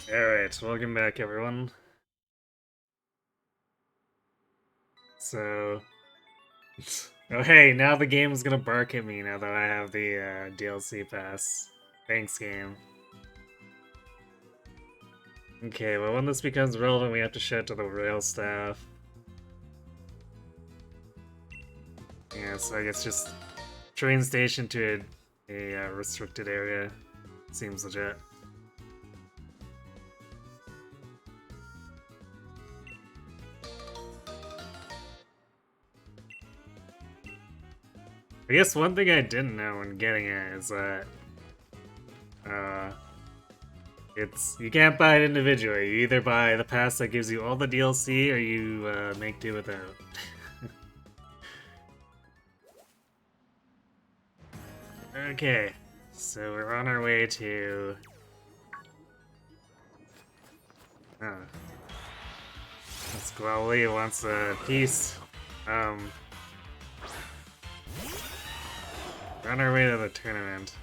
Alright, welcome back everyone. So... Oh hey, now the game is gonna bark at me now that I have the DLC pass. Thanks, game. Okay, well when this becomes relevant we have to show it to the rail staff. Yeah, so I guess just train station to a restricted area seems legit. I guess one thing I didn't know when getting it is that uh, you can't buy it individually. You either buy the pass that gives you all the DLC or you make do without. Okay, so we're on our way to... Oh. Squally wants a piece. We're on our way to the tournament.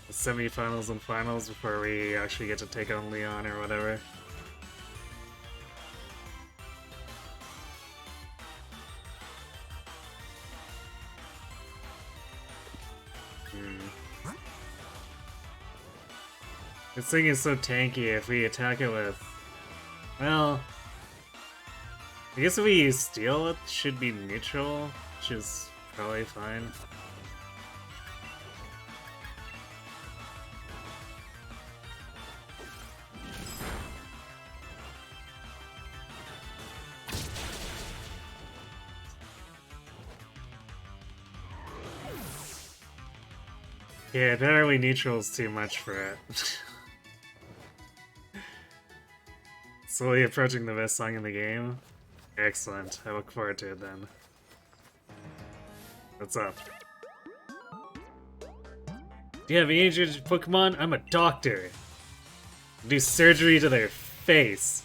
The semi-finals and finals before we actually get to take on Leon or whatever. This thing is so tanky if we attack it with... Well... I guess if we use steel it should be neutral, which is probably fine. Yeah, apparently neutral's too much for it. Slowly approaching the best song in the game. Excellent. I look forward to it then. What's up? Do you have any injured Pokemon? I'm a doctor. Do surgery to their face.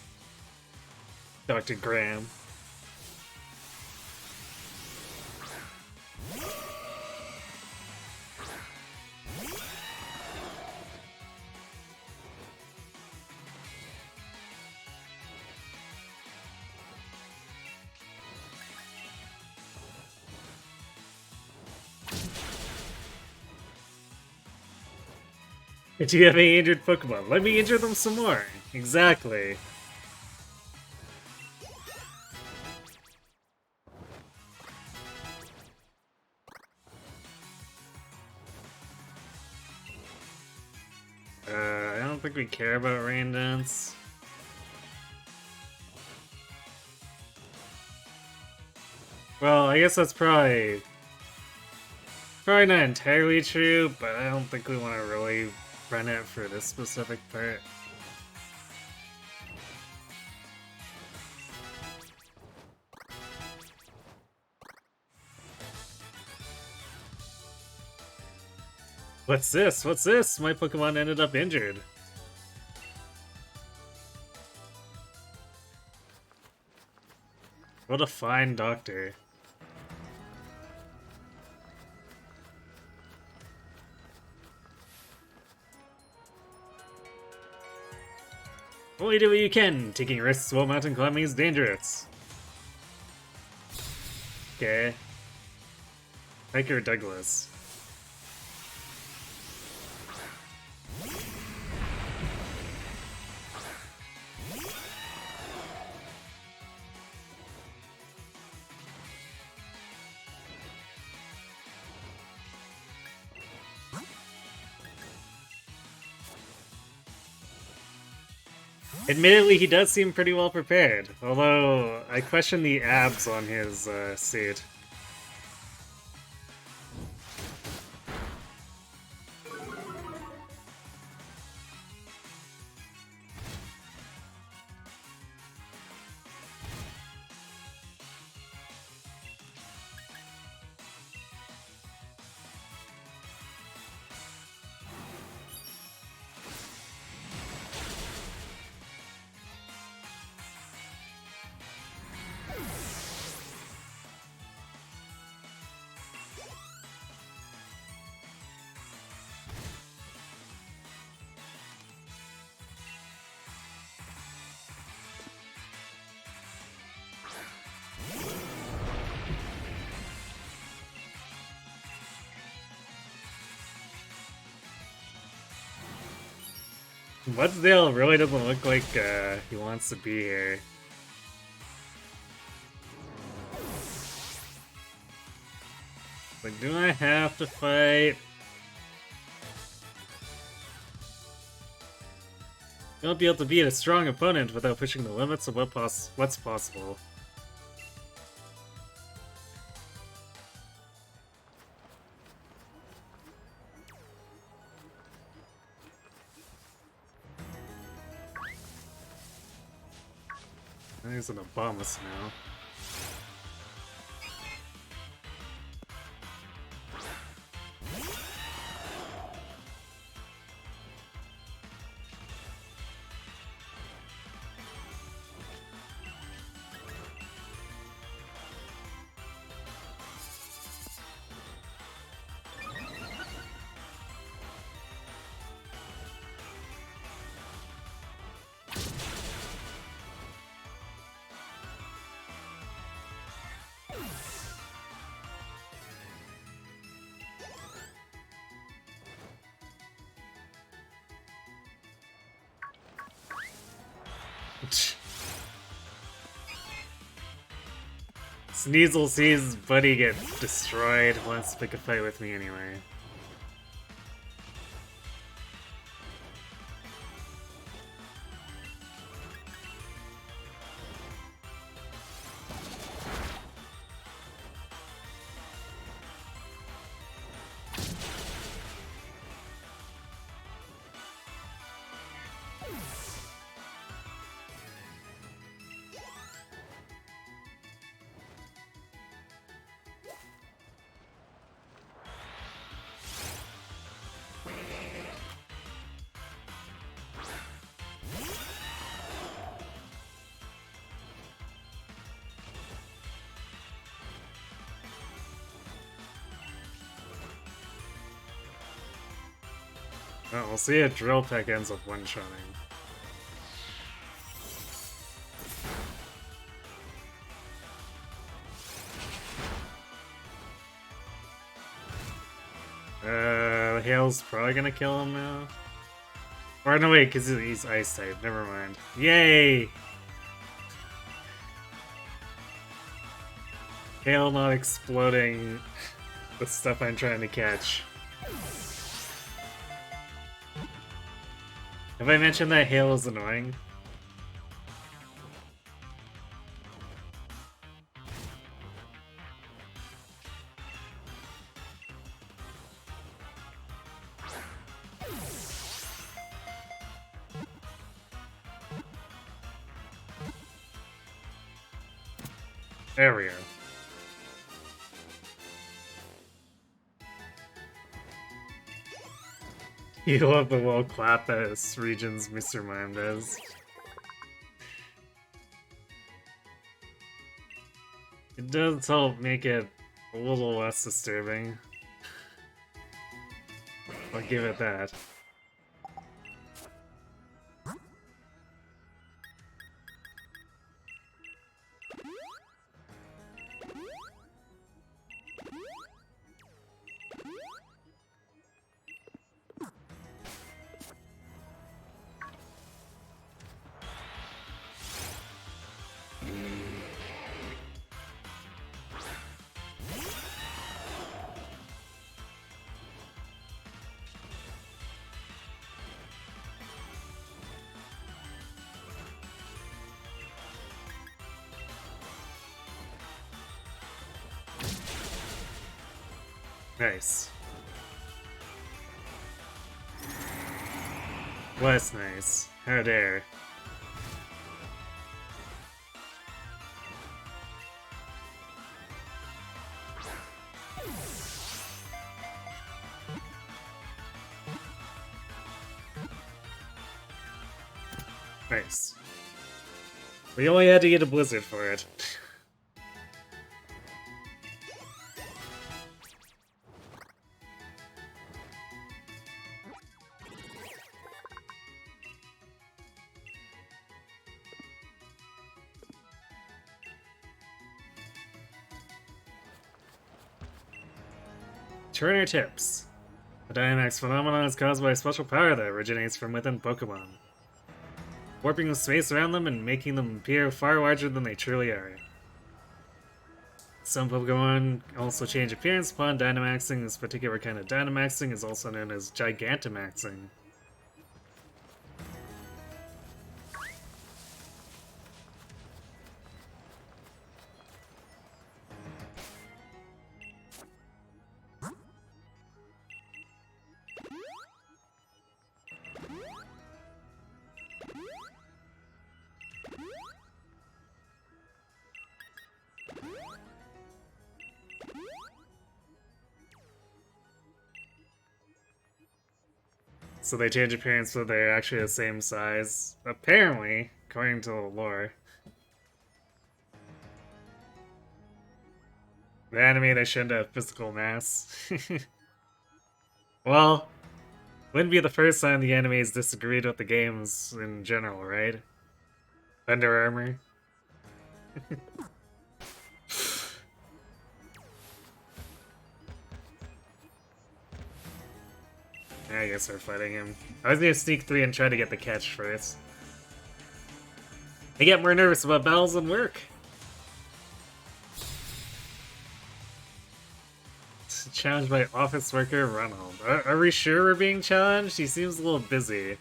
Dr. Graham. Do you have any injured Pokemon? Let me injure them some more. Exactly. I don't think we care about Rain Dance. Well, I guess that's probably not entirely true, but I don't think we want to really run it for this specific part. What's this? What's this? My Pokemon ended up injured. What a fine doctor. Only do what you can. Taking risks while mountain climbing is dangerous. Okay. Hiker Douglas. Admittedly, he does seem pretty well prepared, although I question the abs on his suit. Woodsdale really doesn't look like he wants to be here. Like, do I have to fight? You won't be able to beat a strong opponent without pushing the limits of what's possible. He's an Obamas now. Sneasel sees Buddy get destroyed, wants to pick a fight with me anyway. Well, we'll see if Drill Peck ends up one-shotting. Hail's probably gonna kill him now. Or no, wait, because he's Ice type. Never mind. Yay! Hail not exploding the stuff I'm trying to catch. Have I mentioned that Hail is annoying? There we go. You love the world clap as regions Mr. Mime does. It does help make it a little less disturbing. I'll give it that. Nice. Was nice. How dare. Nice. We only had to get a blizzard for it. Turner Tips. A The Dynamax phenomenon is caused by a special power that originates from within Pokemon, warping the space around them and making them appear far larger than they truly are. Some Pokemon also change appearance upon Dynamaxing. This particular kind of Dynamaxing is also known as Gigantamaxing. So they change appearance so they're actually the same size. Apparently, according to the lore. The anime, they shouldn't have physical mass. Well, wouldn't be the first time the animes disagreed with the games in general, right? Under Armour. I guess we're fighting him. I was gonna sneak 3 and try to get the catch first. I get more nervous about battles than work. Challenged by office worker Ronald. Are we sure we're being challenged? He seems a little busy.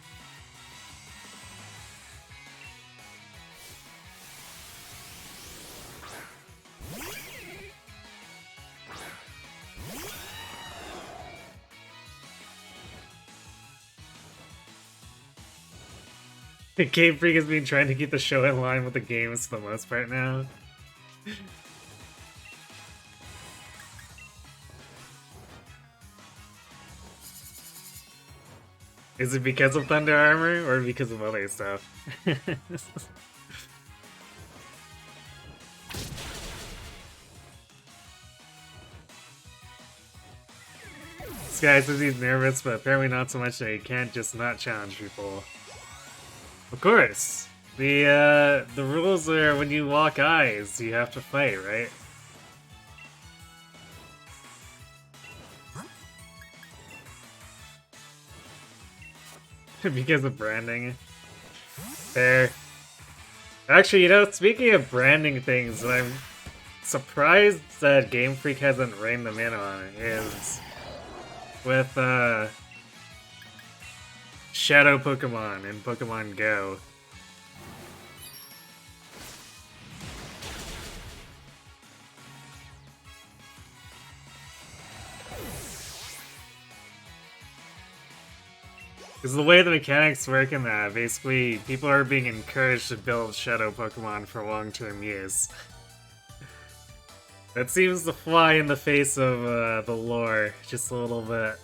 Game Freak has been trying to keep the show in line with the games for the most part now. Is it because of Thunder Armor or because of other stuff? This guy says he's nervous, but apparently not so much that he can't just not challenge people. Of course! The rules are when you lock eyes, you have to fight, right? Because of branding. Fair. Actually, you know, speaking of branding things that I'm surprised that Game Freak hasn't reined them in on is with Shadow Pokemon in Pokemon Go. Because the way the mechanics work in that, basically, people are being encouraged to build Shadow Pokemon for long-term use. That seems to fly in the face of the lore, just a little bit.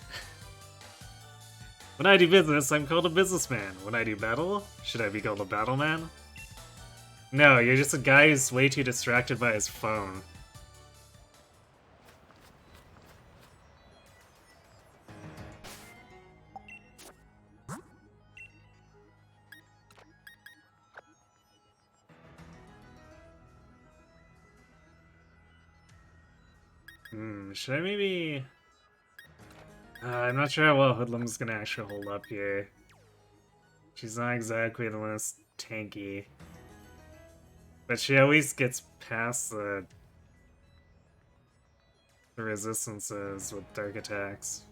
When I do business, I'm called a businessman. When I do battle, should I be called a battleman? No, you're just a guy who's way too distracted by his phone. Should I maybe... I'm not sure how well Hoodlum's gonna actually hold up here. She's not exactly the most tanky. But she at least gets past the resistances with dark attacks.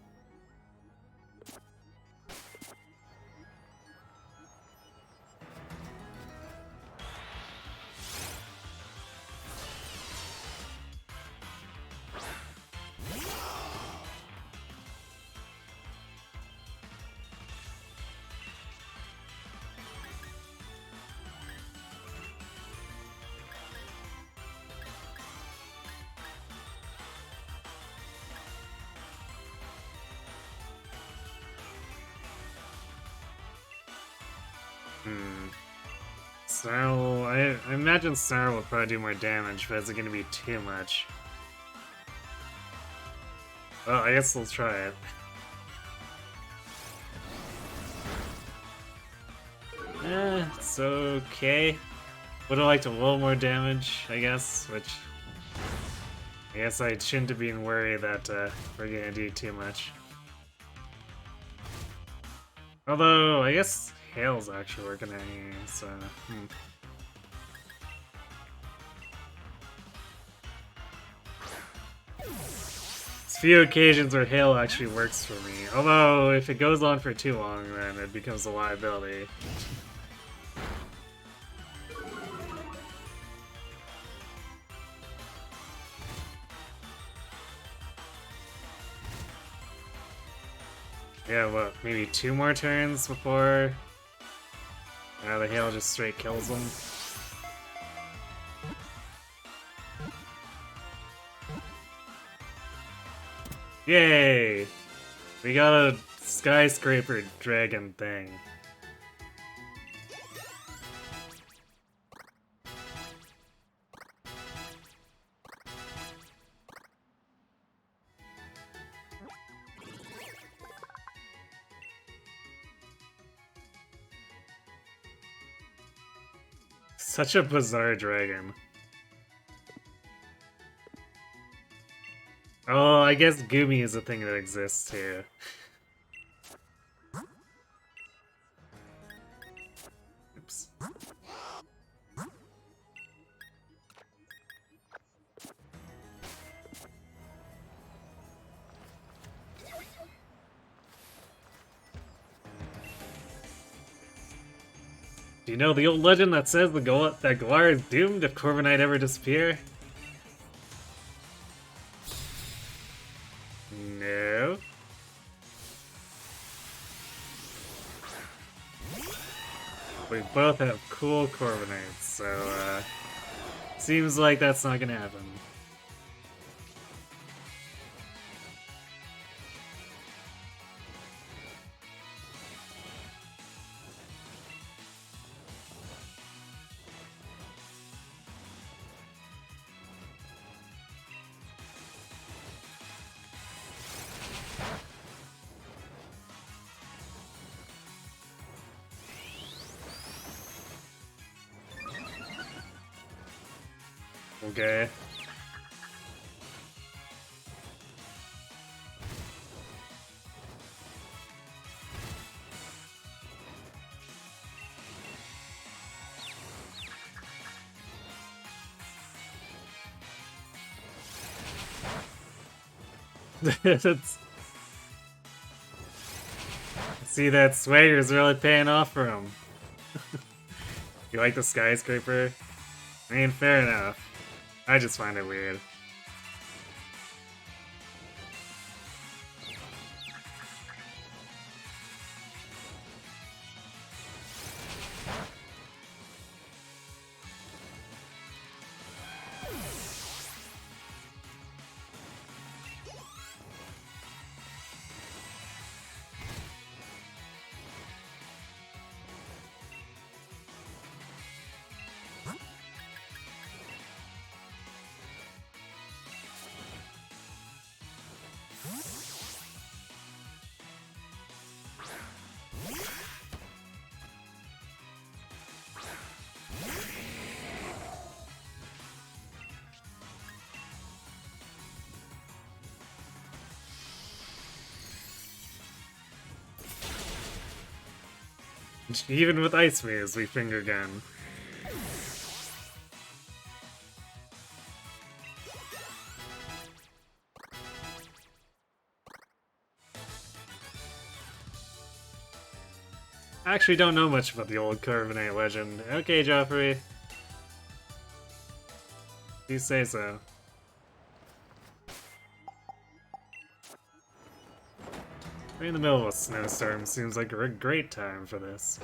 Snarl, I imagine Snarl will probably do more damage, but is it going to be too much? Well, I guess we'll try it. It's okay. Would have liked a little more damage, I guess, which... I guess I shouldn't have been worried that we're gonna do too much. Although, I guess Hail's actually working at me, so... There's few occasions where Hail actually works for me. Although, if it goes on for too long, then it becomes a liability. Yeah, what, maybe 2 more turns before the Hail just straight kills them? Yay! We got a skyscraper dragon thing. Such a bizarre dragon. Oh, I guess Gumi is a thing that exists too. Oops. Do you know the old legend that says that Galar is doomed if Corviknight ever disappear? No. We both have cool Corviknights, so seems like that's not gonna happen. Okay. That's... See, that swagger's really paying off for him. You like the skyscraper? I mean, fair enough. I just find it weird. Even with Ice Maze, we finger gun. I actually don't know much about the old Corviknight legend. Okay, Joffrey. You say so. Right in the middle of a snowstorm seems like a great time for this.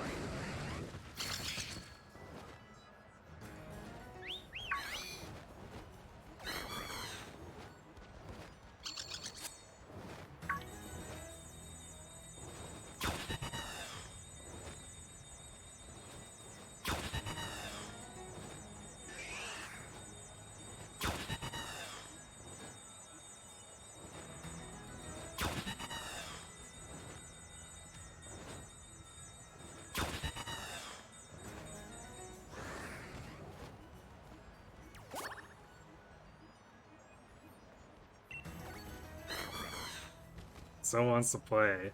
So wants to play.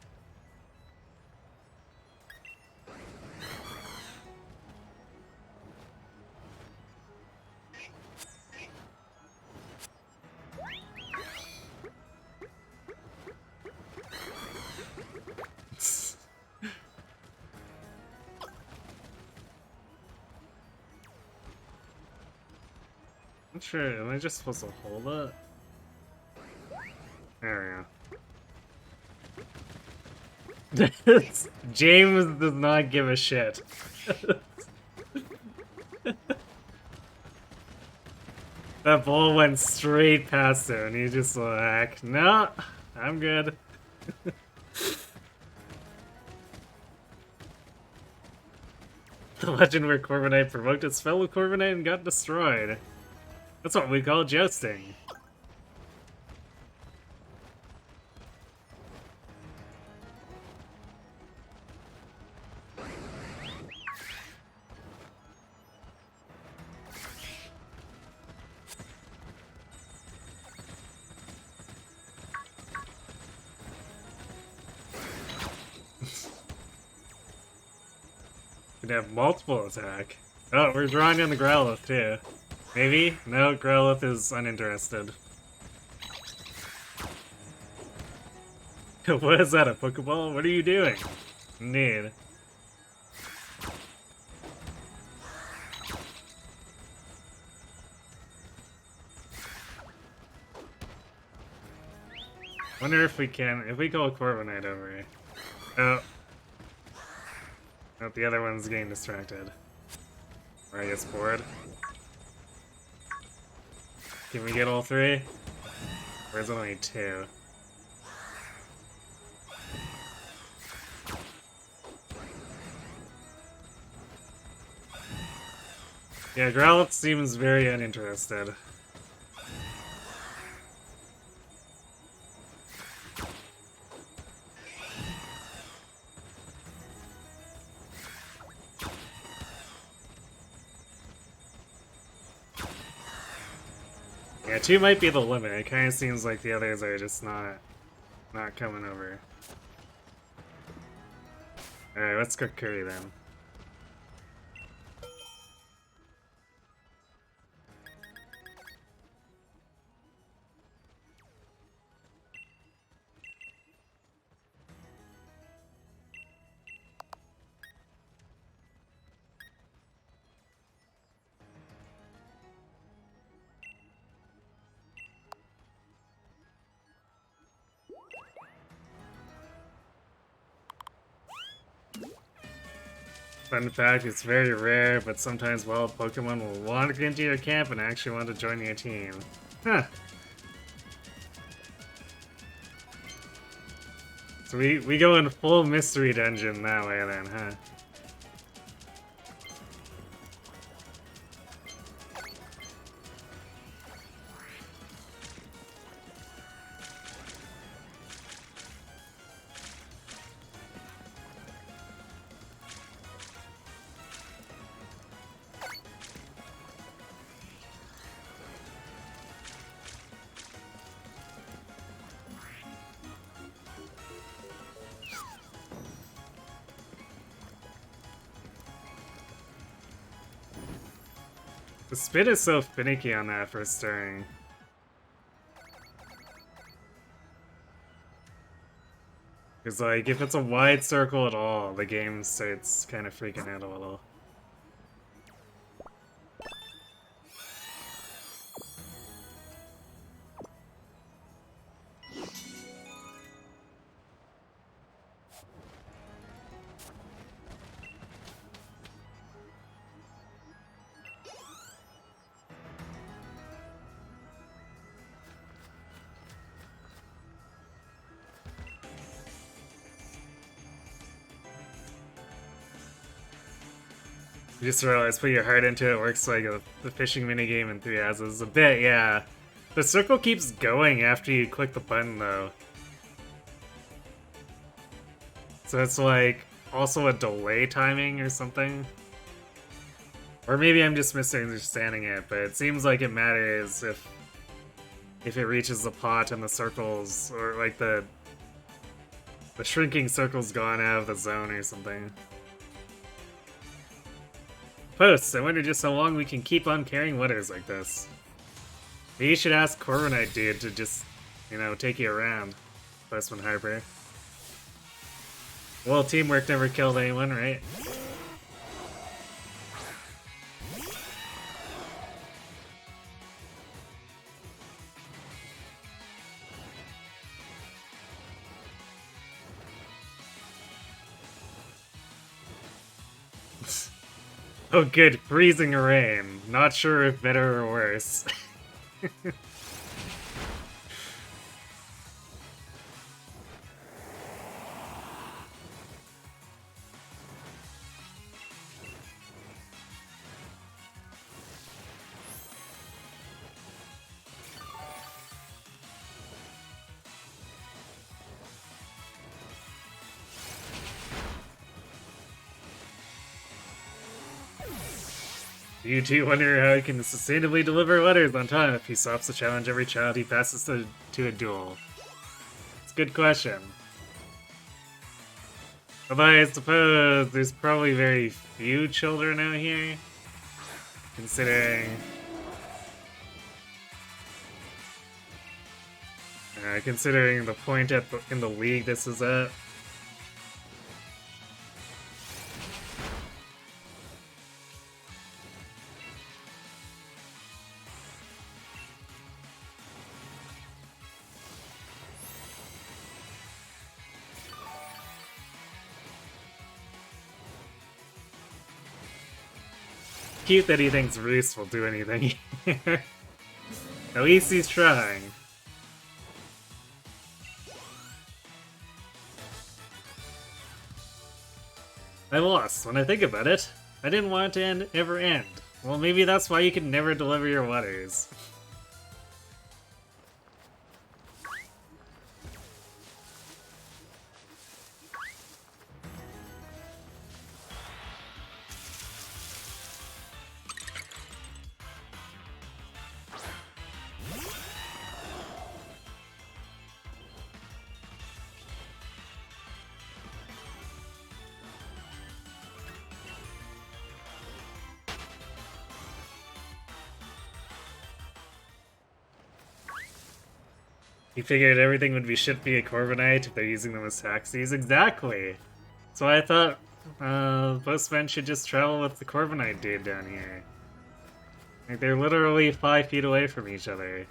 Not sure, am I just supposed to hold it? There we go. James does not give a shit. That ball went straight past him, and he just like, no, I'm good. The legend where Corviknight provoked its fellow Corviknight and got destroyed. That's what we call jousting. Could have multiple attack. Oh, we're drawing on the Growlithe too. Maybe? No, Growlithe is uninterested. What is that, a Pokeball? What are you doing? Indeed. Wonder if we can, if we call Corviknight over here. Oh. Oh, the other one's getting distracted. Or I guess bored. Can we get all three? Or is it only two? Yeah, Growlithe seems very uninterested. Yeah, 2 might be the limit. It kind of seems like the others are just not coming over. Alright, let's cook curry then. Fun fact, it's very rare, but sometimes wild Pokemon will wander into your camp and actually want to join your team. Huh. So we go in full mystery dungeon that way then, huh? The spit is so finicky on that for stirring. Because, like, if it's a wide circle at all, the game starts kind of freaking out a little. You just realized, put your heart into it, works like the fishing minigame in 3 houses. A bit, yeah. The circle keeps going after you click the button, though. So it's like, also a delay timing or something? Or maybe I'm just misunderstanding it, but it seems like it matters if it reaches the pot and the circles, or like the shrinking circle's gone out of the zone or something. Posts, I wonder just how long we can keep on carrying letters like this. Maybe you should ask Corviknight dude to just, you know, take you around. Postman Harper. Well, teamwork never killed anyone, right? Oh good, freezing rain. Not sure if better or worse. You two wonder how he can sustainably deliver letters on time if he stops to challenge every child he passes to a duel. It's a good question. Although I suppose there's probably very few children out here, considering considering the point in the league this is at. Cute that he thinks Reese will do anything here. At least he's trying. I lost when I think about it. I didn't want it to ever end. Well, maybe that's why you can never deliver your letters. He figured everything would be shit via Corviknight if they're using them as taxis. Exactly! So I thought Postmen should just travel with the Corviknight dude down here. Like, they're literally 5 feet away from each other.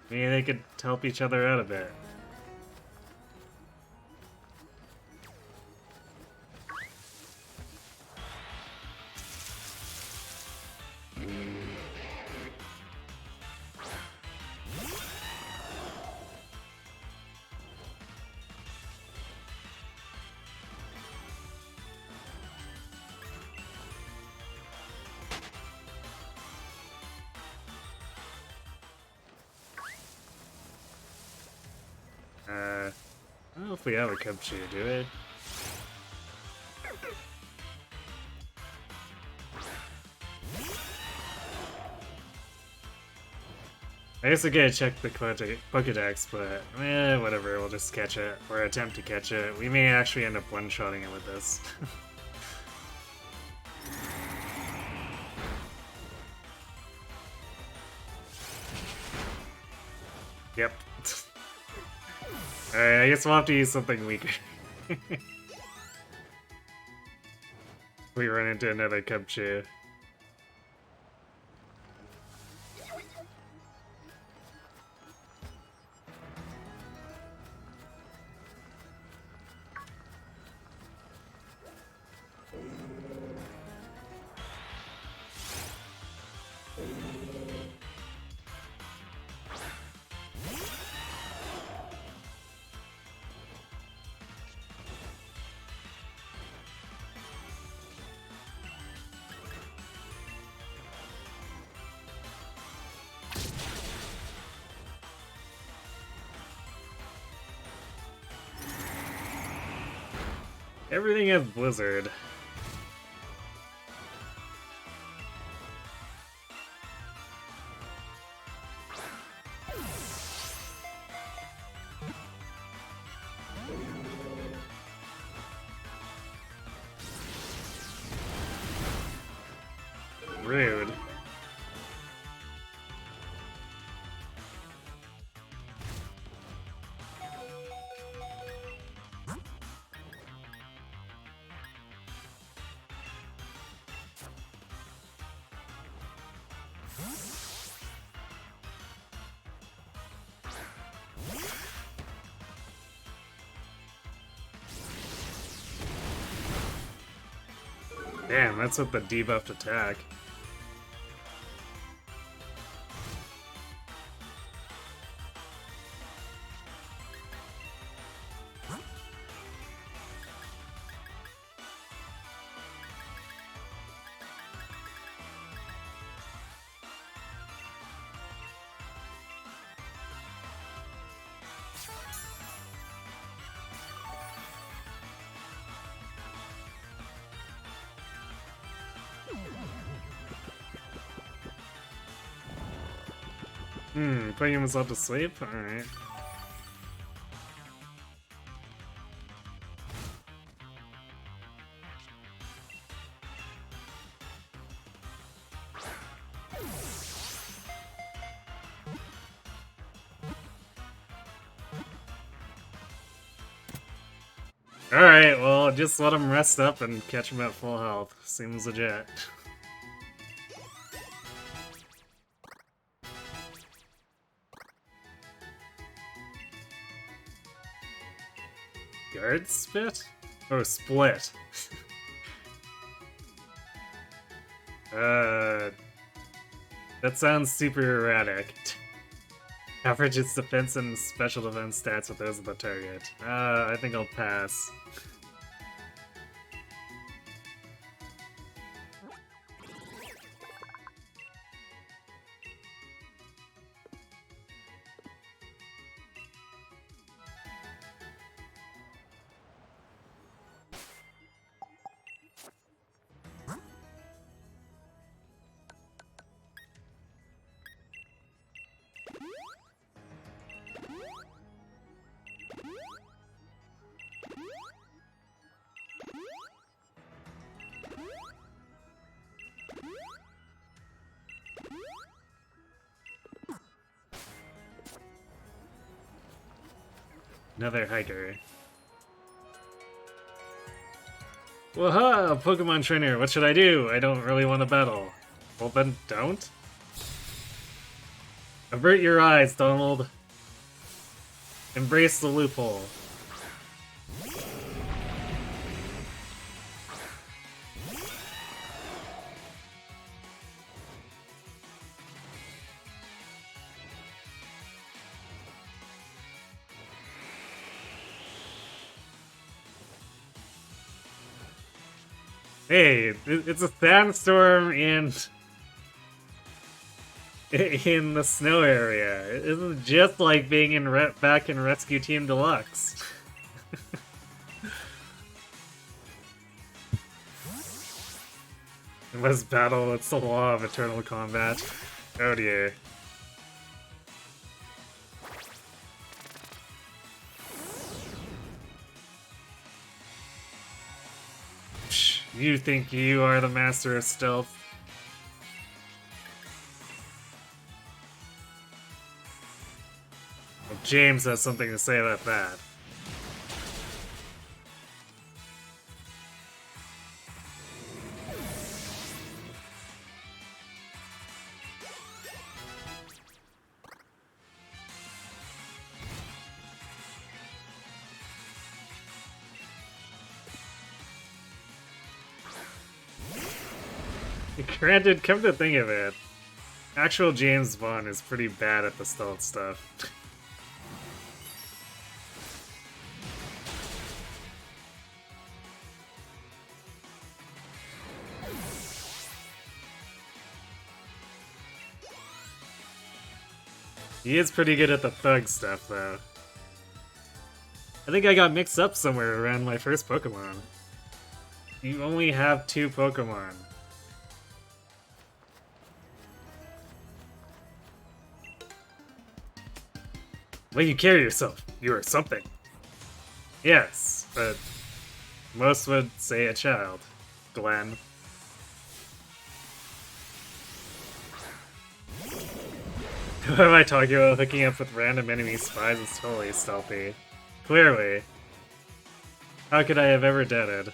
Maybe they could help each other out a bit. I don't know if we have a Cubchoo, do we? I guess I gotta check the Pokedex, but whatever, we'll just catch it, or attempt to catch it. We may actually end up one-shotting it with this. Yep. Alright, I guess we'll have to use something weaker. We run into another Cubchoo. Everything has Blizzard. Rude. Damn, that's with the debuffed attack. Putting himself to sleep? Alright. Alright, well, just let him rest up and catch him at full health. Seems legit. Guard spit? Oh, split. That sounds super erratic. Average its defense and special defense stats with those of the target. I think I'll pass. Another hiker. Waha! Pokemon trainer, what should I do? I don't really want to battle. Well then, don't? Avert your eyes, Donald. Embrace the loophole. Hey, it's a sandstorm in the snow area. It isn't just like being in back in Rescue Team Deluxe. In this battle, it's the law of eternal combat. Oh dear. You think you are the master of stealth? Well, James has something to say about that. Granted, come to think of it, actual James Bond is pretty bad at the stealth stuff. He is pretty good at the thug stuff, though. I think I got mixed up somewhere around my first Pokemon. You only have 2 Pokemon. Well, you carry yourself. You are something. Yes, but most would say a child. Glenn. What am I talking about? Hooking up with random enemy spies is totally stealthy. Clearly. How could I have ever done it?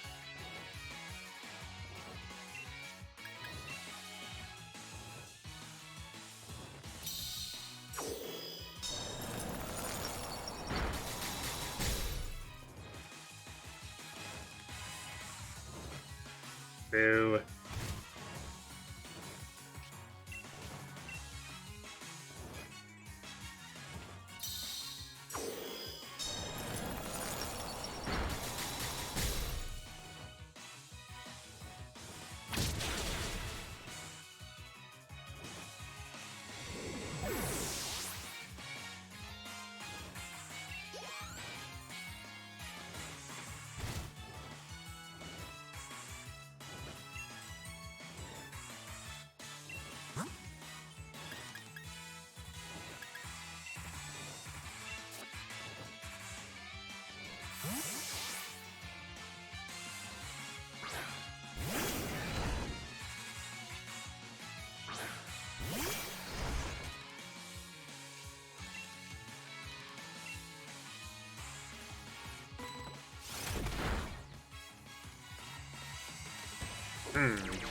Boo.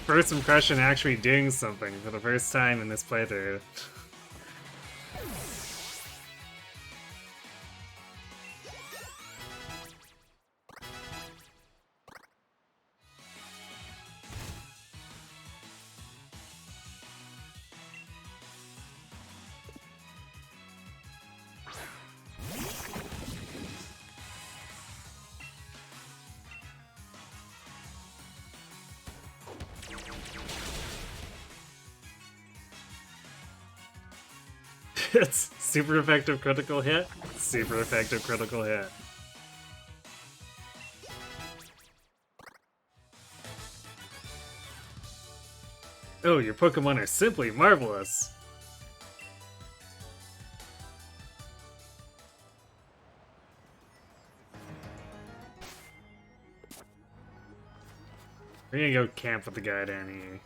First impression actually doing something for the first time in this playthrough. It's super effective critical hit, super effective critical hit. Oh, your Pokemon are simply marvelous! We're gonna go camp with the guy down here.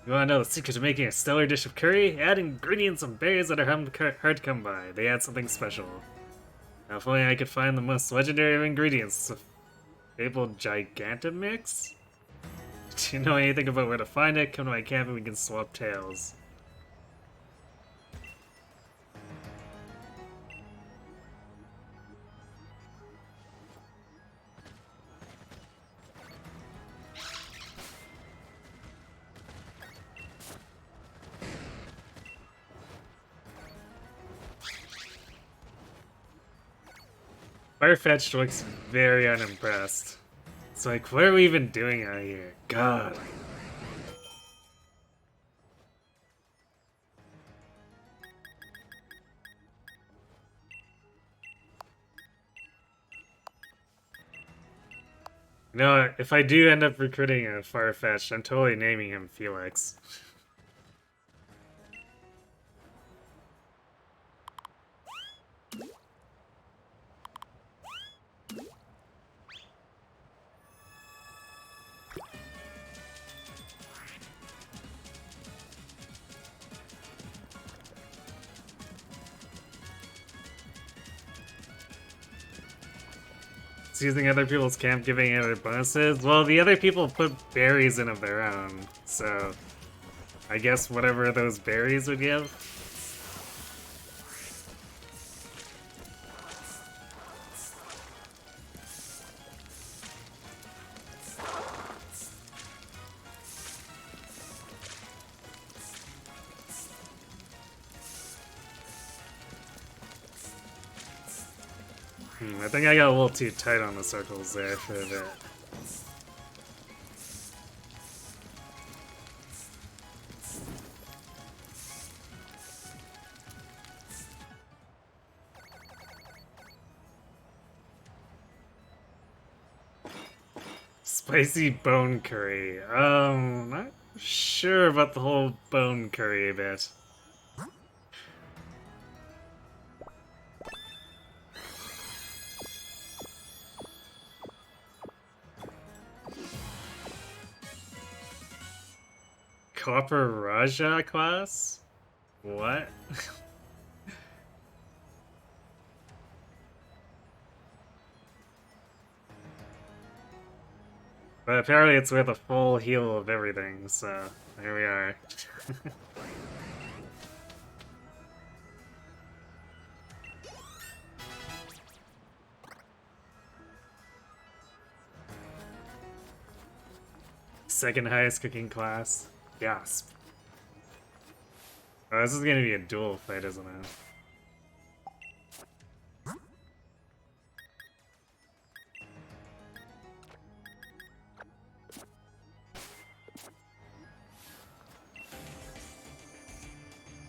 You wanna know the secret to making a stellar dish of curry? Add ingredients and berries that are hard to come by. They add something special. Now, if only I could find the most legendary of ingredients. Fabled Gigantomix? Do you know anything about where to find it? Come to my camp and we can swap tails. Farfetch'd looks very unimpressed. It's like, what are we even doing out here? God. You know, if I do end up recruiting a Farfetch'd, I'm totally naming him Felix. Using other people's camp, giving other bonuses. Well, the other people put berries in of their own, so I guess whatever those berries would give. I think I got a little too tight on the circles there for a bit. Spicy bone curry. Not sure about the whole bone curry bit. Copper Raja class? What? But apparently it's with a full heal of everything, so there we are. second highest cooking class. Gasp. Oh, this is gonna be a duel fight, isn't it?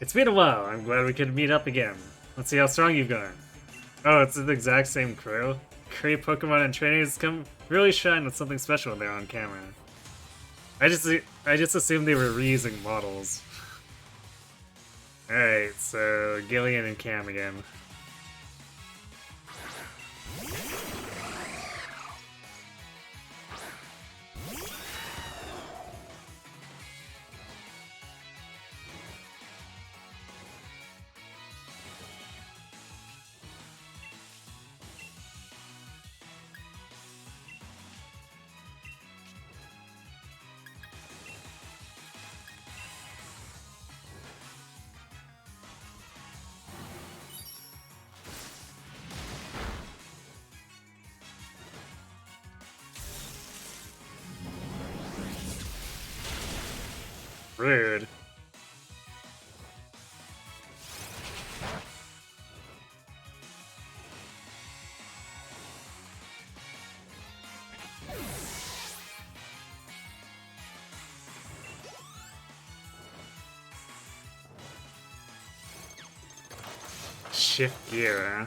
It's been a while. I'm glad we could meet up again. Let's see how strong you've gotten. Oh, it's the exact same crew? Great Pokemon and trainers come really shine with something special when they're on camera. I just assumed they were reusing models. Alright, so Gillian and Cam again. Rude. Shift gear, huh?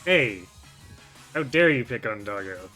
Hey! How dare you pick on Doggo?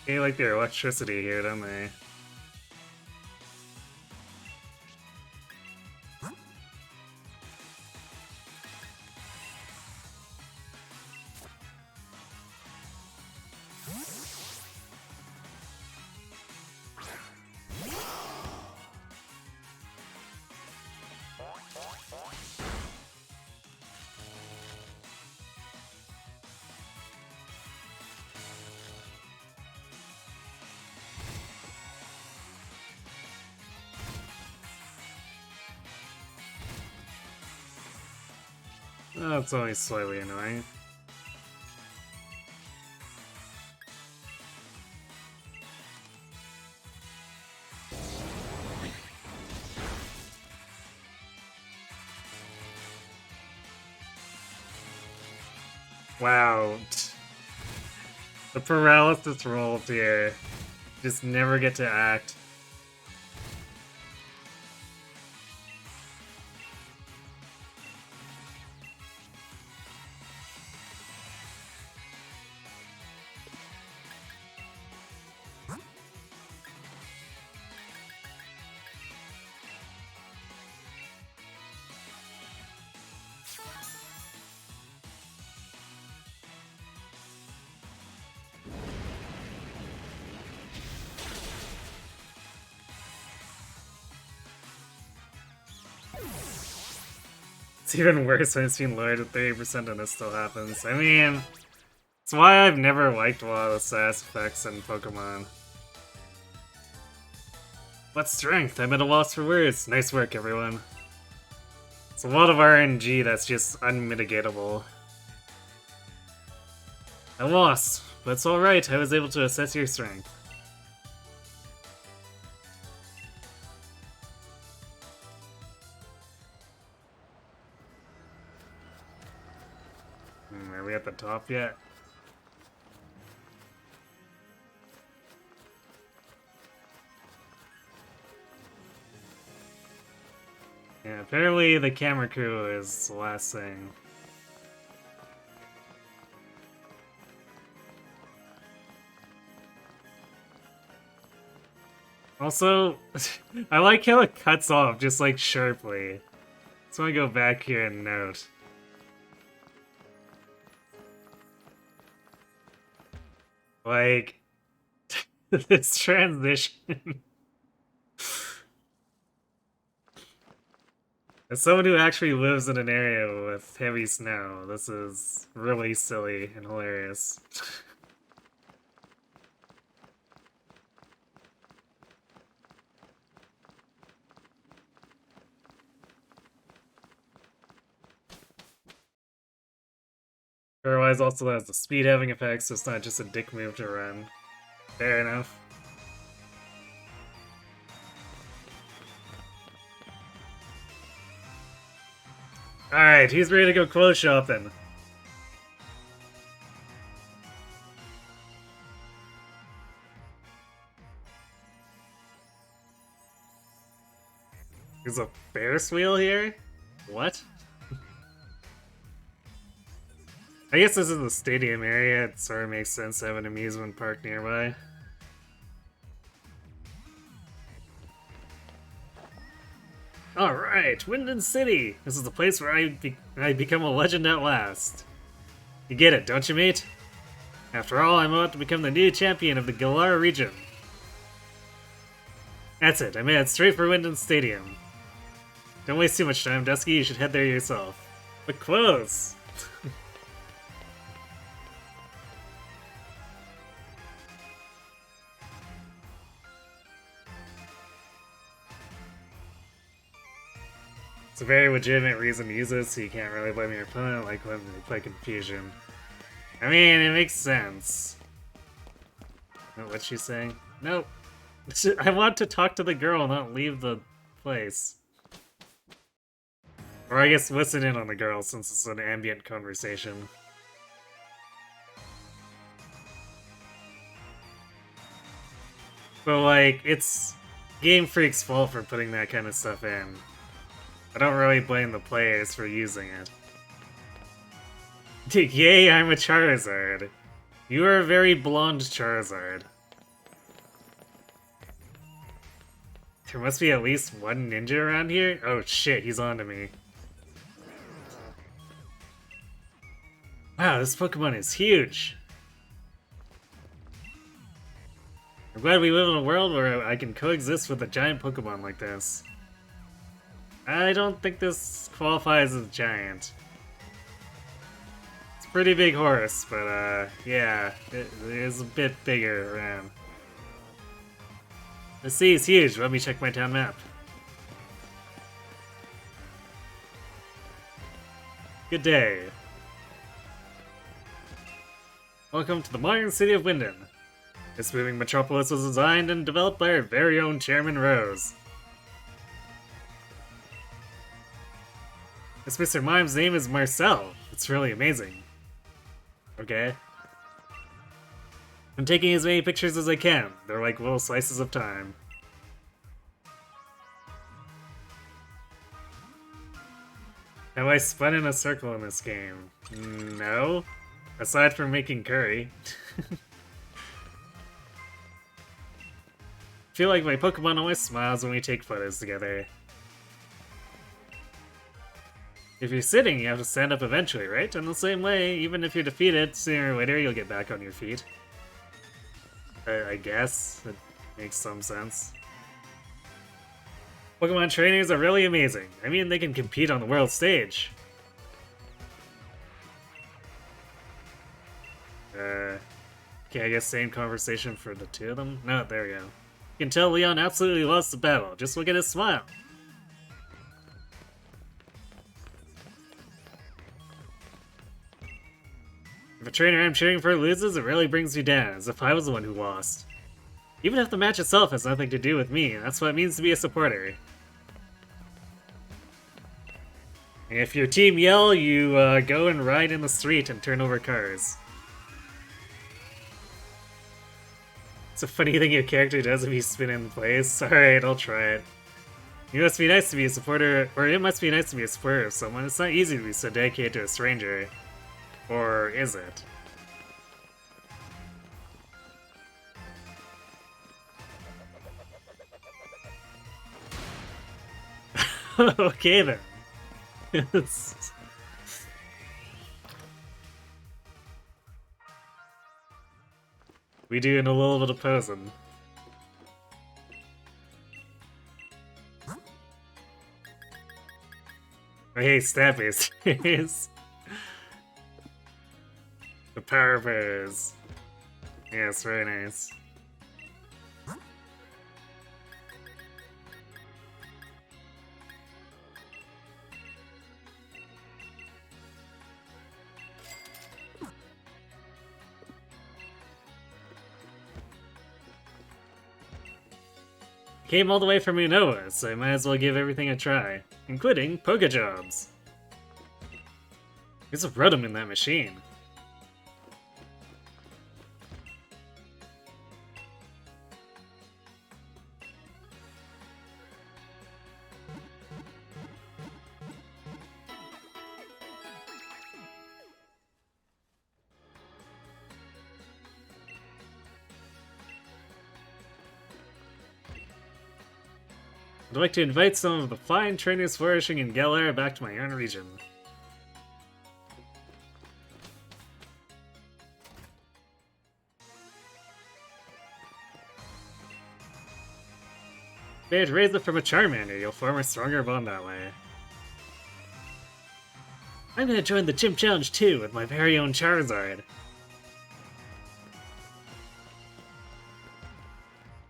They like their electricity here, don't they? Oh, it's only slightly annoying. Wow. The paralysis rolled here. Just never get to act. It's even worse when it's been lowered to 30% and this still happens. I mean, it's why I've never liked a lot of the sass effects in Pokemon. What strength? I'm at a loss for words. Nice work, everyone. It's a lot of RNG that's just unmitigatable. I lost, but it's alright. I was able to assess your strength. Are we at the top yet? Yeah, apparently the camera crew is the last thing. Also, I like how it cuts off just like sharply. So I go back here and note. Like, this transition. As someone who actually lives in an area with heavy snow, this is really silly and hilarious. Otherwise, also has the speed having effects, so it's not just a dick move to run. Fair enough. Alright, he's ready to go clothes shopping. There's a Ferris wheel here? What? I guess this is the stadium area, it sort of makes sense to have an amusement park nearby. Alright, Winden City! This is the place where I become a legend at last. You get it, don't you, mate? After all, I'm about to become the new champion of the Galar region. That's it, I'm headed straight for Winden Stadium. Don't waste too much time, Dusky, you should head there yourself. But clothes! It's a very legitimate reason to use it, so you can't really blame your opponent like when they play Confusion. I mean, it makes sense. Oh, what's she saying? Nope. I want to talk to the girl, not leave the place. Or I guess listen in on the girl, since it's an ambient conversation. But like, it's Game Freak's fault for putting that kind of stuff in. I don't really blame the players for using it. Yay, I'm a Charizard. You are a very blonde Charizard. There must be at least one ninja around here? Oh shit, he's onto me. Wow, this Pokemon is huge. I'm glad we live in a world where I can coexist with a giant Pokemon like this. I don't think this qualifies as giant. It's a pretty big horse, but yeah, it is a bit bigger around. The sea is huge. Let me check my town map. Good day. Welcome to the modern city of Winden. This moving metropolis was designed and developed by our very own Chairman Rose. This Mr. Mime's name is Marcel. It's really amazing. Okay. I'm taking as many pictures as I can. They're like little slices of time. Have I spun in a circle in this game? No. Aside from making curry. I feel like my Pokemon always smiles when we take photos together. If you're sitting, you have to stand up eventually, right? In the same way, even if you're defeated, sooner or later you'll get back on your feet. I guess. It makes some sense. Pokemon trainers are really amazing. I mean, they can compete on the world stage. Okay, I guess same conversation for the two of them? No, there we go. You can tell Leon absolutely lost the battle. Just look at his smile. If a trainer I'm cheering for loses, it really brings me down, as if I was the one who lost. Even if the match itself has nothing to do with me, that's what it means to be a supporter. And if your team yell, you go and ride in the street and turn over cars. It's a funny thing your character does if you spin in place. Alright, I'll try it. It must be nice to be a supporter, or it must be nice to be a supporter of someone. It's not easy to be so dedicated to a stranger. Or is it? Okay then. We doing a little bit of posing. Oh, hey, Snappy's. The power bears. Yes, very nice. Came all the way from Unova, so I might as well give everything a try, including Pokejobs. There's a Rotom in that machine. I'd like to invite some of the fine trainers flourishing in Galar back to my own region. They had raised it from a Charmander, you'll form a stronger bond that way. I'm gonna join the Gym Challenge too, with my very own Charizard.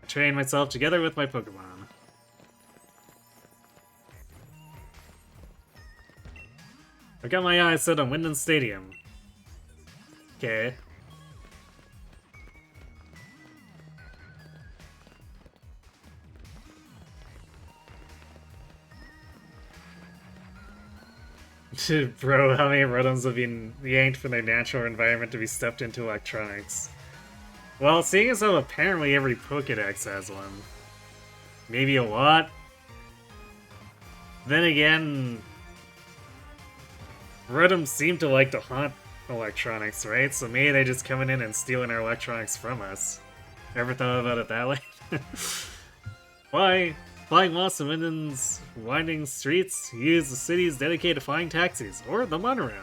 I train myself together with my Pokemon. I've got my eyes set on Wyndon Stadium. Okay. Bro, how many Rotoms have been yanked from their natural environment to be stuffed into electronics? Well, seeing as how apparently every Pokédex has one. Maybe a lot? Then again, Rotoms seem to like to haunt electronics, right? So maybe they're just coming in and stealing our electronics from us. Ever thought about it that way? Why? Flying Moss and Wyndon's winding streets use the city's dedicated flying taxis, or the monorail.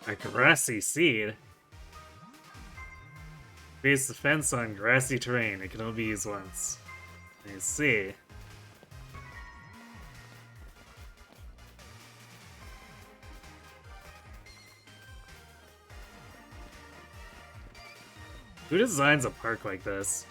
A grassy seed? Base the fence on grassy terrain. It can only be used once. I see. Who designs a park like this?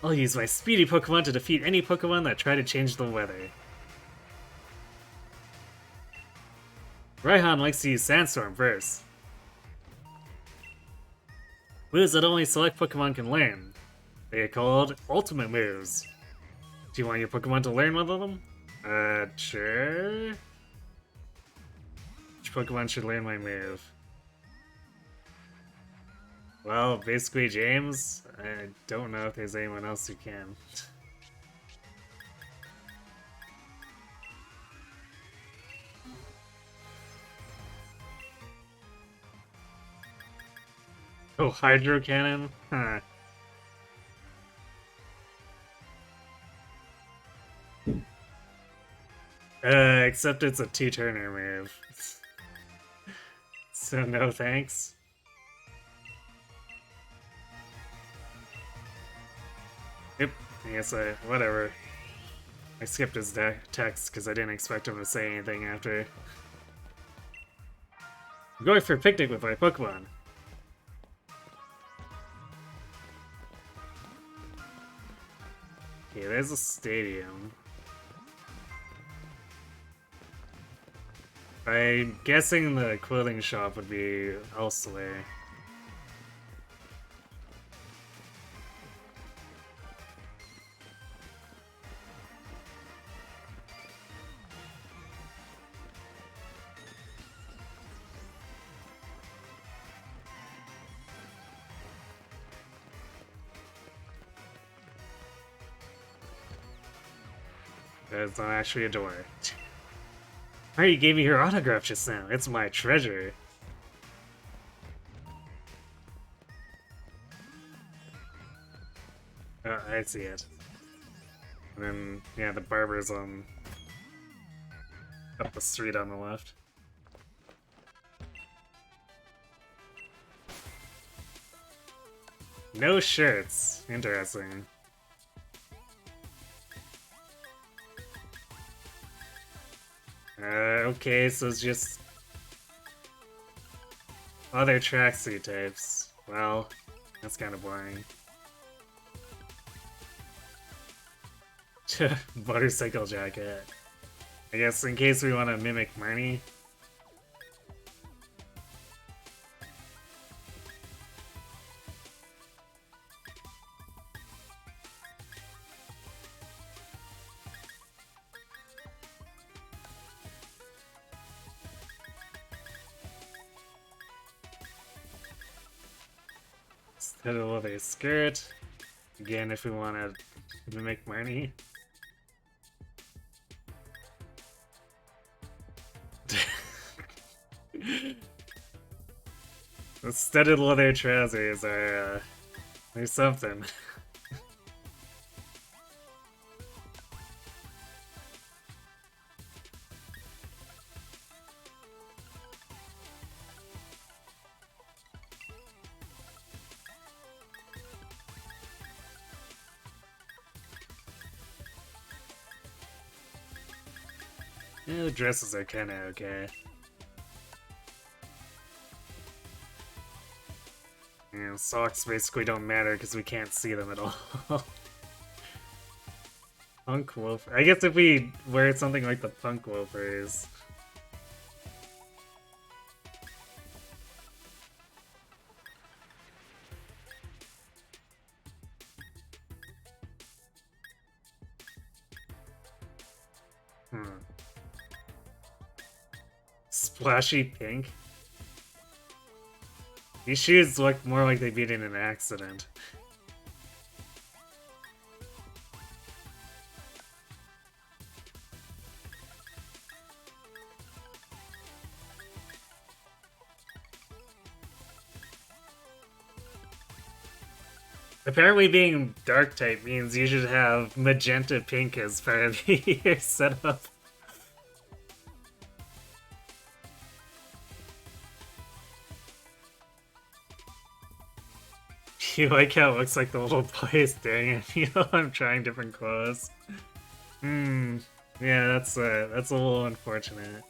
I'll use my speedy Pokemon to defeat any Pokemon that try to change the weather. Raihan likes to use Sandstorm first. Moves that only select Pokemon can learn. They are called Ultimate Moves. Do you want your Pokemon to learn one of them? Sure. Which Pokemon should learn my move? Well, basically James. I don't know if there's anyone else who can. Oh, Hydro Cannon? Huh. Except it's a two-turner move. So no thanks. Yep, I guess whatever. I skipped his text because I didn't expect him to say anything after. I'm going for a picnic with my Pokemon. Okay, there's a stadium. I'm guessing the clothing shop would be elsewhere. That's not actually a door. Alright, you gave me your autograph just now. It's my treasure. Oh, I see it. And then, yeah, the barber's on... up the street on the left. No shirts. Interesting. Okay, so it's just... other tracksuit types. Well, that's kind of boring. Motorcycle jacket. I guess in case we want to mimic Marnie. Instead of leather skirt. Again, if we want to mimic Marnie. The studded leather trousers are, they're something. Yeah, the dresses are kinda okay. Yeah, socks basically don't matter because we can't see them at all. Punk loafer. I guess if we wear something like the punk loafers. Splashy pink? These shoes look more like they've been in an accident. Apparently being dark type means you should have magenta pink as part of your setup. You like how it looks like the little boy is staring at me while I'm trying different clothes. Yeah, that's a little unfortunate.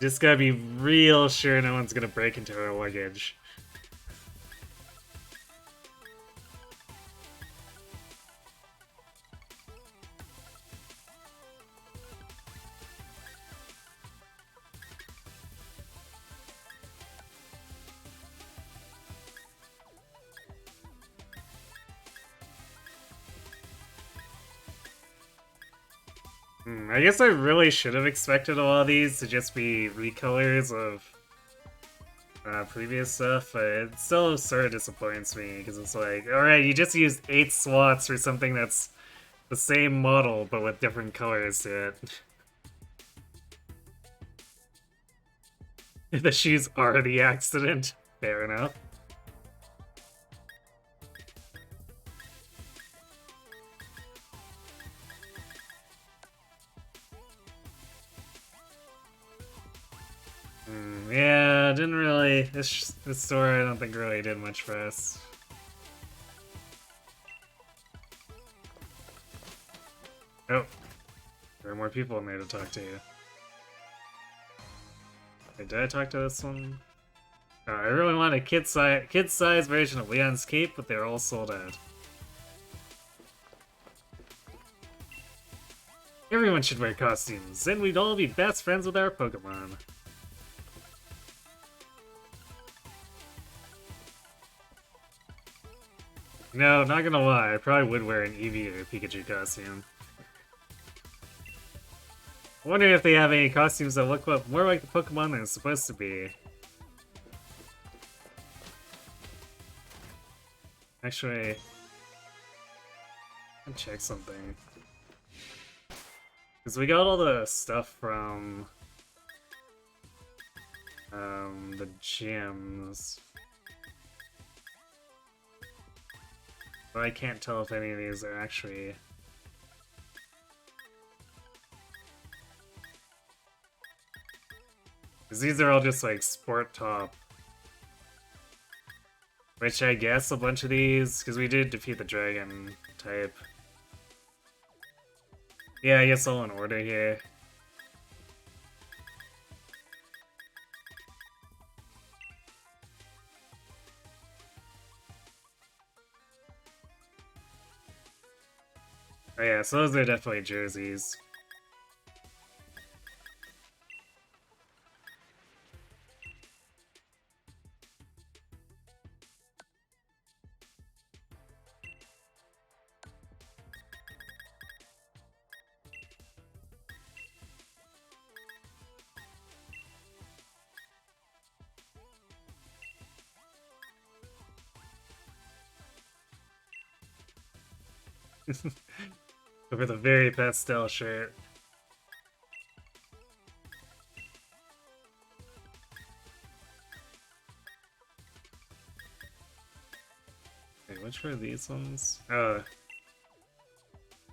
Just gotta be real sure no one's gonna break into our luggage. I guess I really should have expected a lot of these to just be recolors of previous stuff, but it still sort of disappoints me because it's like, alright, you just used 8 slots for something that's the same model but with different colors to it. The shoes are the accident. Fair enough. Yeah, didn't really. This story I don't think really did much for us. Oh, there are more people in there to talk to you. Wait, did I talk to this one? Oh, I really want a kid-size version of Leon's cape, but they're all sold out. Everyone should wear costumes, then we'd all be best friends with our Pokemon. No, not gonna lie, I probably would wear an Eevee or a Pikachu costume. I wonder if they have any costumes that look more like the Pokemon than it's supposed to be. Actually, I'll check something. Because we got all the stuff from the gyms. But I can't tell if any of these are actually... Because these are all just like sport top. Which I guess a bunch of these, because we did defeat the dragon type. Yeah, I guess all in order here. Oh yeah, so those are definitely jerseys. Over the very pastel shirt. Wait, which were these ones? I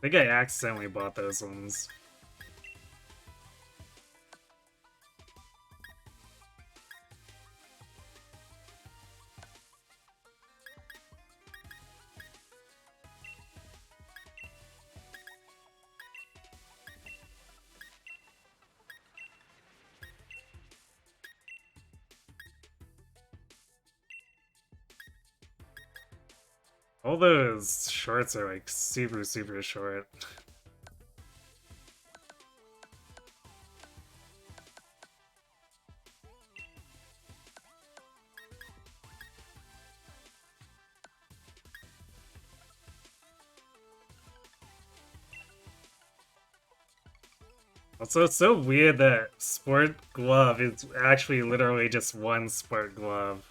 think I accidentally bought those ones. All those shorts are like super short. Also, it's so weird that sport glove is actually literally just one sport glove.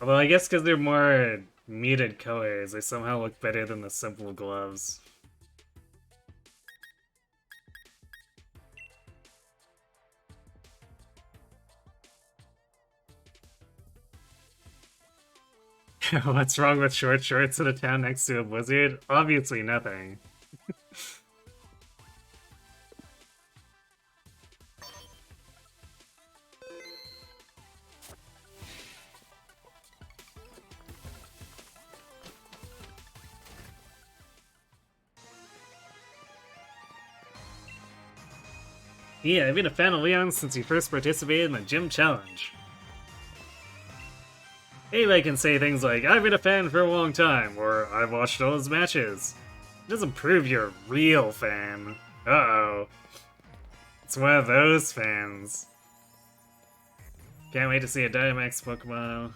Although I guess because they're more muted colors, they somehow look better than the simple gloves. What's wrong with short shorts in a town next to a blizzard? Obviously nothing. Yeah, I've been a fan of Leon since he first participated in the gym challenge. Anybody can say things like, I've been a fan for a long time, or I've watched all his matches. It doesn't prove you're a real fan. Uh-oh. It's one of those fans. Can't wait to see a Dynamax Pokemon.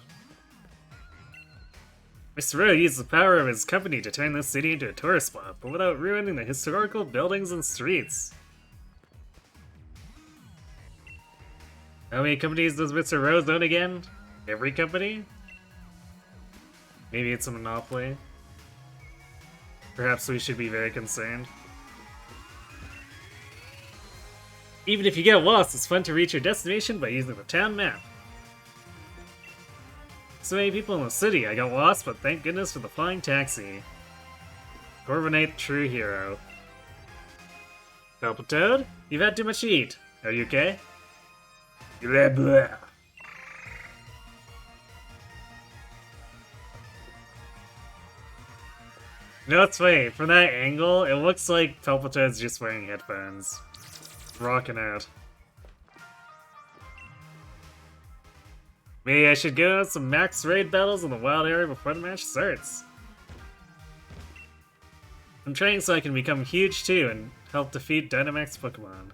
Mr. Rowe used the power of his company to turn this city into a tourist spot, but without ruining the historical buildings and streets. How many companies does Mr. Rose own again? Every company? Maybe it's a monopoly. Perhaps we should be very concerned. Even if you get lost, it's fun to reach your destination by using the town map. So many people in the city, I got lost, but thank goodness for the flying taxi. Corviknight, true hero. Palpitoad, you've had too much to eat. Are you okay? Blah blah. You know what's funny? From that angle, it looks like Palpitoad's just wearing headphones. Rocking out. Maybe I should go on some max raid battles in the wild area before the match starts. I'm training so I can become huge too and help defeat Dynamax Pokemon.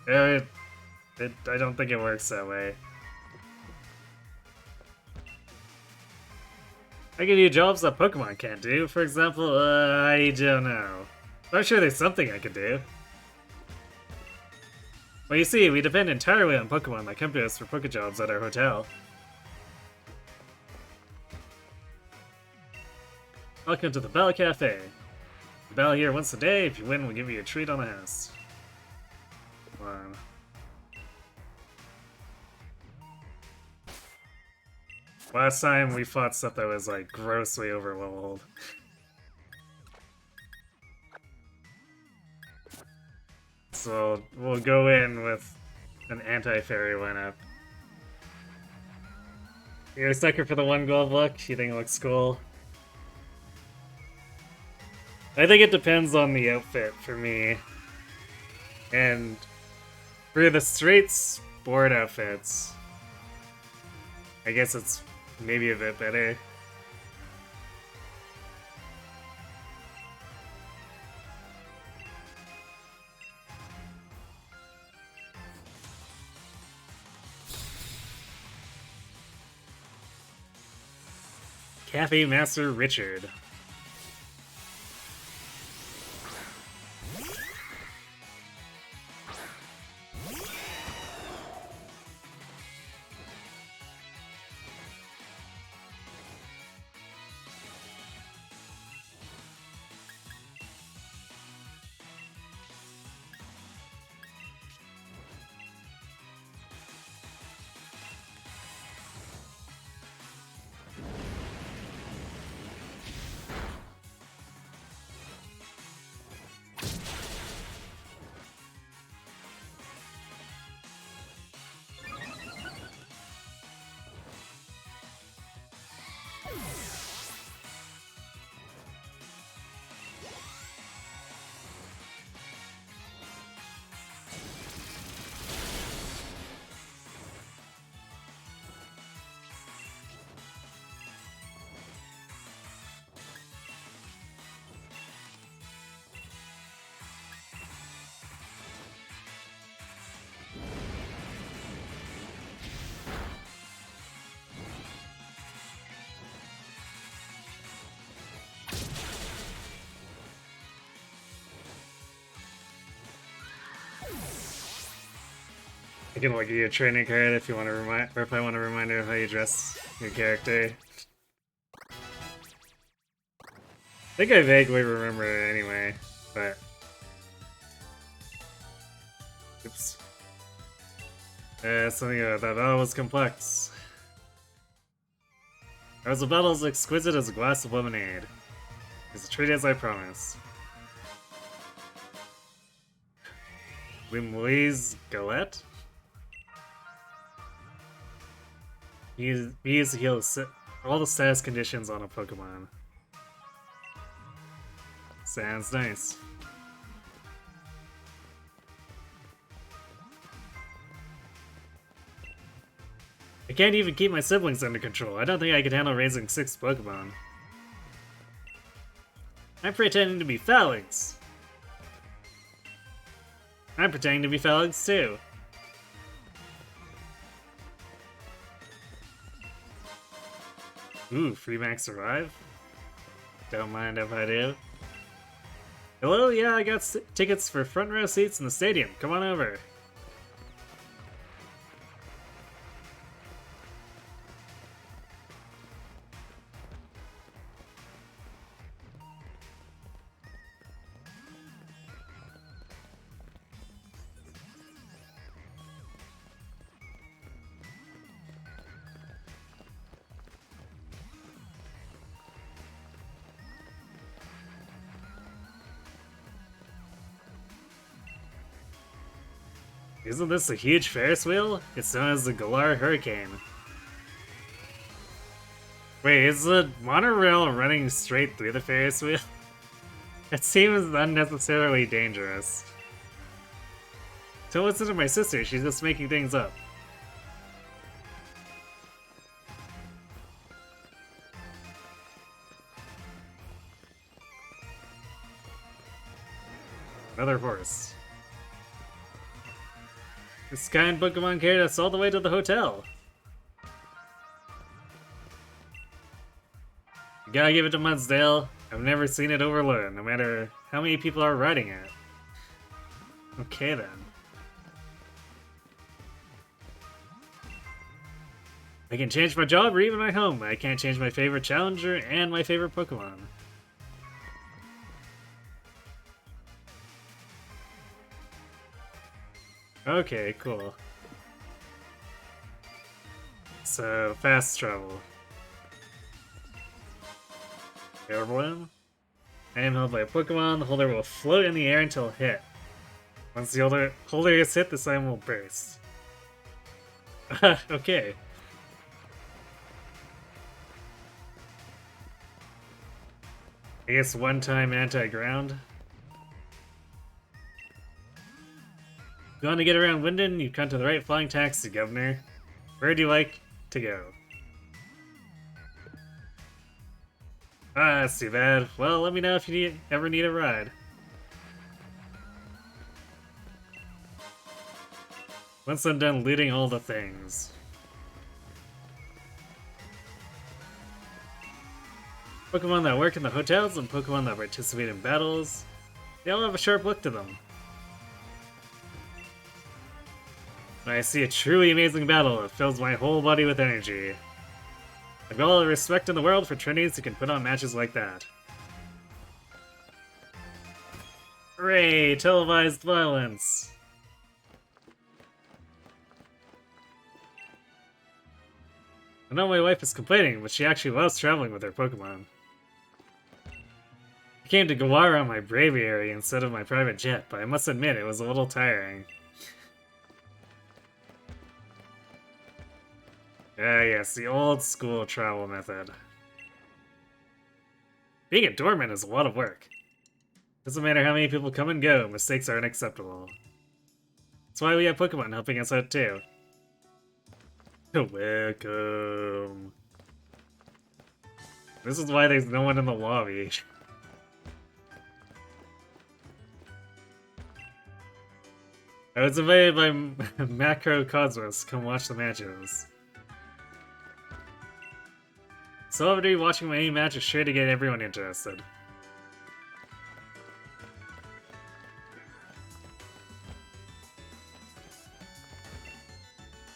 I don't think it works that way. I can do jobs that Pokemon can't do. For example, I don't know. I'm sure there's something I could do. Well, you see, we depend entirely on Pokemon that come to us for Pokejobs at our hotel. Welcome to the Bell Cafe. The bell here once a day. If you win, we'll give you a treat on the house. Come on. Last time we fought stuff that was like grossly overleveled. So we'll go in with an anti-fairy lineup. You're a sucker for the one gold look? You think it looks cool? I think it depends on the outfit for me. And for the straight sport outfits, I guess it's maybe a bit better. Cafe Master Richard. I can give you a training card if you want to remind, or if I want a reminder of how you dress your character. I think I vaguely remember it anyway, but oops. Something about that battle was complex. It was a battle as exquisite as a glass of lemonade. It's a treat as I promised. Wimley's Galette? He used to heal all the status conditions on a Pokemon. Sounds nice. I can't even keep my siblings under control. I don't think I could handle raising 6 Pokemon. I'm pretending to be Phalanx. I'm pretending to be Felix too. Ooh, free max survive? Don't mind if I do. Hello, yeah, I got tickets for front row seats in the stadium. Come on over. Isn't this a huge Ferris wheel? It's known as the Galar Hurricane. Wait, is the monorail running straight through the Ferris wheel? It seems unnecessarily dangerous. Don't listen to my sister, she's just making things up. Another horse. This kind Pokemon carried us all the way to the hotel. You gotta give it to Mudsdale. I've never seen it overload, no matter how many people are riding it. Okay then. I can change my job or even my home, but I can't change my favorite challenger and my favorite Pokemon. Okay, cool. So, fast travel. Air Balloon. I am held by a Pokemon. The holder will float in the air until hit. Once the holder is hit, the sign will burst. Okay. I guess one-time anti-ground. If you want to get around Winden, you come to the right flying taxi, Governor. Where do you like to go? Ah, that's too bad. Well, let me know if you ever need a ride. Once I'm done looting all the things. Pokemon that work in the hotels and Pokemon that participate in battles, they all have a sharp look to them. When I see a truly amazing battle, it fills my whole body with energy. I've got all the respect in the world for Trinities who can put on matches like that. Hooray! Televised violence! I know my wife is complaining, but she actually loves traveling with her Pokemon. I came to Galar on my Braviary instead of my private jet, but I must admit it was a little tiring. Ah yes, the old school travel method. Being a doorman is a lot of work. Doesn't matter how many people come and go, mistakes are unacceptable. That's why we have Pokemon helping us out too. Welcome. This is why there's no one in the lobby. I was invited by Macro Cosmos to come watch the matches. Celebrity watching my main match is sure to get everyone interested.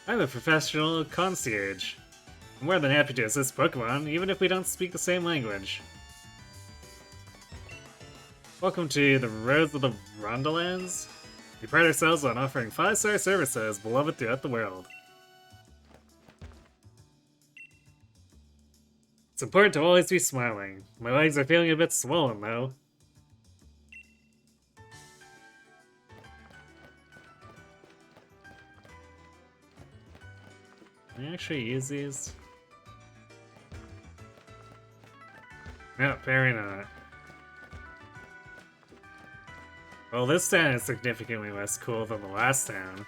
I'm a professional concierge. I'm more than happy to assist Pokemon, even if we don't speak the same language. Welcome to the Roads of the Rondalands. We pride ourselves on offering 5-star services beloved throughout the world. It's important to always be smiling. My legs are feeling a bit swollen, though. Can I actually use these? No, apparently not. Well, this town is significantly less cool than the last town.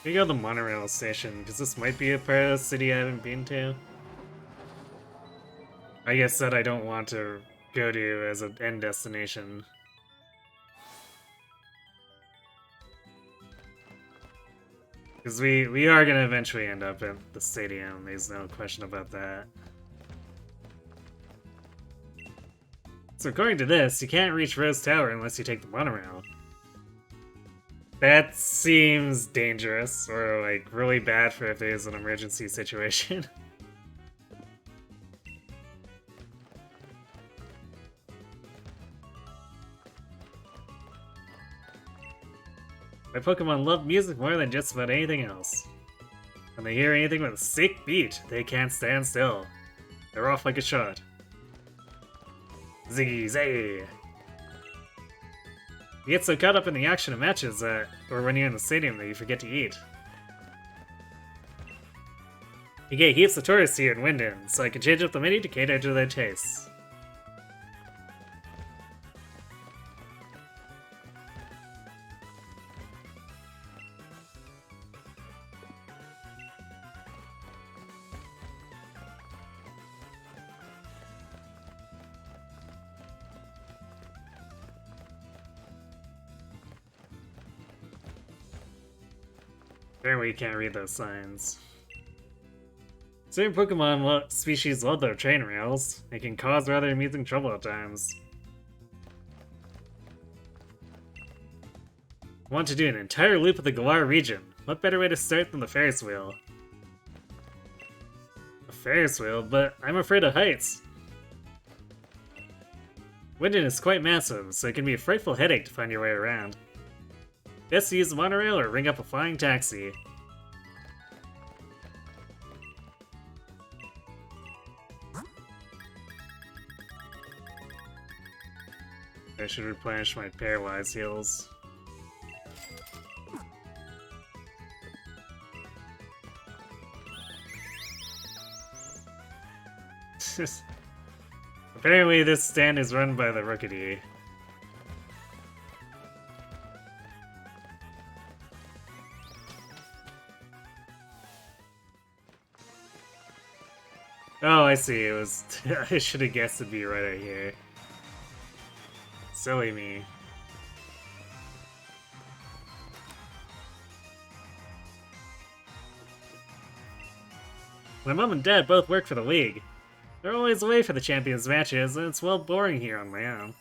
We go to the monorail station, because this might be a part of the city I haven't been to. I guess that I don't want to go to as an end destination. Because we are going to eventually end up at the stadium, there's no question about that. So according to this, you can't reach Rose Tower unless you take the monorail. That seems dangerous, or like really bad for if there's an emergency situation. My Pokemon love music more than just about anything else. When they hear anything with a sick beat, they can't stand still. They're off like a shot. Ziggy Zay! You get so caught up in the action of matches or when you're in the stadium that you forget to eat. You get heaps of tourists here in Wyndon, so I can change up the menu to cater to their tastes. Apparently you can't read those signs. Certain Pokemon species love their train rails. It can cause rather amusing trouble at times. I want to do an entire loop of the Galar region. What better way to start than the Ferris wheel? A Ferris wheel? But I'm afraid of heights. Wyndon is quite massive, so it can be a frightful headache to find your way around. Best to use the monorail or ring up a flying taxi. I should replenish my Paralyze heals. Apparently this stand is run by the Rookidee. Oh, I see. It was. I should have guessed it'd be right out here. Silly me. My mom and dad both work for the league. They're always away for the champions matches, and it's well boring here on my own.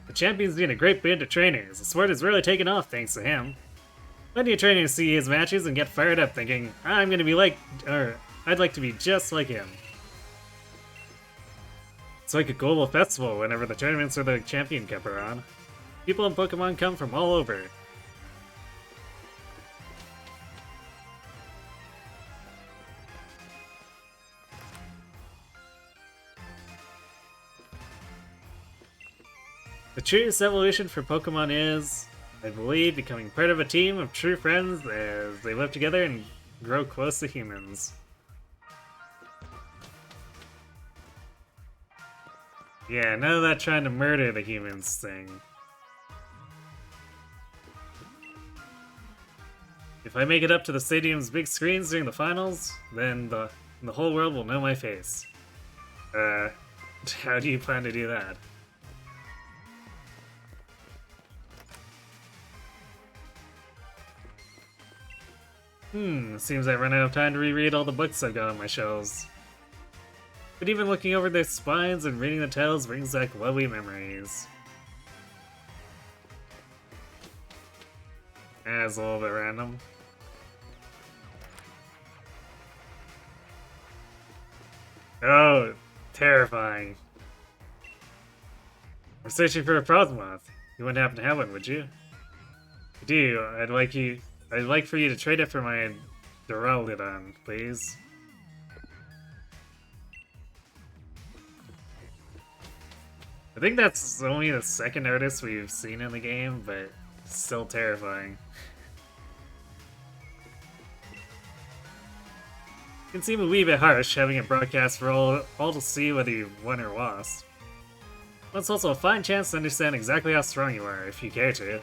The champion's been a great band of trainers. The sport has really taken off thanks to him. Plenty of trainers see his matches and get fired up thinking, I'm gonna be like, or I'd like to be just like him. It's like a global festival whenever the tournaments or the Champion Cup are on. People in Pokemon come from all over. The truest evolution for Pokemon is, I believe, becoming part of a team of true friends as they live together and grow close to humans. Yeah, none of that trying to murder the humans thing. If I make it up to the stadium's big screens during the finals, then the whole world will know my face. How do you plan to do that? Seems I've run out of time to reread all the books I've got on my shelves. But even looking over their spines and reading the tales brings back lovely memories. That's a little bit random. Oh, terrifying. I'm searching for a Frosmoth. You wouldn't happen to have one, would you? If you do, I'd like for you to trade it for my Duraludon, please. I think that's only the second artist we've seen in the game, but still terrifying. can seem a wee bit harsh having it broadcast for all to see whether you won or lost. But it's also a fine chance to understand exactly how strong you are, if you care to.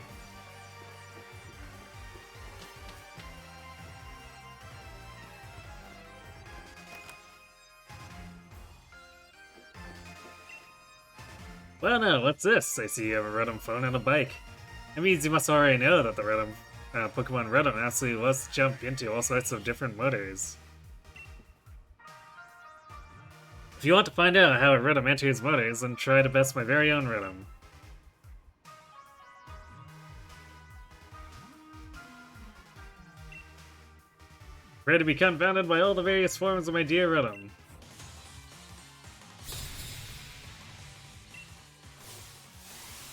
Well, no, what's this? I see you have a Rotom phone and a bike. That means you must already know that the Pokemon Rotom absolutely loves to jump into all sorts of different motors. If you want to find out how a Rotom enters motors, then try to best my very own Rotom. Ready to be confounded by all the various forms of my dear Rotom.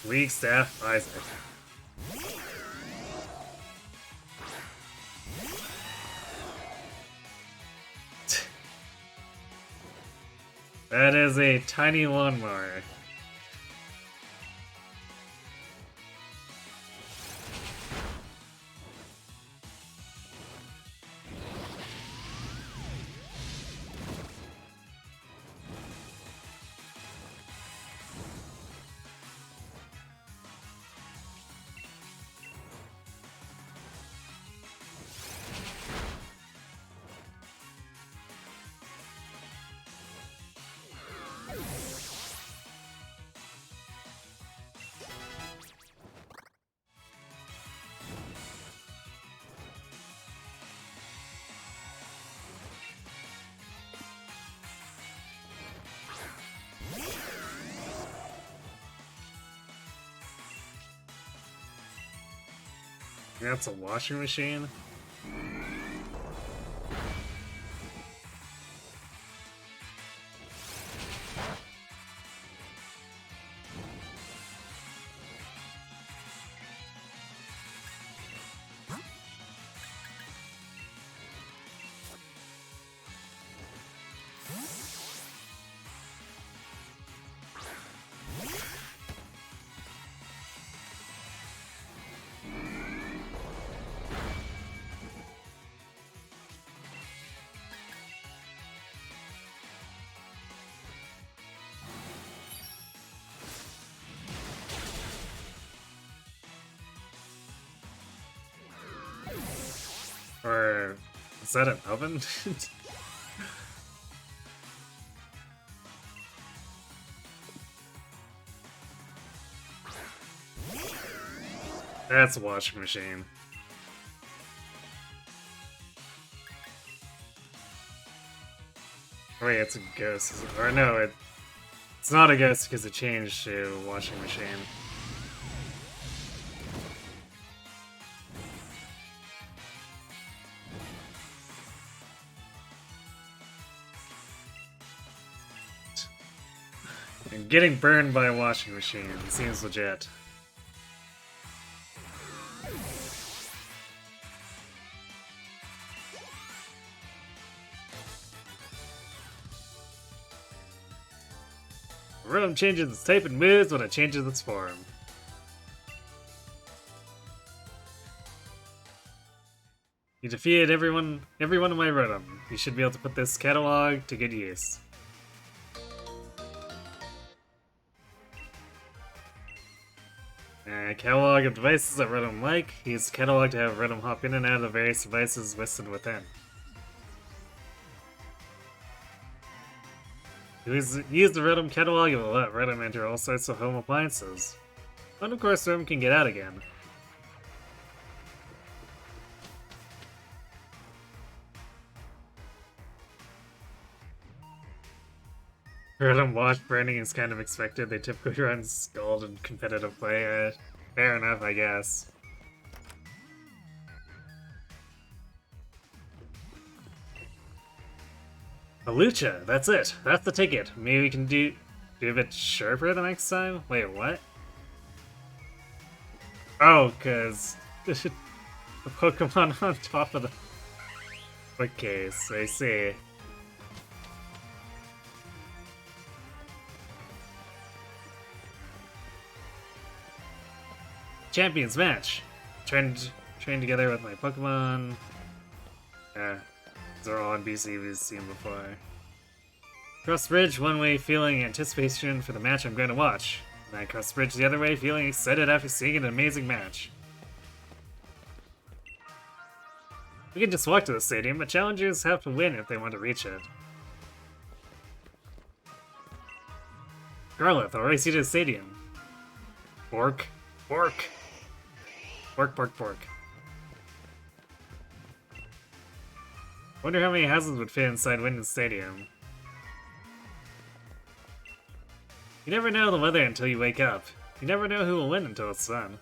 Weak Staff Isaac. That is a tiny lawnmower. That's a washing machine? Or is that an oven? That's a washing machine. Wait, it's a ghost. Or no, it's not a ghost because it changed to a washing machine. And getting burned by a washing machine seems legit. Rotom changes its type and moves when it changes its form. You defeated every one of my Rotom. You should be able to put this catalog to good use. Catalog of devices that Rotom like. Use catalog to have Rotom hop in and out of the various devices listed within. Use the Rotom catalog and will let Rotom enter all sorts of home appliances. And of course, Rotom can get out again. Rotom wash burning is kind of expected. They typically run Scald in competitive play. Fair enough, I guess. A Lucha, that's it. That's the ticket. Maybe we can do a bit sharper the next time? Wait, what? Oh, cause the Pokemon on top of the bookcase, I see. Champions match. Train together with my Pokemon. These are all NPCs we've seen before. Cross the bridge one way, feeling anticipation for the match I'm going to watch. And I cross the bridge the other way, feeling excited after seeing an amazing match. We can just walk to the stadium, but challengers have to win if they want to reach it. Garlith, I'll race you to the stadium. Bork. Bork. Bork, bork, bork. Wonder how many houses would fit inside Wyndon Stadium. You never know the weather until you wake up. You never know who will win until it's done.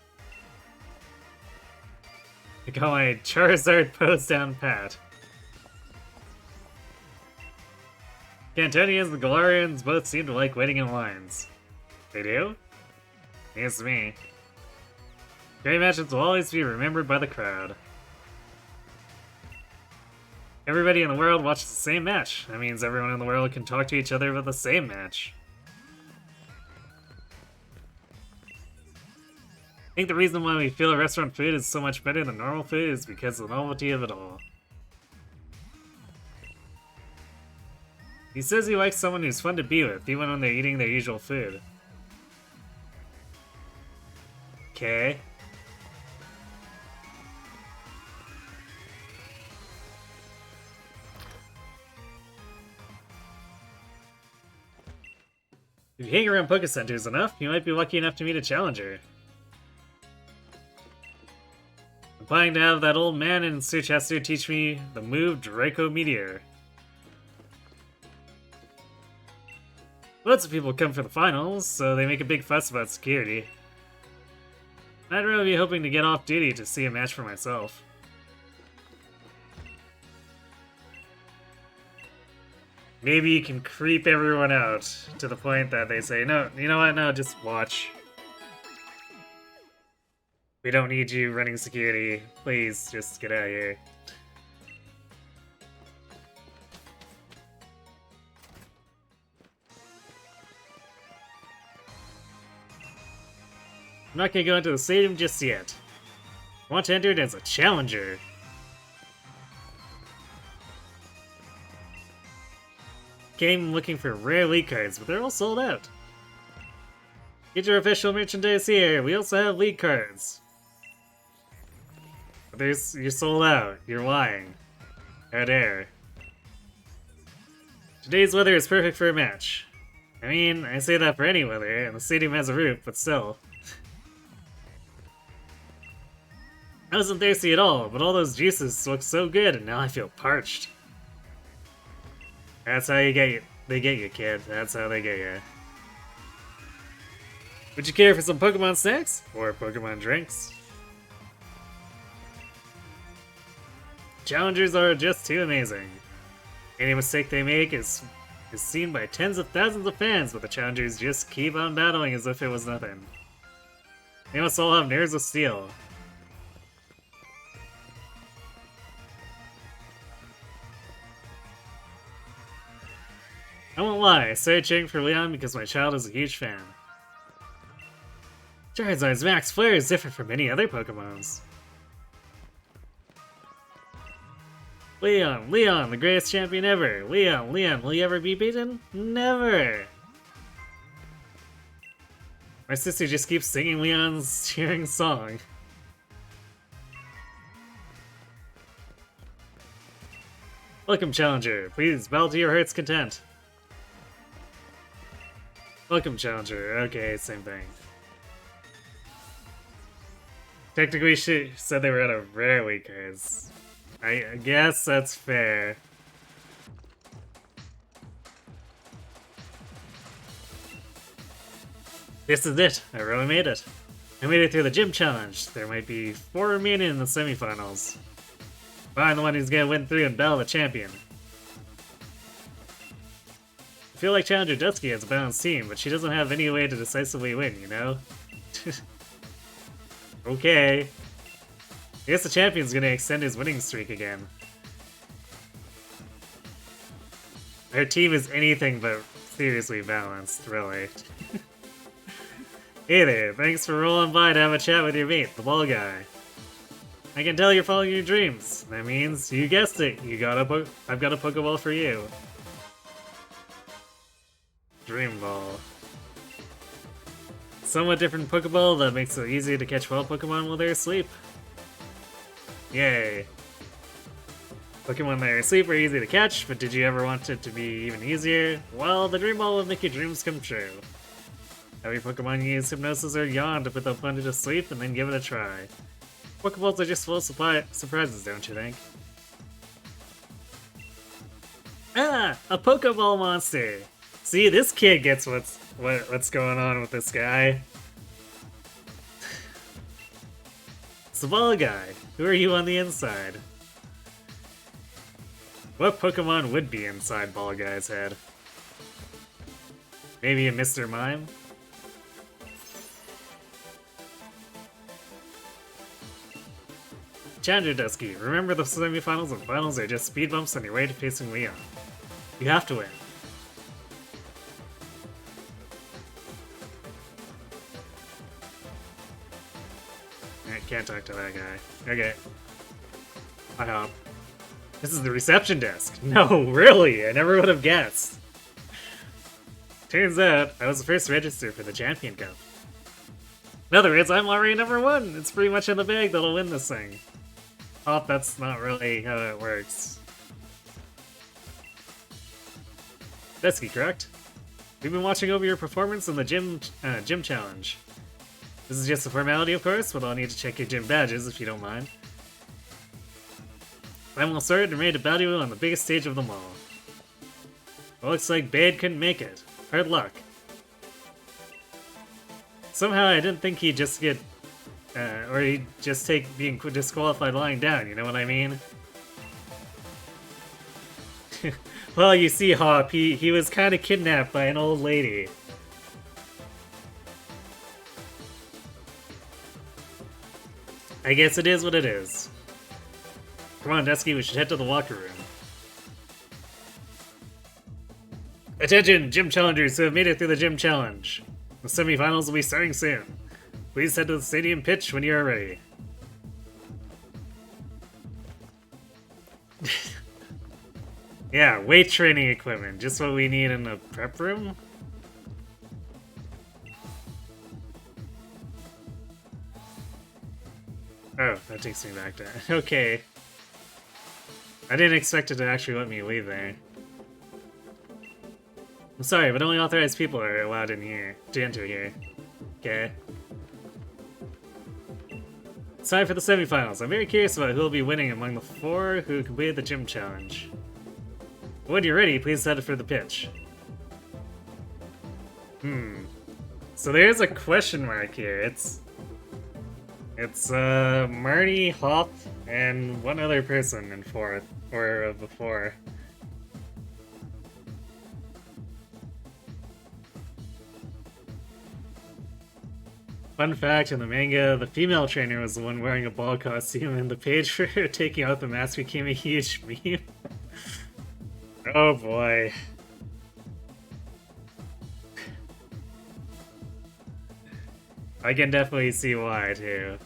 I got my Charizard pose down pat. Cantonians and Galarians both seem to like waiting in lines. They do? Yes, me. Great matches will always be remembered by the crowd. Everybody in the world watches the same match. That means everyone in the world can talk to each other about the same match. I think the reason why we feel restaurant food is so much better than normal food is because of the novelty of it all. He says he likes someone who's fun to be with, even when they're eating their usual food. Okay. If you hang around Pokécenters enough, you might be lucky enough to meet a challenger. I'm planning to have that old man in Suchasu teach me the move Draco Meteor. Lots of people come for the finals, so they make a big fuss about security. I'd really be hoping to get off duty to see a match for myself. Maybe you can creep everyone out to the point that they say, no, you know what, no, just watch. We don't need you running security. Please, just get out of here. I'm not gonna go into the stadium just yet. I want to enter it as a challenger. Came looking for rare league cards, but they're all sold out. Get your official merchandise here. We also have league cards. But you're sold out. You're lying. How dare. Today's weather is perfect for a match. I mean, I say that for any weather, and the stadium has a roof, but still. I wasn't thirsty at all, but all those juices look so good, and now I feel parched. That's how you get you. They get you, kid. That's how they get you. Would you care for some Pokemon snacks? Or Pokemon drinks? Challengers are just too amazing. Any mistake they make is seen by tens of thousands of fans, but the challengers just keep on battling as if it was nothing. They must all have nerves of steel. I won't lie, I started cheering for Leon because my child is a huge fan. Charizard's max flare is different from many other Pokemons. Leon, the greatest champion ever! Leon, will you ever be beaten? Never! My sister just keeps singing Leon's cheering song. Welcome, Challenger. Please bow to your heart's content. Welcome, Challenger. Okay, same thing. Technically, she said they were out of rare weak cards. I guess that's fair. This is it. I really made it. I made it through the gym challenge. There might be 4 remaining in the semifinals. But I'm the one who's gonna win through and battle the champion. I feel like Challenger Dusky has a balanced team, but she doesn't have any way to decisively win, you know? Okay. I guess the champion's gonna extend his winning streak again. Her team is anything but seriously balanced, really. Hey there, thanks for rolling by to have a chat with your mate, the ball guy. I can tell you're following your dreams. That means, you guessed it, I've got a Pokeball for you. Dream Ball. Somewhat different Pokeball that makes it easy to catch wild Pokemon while they're asleep. Yay. Pokemon that are asleep are easy to catch, but did you ever want it to be even easier? Well, the Dream Ball will make your dreams come true. Every Pokemon use Hypnosis or Yawn to put the opponent to sleep and then give it a try. Pokeballs are just full of surprises, don't you think? Ah! A Pokeball monster! See, this kid gets what's going on with this guy. It's the ball guy. Who are you on the inside? What Pokemon would be inside Ball Guy's head? Maybe a Mr. Mime? Challenger Dusky, remember the semifinals and finals are just speed bumps on your way to facing Leon. You have to win. I can't talk to that guy. Okay. I hop. This is the reception desk. No, really, I never would have guessed. Turns out, I was the first to register for the Champion Cup. In other words, I'm already #1. It's pretty much in the bag that'll win this thing. Oh, that's not really how it works. Dusky, correct? We've been watching over your performance in the gym challenge. This is just a formality, of course, but I'll need to check your gym badges if you don't mind. I'm all sorted and ready to battle you on the biggest stage of them all. Well, looks like Bade couldn't make it. Hard luck. Somehow I didn't think he'd just get, or he'd just take being disqualified lying down, you know what I mean? Well, you see, Hop, he was kind of kidnapped by an old lady. I guess it is what it is. Come on, Dusky, we should head to the locker room. Attention, gym challengers who have made it through the gym challenge. The semifinals will be starting soon. Please head to the stadium pitch when you are ready. Yeah, weight training equipment, just what we need in the prep room. Oh, that takes me back there. Okay. I didn't expect it to actually let me leave there. I'm sorry, but only authorized people are allowed in here to enter here. Okay. It's time for the semifinals. I'm very curious about who will be winning among the 4 who completed the gym challenge. When you're ready, please head for the pitch. So there's a question mark here. It's Marty, Hop, and one other person in 4th, or of the 4. Fun fact, in the manga, the female trainer was the one wearing a ball costume, and the page for her taking out the mask became a huge meme. Oh boy. I can definitely see why, too.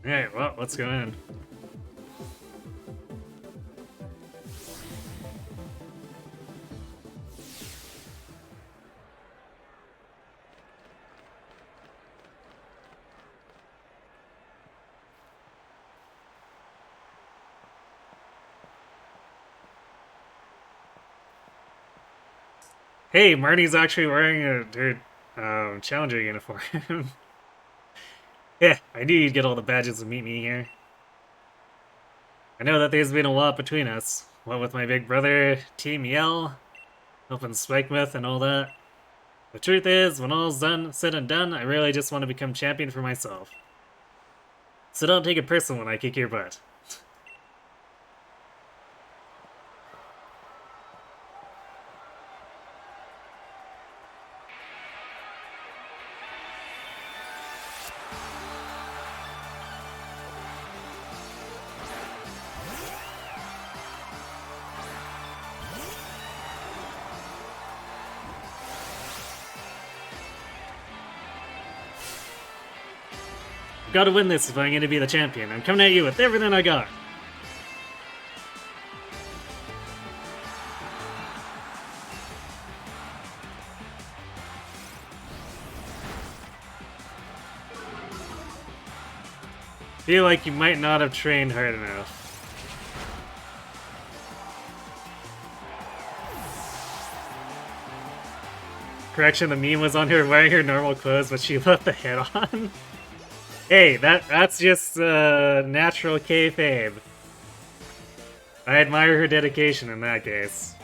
Alright, well, let's go in. Hey, Marty's actually wearing a Challenger uniform. Yeah, I knew you'd get all the badges to meet me here. I know that there's been a lot between us. What with my big brother, Team Yell, helping Spikemouth and all that. The truth is, when all's said and done, I really just want to become champion for myself. So don't take it personal when I kick your butt. Gotta win this if I'm gonna be the champion. I'm coming at you with everything I got. Feel like you might not have trained hard enough. Correction, the meme was on her wearing her normal clothes, but she left the head on. Hey, that's just natural kayfabe. I admire her dedication in that case.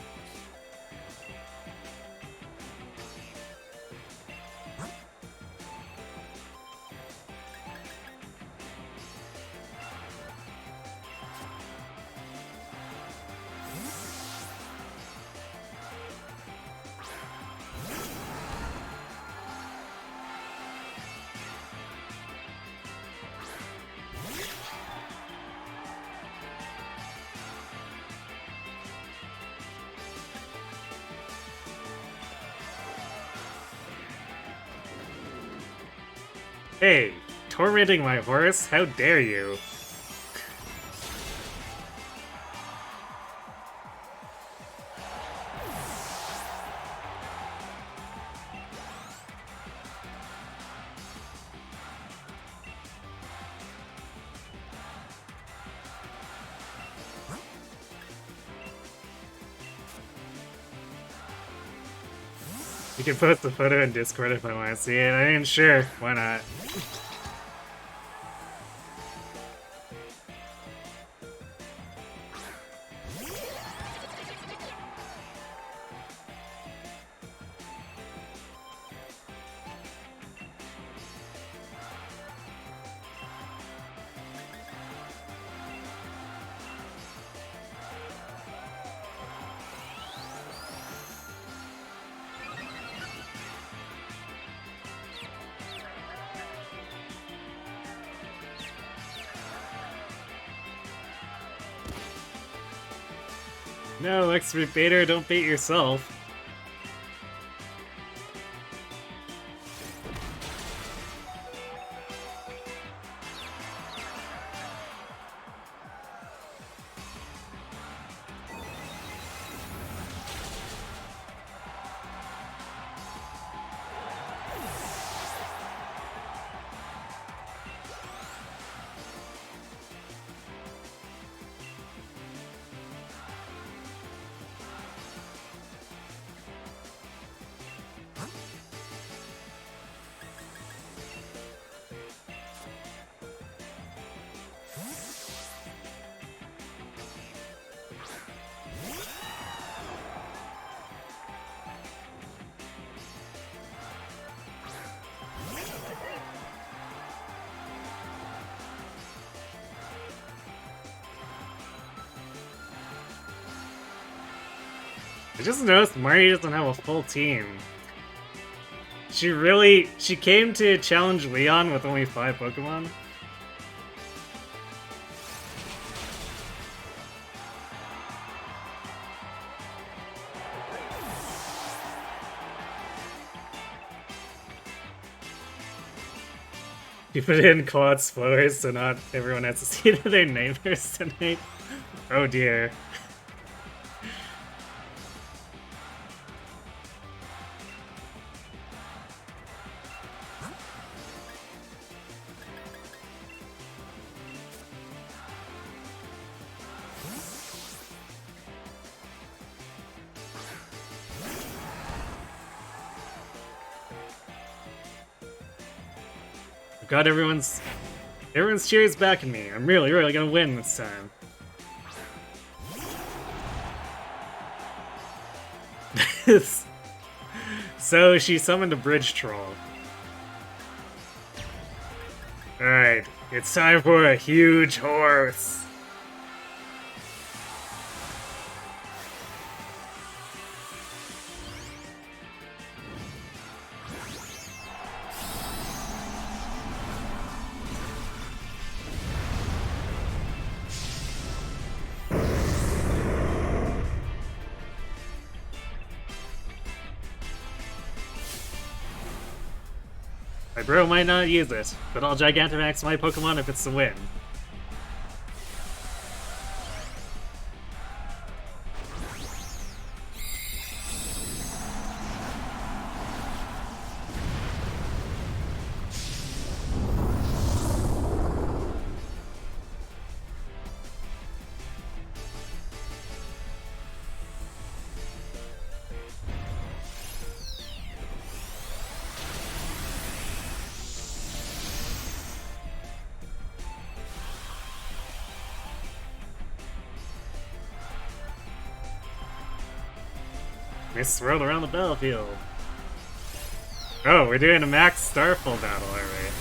Hey, tormenting my horse? How dare you? You can post the photo in Discord if I want to see it. I mean, sure, why not? No, expert baiter, don't bait yourself. I just noticed Marnie doesn't have a full team. She came to challenge Leon with only 5 Pokemon? You put in quad spoilers so not everyone has to see their neighbors tonight? Oh dear. Got everyone's cheers backing me. I'm really gonna win this time. So she summoned a bridge troll. Alright, it's time for a huge horse. My bro might not use it, but I'll Gigantamax my Pokemon if it's the win. Nice roll around the battlefield. Oh, we're doing a Max Starfall battle, alright.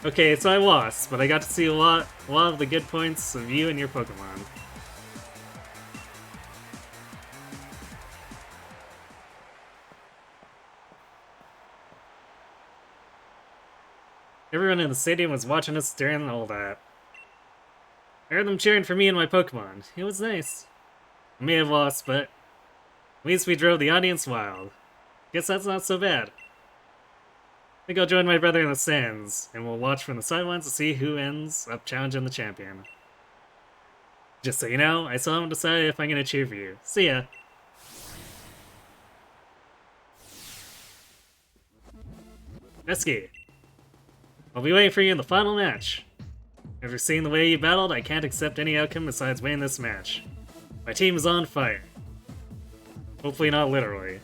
Okay, so I lost, but I got to see a lot of the good points of you and your Pokemon. Everyone in the stadium was watching us during all that. I heard them cheering for me and my Pokemon. It was nice. I may have lost, but at least we drove the audience wild. Guess that's not so bad. I think I'll join my brother in the stands, and we'll watch from the sidelines to see who ends up challenging the champion. Just so you know, I still haven't decided if I'm gonna cheer for you. See ya! Esky, I'll be waiting for you in the final match. After seeing the way you battled, I can't accept any outcome besides winning this match. My team is on fire. Hopefully not literally.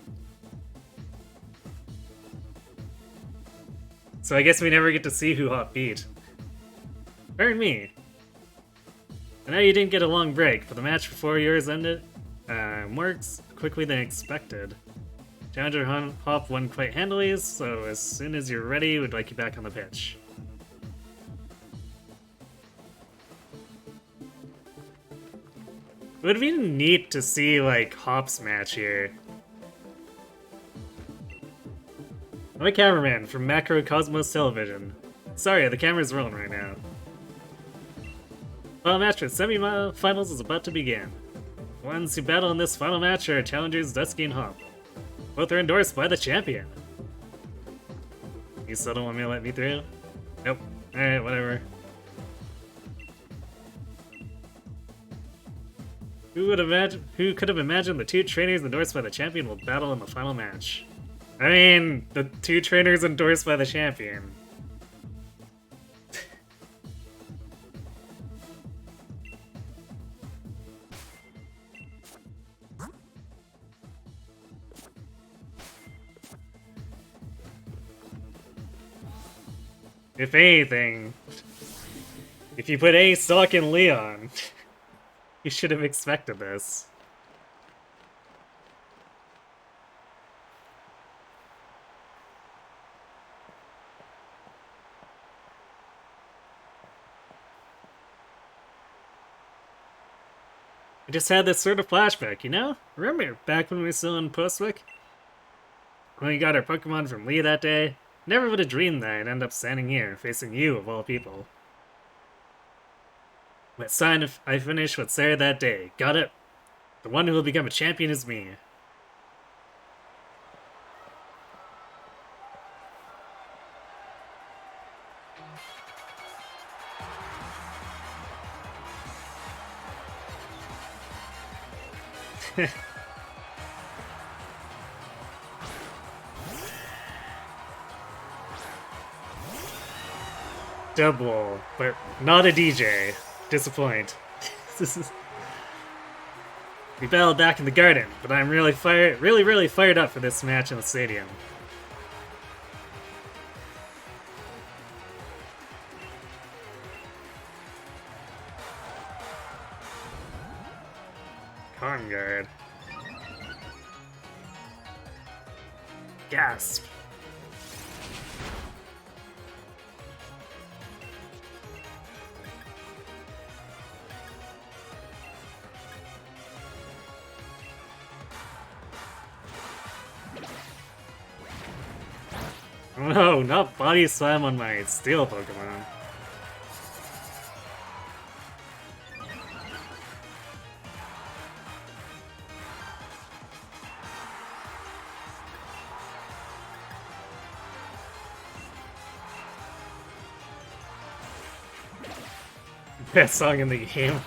So I guess we never get to see who Hop beat. Pardon me. I know you didn't get a long break, but the match before yours ended more quickly than expected. Challenger Hop won quite handily, so as soon as you're ready, we'd like you back on the pitch. It would be neat to see, like, Hop's match here. I'm a cameraman from Macrocosmos Television. Sorry, the camera's rolling right now. Final match for semi-finals is about to begin. The ones who battle in this final match are challengers Dusky and Hop. Both are endorsed by the champion. You still don't want me to let me through? Nope. Alright, whatever. Who could have imagined the two trainers endorsed by the champion will battle in the final match? I mean, the two trainers endorsed by the champion. If anything, if you put any stock in Leon, you should have expected this. I just had this sort of flashback, you know? Remember back when we were still in Postwick? When we got our Pokemon from Lee that day? Never would have dreamed that I'd end up standing here, facing you of all people. But it's time I finished what started that day. Got it? The one who will become a champion is me. Double, but not a DJ. Disappoint. We battled back in the garden, but I'm really fired up for this match in the stadium. Pawn guard. Gasp. Oh no, not Body Slam on my Steel Pokemon. Best song in the game.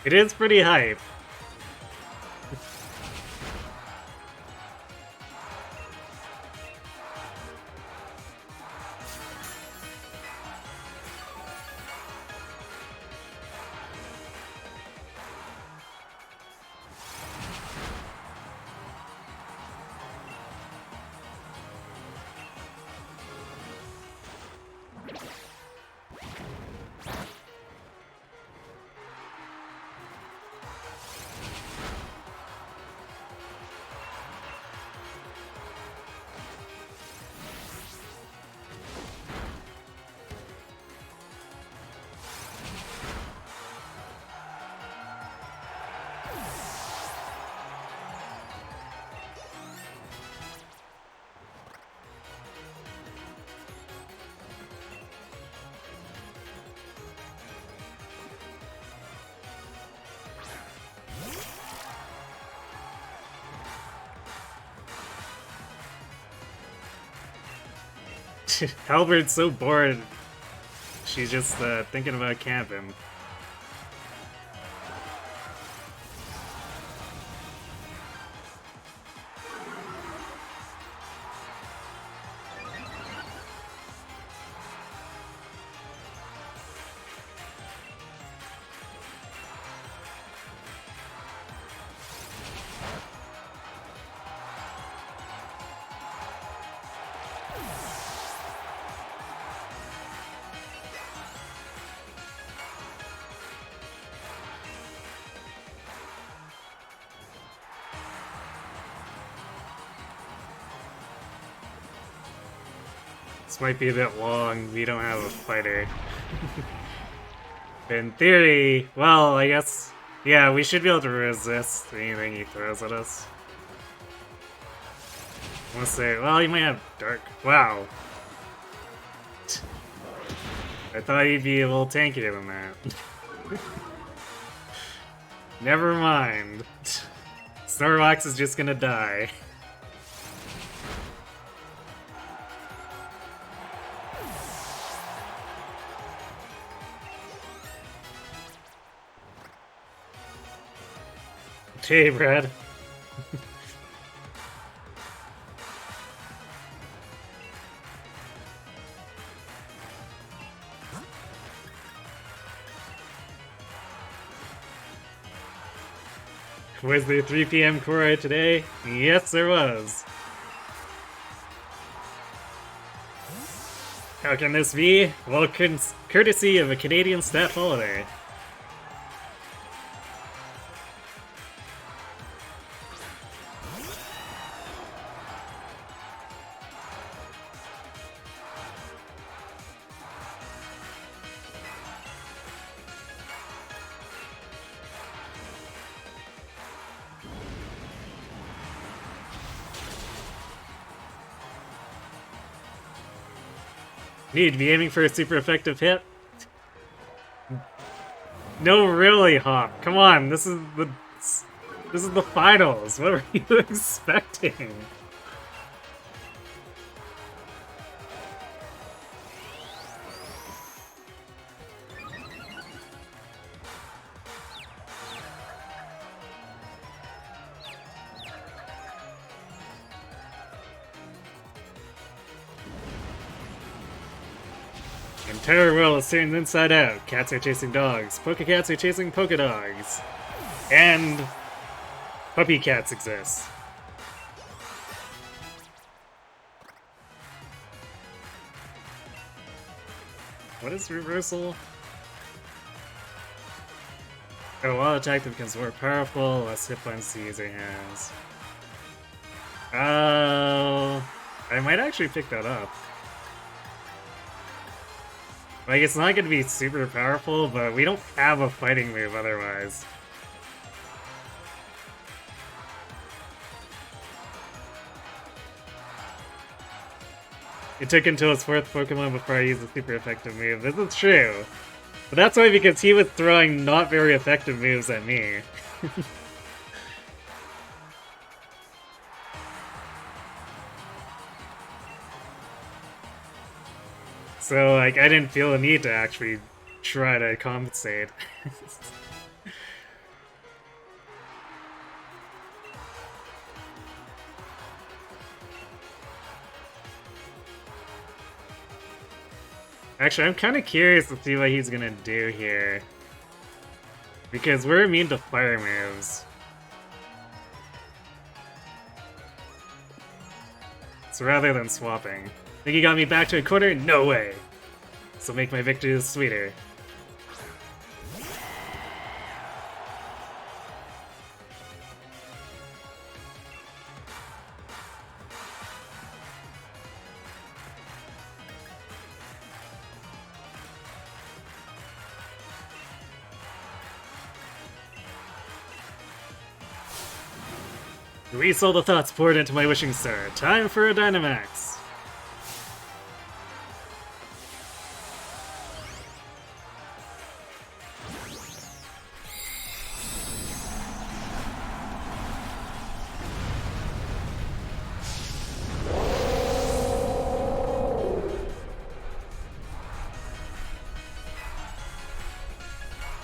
It is pretty hype. Halbert's so bored. She's just thinking about camping. This might be a bit long, we don't have a fighter. In theory, well, I guess, yeah, we should be able to resist anything he throws at us. I want to say, well, he might have Dark. Wow. I thought he'd be a little tankier than that. Never mind. Snorlax is just gonna die. Hey, Brad. Was there 3 PM Korra today? Yes, there was. How can this be? Well, courtesy of a Canadian stat holiday. Need to be aiming for a super effective hit. No, really, Hop. Come on, this is the finals. What were you expecting? Entire world is turned inside out. Cats are chasing dogs. Pokecats are chasing Pokedogs. And puppy cats exist. What is reversal? Oh, while attack becomes more powerful, less hit points the user has. Oh, I might actually pick that up. Like, it's not gonna be super powerful, but we don't have a fighting move otherwise. It took until his 4th Pokemon before I used a super effective move. This is true. But that's why, because he was throwing not very effective moves at me. So, like, I didn't feel the need to actually try to compensate. Actually, I'm kind of curious to see what he's gonna do here. Because we're immune to fire moves. So rather than swapping. Think he got me back to a quarter? No way! So make my victory sweeter. Release all the thoughts poured into my wishing star. Time for a Dynamax!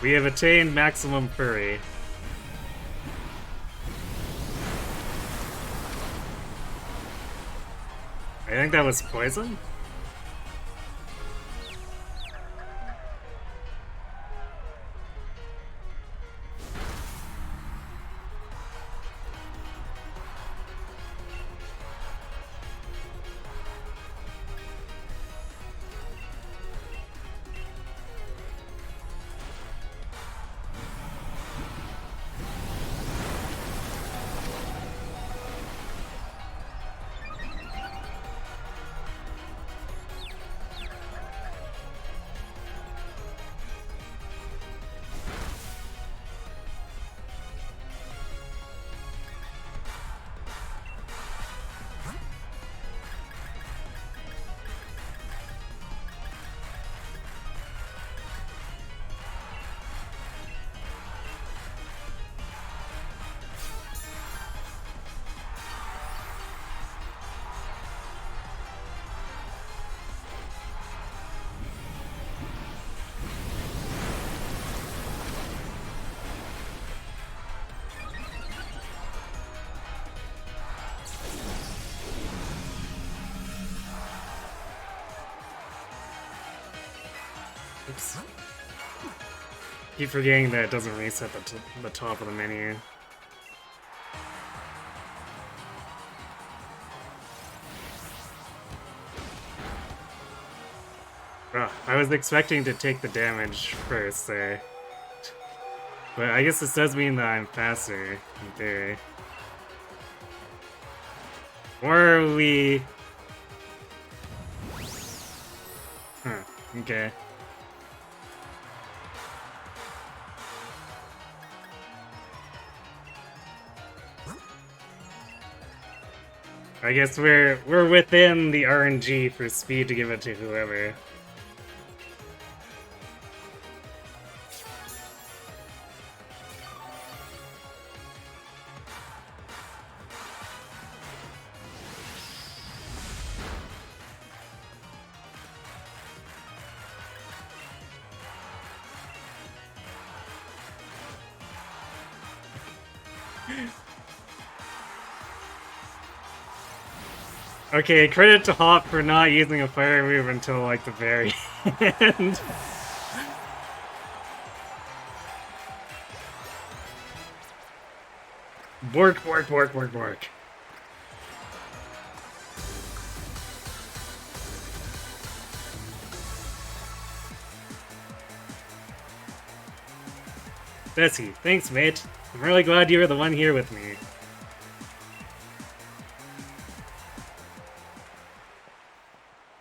We have attained maximum furry. I think that was poison? Oops. Keep forgetting that it doesn't reset the top of the menu. I was expecting to take the damage first there. But I guess this does mean that I'm faster, in theory. Or we... Huh, okay. I guess we're within the RNG for speed to give it to whoever. Okay, credit to Hop for not using a fire move until, like, the very end. Bork, bork, bork, bork, bork. Desi, thanks, mate. I'm really glad you were the one here with me.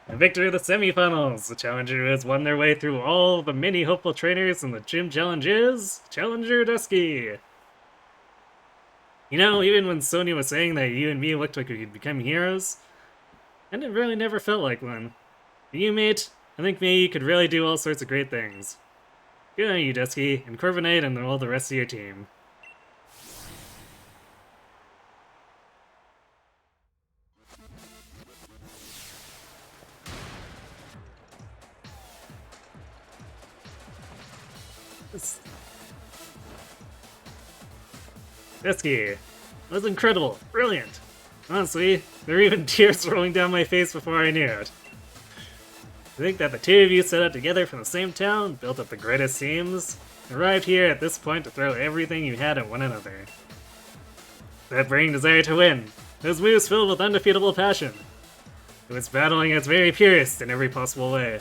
The victor of the semifinals! The challenger who has won their way through all the many hopeful trainers in the gym challenge is Challenger Dusky! You know, even when Sonia was saying that you and me looked like we could become heroes, and it really never felt like one. But you, mate, I think me, you could really do all sorts of great things. Good on you, Dusky, and Corviknight and all the rest of your team. Dusky, that was incredible, brilliant. Honestly, there were even tears rolling down my face before I knew it. I think that the two of you set out together from the same town, built up the greatest teams, arrived here at this point to throw everything you had at one another. That burning desire to win, those moves filled with undefeatable passion. It was battling at its very purest in every possible way.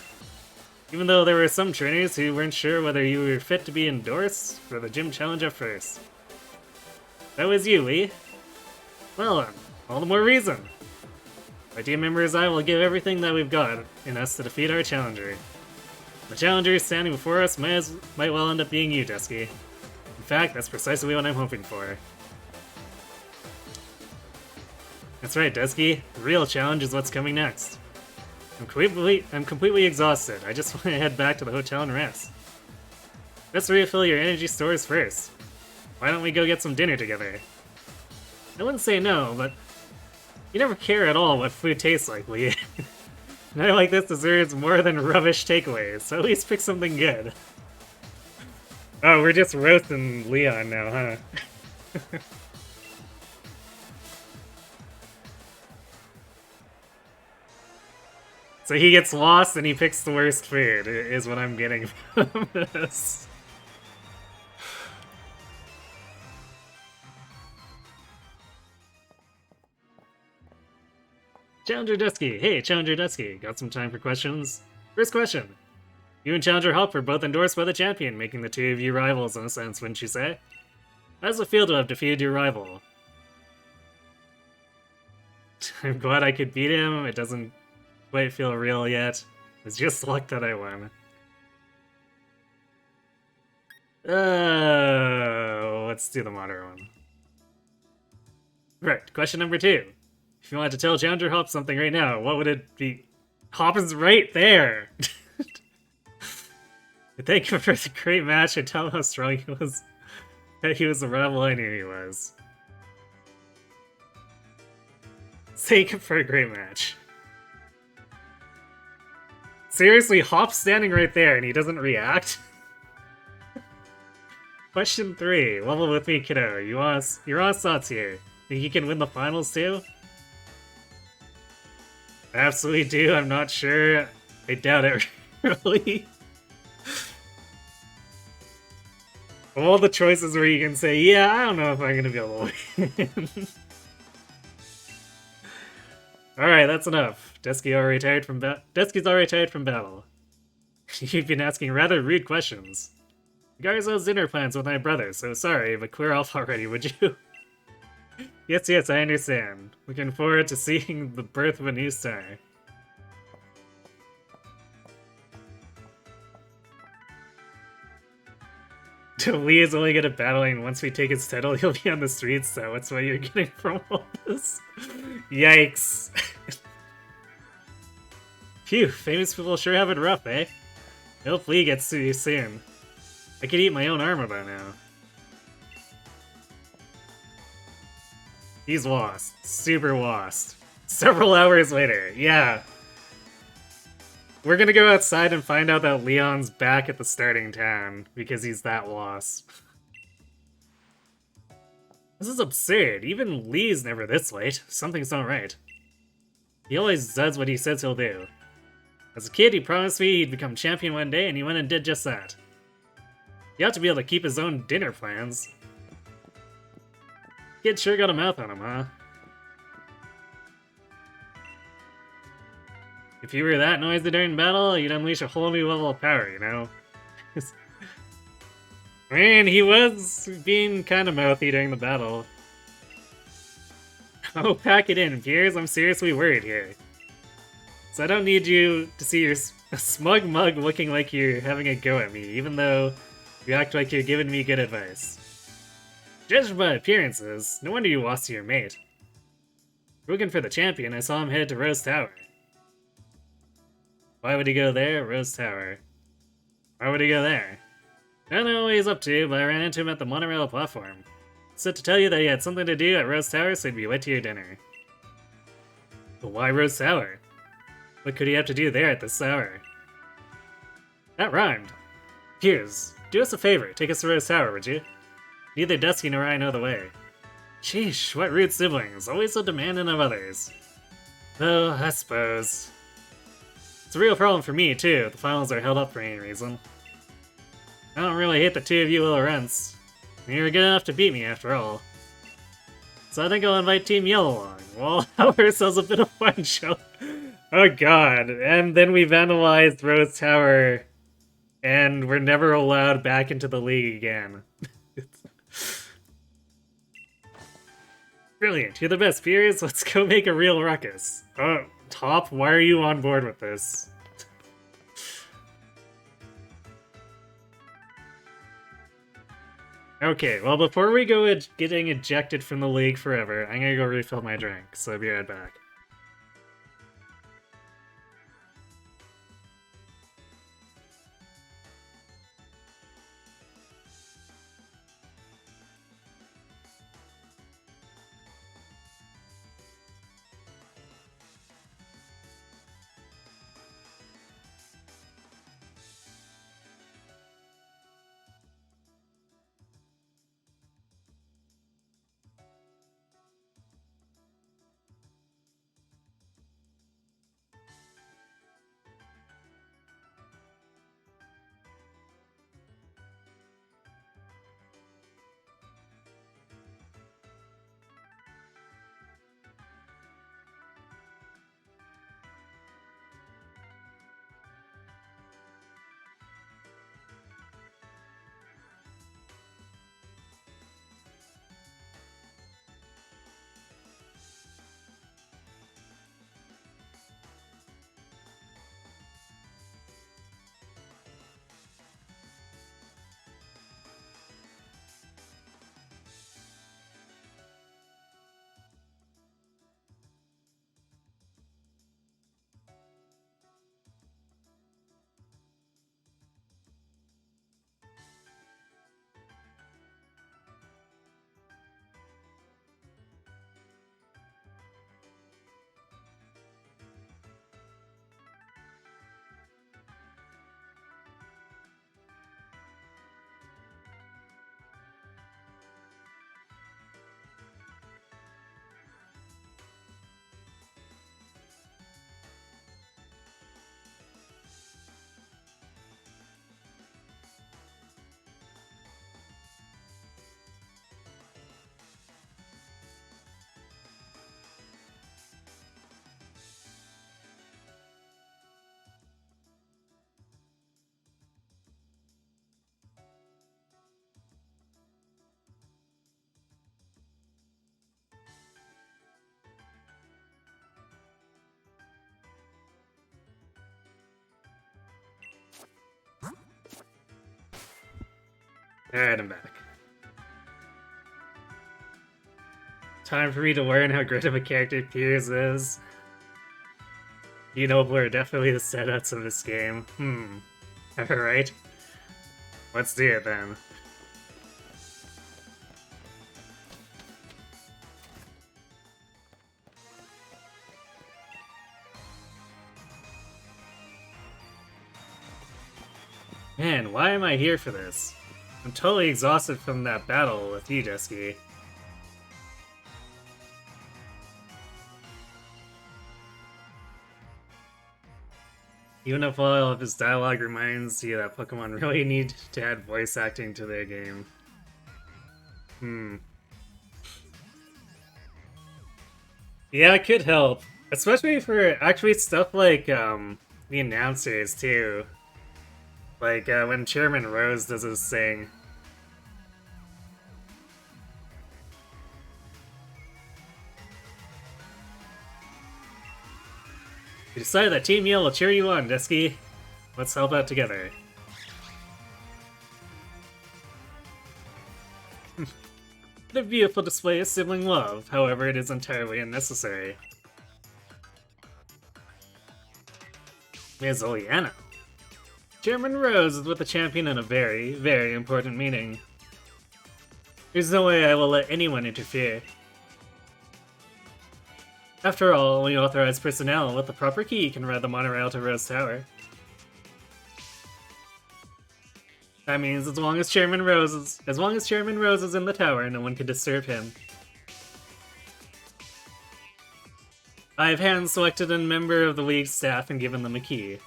Even though there were some trainers who weren't sure whether you were fit to be endorsed for the gym challenge at first. That was you, Lee. Well then, all the more reason. My team members and I will give everything that we've got in us to defeat our challenger. The challenger standing before us might well end up being you, Dusky. In fact, that's precisely what I'm hoping for. That's right, Dusky. The real challenge is what's coming next. I'm completely exhausted. I just want to head back to the hotel and rest. Let's refill your energy stores first. Why don't we go get some dinner together? I wouldn't say no, but you never care at all what food tastes like, Lee. A night like this deserves more than rubbish takeaways, so at least pick something good. Oh, we're just roasting Leon now, huh? So he gets lost and he picks the worst food, is what I'm getting from this. Challenger Dusky. Hey, Challenger Dusky. Got some time for questions? First question. You and Challenger Hop were both endorsed by the champion, making the two of you rivals in a sense, wouldn't you say? How does it feel to have defeated your rival? I'm glad I could beat him. It doesn't quite feel real yet. It's just luck that I won. Let's do the modern one. Right, question number 2. If you wanted to tell Challenger Hop something right now, what would it be? Hop is right there! Thank you for the great match and tell him how strong he was. That he was the rival I knew he was. Thank you for a great match. Seriously, Hop's standing right there and he doesn't react? Question 3. Level with me, kiddo. Your honest thoughts here. Think you can win the finals too? I absolutely do. I'm not sure. I doubt it, really. Of all the choices where you can say, yeah, I don't know if I'm gonna be able to win. Alright, that's enough. Dusky's already tired from battle. You've been asking rather rude questions. Garzo's dinner plans with my brother, so sorry, but clear off already, would you? Yes, I understand. Looking forward to seeing the birth of a new star. Lee is only good at battling. Once we take his title, he'll be on the streets, so that's what you're getting from all this. Yikes. Phew, famous people sure have it rough, eh? I hope Lee gets to you soon. I could eat my own armor by now. He's lost. Super lost. Several hours later, yeah. We're gonna go outside and find out that Leon's back at the starting town, because he's that lost. This is absurd. Even Lee's never this late. Something's not right. He always does what he says he'll do. As a kid, he promised me he'd become champion one day, and he went and did just that. He ought to be able to keep his own dinner plans. Kid sure got a mouth on him, huh? If you were that noisy during battle, you'd unleash a whole new level of power, you know? Man, he was being kind of mouthy during the battle. Oh, pack it in, Piers. I'm seriously worried here. So I don't need you to see your smug mug looking like you're having a go at me, even though you act like you're giving me good advice. Judged by appearances, no wonder you lost to your mate. Looking for the champion, I saw him head to Rose Tower. Why would he go there? Rose Tower. Why would he go there? I don't know what he's up to, but I ran into him at the monorail platform. So to tell you that he had something to do at Rose Tower, so he'd be late to your dinner. But why Rose Tower? What could he have to do there at this hour? That rhymed. Piers, do us a favor, take us to Rose Tower, would you? Neither Dusky nor I know the way. Sheesh, what rude siblings, always so demanding of others. Though, I suppose. It's a real problem for me, too, if the finals are held up for any reason. I don't really hate the two of you little rents. You were good enough to beat me, after all. So I think I'll invite Team Yell along. We'll have ourselves a bit of fun show. Oh god, and then we vandalized Rose Tower, and we're never allowed back into the league again. Brilliant, you're the best, Piers. Let's go make a real ruckus. Oh, Top, why are you on board with this? Okay, well, before we go getting ejected from the league forever, I'm gonna go refill my drink, so I'll be right back. Alright, I'm back. Time for me to learn how great of a character Piers is. You Noble are definitely the setups of this game. Alright. Let's do it then. Man, why am I here for this? I'm totally exhausted from that battle with you, Dusky. Even if all of his dialogue reminds you that Pokemon really need to add voice acting to their game. Yeah, it could help. Especially for actually stuff like the announcers too. Like when Chairman Rose does his thing. We decided that Team Yell will cheer you on, Desky. Let's help out together. The beautiful display of sibling love, however, it is entirely unnecessary. Ms. Oleana. Chairman Rose is with the champion in a very, very important meeting. There's no way I will let anyone interfere. After all, only authorized personnel with the proper key can ride the monorail to Rose Tower. That means as long as Chairman Rose is in the tower, no one can disturb him. I have hand-selected a member of the League's staff and given them a key.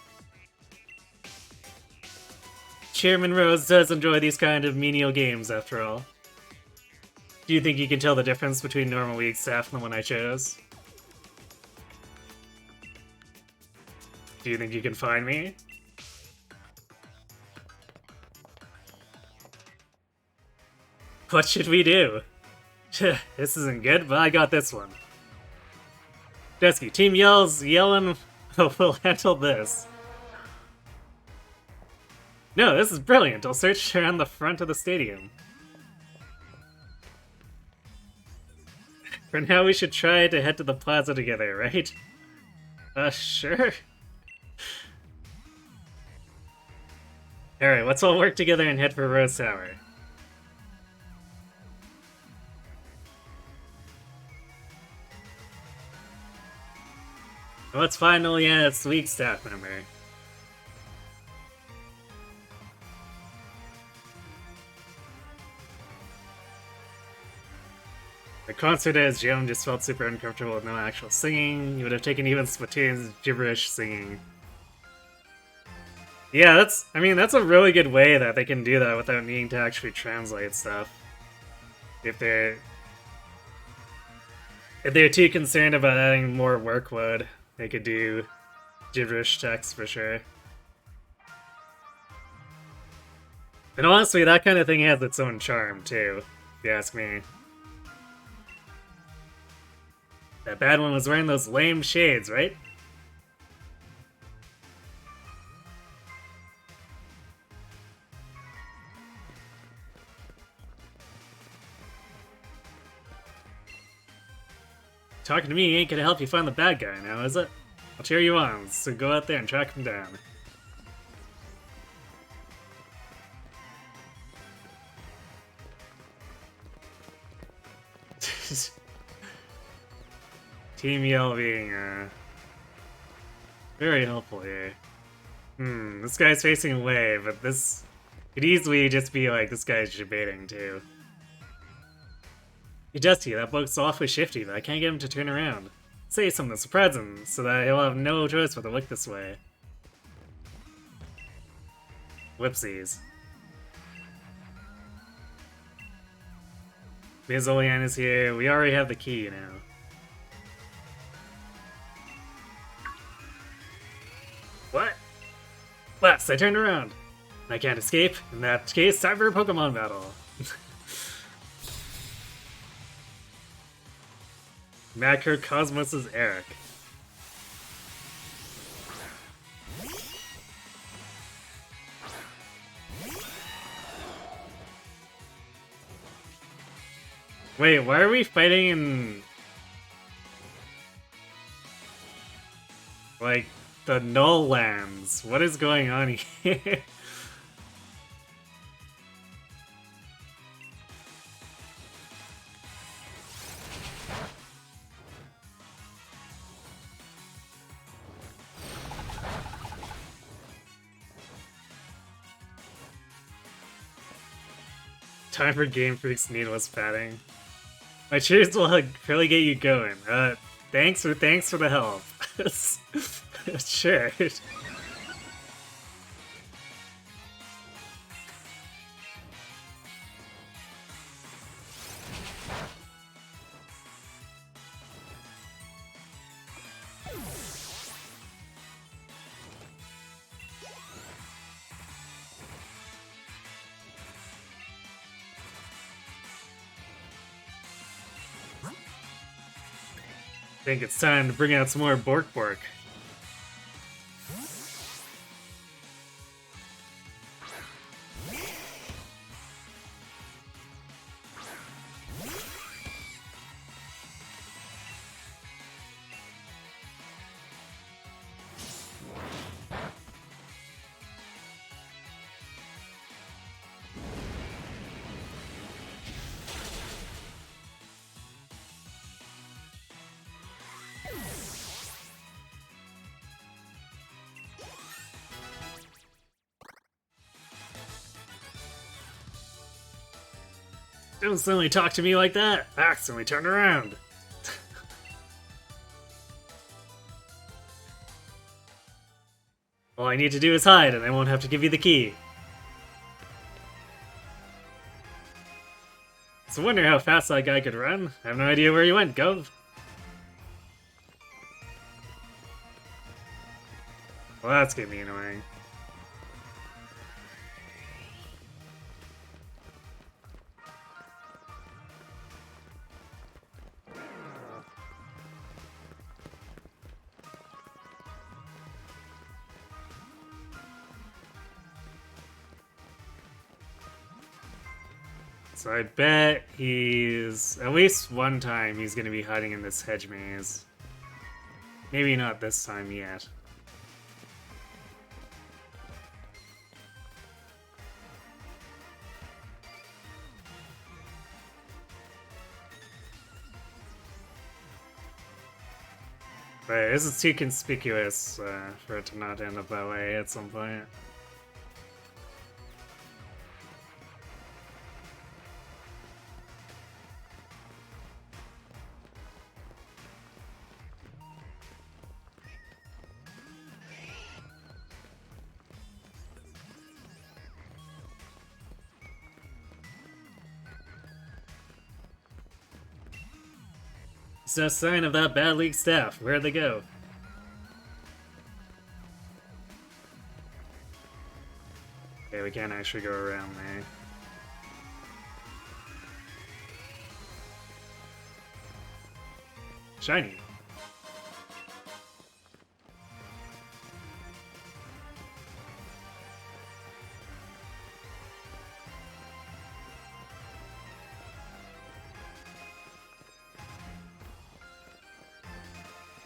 Chairman Rose does enjoy these kind of menial games, after all. Do you think you can tell the difference between normal League staff and the one I chose? Do you think you can find me? What should we do? This isn't good, but I got this one. Desky, Team Yellin will handle this. No, this is brilliant. I'll search around the front of the stadium. For now, we should try to head to the plaza together, right? Sure. Alright, let's all work together and head for Rose Tower. Let's find Oleana's League staff member. The concert as Jim just felt super uncomfortable with no actual singing. You would have taken even Splatoon's gibberish singing. Yeah, that's a really good way that they can do that without needing to actually translate stuff. If they're too concerned about adding more workload, they could do gibberish text for sure. And honestly, that kind of thing has its own charm too, if you ask me. That bad one was wearing those lame shades, right? Talking to me ain't gonna help you find the bad guy now, is it? I'll cheer you on, so go out there and track him down. Team Yell being, very helpful here. This guy's facing away, but this could easily just be like, this guy's debating too. Hey Dusty, that bloke's awfully shifty, but I can't get him to turn around. Say something, surprise him, so that he'll have no choice but to look this way. Whoopsies. Ms. Oleana's here, we already have the key now. What? Last, I turned around. I can't escape. In that case, time for a Pokemon battle. Macrocosmos' Eric. Wait, why are we fighting in... like, the Null Lands? What is going on here? Time for Game Freak's needless padding. My cheers will really get you going. Thanks for the help. Sure. I think it's time to bring out some more Bork Bork. Don't suddenly talk to me like that! Accidentally turn around! All I need to do is hide, and I won't have to give you the key. So wonder how fast that guy could run. I have no idea where he went, Gov. Well, that's gonna be annoying. So I bet he's... At least one time he's gonna be hiding in this hedge maze. Maybe not this time yet. But this is too conspicuous for it to not end up that way at some point. It's no sign of that bad league staff. Where'd they go? Okay, we can't actually go around there. Shiny.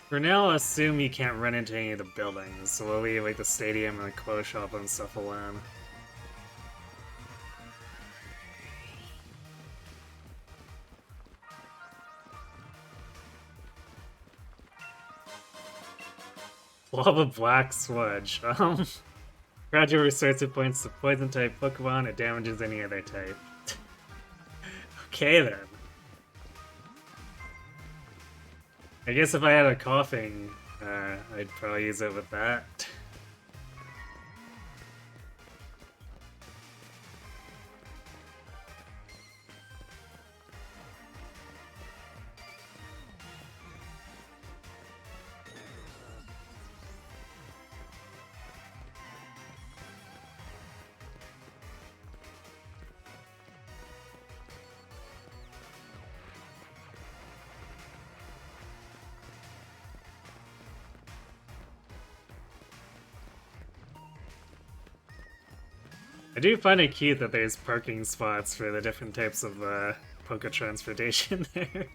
For now, I'll assume you can't run into any of the buildings, so we'll leave like the stadium and the clothes shop and stuff alone. Lava Black Sludge. Gradually restores hit points to poison type Pokemon. It damages any other type. Okay then. I guess if I had a coughing, I'd probably use it with that. I do find it cute that there's parking spots for the different types of Poke transportation there.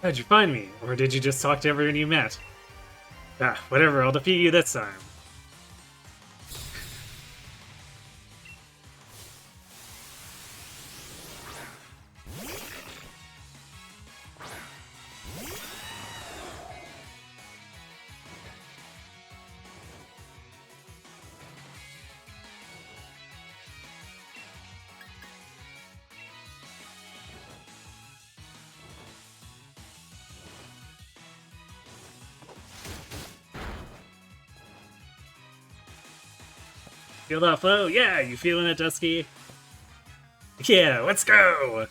How'd you find me? Or did you just talk to everyone you met? Ah, whatever, I'll defeat you this time. Feel that flow? Yeah, you feeling it, Dusky? Yeah, let's go!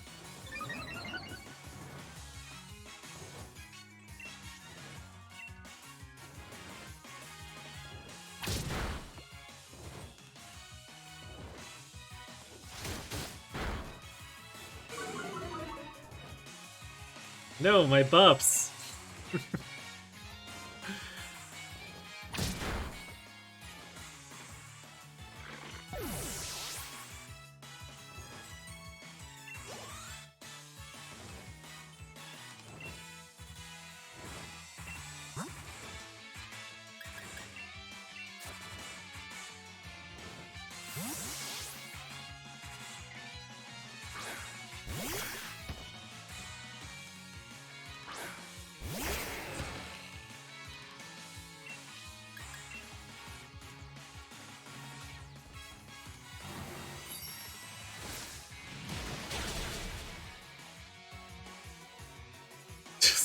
No, my buffs!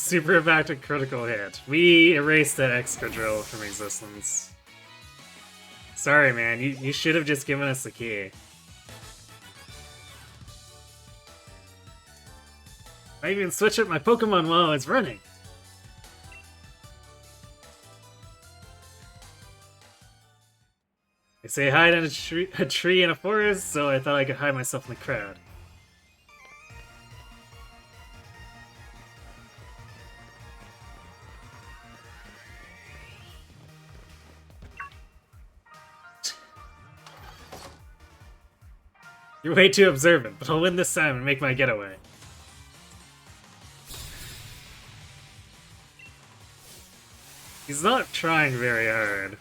Super effective critical hit. We erased that Excadrill from existence. Sorry, man. You should have just given us the key. I even switched up my Pokemon while I was running. They say hide in a tree in a forest, so I thought I could hide myself in the crowd. You're way too observant, but I'll win this time and make my getaway. He's not trying very hard.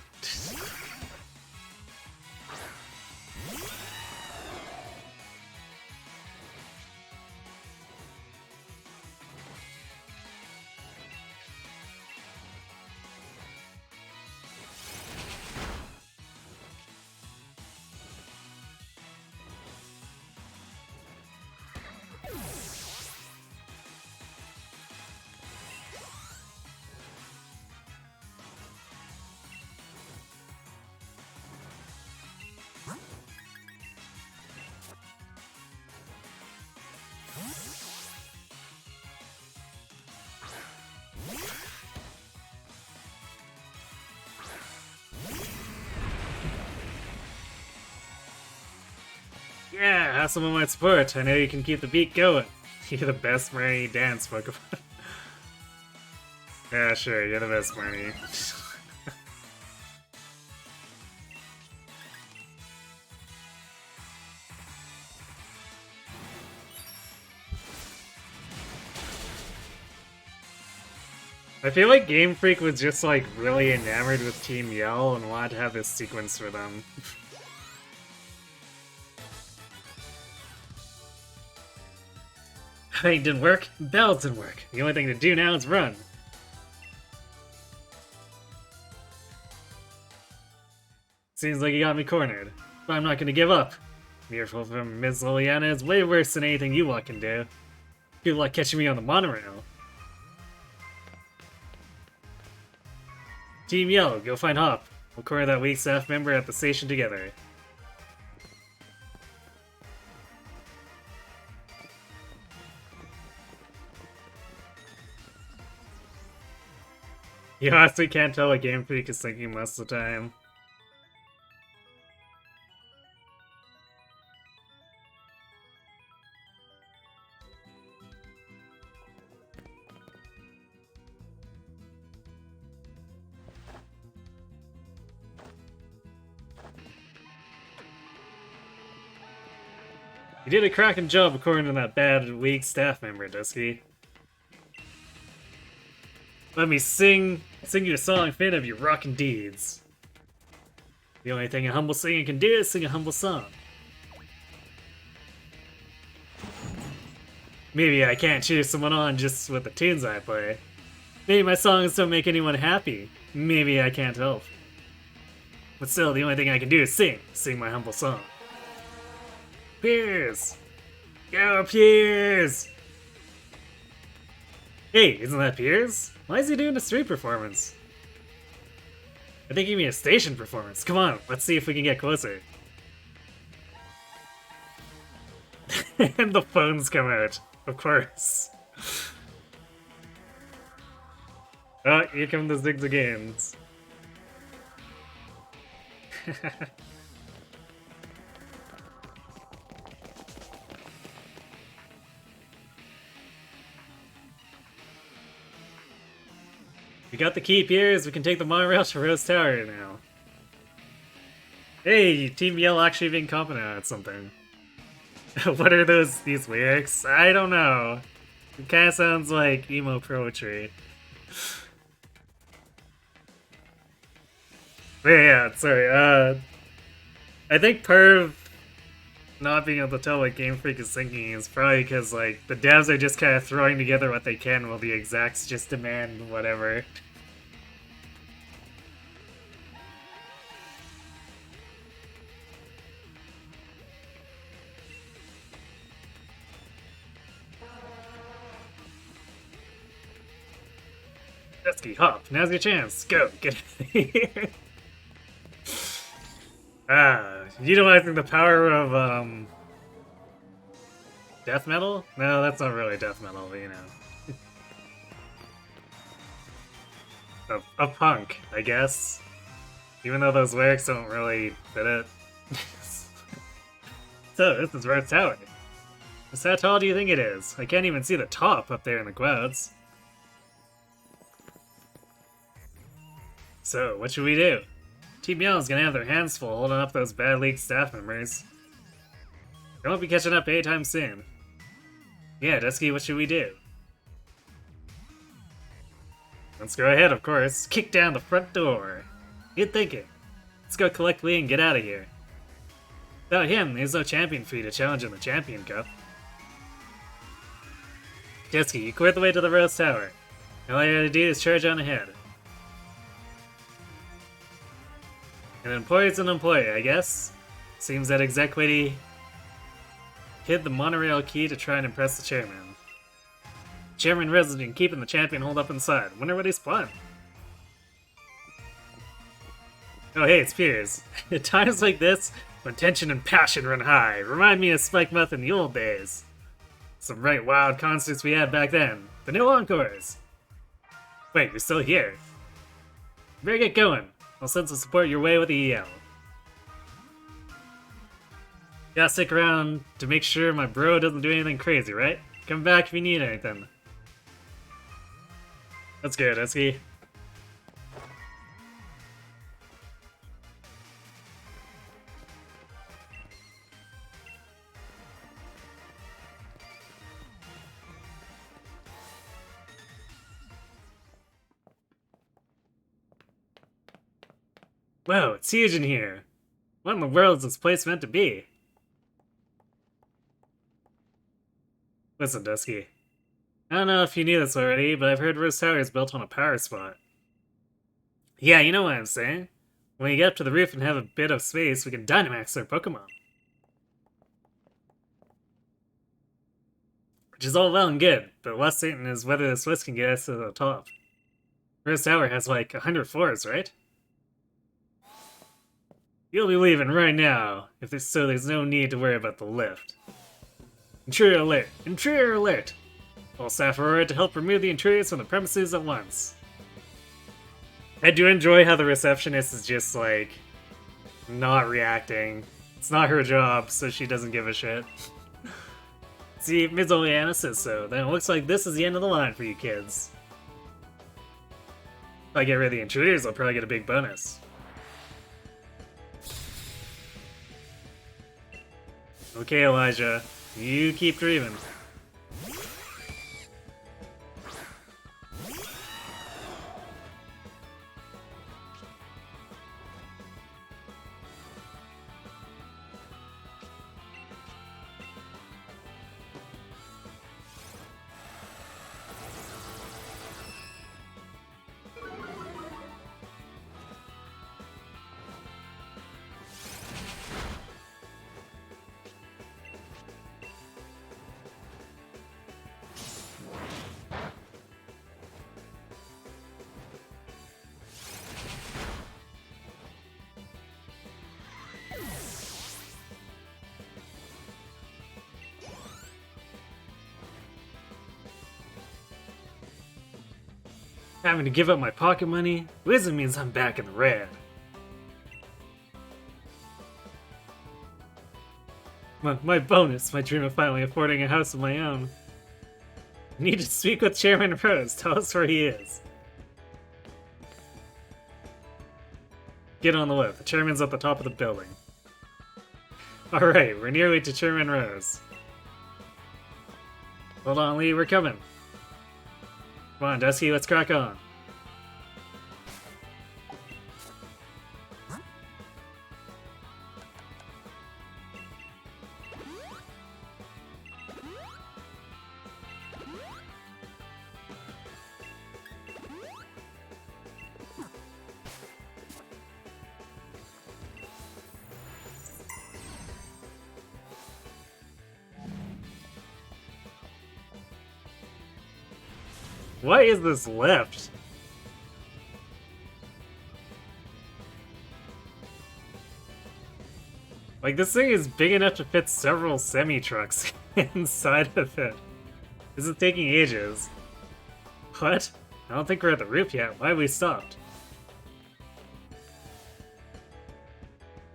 Yeah, have some of my support. I know you can keep the beat going. You're the best Marnie dance Pokemon. Yeah, sure, you're the best Marnie. I feel like Game Freak was just like really enamored with Team Yell and wanted to have this sequence for them. It didn't work, bells didn't work. The only thing to do now is run. Seems like you got me cornered, but I'm not gonna give up. Miracle from Ms. Liliana is way worse than anything you lot can do. Good luck catching me on the monorail. Team Yellow, go find Hop. We'll corner that weak staff member at the station together. You honestly can't tell what Game Freak is thinking most of the time. You did a cracking job according to that bad, weak staff member, Dusky. Let me sing you a song fit of your rockin' deeds. The only thing a humble singer can do is sing a humble song. Maybe I can't cheer someone on just with the tunes I play. Maybe my songs don't make anyone happy. Maybe I can't help. But still, the only thing I can do is sing my humble song. Piers! Go, Piers! Hey, isn't that Piers? Why is he doing a street performance? I think you mean a station performance. Come on, let's see if we can get closer. And the phones come out, of course. Oh, here come the Zigzagans. We got the key, Piers. We can take the monorail to Rose Tower now. Hey, Team Yell actually being competent at something. What are these lyrics? I don't know. It kinda sounds like emo poetry. But yeah, sorry, I think part of not being able to tell what Game Freak is thinking is probably because, like, the devs are just kind of throwing together what they can while the execs just demand whatever. Dusky, hop. Now's your chance. Go. Get out of here. Utilizing the power of, death metal? No, that's not really death metal, but you know. A punk, I guess. Even though those lyrics don't really fit it. So, this is Rose Tower. Just how tall do you think it is? I can't even see the top up there in the clouds. So, what should we do? Team Yellow's gonna have their hands full holding up those bad league staff members. They won't be catching up anytime soon. Yeah, Dusky, what should we do? Let's go ahead, of course. Kick down the front door. Good thinking. Let's go collect Lee and get out of here. Without him, there's no champion for you to challenge in the Champion Cup. Dusky, you cleared the way to the Rose Tower. All you gotta do is charge on ahead. An employee's an employee, I guess. Seems that Exec Lady hid the monorail key to try and impress the chairman. Chairman resident keeping the champion holed up inside. Wonder what he's plotting. Oh hey, it's Piers. At times like this, when tension and passion run high, remind me of Spike Muth in the old days. Some right wild concerts we had back then, but no encores. Wait, you're still here. Better get going. I'll send some support your way with the EL. Gotta stick around to make sure my bro doesn't do anything crazy, right? Come back if you need anything. That's good, Esky. Whoa, it's huge in here. What in the world is this place meant to be? Listen, Dusky. I don't know if you knew this already, but I've heard Rose Tower is built on a power spot. Yeah, you know what I'm saying. When we get up to the roof and have a bit of space, we can Dynamax our Pokemon. Which is all well and good, but what's certain is whether this list can get us to the top. Rose Tower has like 100 floors, right? You'll be leaving right now, so there's no need to worry about the lift. Intruder alert! Intruder alert! All staff are ordered to help remove the intruders from the premises at once. I do enjoy how the receptionist is just like not reacting. It's not her job, so she doesn't give a shit. See, Ms. Oleana says so. Then it looks like this is the end of the line for you kids. If I get rid of the intruders, I'll probably get a big bonus. Okay, Elijah. You keep dreaming. Having to give up my pocket money? Wisdom means I'm back in the red. My bonus, my dream of finally affording a house of my own. I need to speak with Chairman Rose. Tell us where he is. Get on the lift. The chairman's at the top of the building. Alright, we're nearly to Chairman Rose. Hold on, Lee, we're coming. Come on, Dusky, let's crack on. What is this lift? Like, this thing is big enough to fit several semi-trucks inside of it. This is taking ages. What? I don't think we're at the roof yet. Why have we stopped?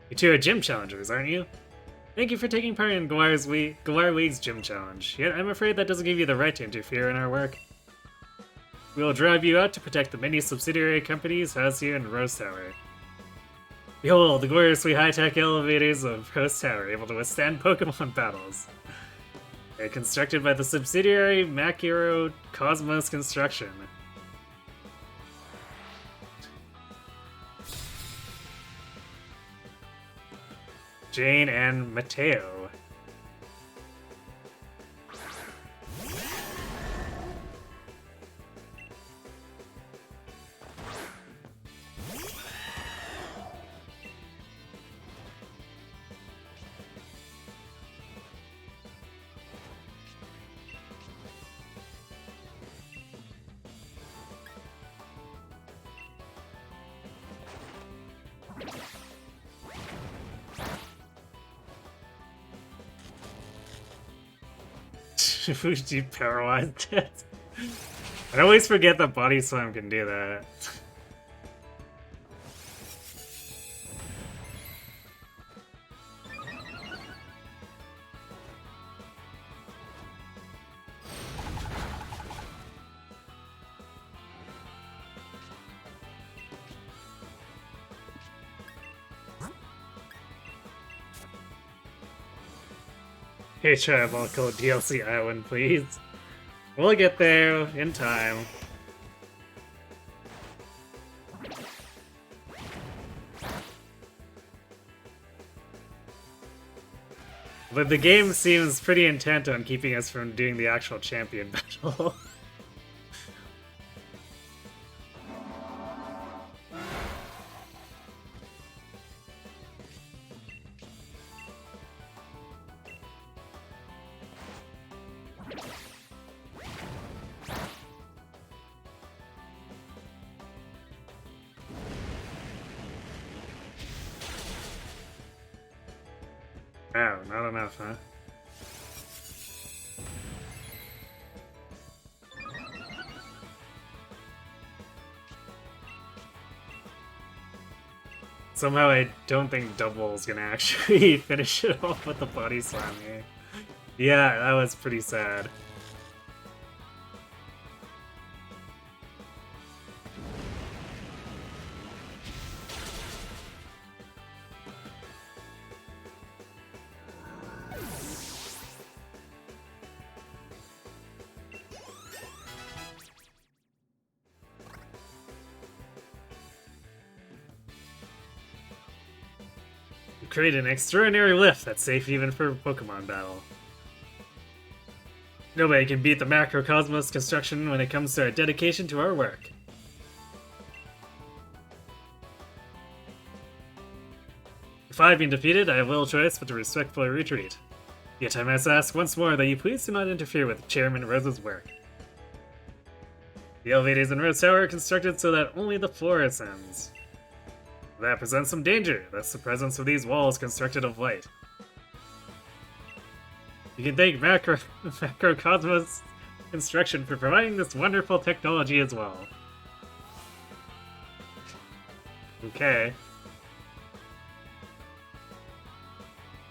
You two are gym challengers, aren't you? Thank you for taking part in Gwar Week's gym challenge. Yet I'm afraid that doesn't give you the right to interfere in our work. We will drive you out to protect the many subsidiary companies housed here in Rose Tower. Behold, the gloriously high-tech elevators of Rose Tower, able to withstand Pokemon battles. They're constructed by the subsidiary Macro Cosmos Construction. Jane and Mateo. Fuji paralyzed it. I always forget that Body Slam can do that. Hey, Tribal Code DLC Island, please. We'll get there in time. But the game seems pretty intent on keeping us from doing the actual champion battle. Wow, not enough, huh? Somehow I don't think Double's gonna actually finish it off with the Body Slam here. Yeah, that was pretty sad. Create an extraordinary lift that's safe even for a Pokemon battle. Nobody can beat the Macrocosmos construction when it comes to our dedication to our work. If I've been defeated, I have little choice but to respectfully retreat. Yet I must ask once more that you please do not interfere with Chairman Rose's work. The elevators in Rose Tower are constructed so that only the floor ascends. That presents some danger, thus the presence of these walls constructed of light. You can thank Macrocosmos Construction for providing this wonderful technology as well. Okay.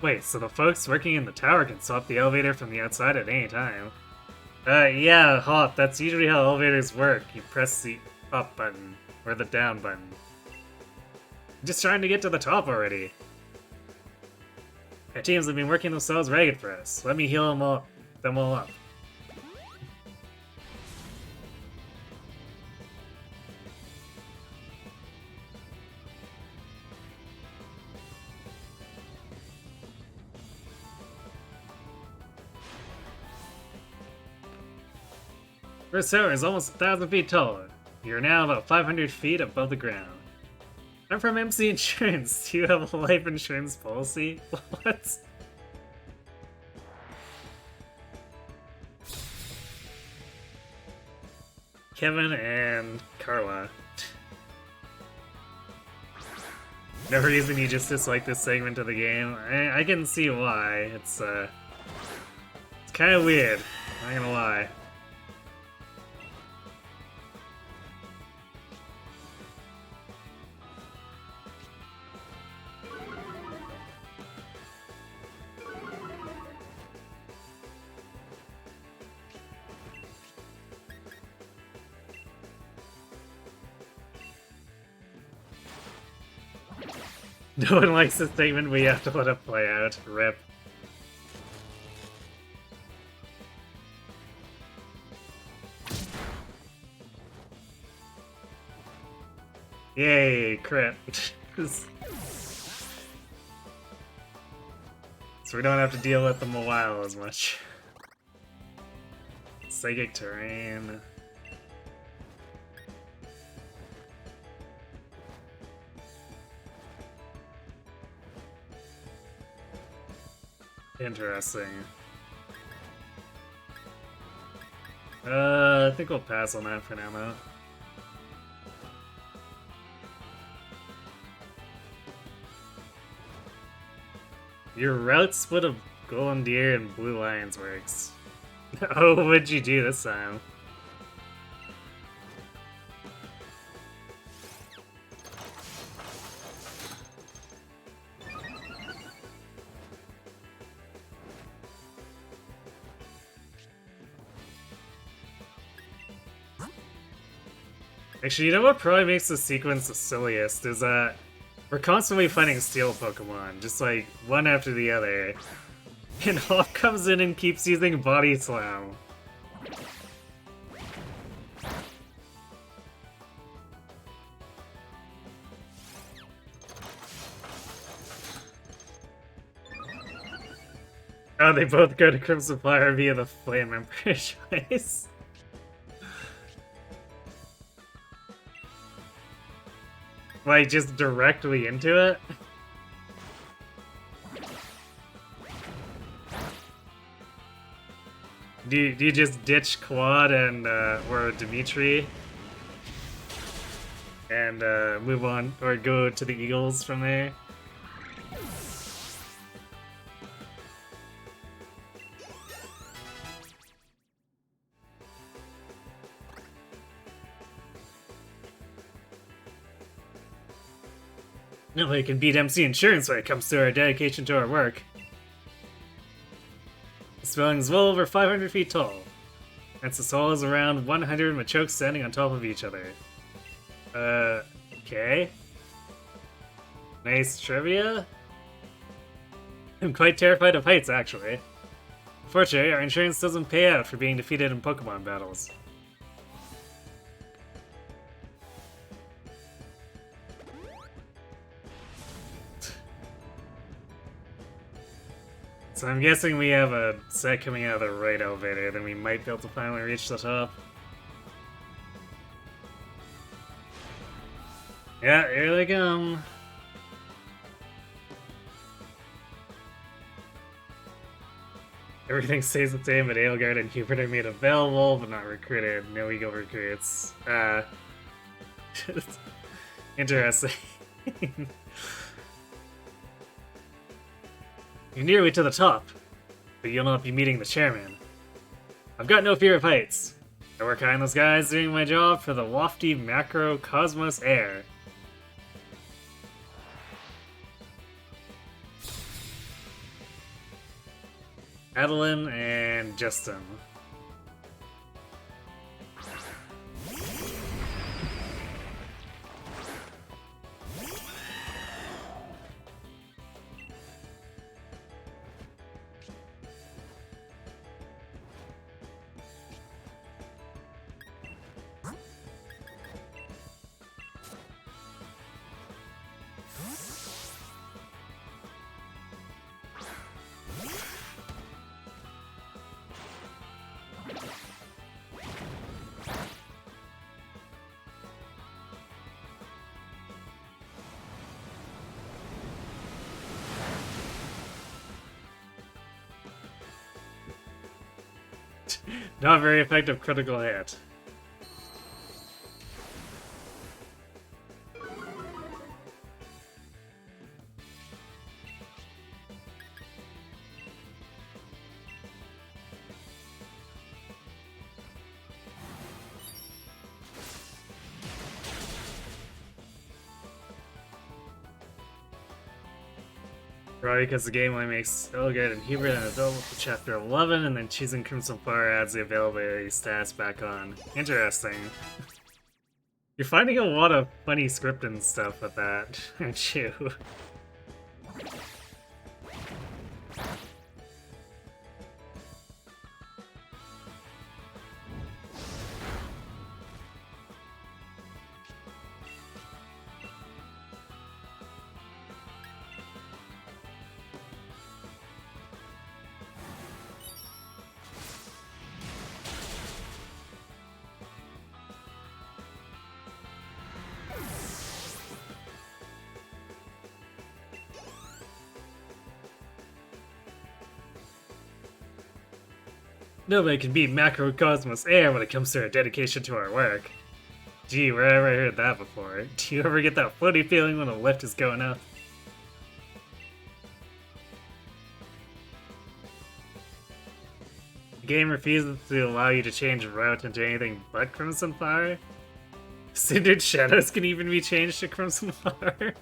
Wait, so the folks working in the tower can stop the elevator from the outside at any time? Yeah, Hop, that's usually how elevators work. You press the up button, or the down button. I'm just trying to get to the top already. Our teams have been working themselves ragged for us. Let me heal them all up. Rose Tower is almost 1,000 feet tall. You're now about 500 feet above the ground. I'm from MC Insurance. Do you have a life insurance policy? What? Kevin and Carla. No reason you just dislike this segment of the game. I can see why. It's kind of weird. Not gonna lie. No one likes this statement, we have to let it play out. Rip. Yay, crit. So we don't have to deal with them a while as much. Psychic terrain. Interesting. I think we'll pass on that for now, though. Your route split of Golden Deer and Blue Lions works. Oh, what'd you do this time? Actually, you know what probably makes this sequence the silliest is that we're constantly fighting steel Pokemon, just like one after the other. And Hawk comes in and keeps using Body Slam. Oh, they both go to Crimson Fire via the Flame Emperor choice. Like, just directly into it? Do you just ditch Quad and, or Dimitri? And, move on, or go to the Eagles from there? Nobody can beat MC Insurance when it comes to our dedication to our work. This building is well over 500 feet tall. Its soul is around 100 Machokes standing on top of each other. Okay. Nice trivia? I'm quite terrified of heights, actually. Unfortunately, our insurance doesn't pay out for being defeated in Pokemon battles. So I'm guessing we have a set coming out of the right elevator, then we might be able to finally reach the top. Yeah, here they come. Everything stays the same, but Aelgard and Hubert are made available, but not recruited. No ego recruits. Interesting. You're nearly to the top, but you'll not be meeting the chairman. I've got no fear of heights. I work high in the skies doing my job for the lofty macro cosmos air. Adeline and Justin. Not very effective critical hit. Probably because the game only makes so good and Hubert and Adult with Chapter 11, and then choosing Crimson Fire adds the availability stats back on. Interesting. You're finding a lot of funny scripting stuff with that, aren't you? Nobody can beat Macrocosmos Air when it comes to our dedication to our work. Gee, where have I heard that before? Do you ever get that floaty feeling when the lift is going up? The game refuses to allow you to change route into anything but Crimson Fire? Cindered Shadows can even be changed to Crimson Fire?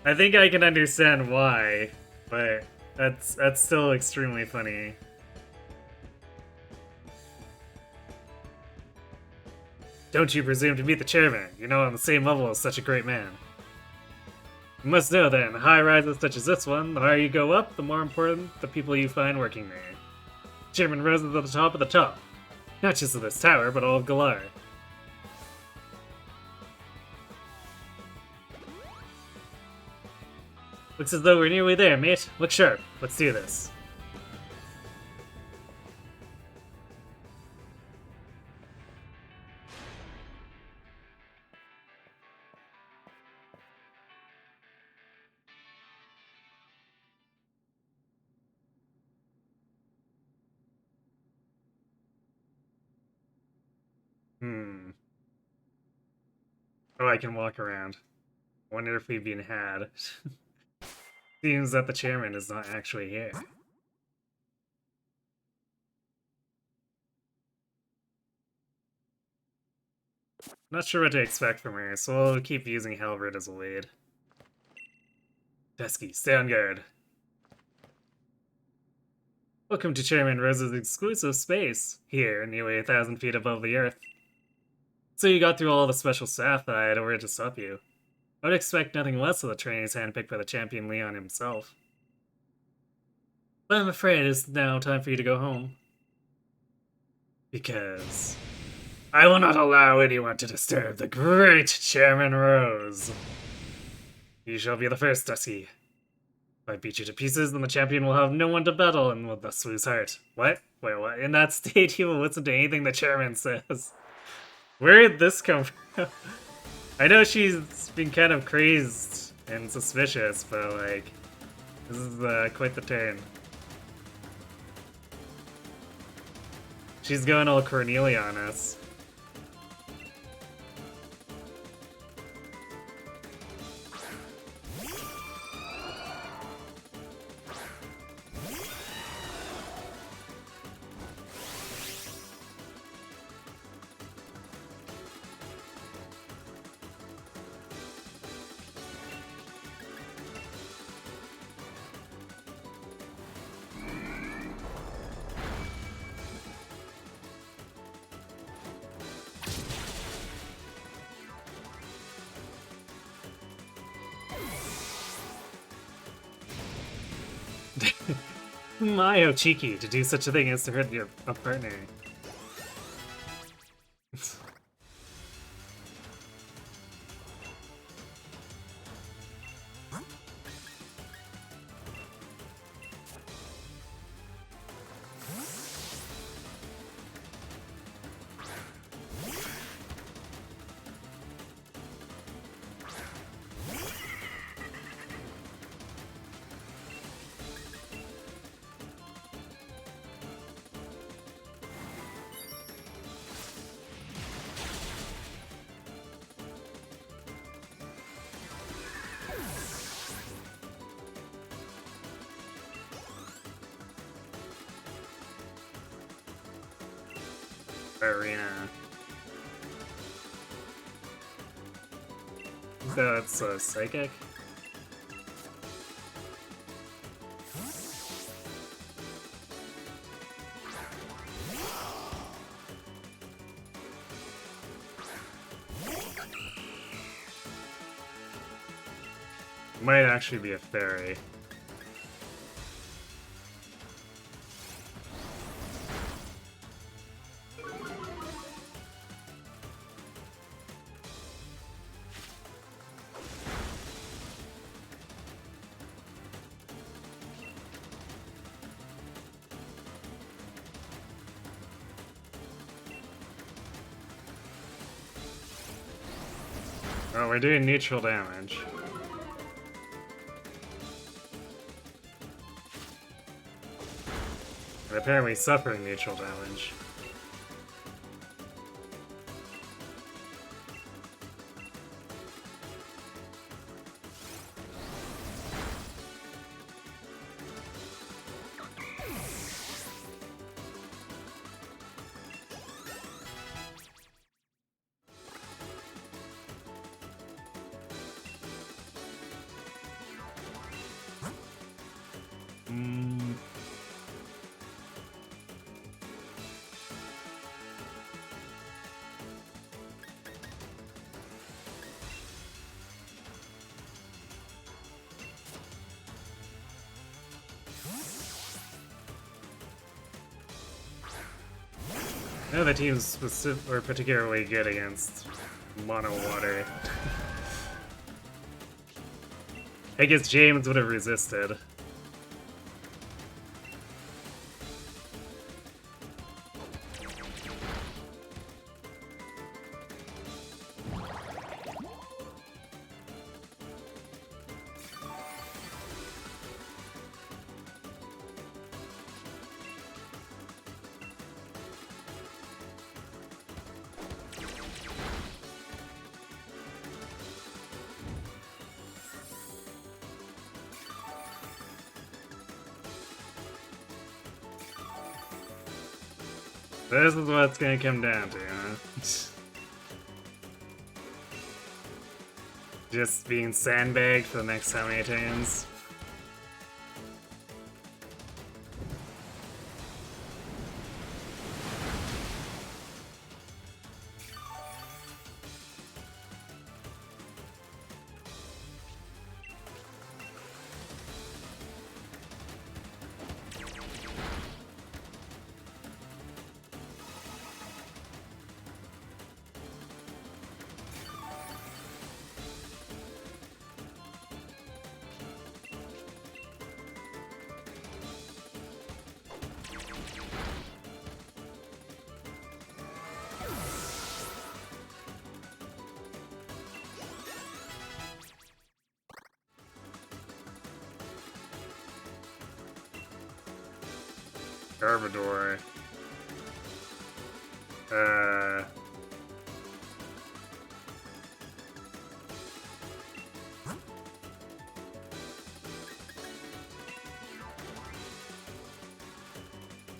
I think I can understand why, but that's still extremely funny. Don't you presume to be the chairman. You're not on the same level as such a great man. You must know that in high rises such as this one, the higher you go up, the more important the people you find working there. Chairman Rose is at the top of the top. Not just of this tower, but all of Galar. Looks as though we're nearly there, mate. Look sharp. Let's do this. Oh, I can walk around. Wonder if we've been had. Seems that the chairman is not actually here. Not sure what to expect from her, so we'll keep using Halberd as a lead. Dusky, stay on guard. Welcome to Chairman Rose's exclusive space, here, nearly 1,000 feet above the earth. So you got through all the special staff that I had ordered to stop you. I would expect nothing less of the trainees handpicked by the champion Leon himself. But I'm afraid it's now time for you to go home. Because I will not allow anyone to disturb the great Chairman Rose. You shall be the first, Dusky. If I beat you to pieces, then the champion will have no one to battle and will thus lose heart. What? Wait, what? In that state, he will listen to anything the chairman says. Where did this come from? I know she's been kind of crazed and suspicious, but like, this is quite the turn. She's going all Cornelia on us. My, how cheeky to do such a thing as to hurt your partner. Arena. So it's psychic. Might actually be a fairy. Oh, we're doing neutral damage. And apparently suffering neutral damage. No, the team's particularly good against mono water. I guess James would have resisted. This is what it's gonna come down to, huh? Just being sandbagged for the next how many turns? Garbodor.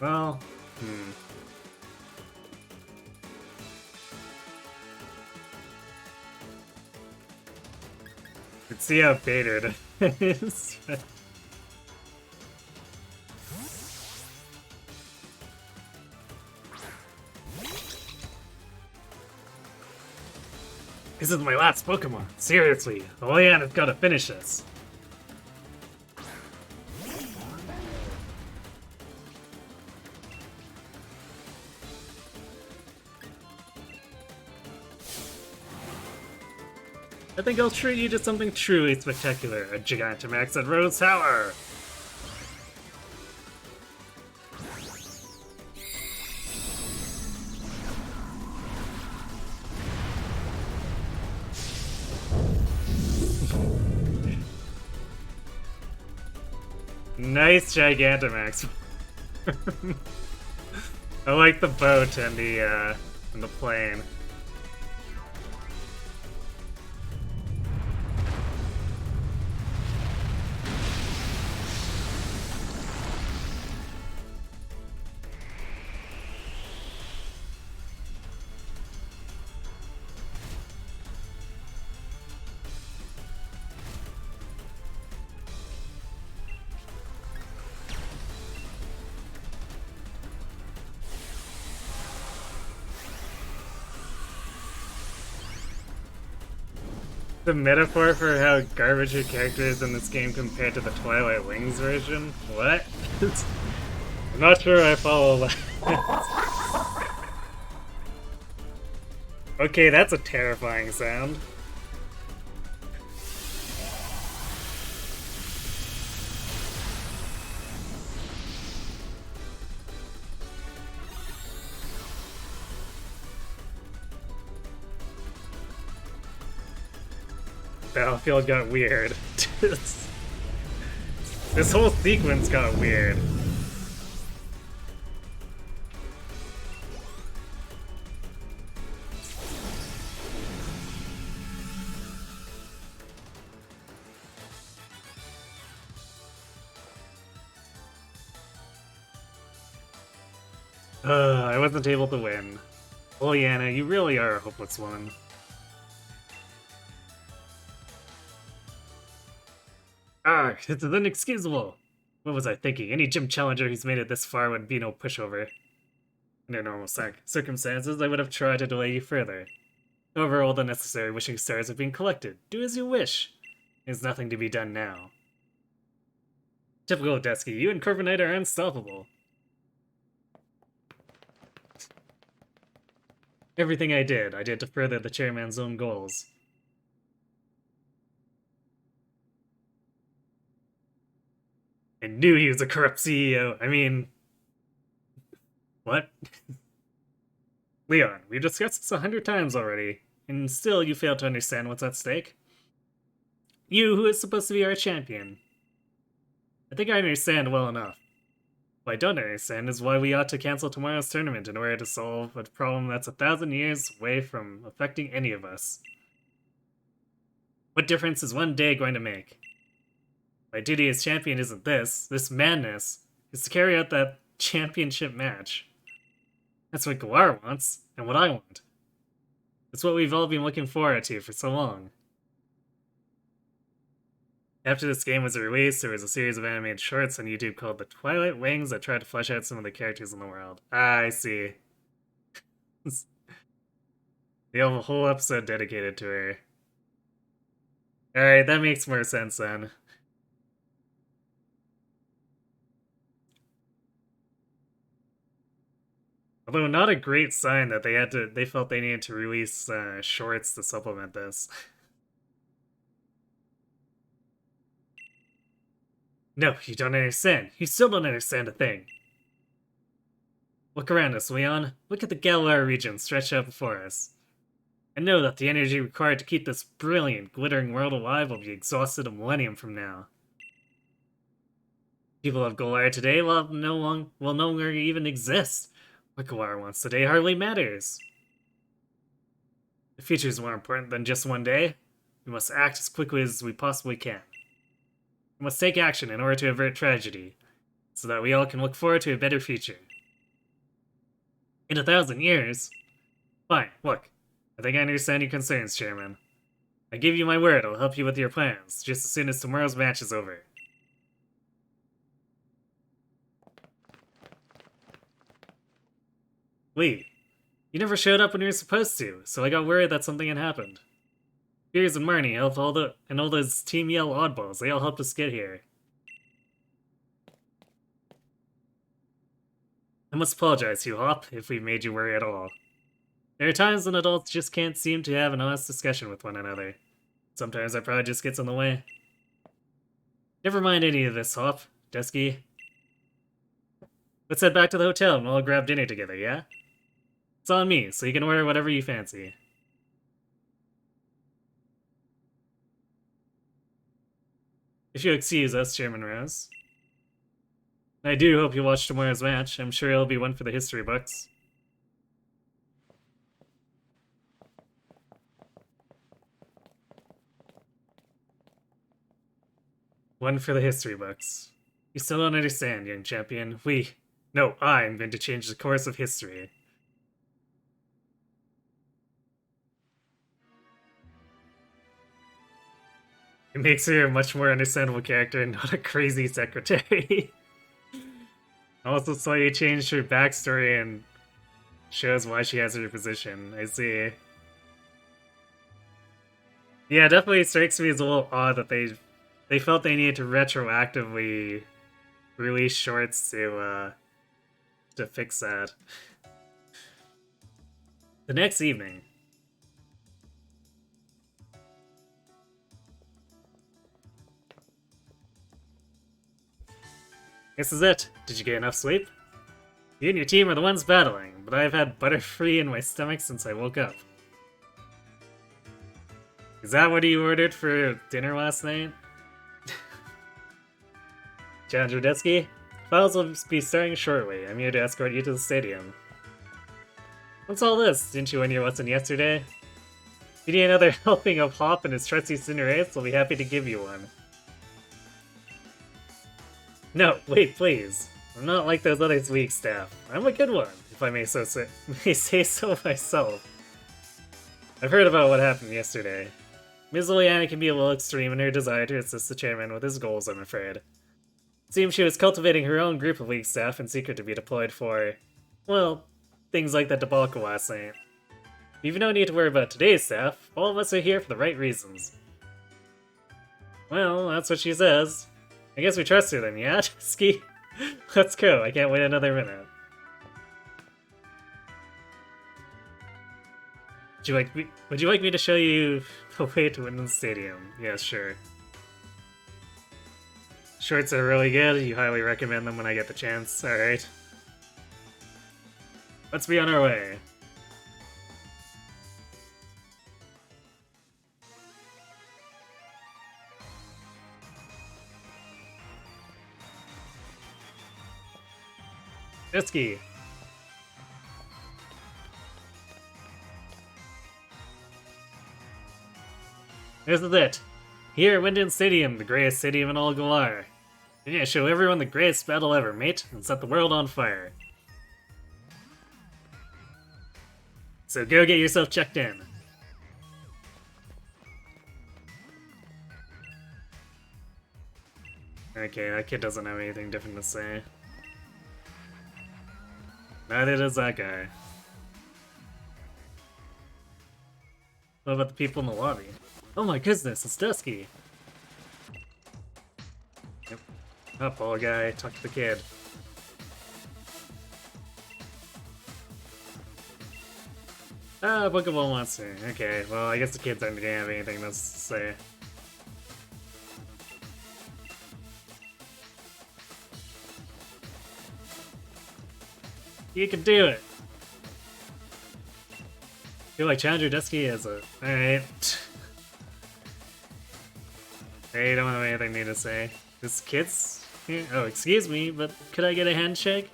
Well, Let's see how baited it is. This is my last Pokemon. Seriously, Oleana's gotta finish this. I think I'll treat you to something truly spectacular. A Gigantamax at Rose Tower! Nice Gigantamax. I like the boat and the plane. The metaphor for how garbage your character is in this game compared to the Twilight Wings version? What? I'm not sure I follow that. Okay, that's a terrifying sound. Battlefield got weird. This whole sequence got weird. I wasn't able to win. Liliana, you really are a hopeless woman. Ah, it's inexcusable! What was I thinking? Any gym challenger who's made it this far would be no pushover. Under normal circumstances, I would have tried to delay you further. However, all the necessary wishing stars have been collected. Do as you wish. There's nothing to be done now. Typical Dusky, you and Corviknight are unstoppable. Everything I did to further the chairman's own goals. I knew he was a corrupt CEO. I mean... What? Leon, we've discussed this 100 times already, and still you fail to understand what's at stake. You, who is supposed to be our champion. I think I understand well enough. What I don't understand is why we ought to cancel tomorrow's tournament in order to solve a problem that's 1,000 years away from affecting any of us. What difference is one day going to make? My duty as champion isn't this madness, is to carry out that championship match. That's what Galar wants, and what I want. It's what we've all been looking forward to for so long. After this game was released, there was a series of animated shorts on YouTube called The Twilight Wings that tried to flesh out some of the characters in the world. Ah, I see. They have a whole episode dedicated to her. Alright, that makes more sense then. Although not a great sign that they felt they needed to release shorts to supplement this. No, you don't understand. You still don't understand a thing. Look around us, Leon. Look at the Galar region stretched out before us. I know that the energy required to keep this brilliant, glittering world alive will be exhausted a millennium from now. People of Galar today will no longer even exist. What Galar wants today hardly matters. The future is more important than just one day. We must act as quickly as we possibly can. We must take action in order to avert tragedy, so that we all can look forward to a better future. In 1,000 years? Fine, look. I think I understand your concerns, Chairman. I give you my word I'll help you with your plans, just as soon as tomorrow's match is over. Lee, you never showed up when you were supposed to, so I got worried that something had happened. Piers and Marnie helped all those Team Yell oddballs, they all helped us get here. I must apologize to you, Hop, if we made you worry at all. There are times when adults just can't seem to have an honest discussion with one another. Sometimes our pride just gets in the way. Never mind any of this, Hop, Dusky. Let's head back to the hotel and we'll all grab dinner together, yeah? It's on me, so you can order whatever you fancy. If you'll excuse us, Chairman Rose. I do hope you'll watch tomorrow's match. I'm sure it'll be one for the history books. One for the history books. You still don't understand, young champion. I'm going to change the course of history. It makes her a much more understandable character and not a crazy secretary. I also saw you changed her backstory and shows why she has her position. I see. Yeah, it definitely strikes me as a little odd that they felt they needed to retroactively release shorts to fix that. The next evening, this is it. Did you get enough sleep? You and your team are the ones battling, but I've had Butterfree in my stomach since I woke up. Is that what you ordered for dinner last night? John Jodetsky? Files will be starting shortly. I'm here to escort you to the stadium. What's all this? Didn't you win your lesson yesterday? If you need another helping of Hop and his trusty Cinderace, we'll be happy to give you one. No, wait, please. I'm not like those other weak staff. I'm a good one, if I may say so myself. I've heard about what happened yesterday. Ms. Liliana can be a little extreme in her desire to assist the chairman with his goals, I'm afraid. It seems she was cultivating her own group of weak staff in secret to be deployed for, well, things like that debacle last night. You've no need to worry about today's staff. All of us are here for the right reasons. Well, that's what she says. I guess we trust her then, yeah? Ski? Let's go, I can't wait another minute. Would you like me to show you the way to win the stadium? Yeah, sure. Shorts are really good, you highly recommend them when I get the chance, alright. Let's be on our way. Jetski! This is it. Here at Wyndon Stadium, the greatest stadium in all Galar. We're gonna show everyone the greatest battle ever, mate, and set the world on fire. So go get yourself checked in. Okay, that kid doesn't have anything different to say. Neither does that guy. What about the people in the lobby? Oh my goodness, it's Dusky! Yep. Up, poor guy, talk to the kid. Ah, Pokeball monster. Okay, well, I guess the kids aren't gonna have anything to say. You can do it! I feel like Challenger Dusky is a... Alright. They don't have anything new to say. This kid's here? Oh, excuse me, but could I get a handshake?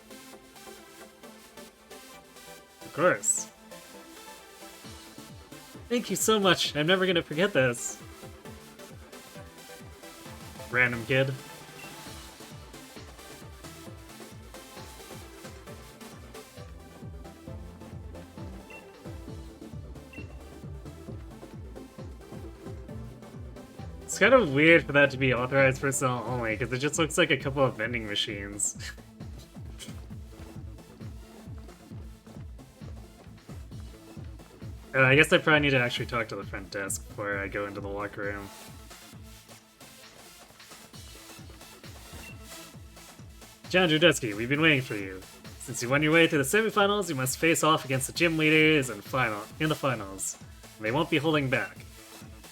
Of course. Thank you so much. I'm never gonna forget this. Random kid. It's kind of weird for that to be authorized personnel only, because it just looks like a couple of vending machines. I guess I probably need to actually talk to the front desk before I go into the locker room. John Jodetsky, we've been waiting for you. Since you won your way through the semifinals, you must face off against the gym leaders in the finals. And they won't be holding back.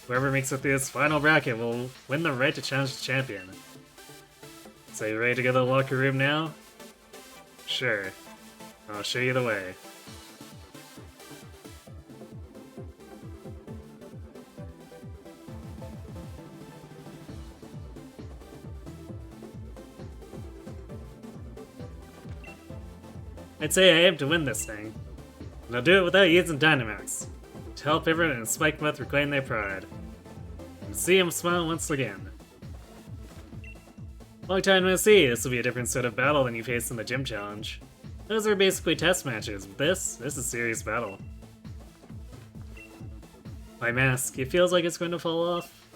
Whoever makes it through this final bracket will win the right to challenge the champion. So you ready to go to the locker room now? Sure. I'll show you the way. I'd say I aim to win this thing. And I'll do it without using Dynamax. To help everyone and Spikemuth reclaim their pride. And see him smile once again. Long time no see, this will be a different sort of battle than you faced in the gym challenge. Those are basically test matches, but this is a serious battle. My mask, it feels like it's going to fall off.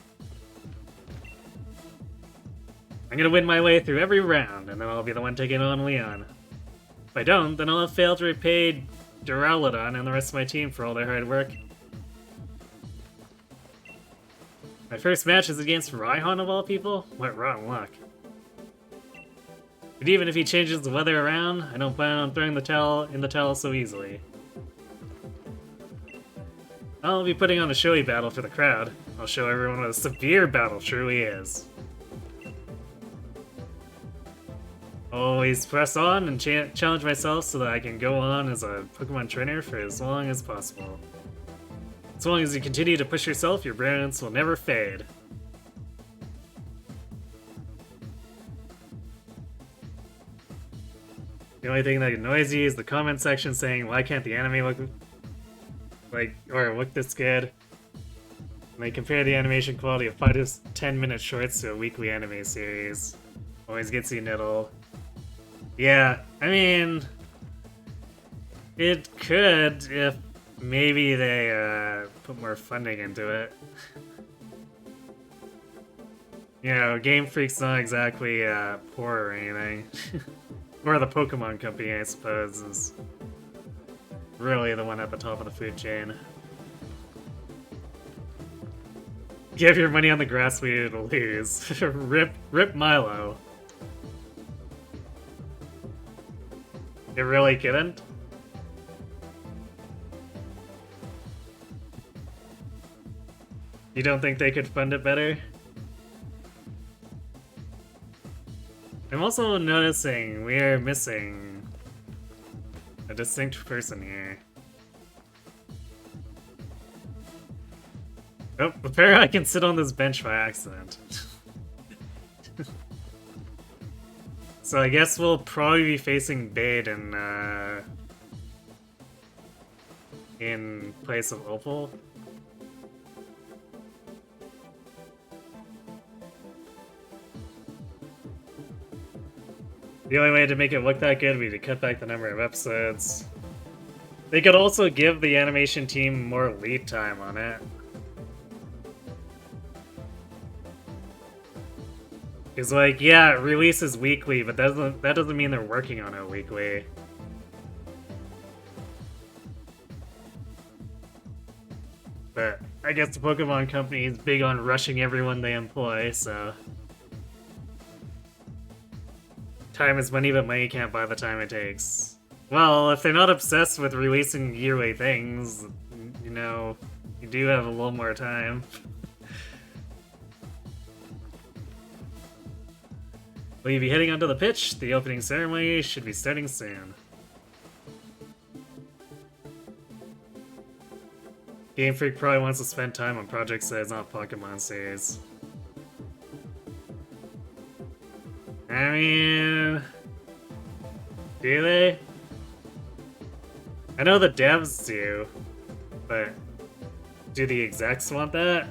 I'm gonna win my way through every round, and then I'll be the one taking on Leon. If I don't, then I'll have failed to repay Duraludon and the rest of my team for all their hard work. My first match is against Raihan of all people? What rotten luck. But even if he changes the weather around, I don't plan on throwing the towel in the towel so easily. I'll be putting on a showy battle for the crowd. I'll show everyone what a severe battle truly is. Always press on and challenge myself so that I can go on as a Pokemon trainer for as long as possible. As long as you continue to push yourself, your brilliance will never fade. The only thing that annoys you is the comment section saying, why can't the anime look look this good? And they compare the animation quality of 5 to 10 minute shorts to a weekly anime series. Always gets you nittle. Yeah, I mean, it could if maybe they put more funding into it. You know, Game Freak's not exactly poor or anything. Or the Pokemon Company, I suppose, is really the one at the top of the food chain. Give your money on the grass we to lose. Rip Milo. It really couldn't? You don't think they could fund it better? I'm also noticing we are missing a distinct person here. Oh, apparently I can sit on this bench by accident. So I guess we'll probably be facing Bade in place of Opal. The only way to make it look that good would be to cut back the number of episodes. They could also give the animation team more lead time on it. It's like, yeah, it releases weekly, but that doesn't mean they're working on it weekly. But I guess the Pokemon Company is big on rushing everyone they employ, so... Time is money, but money can't buy the time it takes. Well, if they're not obsessed with releasing yearly things, you know, you do have a little more time. Will you be heading onto the pitch? The opening ceremony should be starting soon. Game Freak probably wants to spend time on projects that is not Pokemon series. I mean... do they? I know the devs do, but do the execs want that?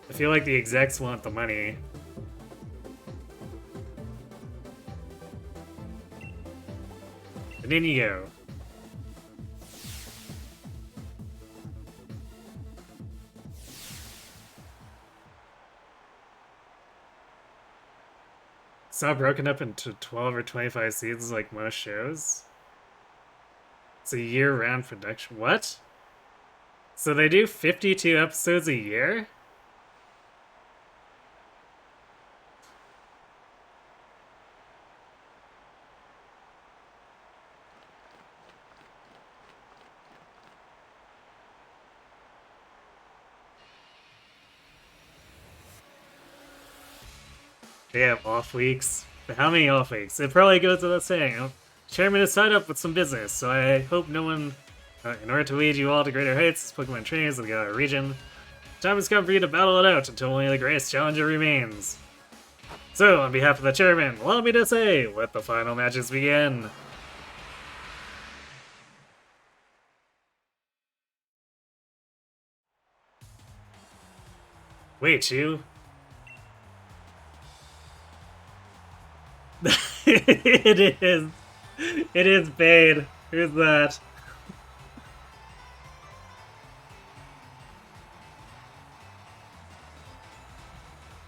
I feel like the execs want the money. And in you go. It's not broken up into 12 or 25 seasons like most shows. It's a year-round production. What? So they do 52 episodes a year? They have off weeks. But how many off weeks? It probably goes without saying. Chairman is tied up with some business, so I hope no one... in order to lead you all to greater heights, Pokemon trainers of the Galar region, time has come for you to battle it out until only the greatest challenger remains. So, on behalf of the chairman, allow me to say, let the final matches begin. Wait, you? It is. It is Bade. Who's that?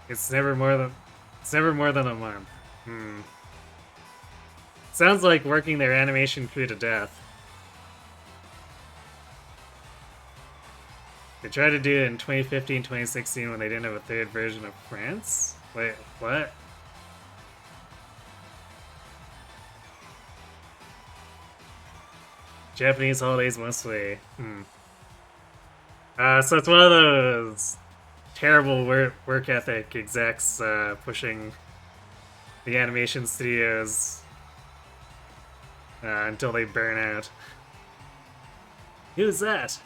It's never more than a month. Sounds like working their animation crew to death. They tried to do it in 2015, 2016 when they didn't have a third version of France? Wait, what? Japanese holidays mostly. So it's one of those terrible work ethic execs pushing the animation studios until they burn out. Who's that?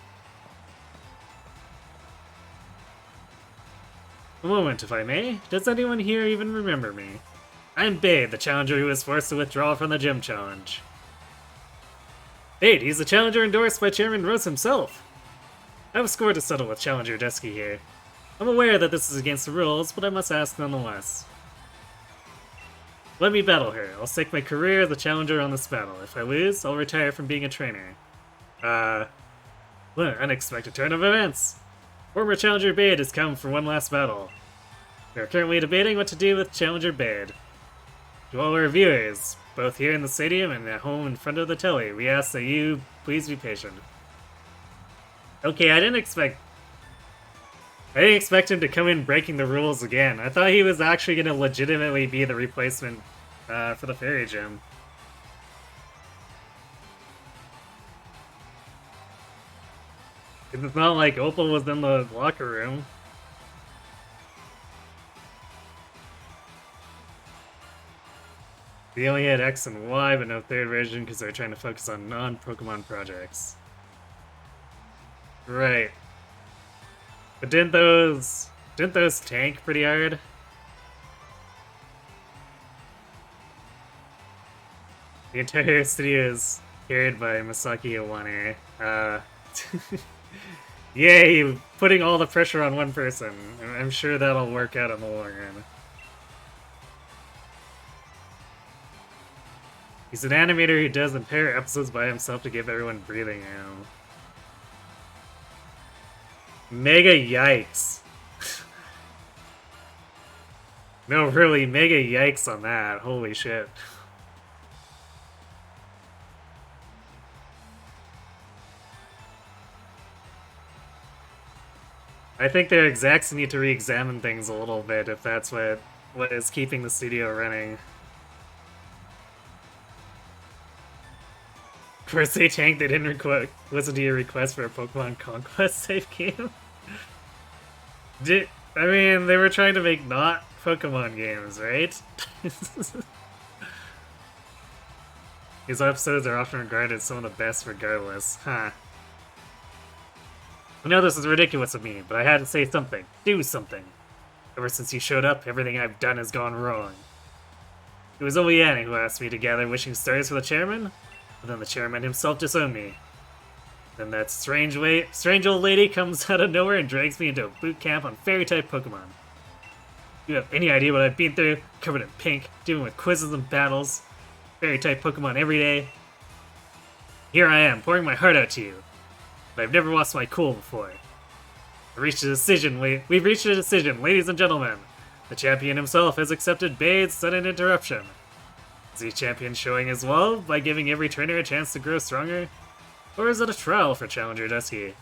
A moment, if I may. Does anyone here even remember me? I'm Bade, the challenger who was forced to withdraw from the gym challenge. Bade, he's the challenger endorsed by Chairman Rose himself. I have a score to settle with Challenger Dusky here. I'm aware that this is against the rules, but I must ask nonetheless. Let me battle her. I'll stake my career as a challenger on this battle. If I lose, I'll retire from being a trainer. What an unexpected turn of events! Former Challenger Bade has come for one last battle. We are currently debating what to do with Challenger Bade. To all our viewers, both here in the stadium and at home in front of the telly, we ask that you please be patient. Okay, I didn't expect him to come in breaking the rules again. I thought he was actually going to legitimately be the replacement for the Fairy Gym. It's not like Opal was in the locker room. They only had X and Y, but no third version because they're trying to focus on non-Pokemon projects. Right. But didn't those tank pretty hard? The entire studio is carried by Masaki Iwane. Yay, putting all the pressure on one person. I'm sure that'll work out in the long run. He's an animator who does entire episodes by himself to give everyone breathing room. Mega yikes. No, really, mega yikes on that. Holy shit. I think their execs need to re-examine things a little bit if that's what is keeping the studio running. Of course they tanked, they didn't listen to your request for a Pokemon Conquest type game. I mean, they were trying to make not Pokemon games, right? These episodes are often regarded as some of the best regardless. Huh. I know this is ridiculous of me, but I had to say something. Do something. Ever since you showed up, everything I've done has gone wrong. It was only Annie who asked me to gather wishing stars for the chairman, but then the chairman himself disowned me. Then that strange old lady comes out of nowhere and drags me into a boot camp on fairy-type Pokemon. You have any idea what I've been through? Covered in pink, dealing with quizzes and battles, fairy-type Pokemon every day. Here I am, pouring my heart out to you. But I've never lost my cool before. We've reached a decision, ladies and gentlemen. The champion himself has accepted Bade's sudden interruption. Is the champion showing his love by giving every trainer a chance to grow stronger? Or is it a trial for Challenger Dusky?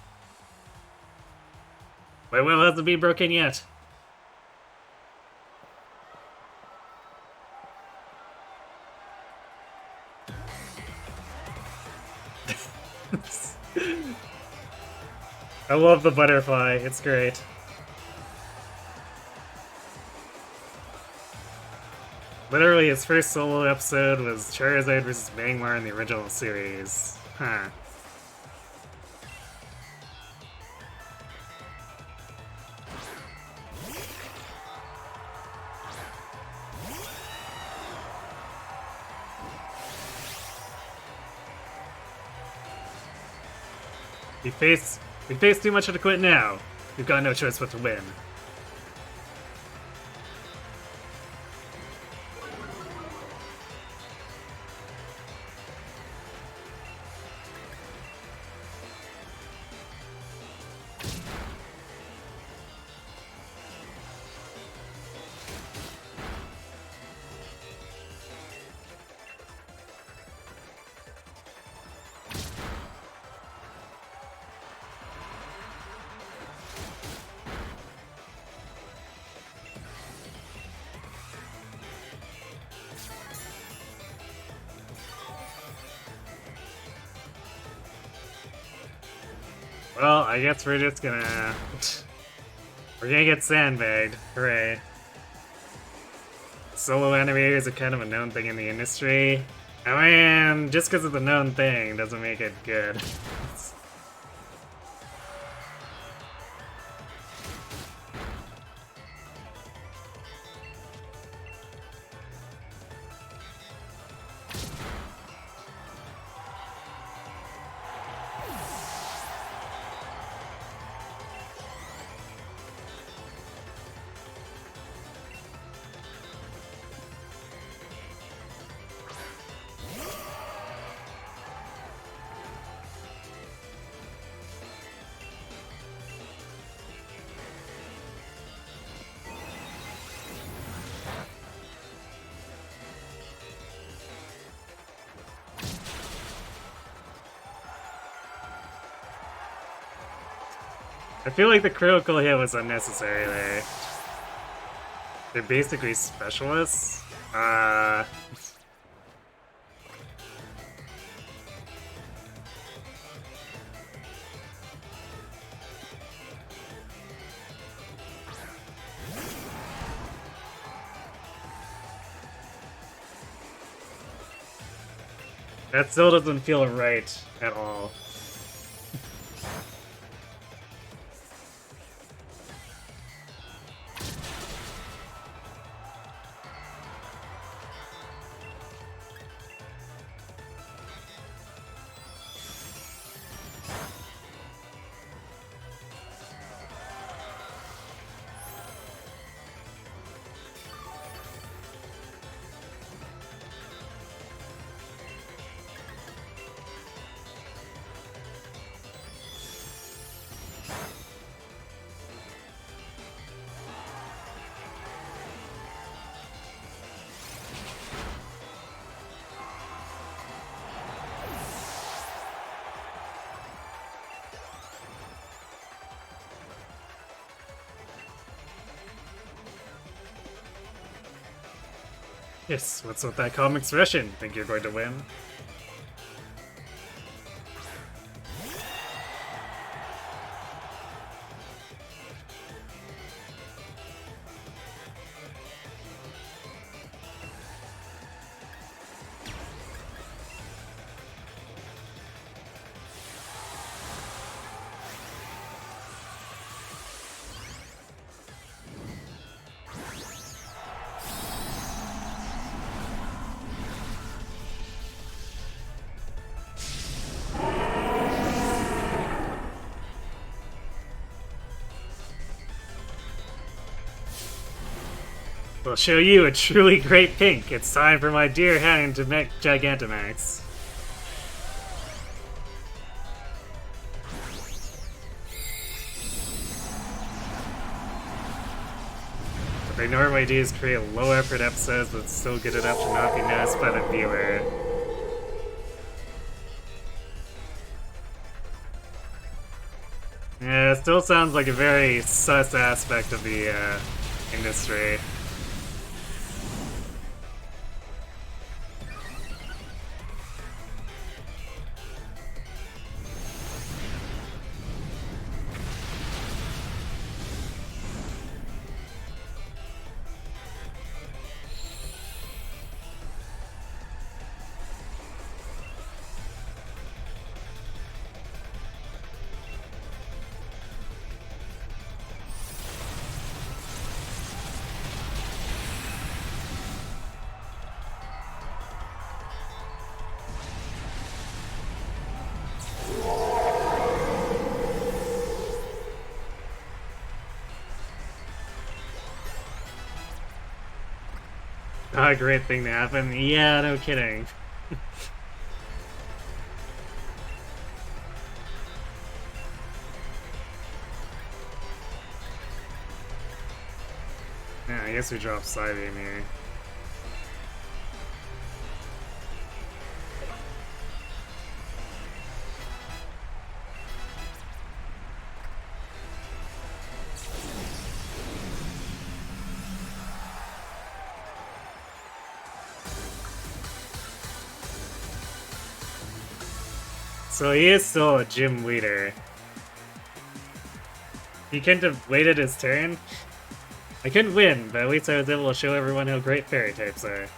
My will hasn't been broken yet. I love the butterfly, it's great. Literally, his first solo episode was Charizard vs. Magmar in the original series. Huh. We face too much to quit now. We've got no choice but to win. Well, I guess we're just gonna... we're gonna get sandbagged. Hooray. Solo animators are kind of a known thing in the industry. I mean, just because it's a known thing doesn't make it good. I feel like the critical hit was unnecessary there. They're basically specialists. That still doesn't feel right at all. Yes, what's with that calm expression? Think you're going to win? We'll show you a truly great pink. It's time for my dear hand to make Gigantamax. What they normally do is create low effort episodes that's still good enough to not be noticed by the viewer. Yeah, it still sounds like a very sus aspect of the industry. Not a great thing to happen. Yeah, no kidding. Yeah, I guess we drop Psybeam here. So he is still a gym leader. He couldn't have waited his turn. I couldn't win, but at least I was able to show everyone how great fairy types are.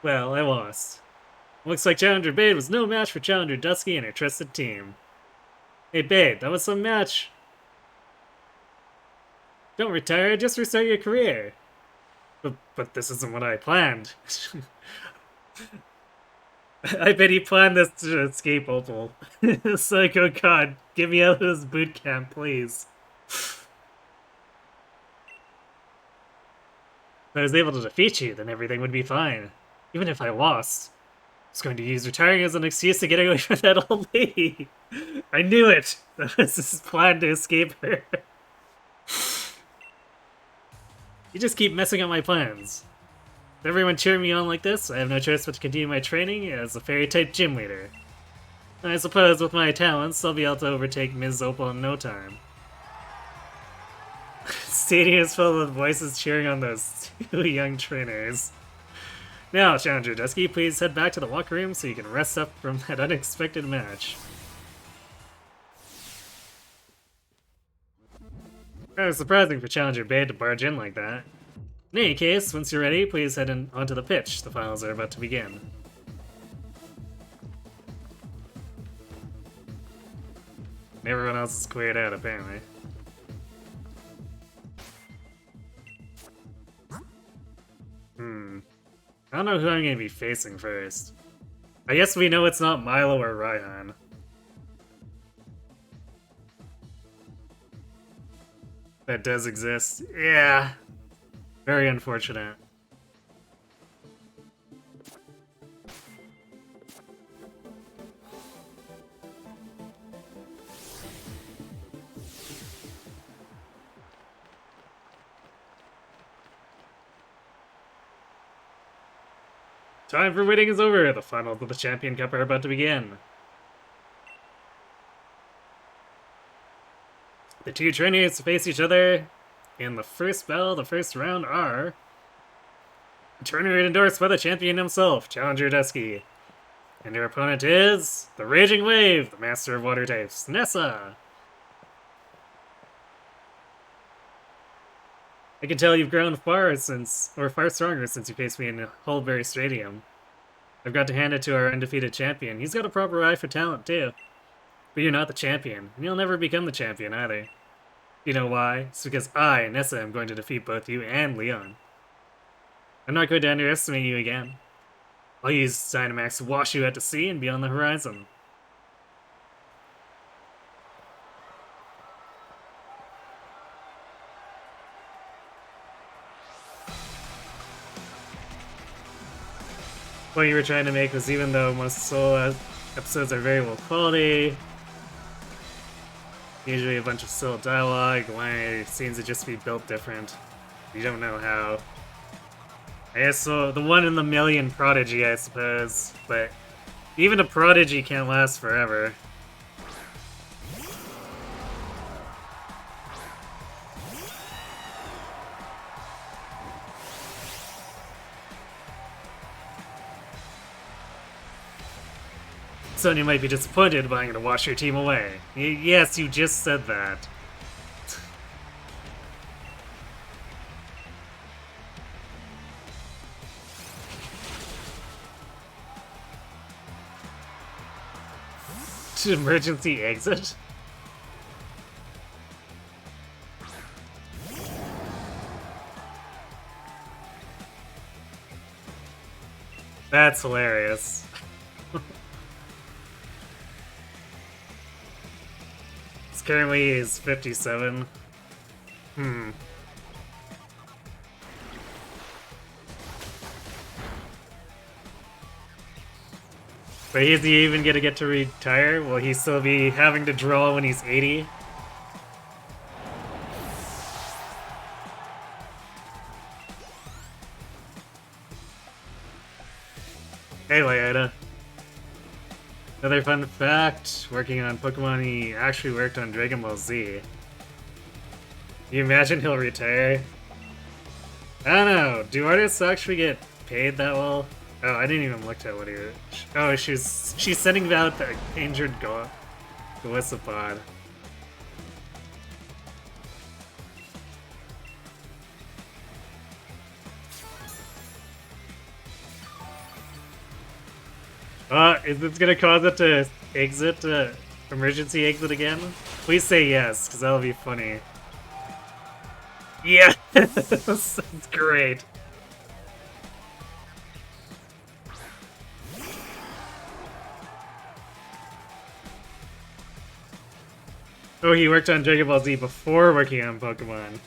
Well, I lost. Looks like Challenger Bade was no match for Challenger Dusky and her trusted team. Hey Bade, that was some match. Don't retire, just restart your career. But this isn't what I planned. I bet he planned this to escape Opal. It's like, oh god, get me out of this boot camp, please. If I was able to defeat you, then everything would be fine. Even if I lost. I was going to use retiring as an excuse to get away from that old lady. I knew it! That was his plan to escape her. You just keep messing up my plans. With everyone cheering me on like this, I have no choice but to continue my training as a fairy-type gym leader. I suppose with my talents, I'll be able to overtake Ms. Opal in no time. Stadium is filled with voices cheering on those two young trainers. Now, Challenger Dusky, please head back to the locker room so you can rest up from that unexpected match. Kind of surprising for Challenger Bade to barge in like that. In any case, once you're ready, please head onto the pitch. The finals are about to begin. Everyone else is cleared out, apparently. I don't know who I'm going to be facing first. I guess we know it's not Milo or Raihan. That does exist. Yeah. Very unfortunate. Time for waiting is over. The finals of the Champion Cup are about to begin. The two trainers face each other in the first battle of the first round are a trainer endorsed by the champion himself, Challenger Dusky. And their opponent is the Raging Wave, the master of water types, Nessa. I can tell you've grown far stronger since you faced me in Hullberry Stadium. I've got to hand it to our undefeated champion. He's got a proper eye for talent, too. But you're not the champion, and you'll never become the champion, either. You know why? It's because I, Nessa, am going to defeat both you and Leon. I'm not going to underestimate you again. I'll use Dynamax to wash you out to sea and beyond the horizon. What you were trying to make was, even though most solo episodes are very low quality, usually a bunch of still dialogue, why scenes would just be built different. You don't know how. I guess so, the one in the million Prodigy, I suppose, but even a Prodigy can't last forever. Sonya might be disappointed, but I'm going to wash your team away. Yes, you just said that. Emergency exit? That's hilarious. Currently is 57. But is he even gonna get to retire? Will he still be having to draw when he's 80? Hey, Leota. Another fun fact, working on Pokemon, he actually worked on Dragon Ball Z. Can you imagine he'll retire? I don't know, do artists actually get paid that well? Oh, I didn't even look at what he. Oh, she's sending out the injured Golisopod. Is this gonna cause it to exit, emergency exit again? Please say yes, because that'll be funny. Yes! That's great. Oh, he worked on Dragon Ball Z before working on Pokemon.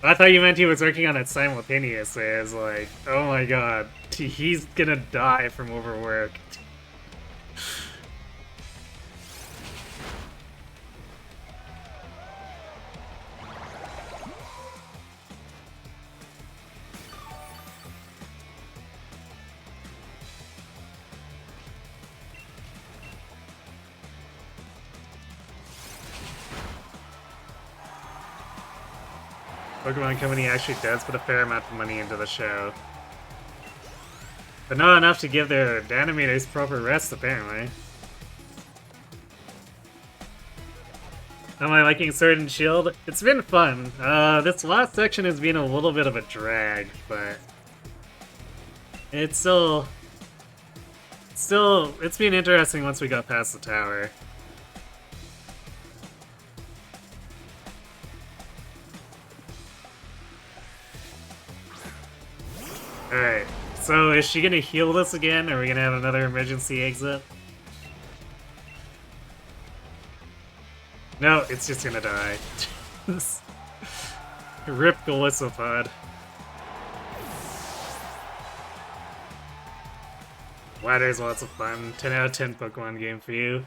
I thought you meant he was working on it simultaneously. I was like, oh my god, he's gonna die from overwork. Pokemon Company actually does put a fair amount of money into the show. But not enough to give their animators proper rest, apparently. Am I liking Sword and Shield? It's been fun. This last section has been a little bit of a drag, but it's still it's been interesting once we got past the tower. Alright, so is she gonna heal this again? Or are we gonna have another emergency exit? No, it's just gonna die. Rip Golisopod. Wow, there's lots of fun. 10 out of 10 Pokemon game for you.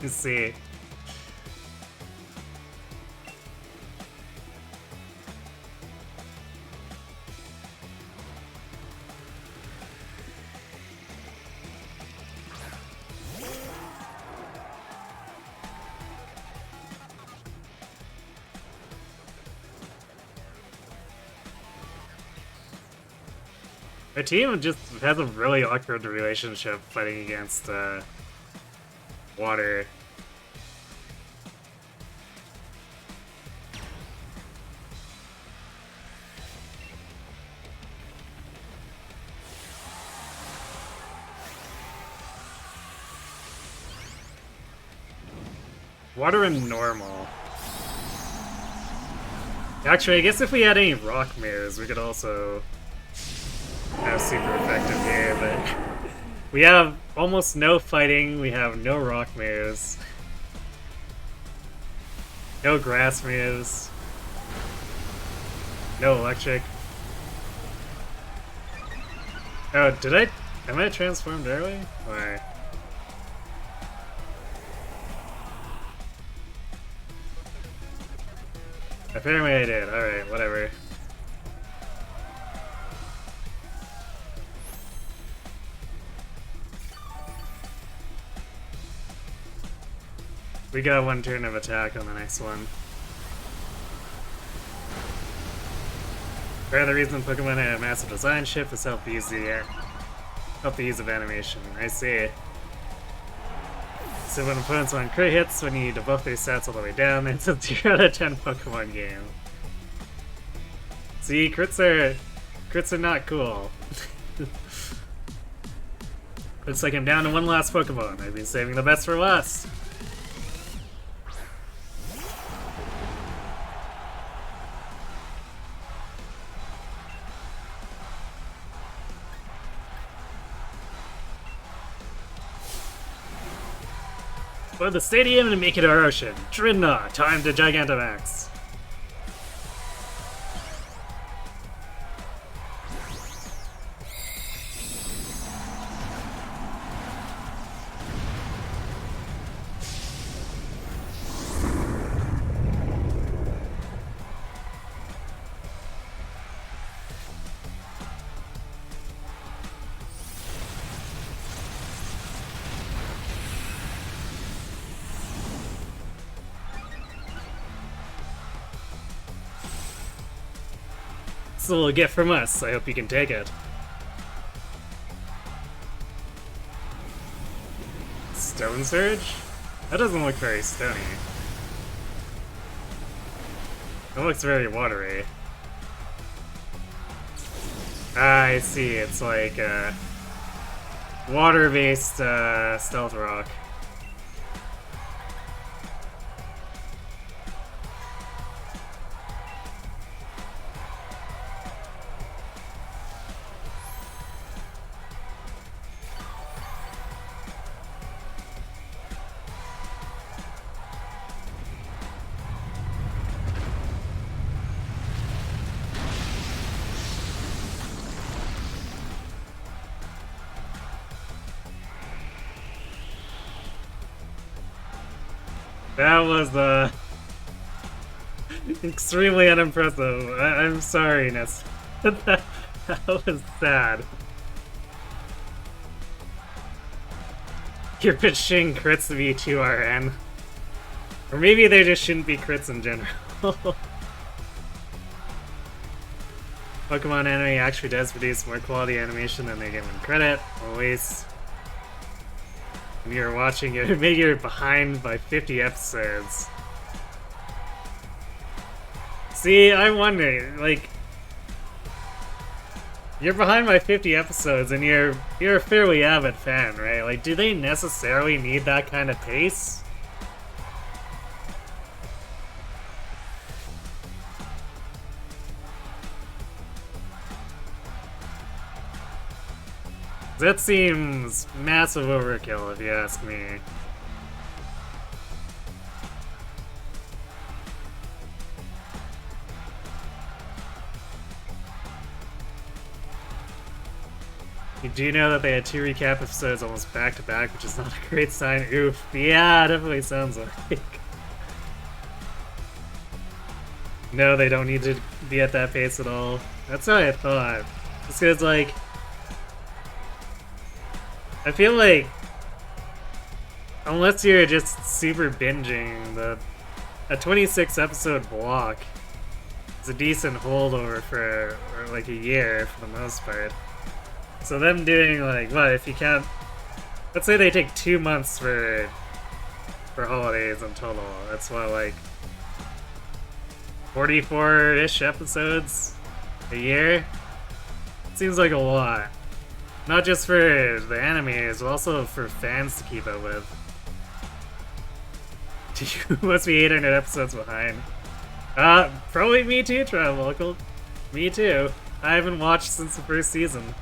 Let's see. Our team just has a really awkward relationship fighting against water. Water and normal. Actually, I guess if we had any rock mirrors, we could also have super effective here, but we have almost no fighting, we have no rock moves, no grass moves, no electric. Oh, am I transformed early? Or... apparently I did, alright, whatever. We got one turn of attack on the next one. Part of the reason Pokemon had a massive design shift is help the ease of animation. I see. So when opponents want crit hits, when you need to buff their stats all the way down, it's a 0 out of 10 Pokemon game. See, crits are not cool. Looks like I'm down to one last Pokemon. I've been saving the best for last. For the stadium and make it our ocean. Drinna, time to Gigantamax. This is a little gift from us. I hope you can take it. Stone Surge? That doesn't look very stony. It looks very watery. Ah, I see. It's like water-based stealth rock. That was extremely unimpressive. I'm sorry, Ness. that was sad. You're pitching crits to be 2RN. Or maybe they just shouldn't be crits in general. Pokemon anime actually does produce more quality animation than they give them credit, always. When you're watching it, maybe you're behind by 50 episodes. See, I wonder, like, you're behind by 50 episodes and you're a fairly avid fan, right? Like, do they necessarily need that kind of pace? That seems massive overkill, if you ask me. You do know that they had 2 recap episodes almost back to back, which is not a great sign. Oof. Yeah, it definitely sounds like. No, they don't need to be at that pace at all. That's what I thought. Just because, like, I feel like unless you're just super binging, a 26 episode block is a decent holdover for like a year for the most part. So them doing like, what, if you can't, let's say they take 2 months for holidays in total. That's what, like 44-ish episodes a year? Seems like a lot. Not just for the animators, but also for fans to keep up with. You must be 800 episodes behind. Probably me too, Travel. Me too. I haven't watched since the first season.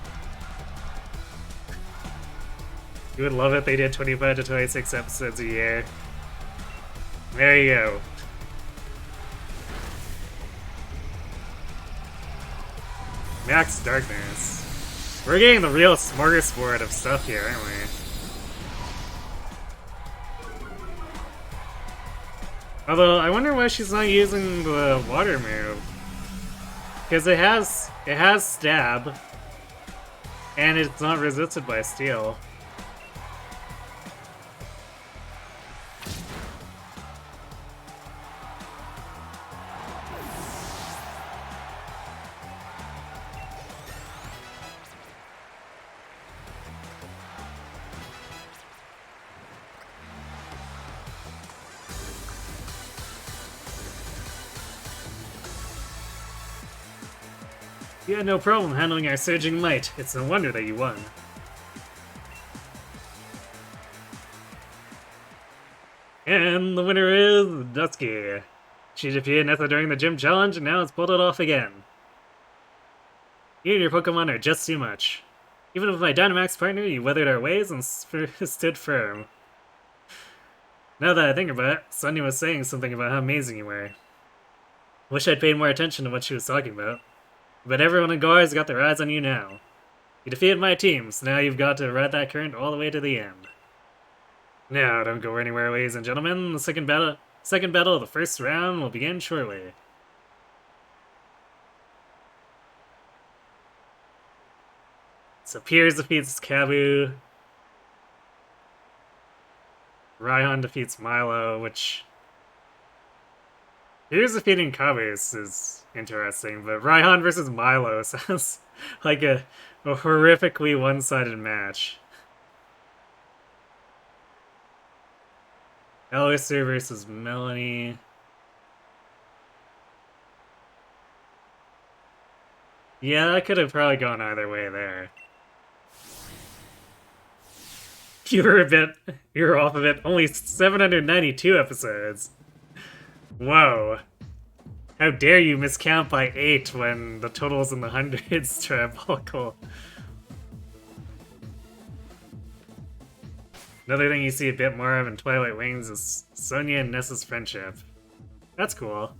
You would love it if they did 25 to 26 episodes a year. There you go. Max Darkness. We're getting the real smorgasbord of stuff here, aren't we? Although, I wonder why she's not using the water move. Because it has stab, and it's not resisted by steel. You had no problem handling our surging light. It's no wonder that you won. And the winner is Dusky. She defeated Nessa during the gym challenge and now has pulled it off again. You and your Pokemon are just too much. Even with my Dynamax partner, you weathered our ways and stood firm. Now that I think about it, Sonia was saying something about how amazing you were. Wish I'd paid more attention to what she was talking about. But everyone in Gaur's got their eyes on you now. You defeated my team, so now you've got to ride that current all the way to the end. Now, don't go anywhere, ladies and gentlemen. The second battle of the first round will begin shortly. So Piers defeats Kabu. Raihan defeats Milo, which... Piers defeating Kabu is interesting, but Raihan versus Milo sounds like a horrifically one-sided match. Alistair versus Melanie. Yeah, that could have probably gone either way there. You were off of it. Only 792 episodes. Whoa. How dare you miscount by 8 when the total's in the hundreds, Diabolical. Another thing you see a bit more of in Twilight Wings is Sonia and Nessa's friendship. That's cool.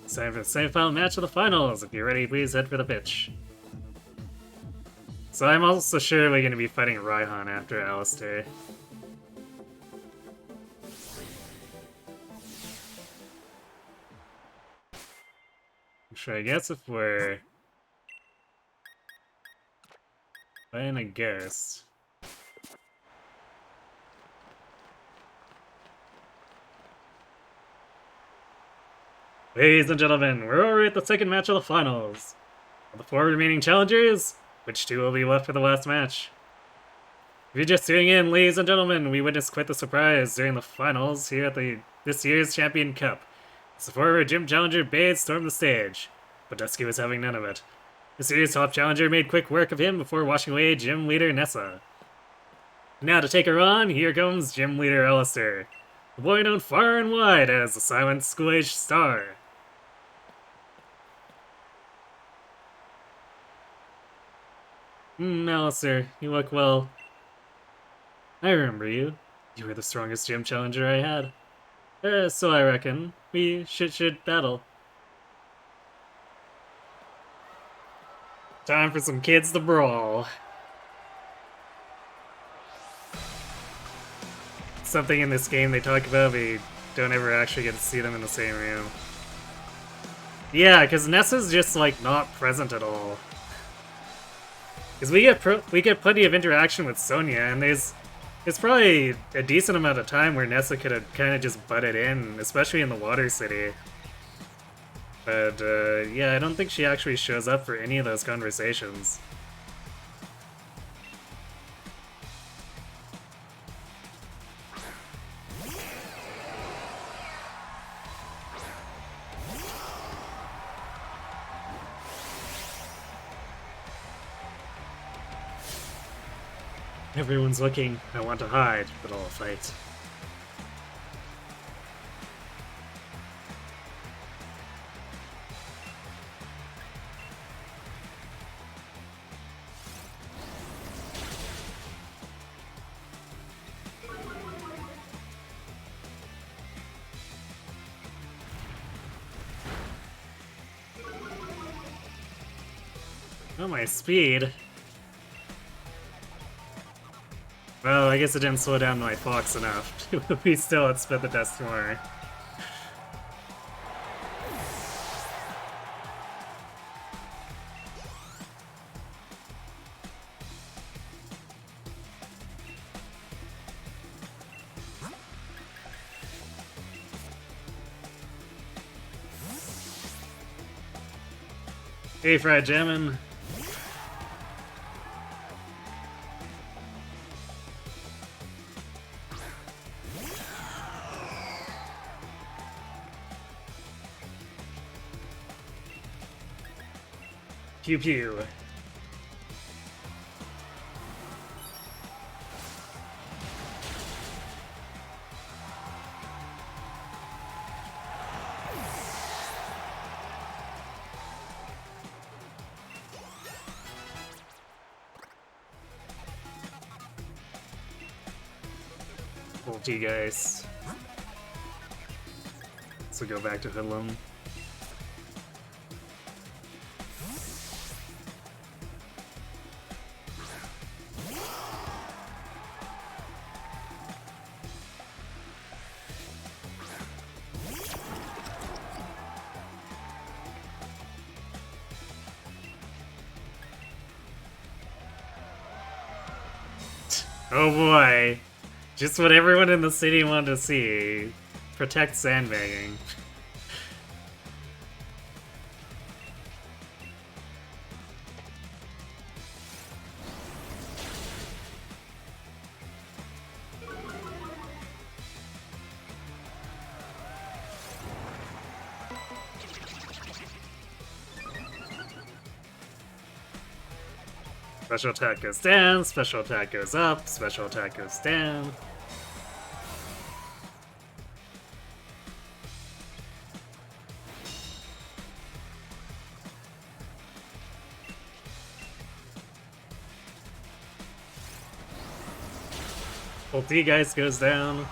It's time for the semi-final match of the finals. If you're ready, please head for the pitch. So I'm also surely going to be fighting Raihan after Alistair. Which I guess if we're fighting a ghost. Ladies and gentlemen, we're already at the second match of the finals. Of the 4 remaining challengers, which 2 will be left for the last match? If you're just tuning in, ladies and gentlemen, we witnessed quite the surprise during the finals here at this year's Champion Cup. As the former gym challenger Bade stormed the stage, but Dusky was having none of it. The series top challenger made quick work of him before washing away gym leader Nessa. Now to take her on, here comes gym leader Alistair, the boy known far and wide as the silent school-age star. Alistair, you look well. I remember you. You were the strongest gym challenger I had. So I reckon. We should battle. Time for some kids to brawl. Something in this game they talk about, but you don't ever actually get to see them in the same room. Yeah, because Nessa's just, like, not present at all. Because we get plenty of interaction with Sonia, and there's probably a decent amount of time where Nessa could have kind of just butted in, especially in the Water City. But, yeah, I don't think she actually shows up for any of those conversations. Everyone's looking. I want to hide, but I'll fight. Oh, my speed. Well, I guess it didn't slow down my fox enough. We still outsped the Dust more. Hey, Fried Jammin'. Pew pew. Ulti, guys. So go back to Hoodlum. Oh boy. Just what everyone in the city wanted to see. Protect sandbagging. Special attack goes down, special attack goes up, special attack goes down. Ulti guys goes down.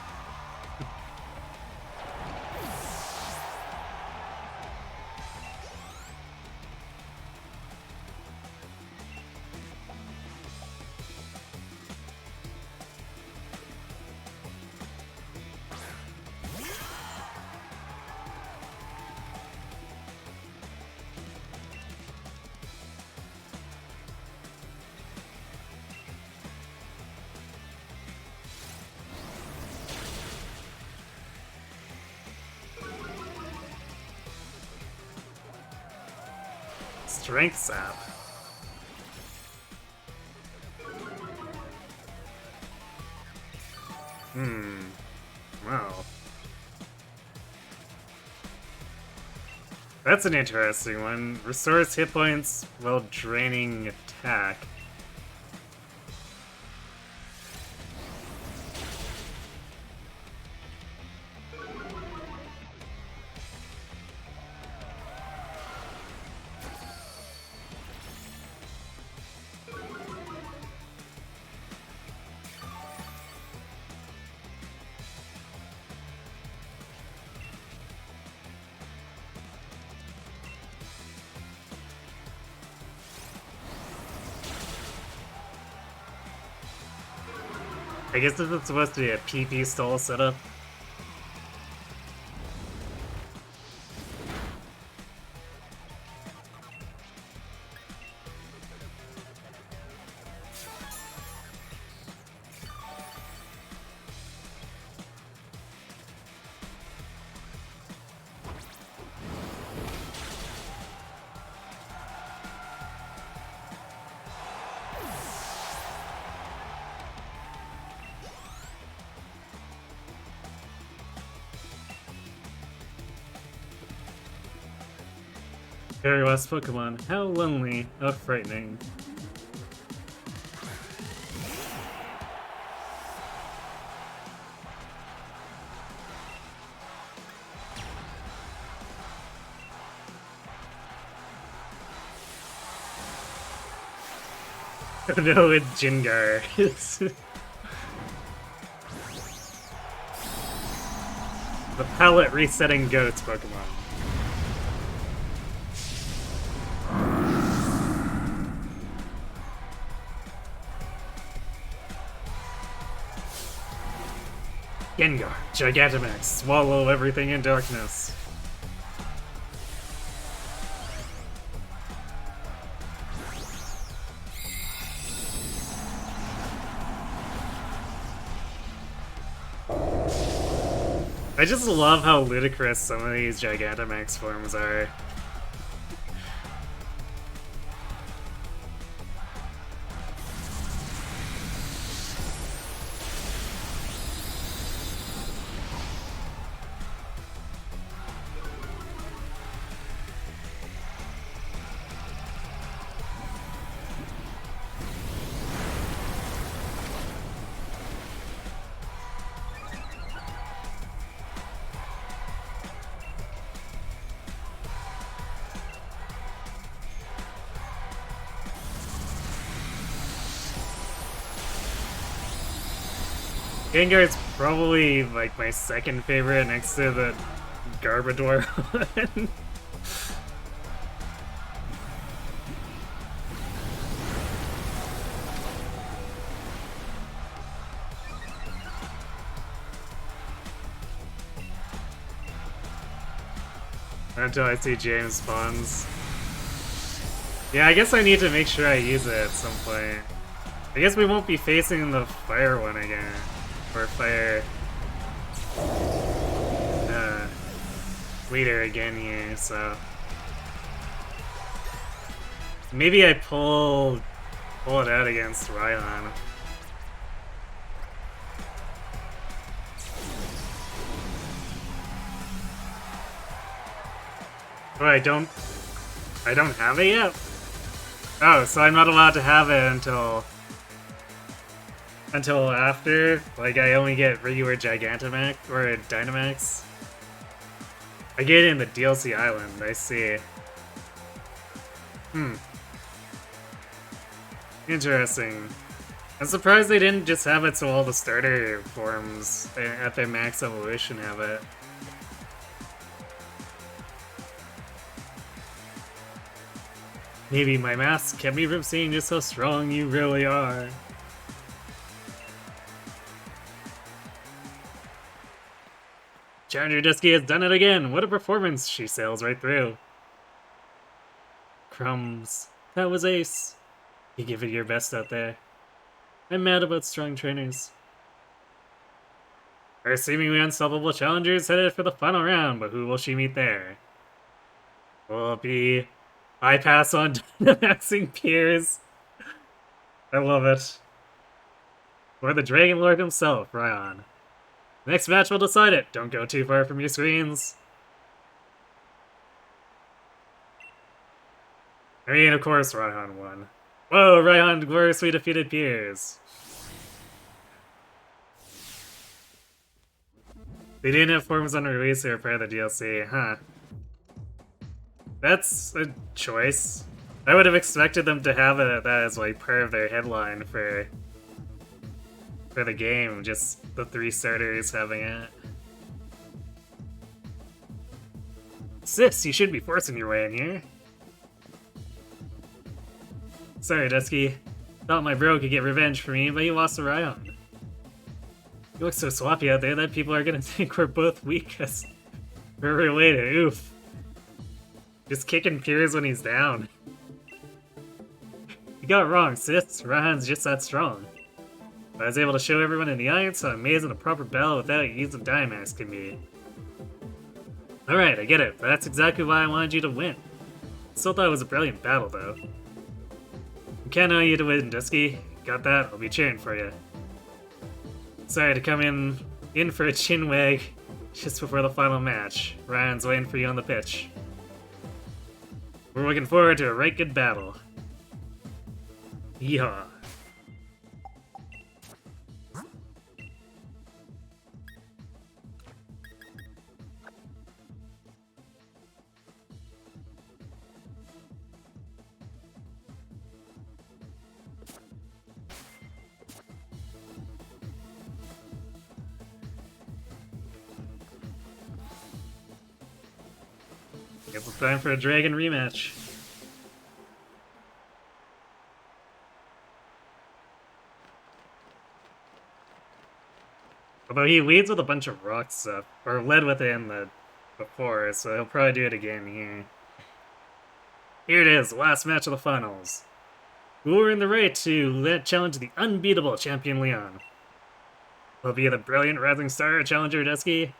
Strength sap. Wow. That's an interesting one. Restores hit points while draining attack. I guess this is supposed to be a PP stall setup. Very West Pokemon, how lonely, how frightening. Oh no, it's Jingar. The palette resetting goats Pokemon. Gengar, Gigantamax, swallow everything in darkness. I just love how ludicrous some of these Gigantamax forms are. Gengar is probably like my second favorite next to the Garbodor one. Until I see James spawns. Yeah, I guess I need to make sure I use it at some point. I guess we won't be facing the fire one again. Or fire leader again here, so maybe I pull it out against Rylon. Oh, I don't have it yet? Oh, so I'm not allowed to have it until after? Like, I only get regular Gigantamax or Dynamax? I get it in the DLC island, I see. Interesting. I'm surprised they didn't just have it so all the starter forms at their max evolution have it. Maybe my mask kept me from seeing just how strong you really are. Challenger Dusky has done it again! What a performance! She sails right through. Crumbs. That was ace. You give it your best out there. I'm mad about strong trainers. Our seemingly unstoppable challenger is headed for the final round, but who will she meet there? Will it be I pass on Dynamaxing Piers? I love it. Or the Dragon Lord himself, Ryan. Next match will decide it. Don't go too far from your screens. I mean, of course, Raihan won. Whoa, Raihan gloriously defeated Piers. They didn't have forms on release or part of the DLC, huh? That's a choice. I would have expected them to have that as like part of their headline for the game, just the 3 starters having it. Sis, you shouldn't be forcing your way in here. Sorry, Dusky. Thought my bro could get revenge for me, but he lost to Raihan. You look so sloppy out there that people are gonna think we're both weak as we're related. Oof. Just kicking Piers when he's down. You got it wrong, sis. Raihan's just that strong. But I was able to show everyone in the audience how amazing a proper battle without using Dynamax can be. Alright, I get it, but that's exactly why I wanted you to win. Still thought it was a brilliant battle, though. I'm counting on you to win, Dusky. Got that? I'll be cheering for you. Sorry to come in for a chin wag just before the final match. Ryan's waiting for you on the pitch. We're looking forward to a right good battle. Yeehaw. Guess it's time for a Dragon rematch. Although he leads with a bunch of rock stuff, or led with it in the before, so he'll probably do it again here. Here it is, last match of the finals. Who will earn the right to challenge the unbeatable champion Leon? Will it be the brilliant rising star Challenger Dusky,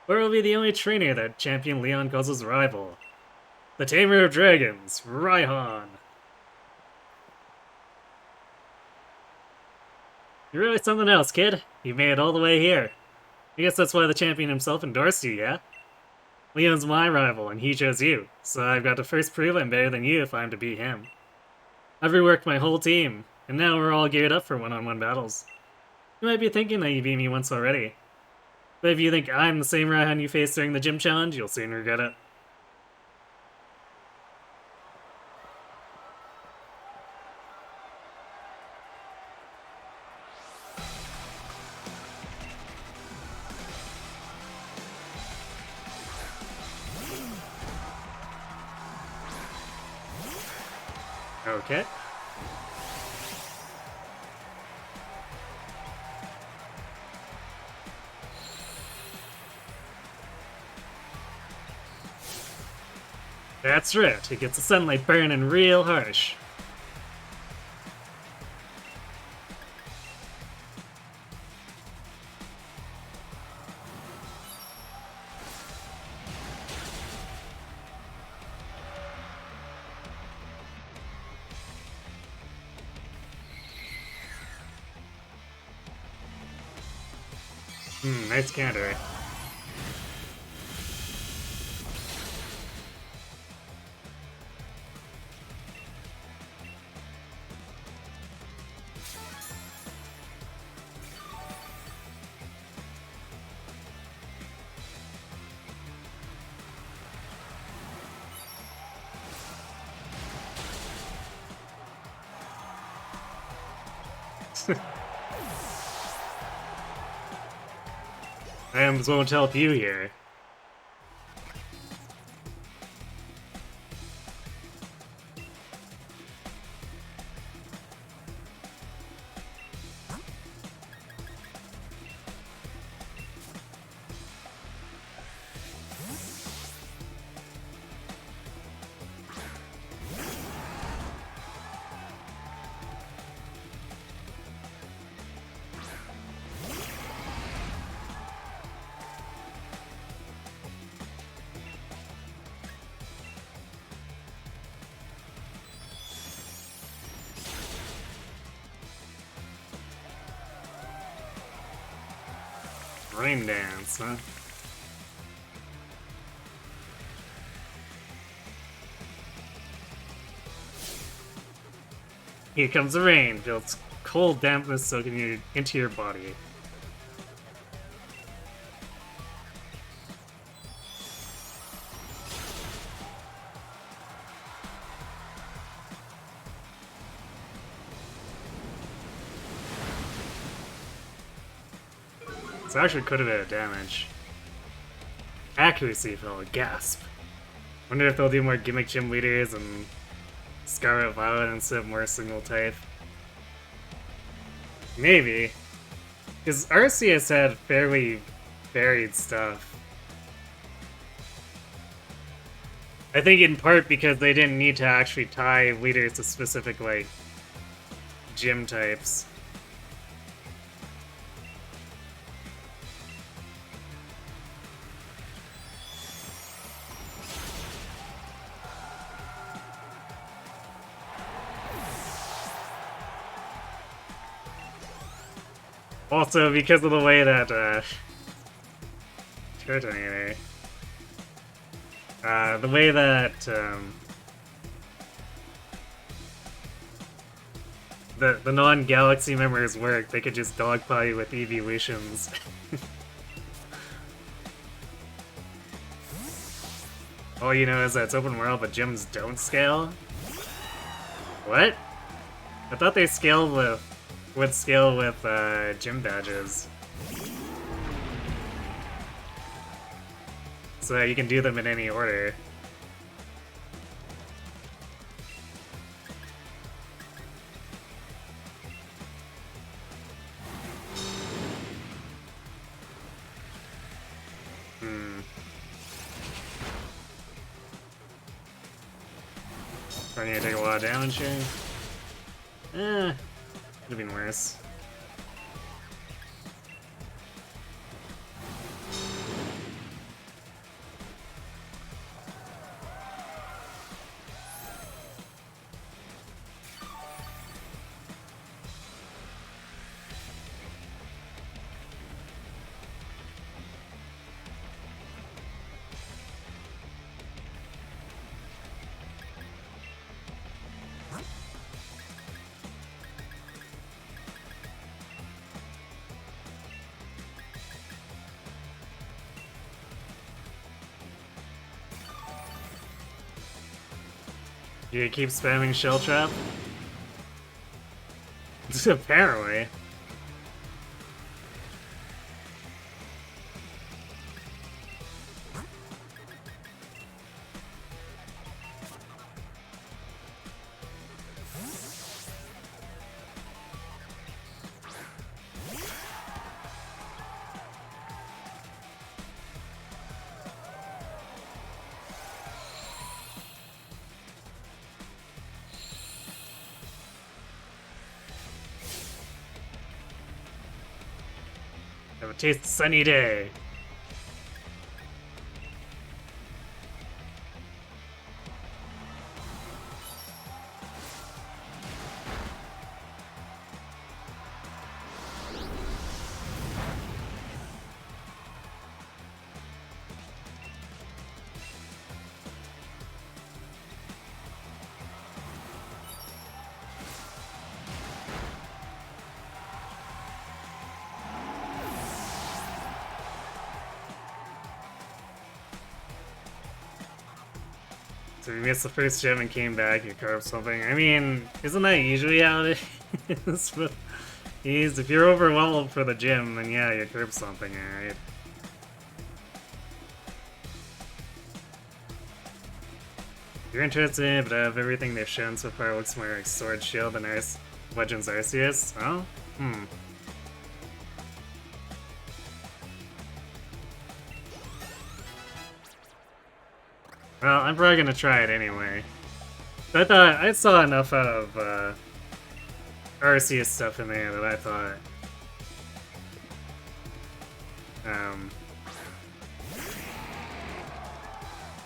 or will it be the only trainer that champion Leon calls his rival? The Tamer of Dragons, Raihan. You're really something else, kid. You made it all the way here. I guess that's why the champion himself endorsed you, yeah? Leon's my rival, and he chose you, so I've got to first prove I'm better than you if I'm to beat him. I've reworked my whole team, and now we're all geared up for one-on-one battles. You might be thinking that you beat me once already. But if you think I'm the same Raihan you faced during the gym challenge, you'll soon regret it. Okay. That's right, it gets the sunlight burning real harsh. Nice counter. I almost won't help you here. Rain dance, huh? Here comes the rain. Feels cold dampness soaking into your body. This actually could have been a damage. Accuracy fell, gasp. Wonder if they'll do more gimmick gym leaders and Scarlet Violet instead of more single type. Maybe. Because Arceus had fairly varied stuff. I think in part because they didn't need to actually tie leaders to specific, like, gym types. Also, because of the way that, Turtonator, the way that, the non-galaxy members work, they could just dogpile you with evolutions. All you know is that it's open world, but gyms don't scale? What? I thought they scaled would scale with gym badges. So that you can do them in any order. I need to take a lot of damage here. Could have been worse. You keep spamming Shell Trap? Apparently. Have a taste of sunny day. So you missed the first gym and came back, you carved something. I mean, isn't that usually how it is with Jeez, if you're overwhelmed for the gym, then yeah, you curb something, alright. If you're interested, but out of everything they've shown so far, looks more like Sword Shield than Legends Arceus. Oh? Hmm. Well, I'm probably gonna try it anyway. I thought I saw enough of Arceus stuff in there that I thought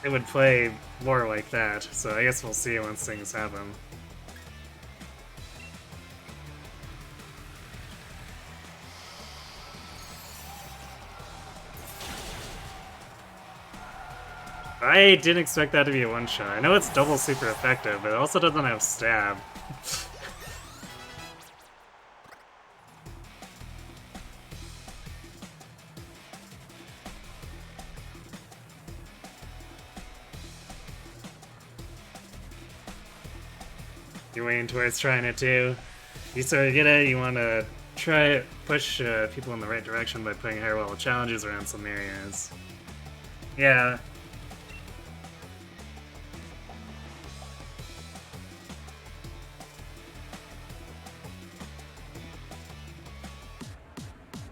it would play more like that, so I guess we'll see once things happen. I didn't expect that to be a one-shot. I know it's double super effective, but it also doesn't have stab. You're waiting towards trying it too. You sort of get it, you want to try it, push people in the right direction by putting higher level challenges around some areas. Yeah.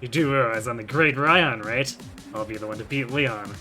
You do realize I'm the Great Ryan, right? I'll be the one to beat Leon.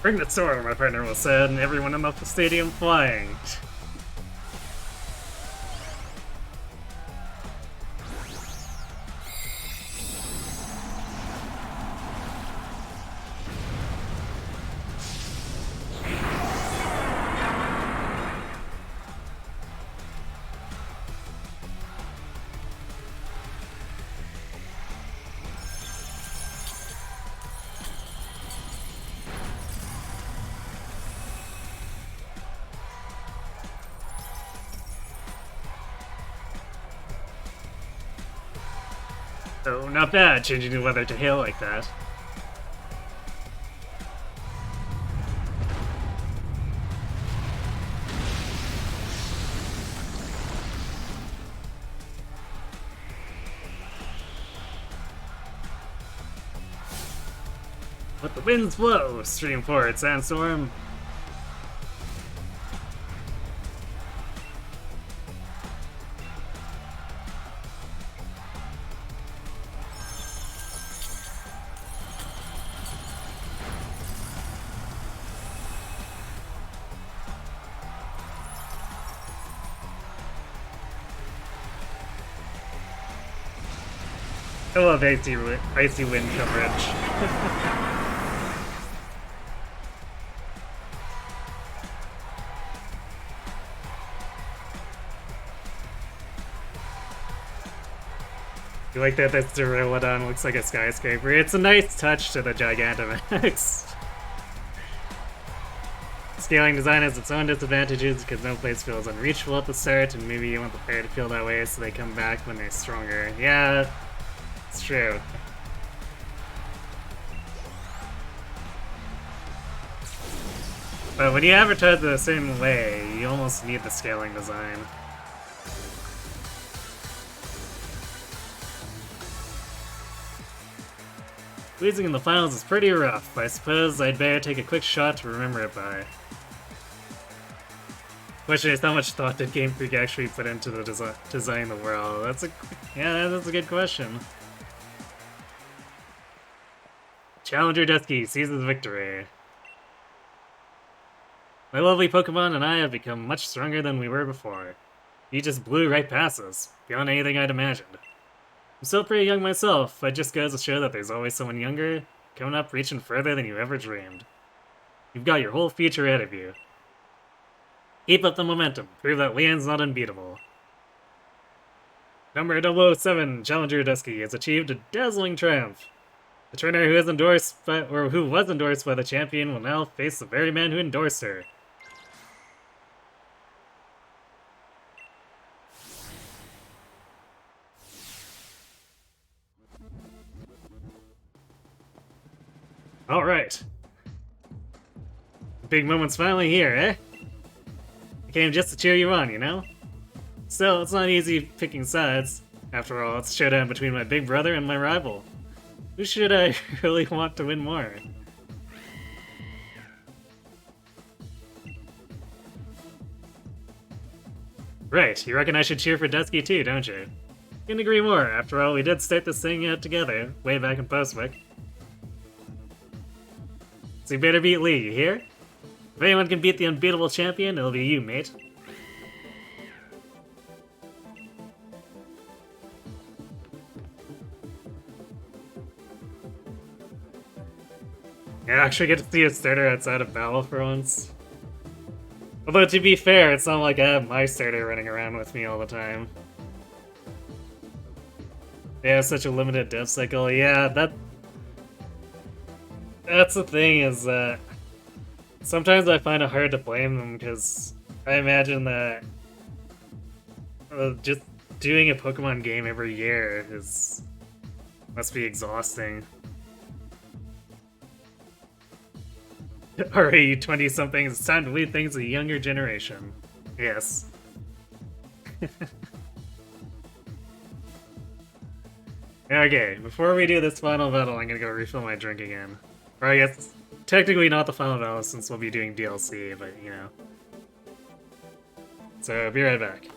Bring the sword, my partner will said, and everyone in the stadium flying. Oh, not bad, changing the weather to hail like that. Let the winds blow! Stream forward, Sandstorm! I love icy wind coverage. You like that this Duraludon looks like a skyscraper? It's a nice touch to the Gigantamax. Scaling design has its own disadvantages because no place feels unreachable at the start, and maybe you want the player to feel that way so they come back when they're stronger. Yeah, it's true. But when you advertise it the same way, you almost need the scaling design. Losing in the finals is pretty rough, but I suppose I'd better take a quick shot to remember it by. Question is, how much thought did Game Freak actually put into the design of the world? That's a good question. Challenger Dusky seizes victory. My lovely Pokemon and I have become much stronger than we were before. You just blew right past us, beyond anything I'd imagined. I'm still pretty young myself, but it just goes to show that there's always someone younger, coming up reaching further than you ever dreamed. You've got your whole future ahead of you. Keep up the momentum, prove that Leon's not unbeatable. Number 007, Challenger Dusky, has achieved a dazzling triumph. The trainer who was endorsed by the champion will now face the very man who endorsed her. Alright. The big moment's finally here, eh? I came just to cheer you on, you know? Still, it's not easy picking sides. After all, it's a showdown between my big brother and my rival. Who should I really want to win more? Right, you reckon I should cheer for Dusky too, don't you? Couldn't agree more. After all, we did start this thing out together, way back in Postwick. So you better beat Lee, you hear? If anyone can beat the unbeatable champion, it'll be you, mate. I actually get to see a starter outside of battle for once. Although, to be fair, it's not like I have my starter running around with me all the time. They have such a limited dev cycle. Yeah, that's the thing, is that sometimes I find it hard to blame them, because I imagine that just doing a Pokemon game every year must be exhausting. Alright, you 20-somethings, it's time to lead things to the younger generation. Yes. Okay, before we do this final battle, I'm gonna go refill my drink again. Or I guess, technically not the final battle since we'll be doing DLC, but you know. So, be right back.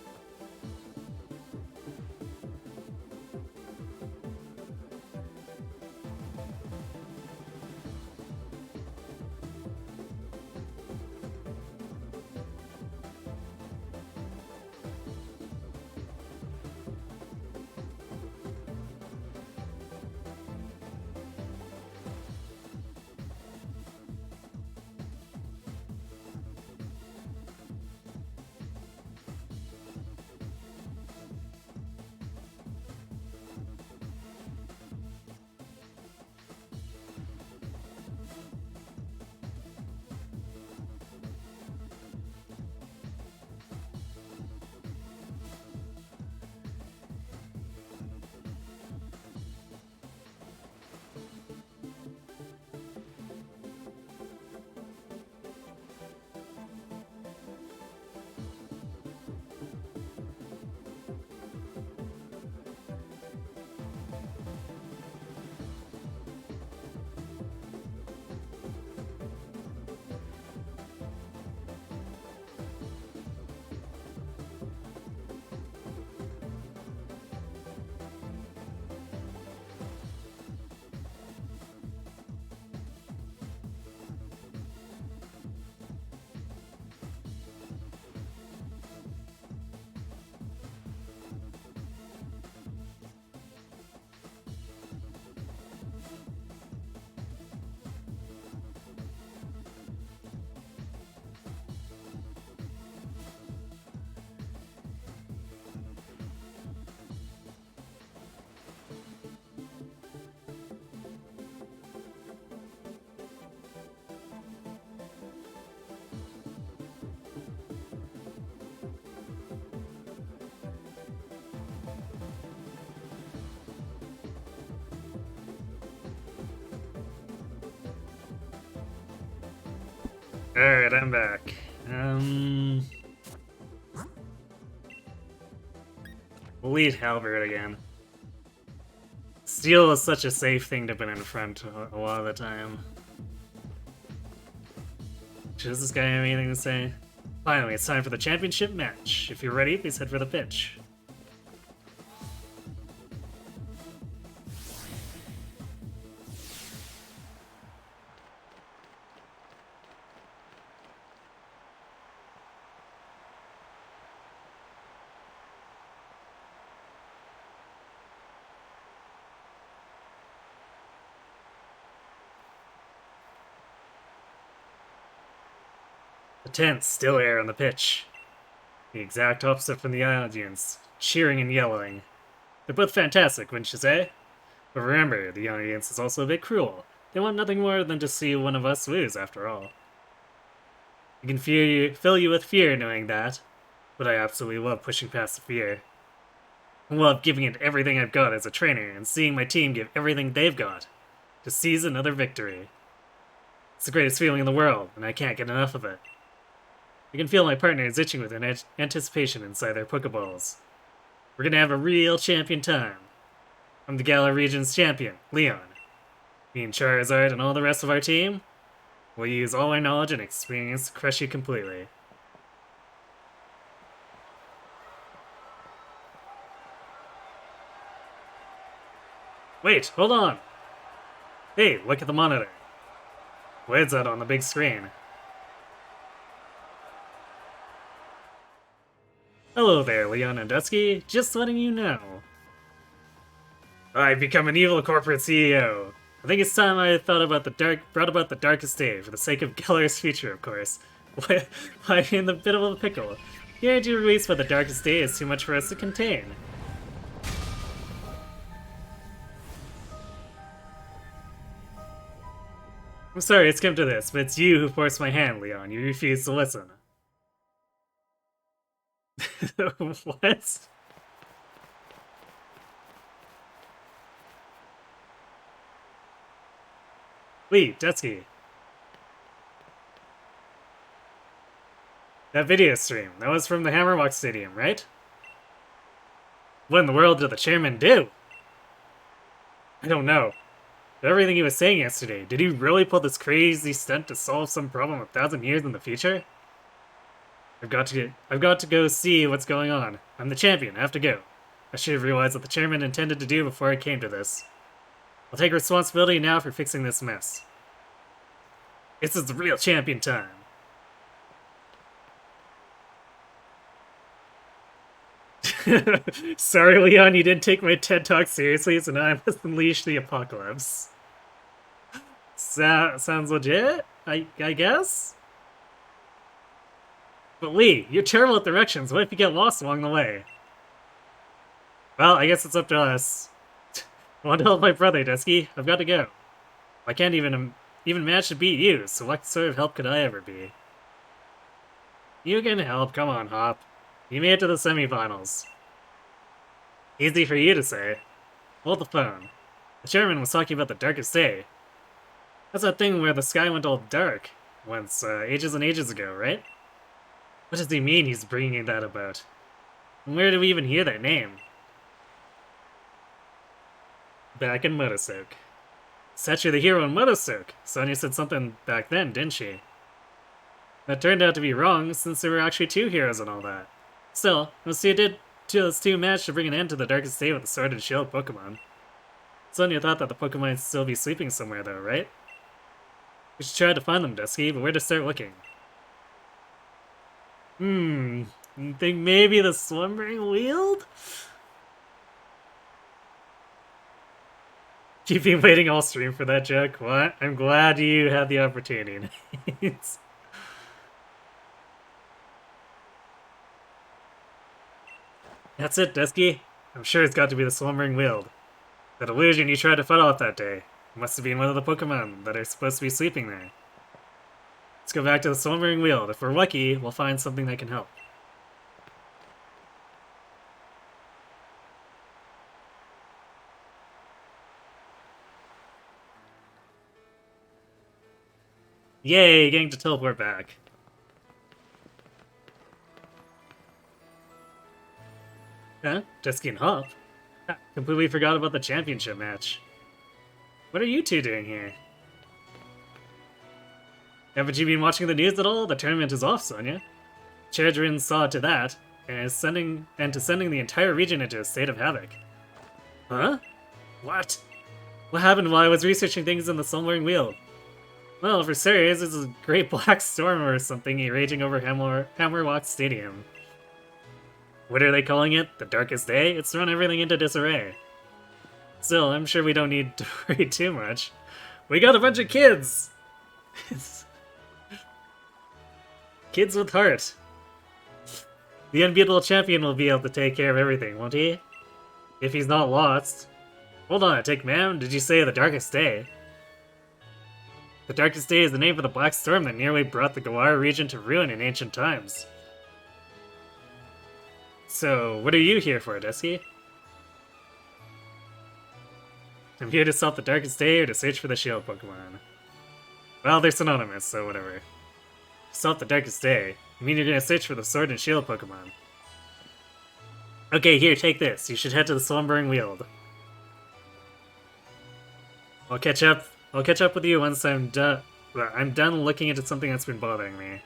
Alright, I'm back. We'll lead Halberd again. Steel is such a safe thing to put in front a lot of the time. Does this guy have anything to say? Finally, it's time for the championship match. If you're ready, please head for the pitch. The tense, still air on the pitch. The exact opposite from the audience, cheering and yelling. They're both fantastic, wouldn't you say? But remember, the audience is also a bit cruel. They want nothing more than to see one of us lose, after all. I can fill you with fear knowing that, but I absolutely love pushing past the fear. I love giving it everything I've got as a trainer and seeing my team give everything they've got to seize another victory. It's the greatest feeling in the world, and I can't get enough of it. I can feel my partners itching with anticipation inside their Pokeballs. We're gonna have a real champion time. I'm the Galar Region's champion, Leon. Me and Charizard and all the rest of our team will use all our knowledge and experience to crush you completely. Wait, hold on! Hey, look at the monitor. What is that on the big screen? Hello there, Leon and Dusky. Just letting you know. I've become an evil corporate CEO. I think it's time I brought about the darkest day for the sake of Geller's future, of course. Why, I'm in a bit of a pickle. The energy released by the darkest day is too much for us to contain. I'm sorry it's come to this, but it's you who forced my hand, Leon. You refused to listen. What? Wait, Dusky. That video stream, that was from the Hammerwalk Stadium, right? What in the world did the chairman do? I don't know. But everything he was saying yesterday, did he really pull this crazy stunt to solve some problem 1,000 years in the future? I've got to go see what's going on. I'm the champion, I have to go. I should have realized what the chairman intended to do before I came to this. I'll take responsibility now for fixing this mess. This is the real champion time. Sorry, Leon, you didn't take my TED Talk seriously, so now I must unleash the apocalypse. Sounds legit, I guess? But Lee, you're terrible at directions. What if you get lost along the way? Well, I guess it's up to us. I want to help my brother, Dusky. I've got to go. I can't even manage to beat you, so what sort of help could I ever be? You can help. Come on, Hop. You made it to the semifinals. Easy for you to say. Hold the phone. The chairman was talking about the darkest day. That's that thing where the sky went all dark once, ages and ages ago, right? What does he mean he's bringing that about? And where do we even hear that name? Back in Motosoke. Sachi the hero in Motosoke. Sonia said something back then, didn't she? That turned out to be wrong, since there were actually 2 heroes and all that. Still, those two managed to bring an end to the darkest day with the Sword and Shield Pokemon. Sonia thought that the Pokemon might still be sleeping somewhere though, right? We should try to find them, Dusky, but where to start looking? You think maybe the Slumbering Weald? You've been waiting all stream for that joke. What? I'm glad you had the opportunity. That's it, Dusky. I'm sure it's got to be the Slumbering Weald. That illusion you tried to fight off that day. It must have been one of the Pokemon that are supposed to be sleeping there. Let's go back to the Slumbering Weald. If we're lucky, we'll find something that can help. Yay, getting to teleport back. Huh? Dusky and Hop? Completely forgot about the championship match. What are you two doing here? Haven't you been watching the news at all? The tournament is off, Sonia. Chairman saw to that, and sending the entire region into a state of havoc. Huh? What? What happened while I was researching things in the Slumbering Weald? Well, for serious, it's a great black storm or something raging over Hammerwalk Stadium. What are they calling it? The darkest day? It's thrown everything into disarray. Still, I'm sure we don't need to worry too much. We got a bunch of kids! Kids with heart. The unbeatable champion will be able to take care of everything, won't he? If he's not lost. Hold on a tick, ma'am. Did you say the Darkest Day? The Darkest Day is the name for the black storm that nearly brought the Gawara region to ruin in ancient times. So, what are you here for, Dusky? I'm here to stop the Darkest Day or to search for the Shield Pokemon. Well, they're synonymous, so whatever. Stop the Darkest Day. You mean you're gonna search for the Sword and Shield Pokemon? Okay, here, take this. You should head to the Slumbering Weald. I'll catch up with you once I'm done. I'm done looking into something that's been bothering me.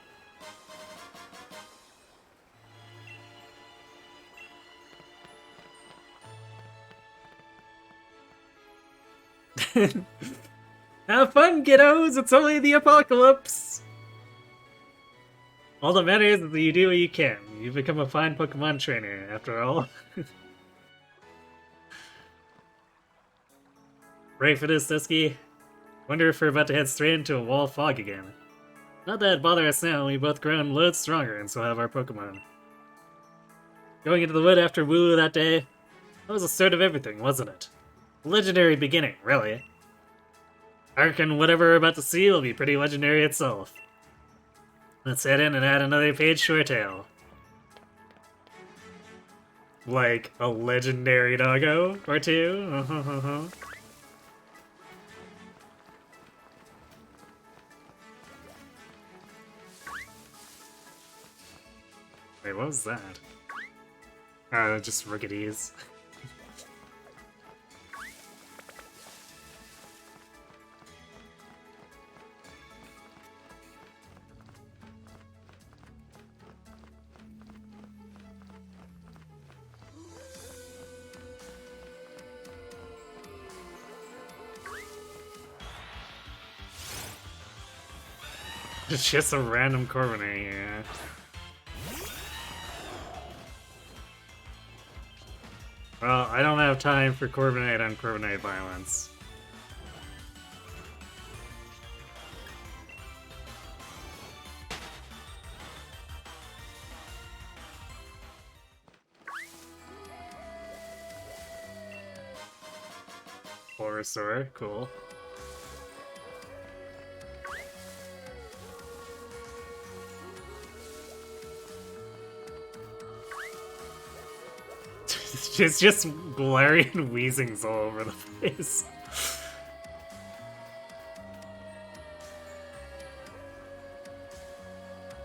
Have fun, kiddos! It's only the apocalypse! All that matters is that you do what you can. You've become a fine Pokemon trainer, after all. Ready for this, Dusky? Wonder if we're about to head straight into a wall of fog again. Not that it'd bother us now, we've both grown loads stronger and so have our Pokemon. Going into the wood after Wooloo that day, that was the start of everything, wasn't it? A legendary beginning, really. I reckon whatever we're about to see will be pretty legendary itself. Let's head in and add another page to our tale. Like a legendary doggo or two? Wait, what was that? Just Rookities. It's just a random Corviknight here. Well, I don't have time for Corviknight on Corviknight violence. Bulbasaur, cool. It's just Galarian Weezings all over the place.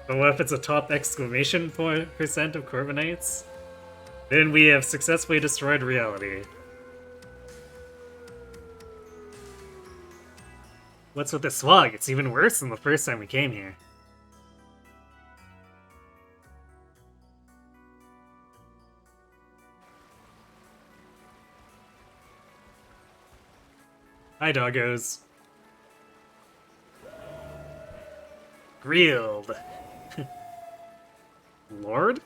But what if it's a top exclamation point percent of Corviknights? Then we have successfully destroyed reality. What's with the swag? It's even worse than the first time we came here. Hi, doggos. Grilled. Lord?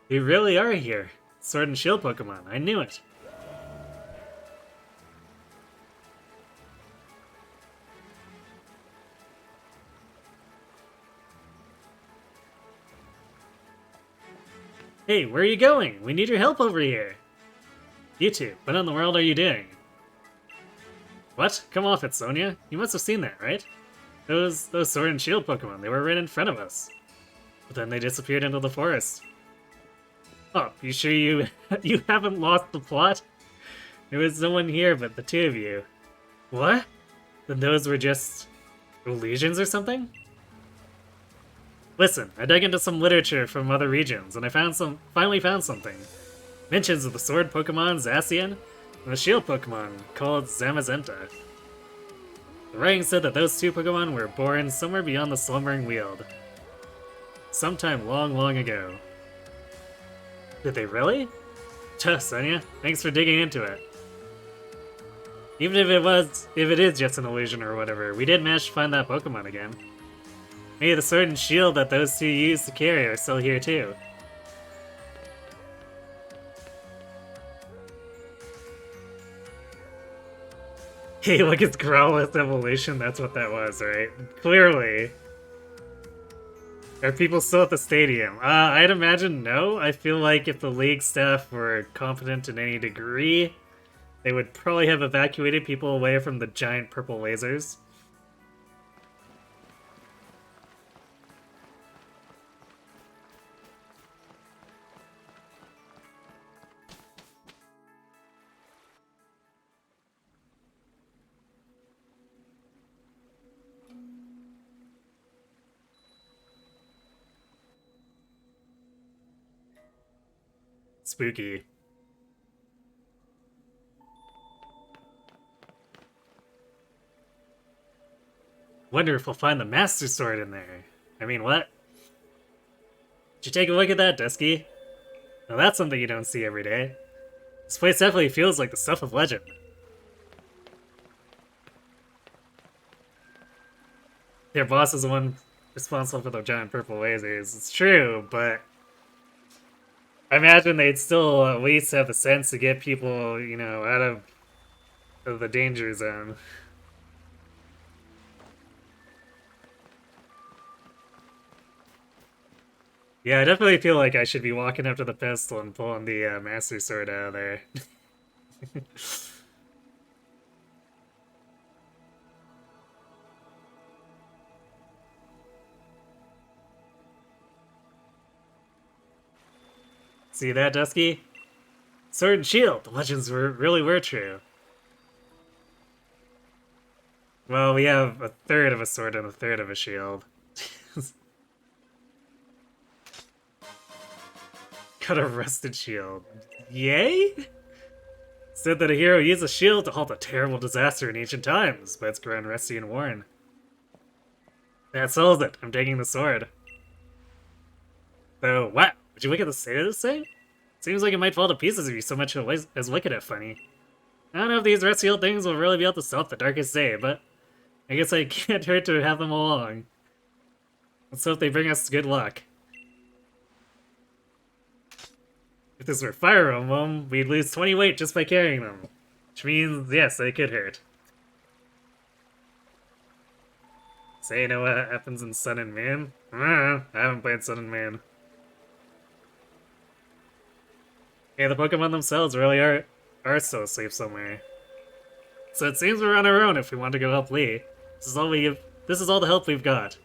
We really are here. Sword and Shield Pokemon. I knew it. Hey, where are you going? We need your help over here. You two, what in the world are you doing? What? Come off it, Sonia. You must have seen that, right? Those Sword and Shield Pokemon, they were right in front of us. But then they disappeared into the forest. Oh, you sure you haven't lost the plot? There was no one here but the two of you. What? Then those were just illusions or something? Listen, I dug into some literature from other regions, and I finally found something. Mentions of the Sword Pokemon Zacian, and the Shield Pokemon called Zamazenta. The writing said that those two Pokemon were born somewhere beyond the Slumbering Weald. Sometime long, long ago. Did they really? Tuh, Sonia. Thanks for digging into it. Even if it is just an illusion or whatever, we did manage to find that Pokemon again. Maybe the Sword and Shield that those two used to carry are still here too. Hey, look, it's Growlithe evolution, that's what that was, right? Clearly. Are people still at the stadium? I'd imagine no. I feel like if the league staff were competent in any degree, they would probably have evacuated people away from the giant purple lasers. Spooky. Wonder if we'll find the Master Sword in there. I mean, what? Did you take a look at that, Dusky? Now that's something you don't see every day. This place definitely feels like the stuff of legend. Their boss is the one responsible for the giant purple lasers. It's true, but I imagine they'd still at least have the sense to get people, you know, out of the danger zone. Yeah, I definitely feel like I should be walking up to the pistol and pulling the Master Sword out of there. See that, Dusky? Sword and shield! The legends really were true. Well, we have a third of a sword and a third of a shield. Got a rusted shield. Yay? Said that a hero used a shield to halt a terrible disaster in ancient times, but it's grown rusty and worn. That settles it. I'm taking the sword. So, wow, would you look at the state of this thing? Seems like it might fall to pieces if you so much as look at it funny. I don't know if these rusty old things will really be able to stop the darkest day, but I guess I can't hurt to have them along. Let's hope they bring us good luck. If this were Fire Emblem, we'd lose 20 weight just by carrying them. Which means, yes, they could hurt. Say you know what happens in Sun and Moon? I haven't played Sun and Moon. Yeah, the Pokemon themselves really are still asleep somewhere. So it seems we're on our own if we want to go help Lee. This is all the help we've got.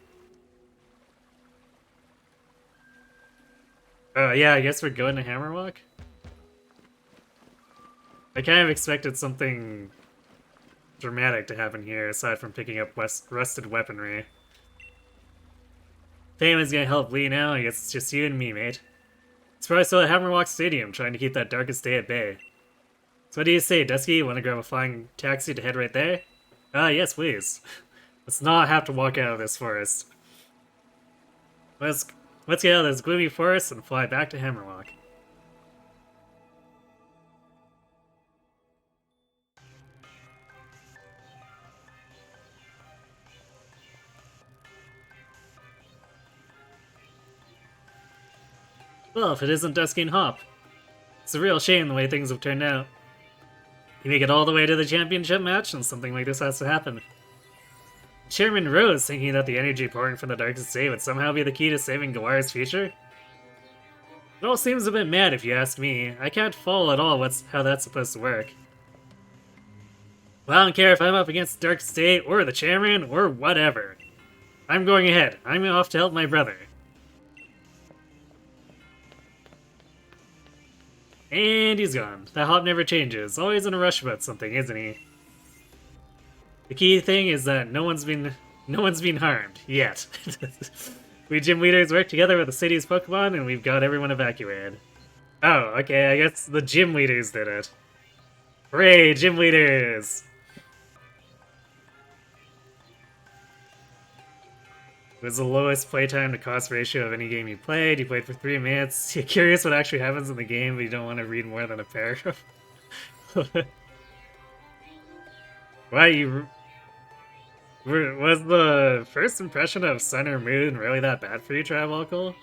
Yeah, I guess we're going to Hammerwalk? I kind of expected something dramatic to happen here, aside from picking up rusted weaponry. Payman's gonna help Lee now, I guess it's just you and me, mate. It's probably still at Hammerwalk Stadium, trying to keep that darkest day at bay. So what do you say, Dusky? Want to grab a flying taxi to head right there? Yes, please. Let's not have to walk out of this forest. Let's get out of this gloomy forest and fly back to Hammerwalk. Well, if it isn't Dusky and Hop. It's a real shame the way things have turned out. You make it all the way to the championship match, and something like this has to happen. Chairman Rose thinking that the energy pouring from the darkest day would somehow be the key to saving Gawar's future? It all seems a bit mad if you ask me. I can't follow at all how that's supposed to work. Well, I don't care if I'm up against the Dark State, or the Chairman, or whatever. I'm going ahead. I'm off to help my brother. And he's gone. That Hop never changes. Always in a rush about something, isn't he? The key thing is that no one's been harmed yet. We gym leaders work together with the city's Pokemon, and we've got everyone evacuated. Oh, okay. I guess the gym leaders did it. Hooray, gym leaders! It was the lowest playtime to cost ratio of any game you played. You played for 3 minutes. You're curious what actually happens in the game, but you don't want to read more than a paragraph. Why, was the first impression of Sun or Moon really that bad for you, Travolkle?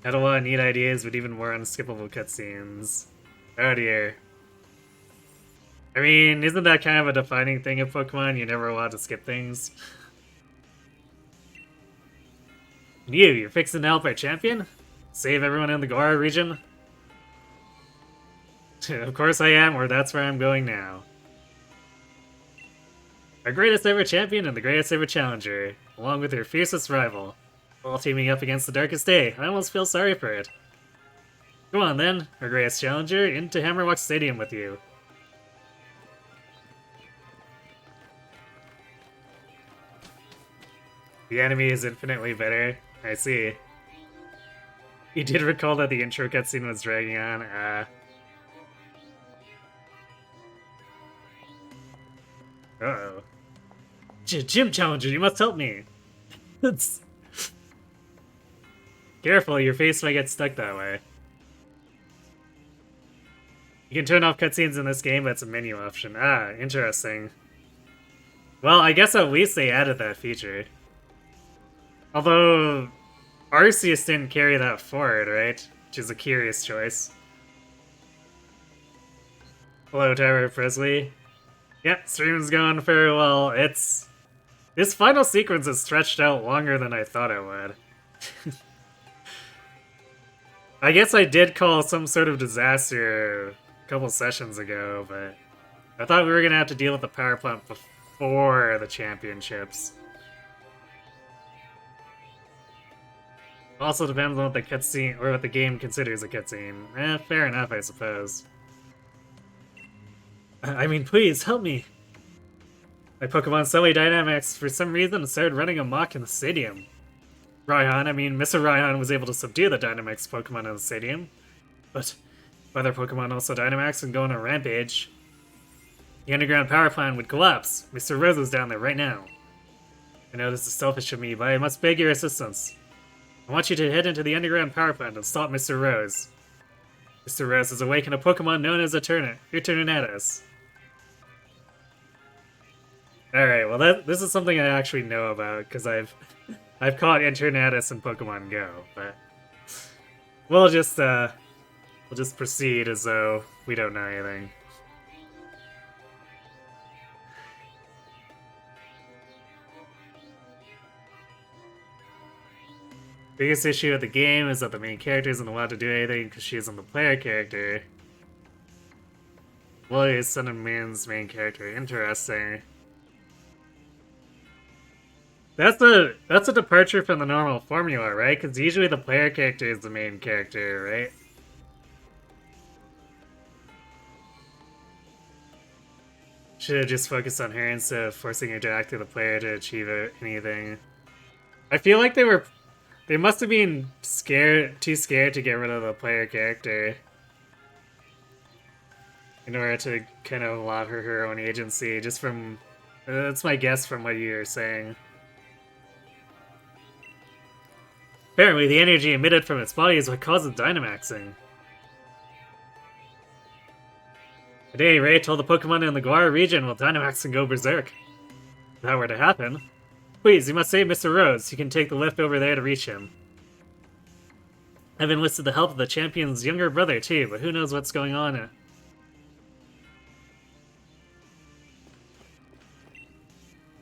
Had a lot of neat ideas, but even more unskippable cutscenes. Oh dear. I mean, isn't that kind of a defining thing of Pokemon? You're never allowed to skip things. You're fixing to help our champion? Save everyone in the Gohra region? Of course I am, or that's where I'm going now. Our greatest ever champion and the greatest ever challenger, along with her fiercest rival, all teaming up against the Darkest Day. I almost feel sorry for it. Come on then, our greatest challenger, into Hammerwalk Stadium with you. The enemy is infinitely better. I see. You did recall that the intro cutscene was dragging on. Uh-oh. Gym Challenger, you must help me! Careful, your face might get stuck that way. You can turn off cutscenes in this game, but it's a menu option. Ah, interesting. Well, I guess at least they added that feature. Although, Arceus didn't carry that forward, right? Which is a curious choice. Hello, Tyler Presley. Yep, stream's going very well. This final sequence is stretched out longer than I thought it would. I guess I did call some sort of disaster a couple sessions ago, but I thought we were gonna have to deal with the power plant before the championships. Also depends on what the cutscene, or what the game considers a cutscene. Fair enough, I suppose. I mean, please, help me! My Pokemon Sully Dynamax, for some reason, started running amok in the stadium. Mr. Raihan was able to subdue the Dynamax Pokemon in the stadium. But if other Pokemon also Dynamax and go on a rampage, the underground power plant would collapse. Mr. Rose is down there right now. I know this is selfish of me, but I must beg your assistance. I want you to head into the underground power plant and stop Mr. Rose. Mr. Rose has awakened a Pokemon known as Eternatus. Alright, well this is something I actually know about, because I've caught Eternatus in Pokemon Go, but we'll just proceed as though we don't know anything. Biggest issue with the game is that the main character isn't allowed to do anything because she isn't the player character. Willie is Sun and Moon's main character. Interesting. That's a departure from the normal formula, right? Because usually the player character is the main character, right? Should have just focused on her instead of forcing her to act through the player to achieve anything. I feel like they must have been too scared to get rid of the player character in order to kind of allow her own agency, just from... that's my guess from what you're saying. Apparently, the energy emitted from its body is what causes Dynamaxing. Today, Ray told the Pokemon in the Gohra region will Dynamax and go berserk. If that were to happen, please, you must save Mr. Rose. You can take the lift over there to reach him. I've enlisted the help of the champion's younger brother, too, but who knows what's going on.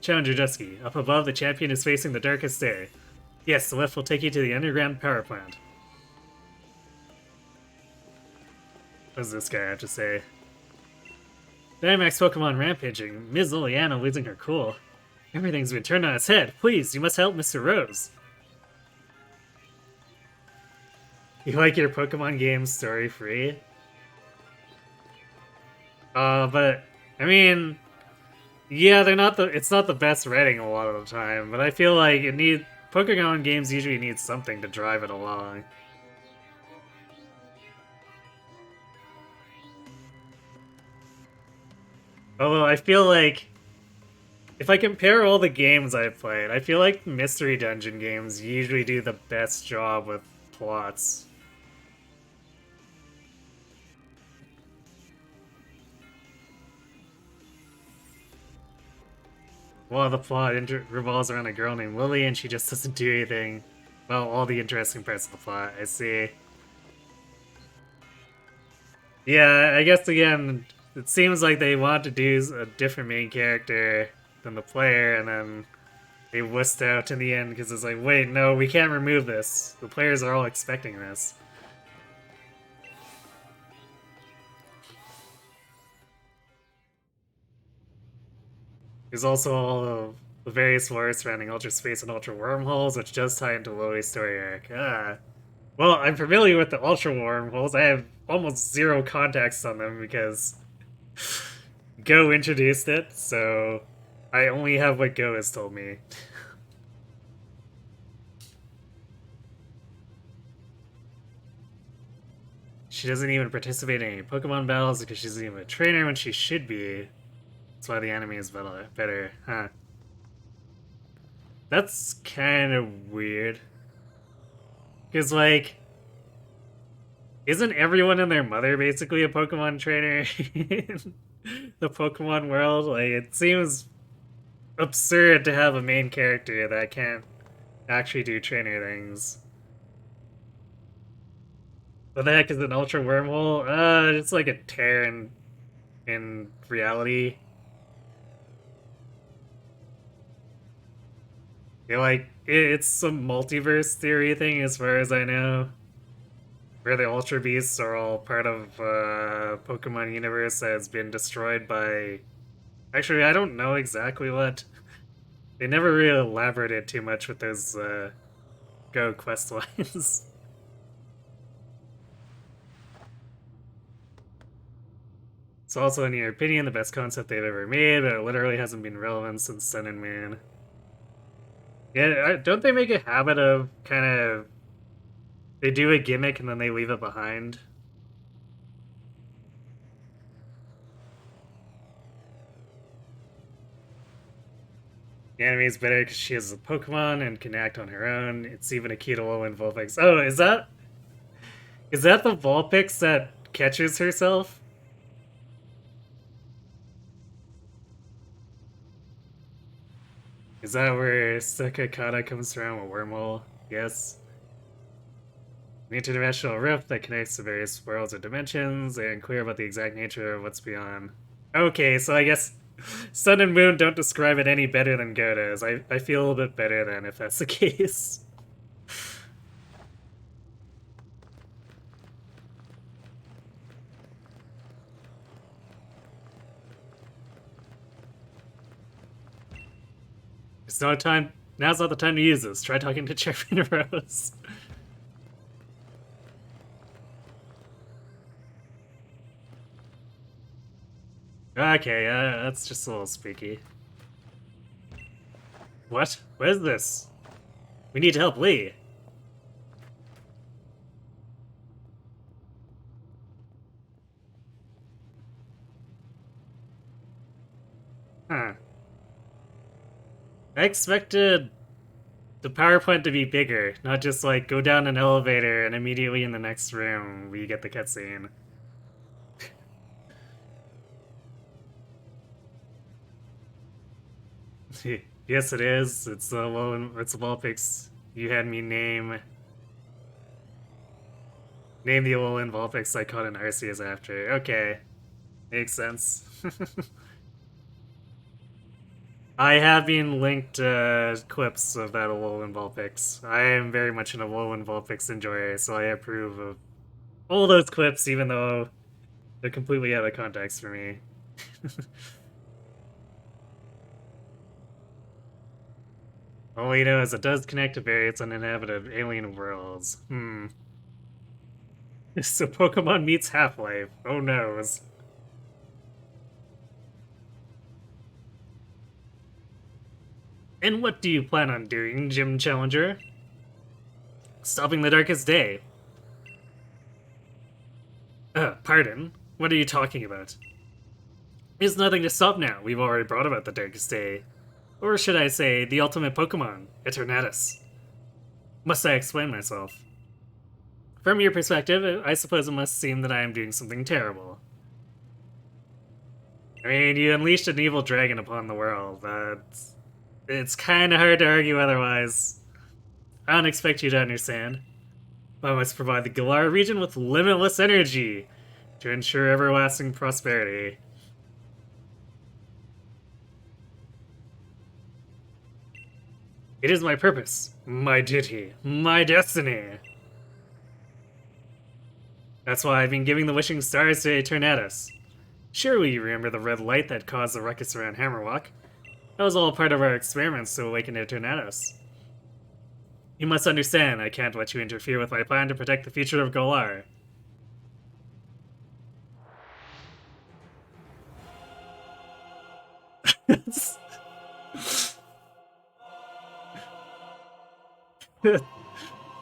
Challenger Dusky. Up above, the champion is facing the Darkest Day. Yes, the lift will take you to the underground power plant. What does this guy have to say? Dynamax Pokemon rampaging. Ms. Liliana losing her cool. Everything's been turned on its head. Please, you must help Mr. Rose. You like your Pokemon games story-free? But, I mean... yeah, it's not the best writing a lot of the time, but I feel like Pokemon games usually need something to drive it along. Although I feel like, if I compare all the games I've played, I feel like Mystery Dungeon games usually do the best job with plots. Well, the plot revolves around a girl named Lily, and she just doesn't do anything. Well, all the interesting parts of the plot, I see. Yeah, I guess again, it seems like they want to do a different main character than the player, and then they wussed out in the end because it's like, wait, no, we can't remove this. The players are all expecting this. There's also all of the various lore surrounding Ultra Space and Ultra Wormholes, which does tie into Lowie's story arc. Well, I'm familiar with the Ultra Wormholes. I have almost zero context on them because Go introduced it, so I only have what Go has told me. She doesn't even participate in any Pokemon battles because she's even a trainer when she should be. That's why the anime is better, huh? That's kind of weird. Because, like, isn't everyone and their mother basically a Pokemon trainer in the Pokemon world? Like, it seems absurd to have a main character that can't actually do trainer things. What the heck is an Ultra Wormhole? It's like a tear in reality. Yeah, like, it's some multiverse theory thing as far as I know. Where the Ultra Beasts are all part of Pokemon universe that has been destroyed by... Actually, I don't know exactly what. They never really elaborated too much with those Go quest lines. It's also, in your opinion, the best concept they've ever made, but it literally hasn't been relevant since Sun and Moon. Yeah, don't they make a habit of kind of... They do a gimmick and then they leave it behind? The anime is better because she has a Pokemon and can act on her own. It's even a Keto and Vulpix. Oh, is that the Vulpix that catches herself? Is that where Sakakata comes from, a wormhole? Yes. An interdimensional rift that connects the various worlds or dimensions. They are unclear about the exact nature of what's beyond. Okay, so I guess Sun and Moon don't describe it any better than Go does. I feel a little bit better then if that's the case. It's not time. Now's not the time to use this. Try talking to Chairman Rose. Okay, that's just a little spooky. What? What is this? We need to help Lee. Huh. I expected the PowerPoint to be bigger, not just like go down an elevator and immediately in the next room we get the cutscene. Yes, it is. It's the Vulpix you had me name the Alolan Vulpix I caught in Arceus after. Okay, makes sense. I have been linked clips of that Alolan Vulpix. I am very much an Alolan Vulpix enjoyer, so I approve of all those clips, even though they're completely out of context for me. All you know is it does connect to various uninhabited alien worlds. So Pokemon meets Half-Life. Oh noes. And what do you plan on doing, Gym Challenger? Stopping the Darkest Day. Pardon? What are you talking about? There's nothing to stop now. We've already brought about the Darkest Day. Or should I say, the ultimate Pokemon, Eternatus. Must I explain myself? From your perspective, I suppose it must seem that I am doing something terrible. I mean, you unleashed an evil dragon upon the world. It's kind of hard to argue otherwise. I don't expect you to understand. I must provide the Galar region with limitless energy to ensure everlasting prosperity. It is my purpose, my duty, my destiny. That's why I've been giving the wishing stars to Eternatus. Surely you remember the red light that caused the ruckus around Hammerwalk. That was all part of our experiments to awaken Eternatus. You must understand, I can't let you interfere with my plan to protect the future of Galar.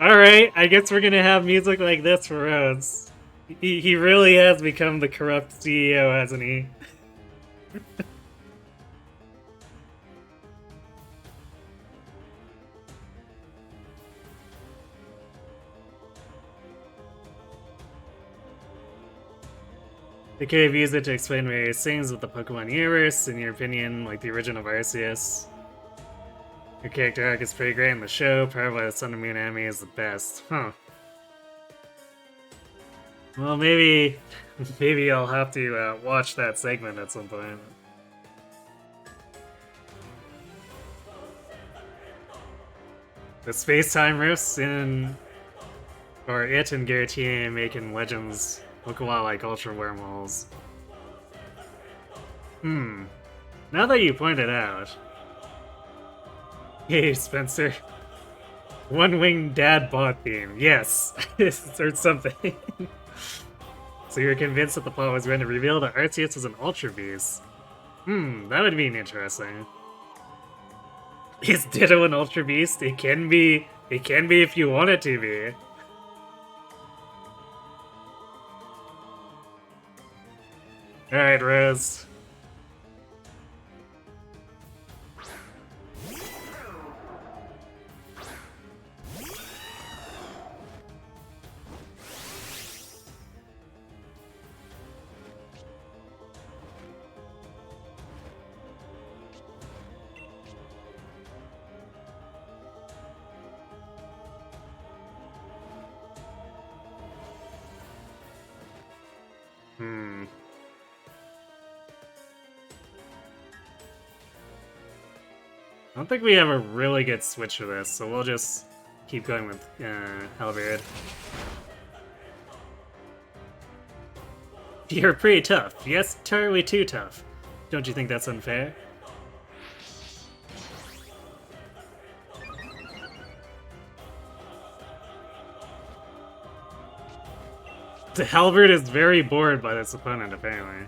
Alright, I guess we're gonna have music like this for Rhodes. He really has become the corrupt CEO, hasn't he? They could have used it to explain various things with the Pokemon universe, in your opinion, like the origin of Arceus. Your character arc is pretty great in the show, powered by the Sun and Moon anime is the best. Huh. Well, maybe I'll have to watch that segment at some point. The space-time rifts in... or it and Giratina making Legends look a lot like Ultra Wormholes. Now that you point it out... Hey, Spencer. One-winged dad bod theme. Yes! or something. So you're convinced that the plot was going to reveal that Arceus was an Ultra Beast? That would be interesting. Is Ditto an Ultra Beast? It can be if you want it to be. Alright, Rose. I don't think we have a really good switch for this, so we'll just keep going with Halberd. You're pretty tough. Yes, entirely too tough. Don't you think that's unfair? The Halberd is very bored by this opponent, apparently.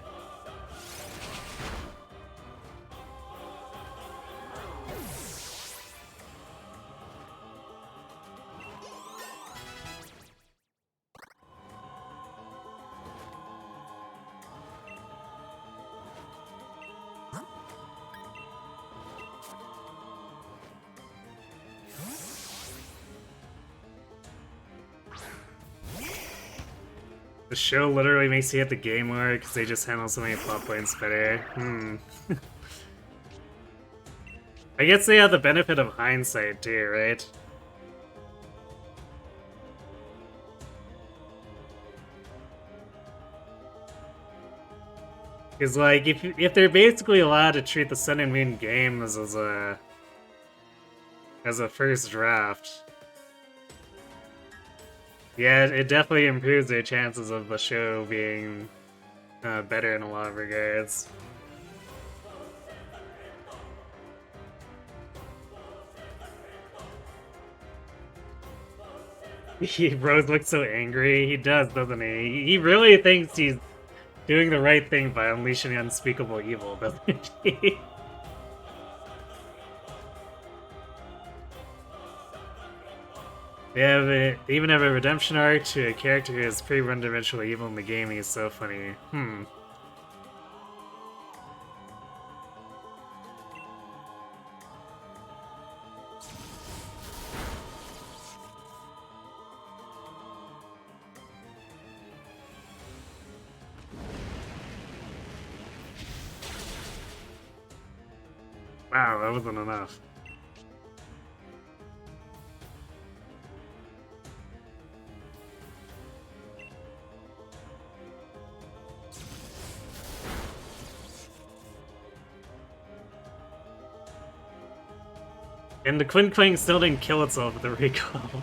The show literally makes you hit the game more because they just handle so many plot points better. I guess they have the benefit of hindsight too, right? Because like, if they're basically allowed to treat the Sun and Moon games as a first draft, yeah, it definitely improves their chances of the show being better in a lot of regards. Rose looks so angry. He does, doesn't he? He really thinks he's doing the right thing by unleashing unspeakable evil, doesn't he? They even have a redemption arc to a character who is pretty one-dimensional evil in the game. He's so funny. Wow, that wasn't enough. And the Quinquang still didn't kill itself with the recall.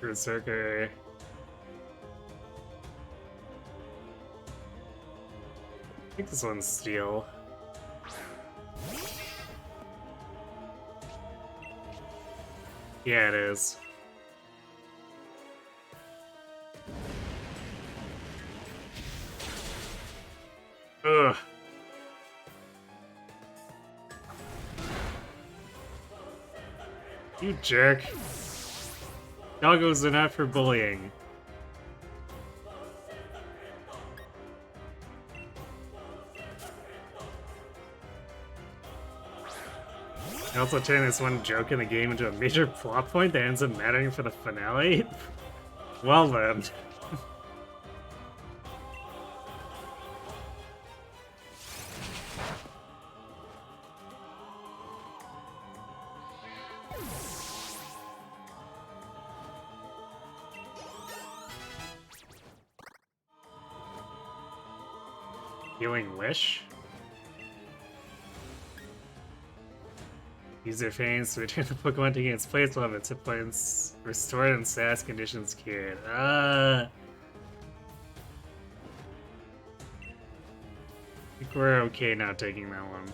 Berserker. I think this one's steel. Yeah, it is. Ugh. You jerk. Doggos are not for bullying. I also turn this one joke in the game into a major plot point that ends up mattering for the finale? Well then. Healing Wish? Use their fangs to return the Pokemon taking its place while its hit points restored and status conditions cured. I think we're okay not taking that one.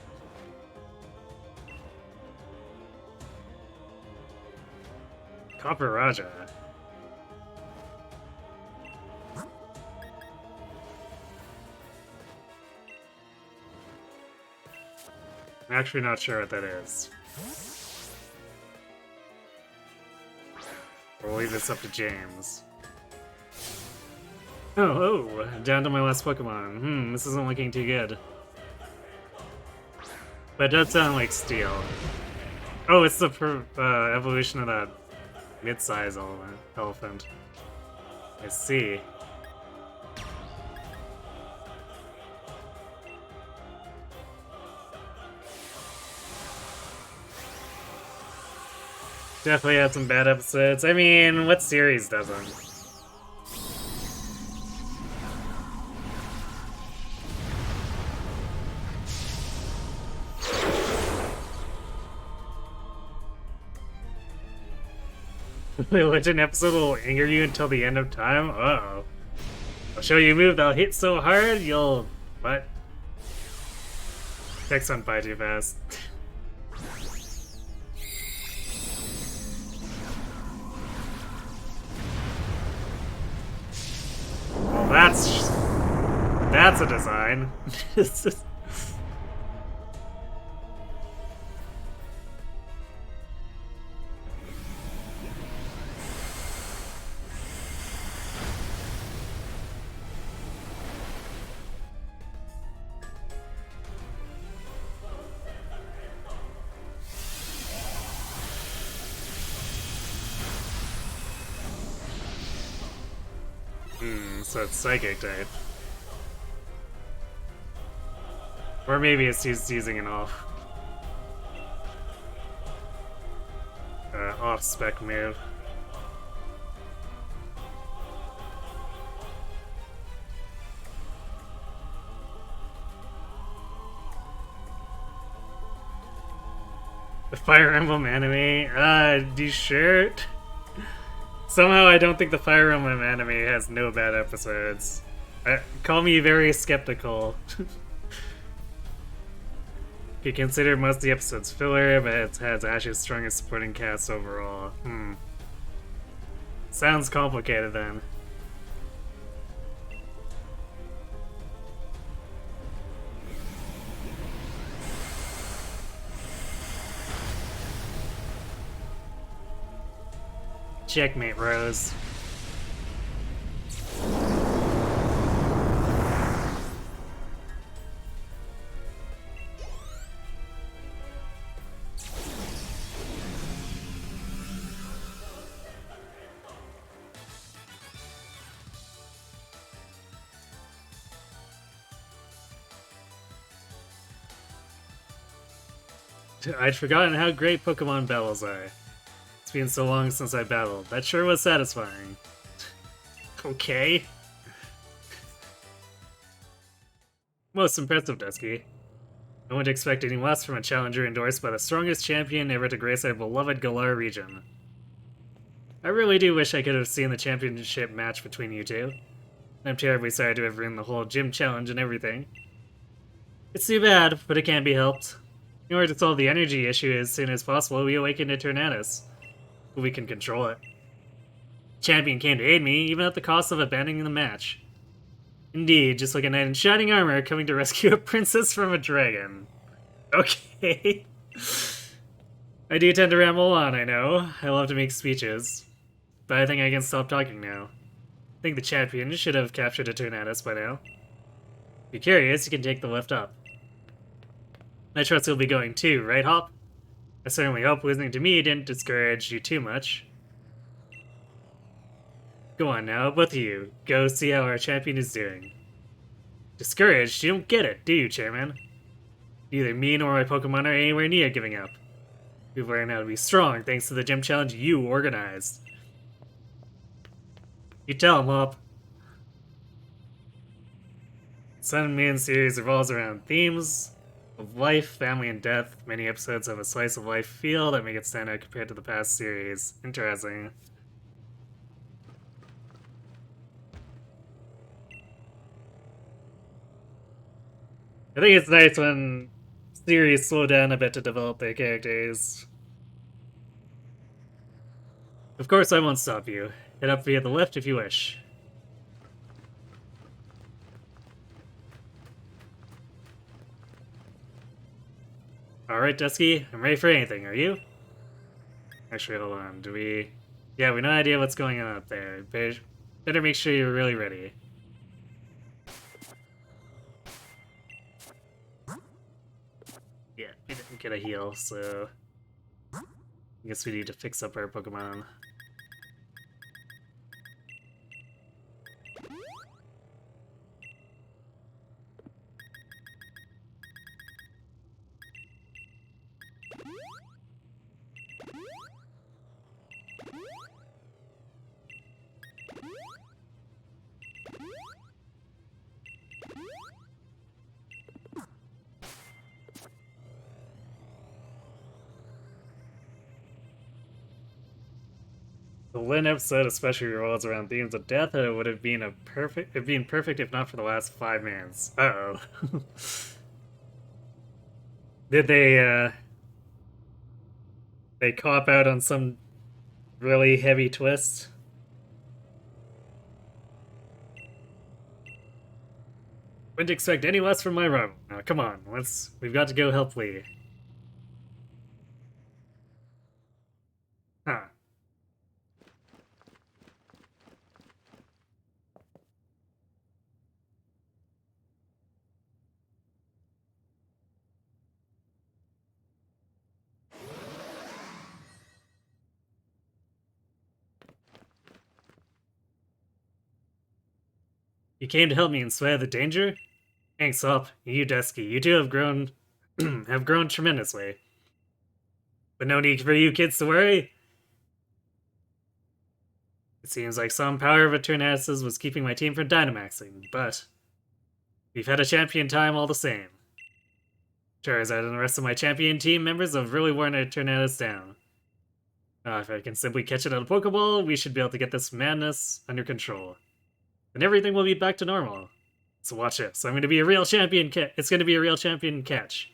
Copper Raja. I'm actually not sure what that is. We'll leave this up to James. Oh, down to my last Pokemon. This isn't looking too good. But it does sound like Steel. Oh, it's the evolution of that mid-size elephant. I see. Definitely had some bad episodes. I mean, what series doesn't? Which an episode will anger you until the end of time? Uh-oh. I'll show you a move that'll hit so hard, you'll... What? Text on by too fast. Well, that's a design. It's just... So it's Psychic type. Or maybe it's using an off-spec move. The Fire Emblem anime? You sure? Somehow I don't think the Fire Emblem anime has no bad episodes. Call me very skeptical. You consider most of the episodes filler, but it has Ash's strongest supporting cast overall. Sounds complicated then. Checkmate, Rose. I'd forgotten how great Pokemon battles are. It's been so long since I battled. That sure was satisfying. Okay. Most impressive, Dusky. I wouldn't expect any less from a challenger endorsed by the strongest champion ever to grace our beloved Galar region. I really do wish I could have seen the championship match between you two. I'm terribly sorry to have ruined the whole gym challenge and everything. It's too bad, but it can't be helped. In order to solve the energy issue as soon as possible, we awakened Eternatus. We can control it. Champion came to aid me, even at the cost of abandoning the match. Indeed, just like a knight in shining armor coming to rescue a princess from a dragon. Okay. I do tend to ramble on, I know. I love to make speeches. But I think I can stop talking now. I think the champion should have captured Eternatus by now. If you're curious, you can take the lift up. I trust you'll be going too, right, Hop? I certainly hope listening to me didn't discourage you too much. Go on now, both of you. Go see how our champion is doing. Discouraged? You don't get it, do you, Chairman? Neither me nor my Pokemon are anywhere near giving up. We've learned how to be strong thanks to the gym challenge you organized. You tell him, Hop. Sun and Moon series revolves around themes of life, family, and death. Many episodes have a slice of life feel that make it stand out compared to the past series. Interesting. I think it's nice when series slow down a bit to develop their characters. Of course I won't stop you. Head up via the lift if you wish. Alright, Dusky, I'm ready for anything, are you? Actually, hold on, do we... Yeah, we have no idea what's going on up there. Better make sure you're really ready. Yeah, we didn't get a heal, so... I guess we need to fix up our Pokemon. The Lyn episode especially revolves around themes of death, and it would have been perfect if not for the last 5 minutes. Uh-oh. Did they cop out on some really heavy twist? Wouldn't expect any less from my rival. Now, come on, we've got to go help Lee. Huh. You came to help me in spite of the danger? Thanks, Hop. You, Dusky, you two have grown have grown tremendously. But no need for you kids to worry. It seems like some power of Eternatus was keeping my team from Dynamaxing, but we've had a champion time all the same. Charizard and the rest of my champion team members have really worn Eternatus down. If I can simply catch it on a Pokeball, we should be able to get this madness under control. And everything will be back to normal. So watch this. I'm going to be a real champion It's going to be a real champion catch.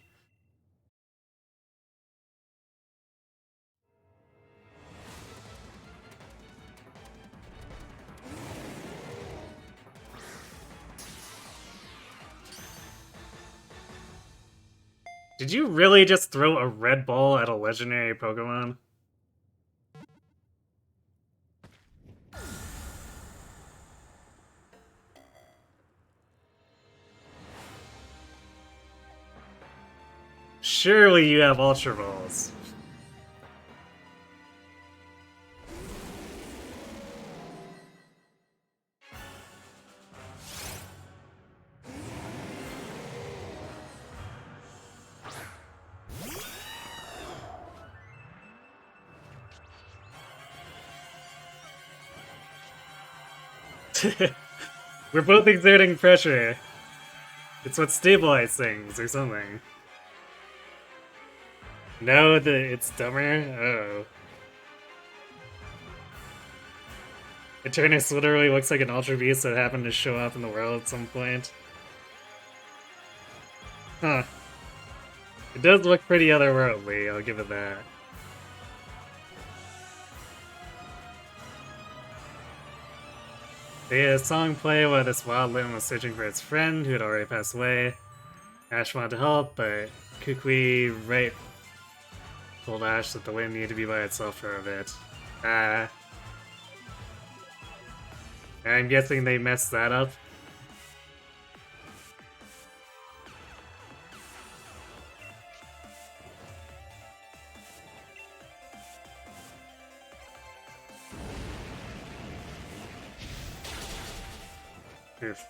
Did you really just throw a red ball at a legendary Pokemon? Surely you have Ultra Balls. We're both exerting pressure. It's what stabilizes things or something. No, it's dumber? Oh. Eternus literally looks like an Ultra Beast that happened to show up in the world at some point. Huh. It does look pretty otherworldly, I'll give it that. They had a song play while this wildling was searching for its friend who had already passed away. Ash wanted to help, but Kukui told Ash that the wind needed to be by itself for a bit. I'm guessing they messed that up. Oof.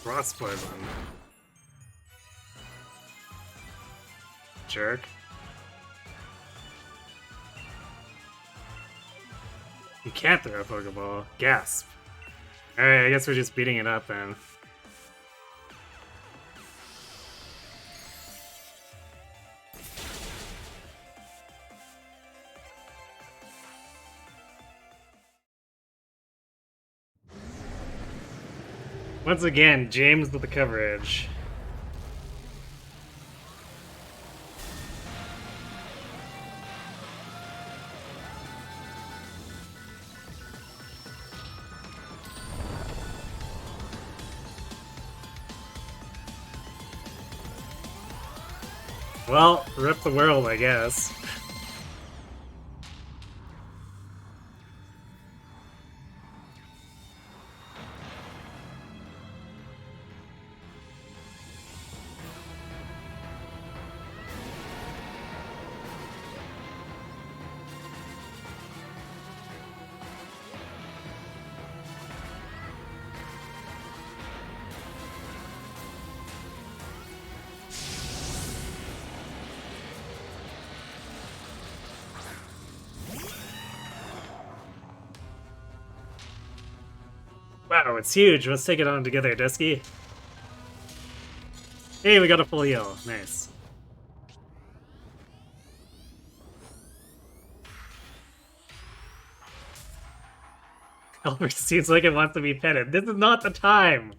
Frost Poison. Jerk. You can't throw a Pokeball. Gasp. Alright, I guess we're just beating it up then. Once again, James with the coverage. Well, rip the world, I guess. Wow, it's huge. Let's take it on together, Dusky. Hey, we got a full heal. Nice. Albert seems like it wants to be petted. This is not the time!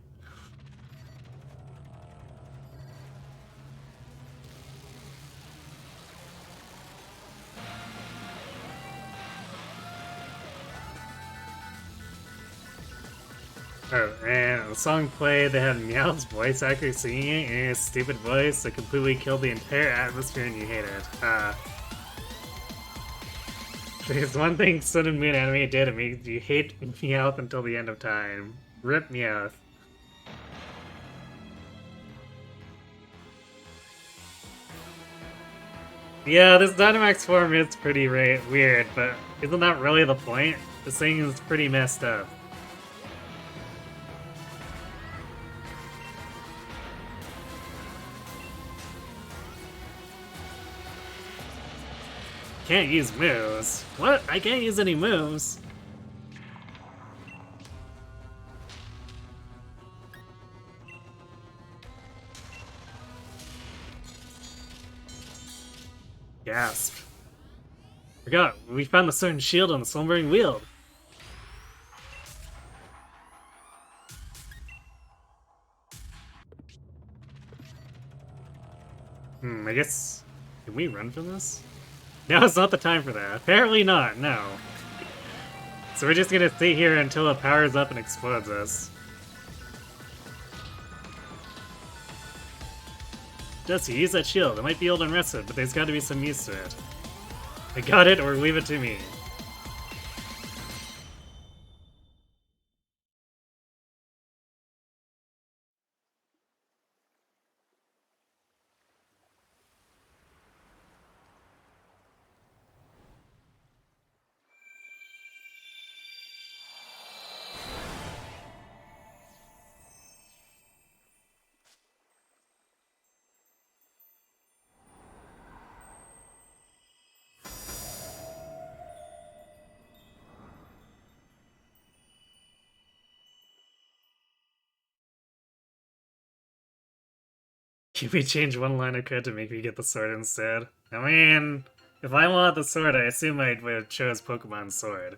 Oh, and the song played, they had Meow's voice actor singing it in his stupid voice that completely killed the entire atmosphere and you hate it. There's one thing Sun and Moon anime did, it made you hate Meowth until the end of time. Rip Meowth. Yeah, this Dynamax form is pretty weird, but isn't that really the point? This thing is pretty messed up. Can't use moves. What? I can't use any moves? Gasp. Forgot, we found the certain shield on the slumbering wheel. I guess... Can we run from this? Now it's not the time for that. Apparently not, no. So we're just gonna stay here until it powers up and explodes us. Jesse, use that shield. It might be old and rusted, but there's gotta be some use to it. I got it, or leave it to me. Can we change one line of code to make me get the sword instead? I mean, if I want the sword, I assume I would have chose Pokemon Sword.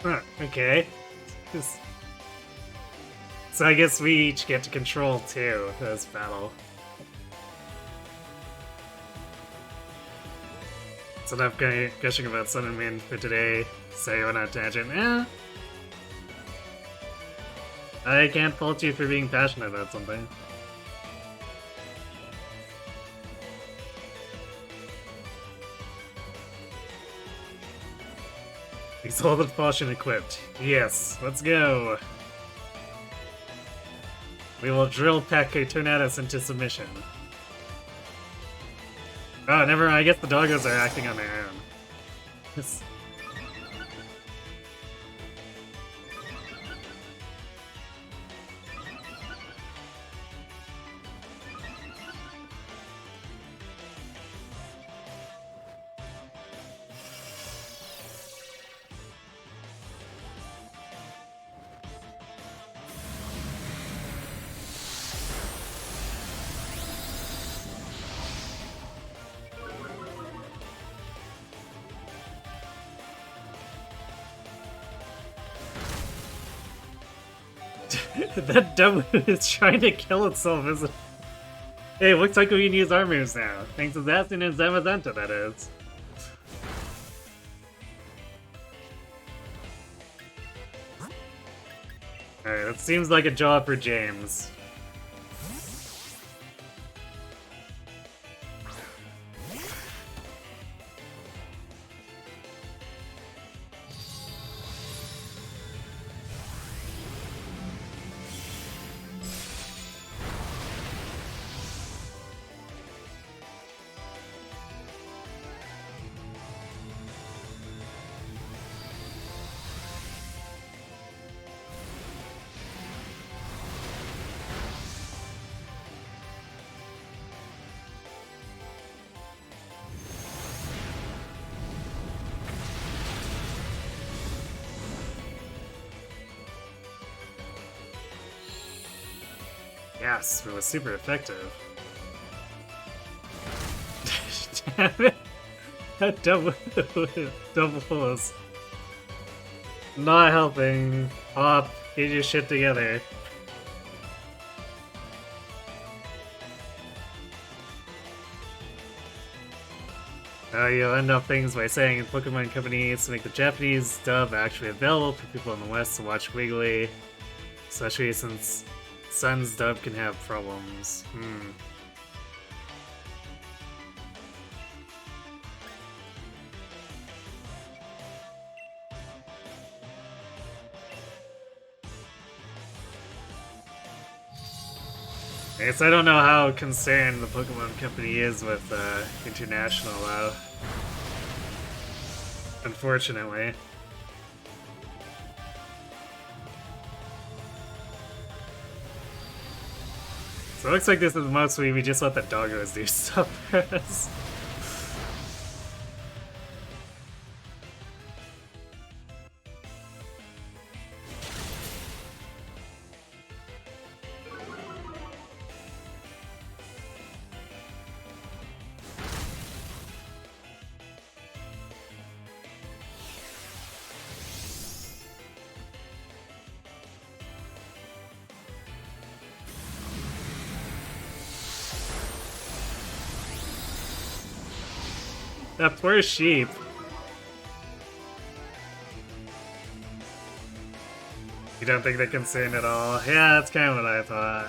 Huh, okay. So I guess we each get to control two this battle. It's enough gushing about Sun and Moon for today. Sorry, went on a tangent. I can't fault you for being passionate about something. Exalted Potion equipped. Yes, let's go. We will drill peck Tornadus into submission. Oh, never mind. I guess the doggos are acting on their own. That dumb is trying to kill itself, isn't it? Hey, looks like we can use our moves now. Thanks to Zacian and Zamazenta, that is. Alright, that seems like a job for James. Yes, it was super effective. Damn it! That double pulls. Not helping. Hop, get your shit together. You'll end up things by saying Pokemon Company needs to make the Japanese dub actually available for people in the West to watch Wiggly, especially since Sun's dub can have problems. I guess I don't know how concerned the Pokemon Company is with international, though. Unfortunately. So it looks like this is mostly we just let the doggos do stuff for us. That poor sheep. You don't think they're concerned at all? Yeah, that's kind of what I thought.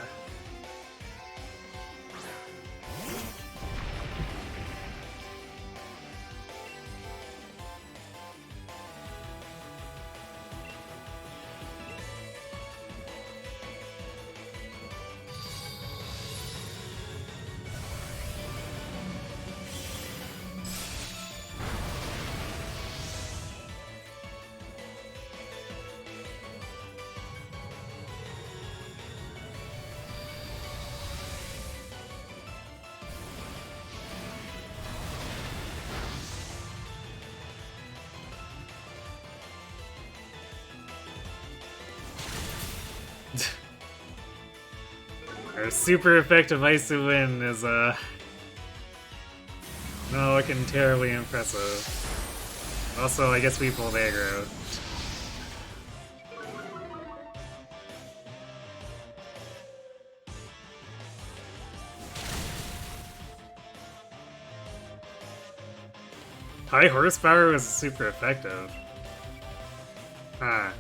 Our super effective Isu win is not looking terribly impressive. Also, I guess we pulled aggro. High horsepower was super effective. Huh.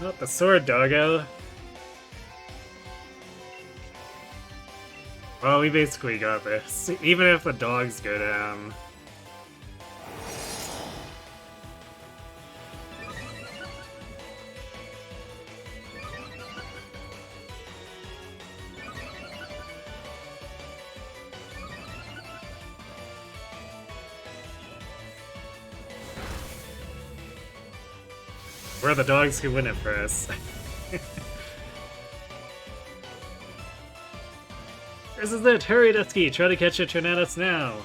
Not the sword, doggo. Well, we basically got this. Even if the dogs go down. Where are the dogs who win it for us? This is it! Hurry, Dusky! Try to catch a Tornadus now!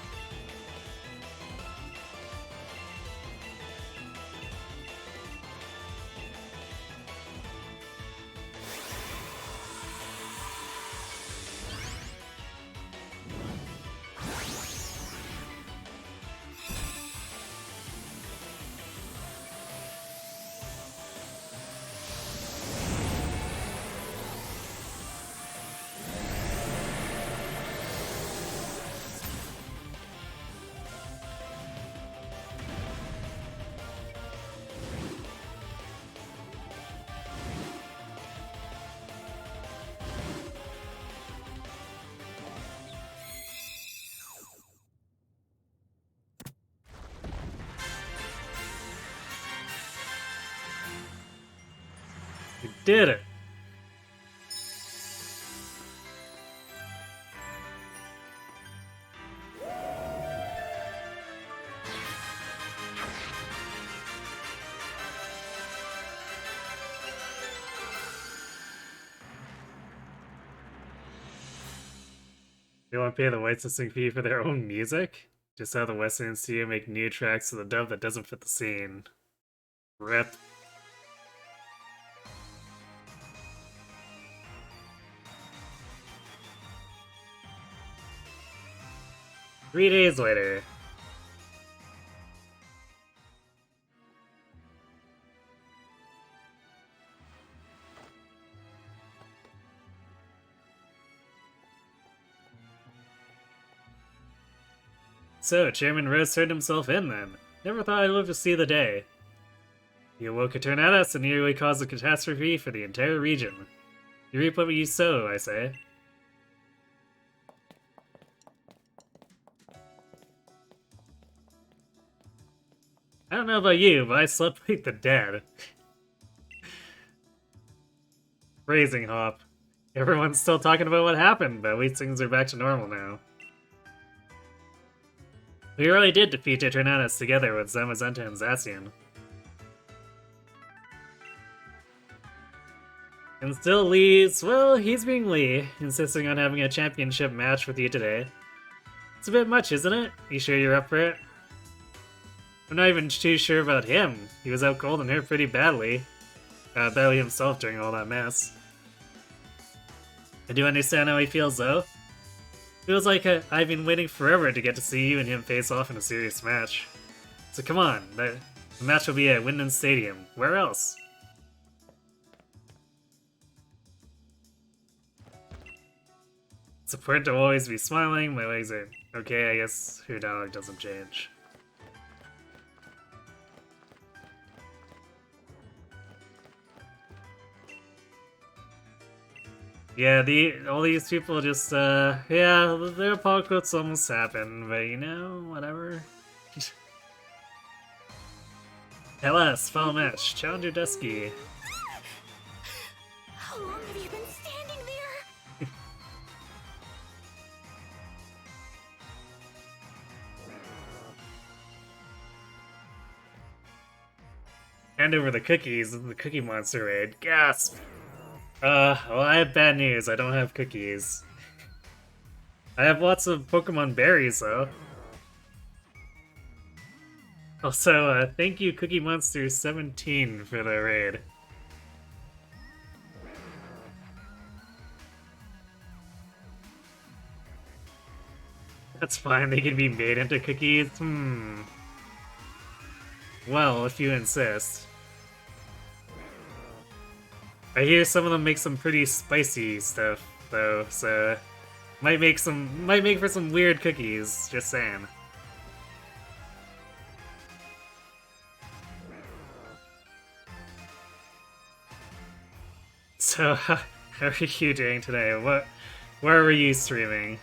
You did it! They want to pay the licensing fee for their own music? Just have the Western Studio make new tracks to the dub that doesn't fit the scene. Rip. Three days later. So, Chairman Rose turned himself in then. Never thought I'd live to see the day. He awoke a Tornadus and nearly caused a catastrophe for the entire region. You reap what you sow, I say. I don't know about you, but I slept like the dead. Phrasing hop. Everyone's still talking about what happened, but at least things are back to normal now. We really did defeat Tornadus together with Zamazenta and Zacian. And still Lee's, well, he's being Lee, insisting on having a championship match with you today. It's a bit much, isn't it? You sure you're up for it? I'm not even too sure about him. He was out cold and hurt pretty badly. Badly himself during all that mess. I do understand how he feels though. Feels like I've been waiting forever to get to see you and him face off in a serious match. So come on, the match will be at Winden Stadium. Where else? It's important to always be smiling. My legs are okay, I guess her dialogue doesn't change. Yeah, all these people just, yeah, their apocalypse almost happened, but you know, whatever. LS, final match, Challenger Dusky. How long have you been standing there? Hand over the cookies in the Cookie Monster raid. Gasp! Well, I have bad news. I don't have cookies. I have lots of Pokemon berries, though. Also, thank you, Cookie Monster 17, for the raid. That's fine, they can be made into cookies. Well, if you insist. I hear some of them make some pretty spicy stuff, though, so might make for some weird cookies, just saying. So, how are you doing today? Where were you streaming?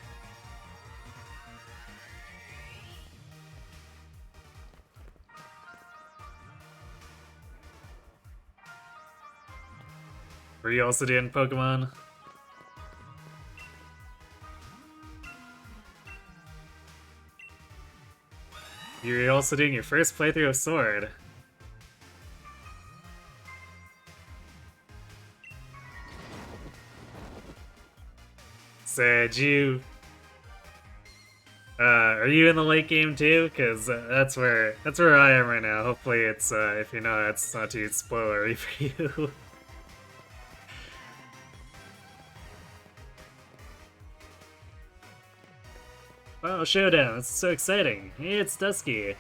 Were you also doing Pokemon? You're also doing your first playthrough of Sword. Said you. Are you in the late game too? Cause that's where I am right now. Hopefully, it's if you're not, it's not too spoilery for you. Wow, showdown! It's so exciting. Hey, it's Dusky.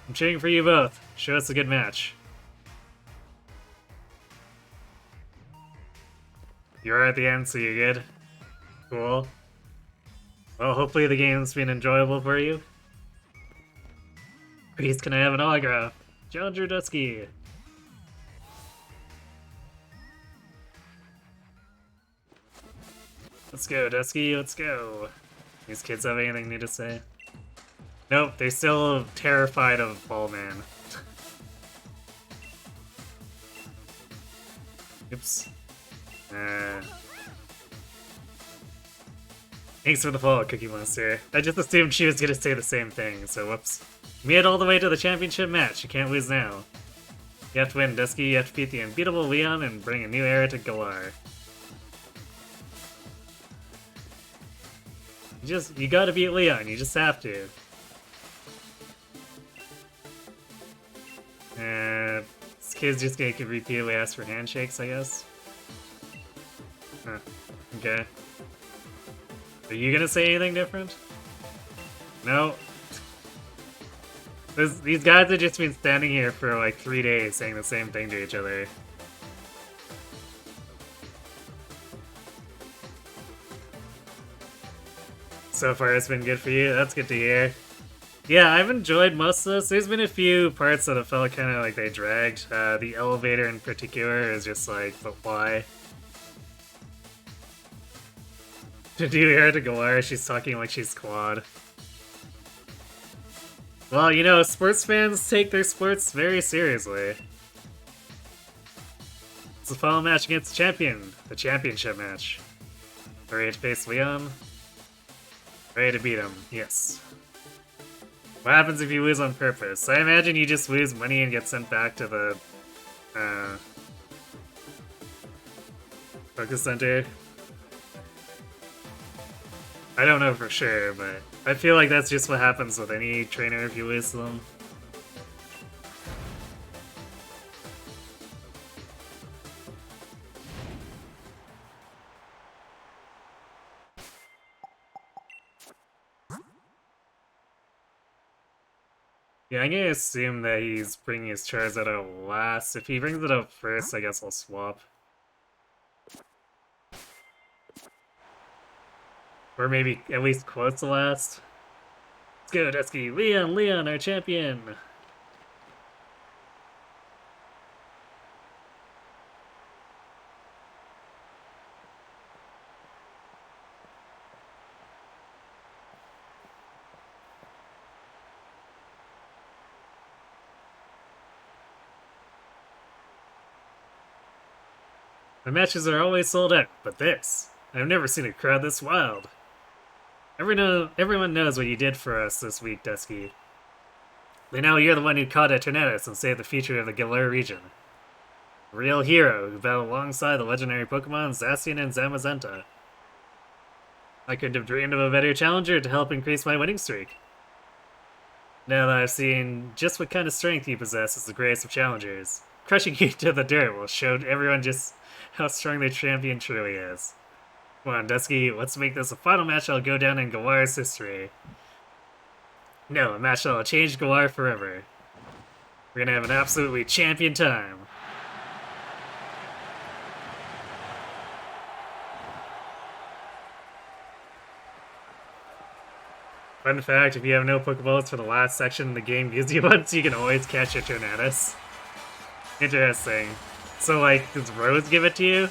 I'm cheering for you both. Show us a good match. You're at the end, so you're good. Cool. Well, hopefully the game's been enjoyable for you. Please, can I have an autograph? Challenger Dusky. Let's go, Dusky, let's go. These kids have anything new to say? Nope, they're still terrified of Ballman. Oops. Thanks for the follow, Cookie Monster. I just assumed she was gonna say the same thing, so whoops. We made it all the way to the championship match. You can't lose now. You have to win, Dusky. You have to beat the unbeatable Leon and bring a new era to Galar. You gotta beat Leon. You just have to. This kid's just gonna repeatedly ask for handshakes, I guess. Huh. Okay. Are you gonna say anything different? No. These guys have just been standing here for like 3 days saying the same thing to each other. So far it's been good for you, that's good to hear. Yeah, I've enjoyed most of this. There's been a few parts that have felt kind of like they dragged. The elevator in particular is just like, but why? To do hair to Galar, she's talking like she's Quad. Well, you know, sports fans take their sports very seriously. It's the final match against the champion, the championship match. Ready to face Leon? Ready to beat him, yes. What happens if you lose on purpose? I imagine you just lose money and get sent back to the focus center. I don't know for sure, but I feel like that's just what happens with any trainer if you lose them. Yeah, I'm gonna assume that he's bringing his Charizard out last. If he brings it up first, I guess I'll swap. Or maybe at least close to last. Let's go, Dusky! Leon, our champion! The matches are always sold out, but this, I've never seen a crowd this wild. Everyone knows what you did for us this week, Dusky. They know you're the one who caught Eternatus and saved the future of the Galar region. A real hero who battled alongside the legendary Pokemon Zacian and Zamazenta. I couldn't have dreamed of a better challenger to help increase my winning streak. Now that I've seen just what kind of strength you possess as the greatest of challengers, crushing you to the dirt will show everyone just how strong their champion truly is. Come on, Dusky, let's make this a final match that'll go down in Galar's history. No, a match that'll change Galar forever. We're gonna have an absolutely champion time. Fun fact, if you have no Pokeballs for the last section the game gives you one, so you can always catch your Eternatus. Interesting. So, like, does Rose give it to you?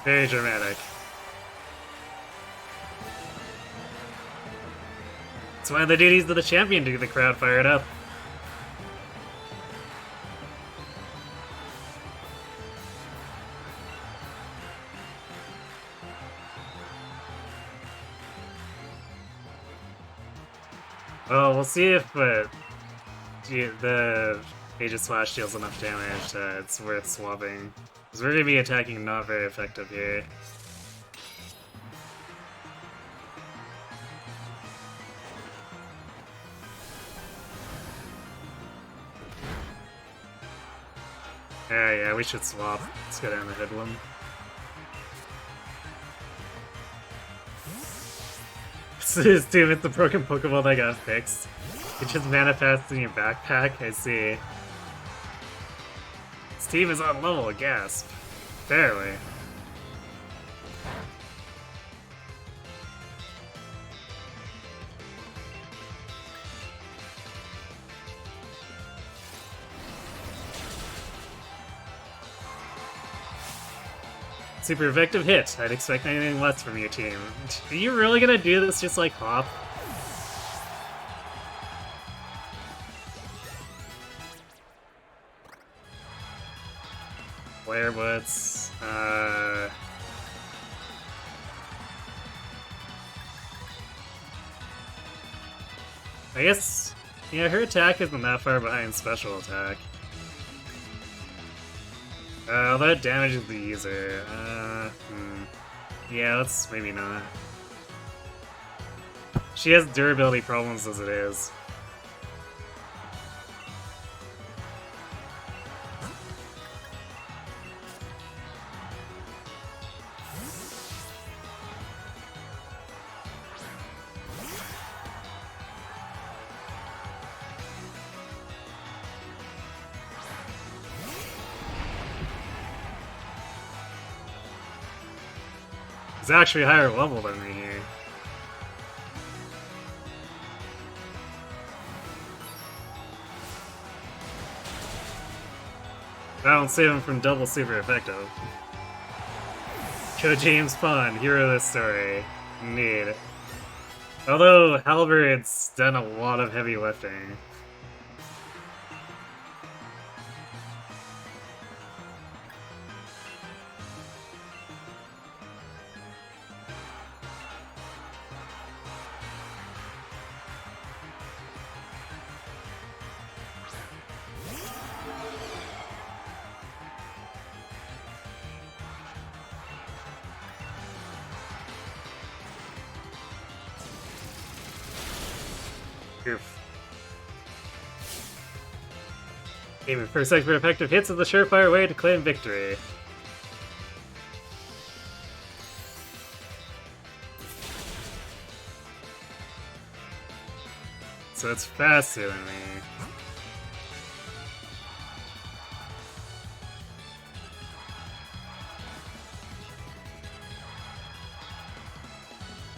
Very dramatic. It's one of the duties of the champion to get the crowd fired up. Well, we'll see if the Aegis Slash deals enough damage that it's worth swapping. Because we're going to be attacking not very effective here. Yeah, we should swap. Let's go down the Hoodlum. Dude, it's the broken Pokeball that got fixed. It just manifests in your backpack, I see. Steve is on level, gasp. Barely. Super effective hit. I'd expect anything less from your team. Are you really gonna do this just like Hop? Flare Blitz. I guess, yeah, her attack isn't that far behind special attack. That damages the user. Yeah, let's maybe not. She has durability problems as it is. He's actually higher level than me here. That won't save him from double super effective. Go James Pond, hero of the story. Indeed. Although Halberd's done a lot of heavy lifting. Aiming for super effective hits is the surefire way to claim victory. So it's faster than me.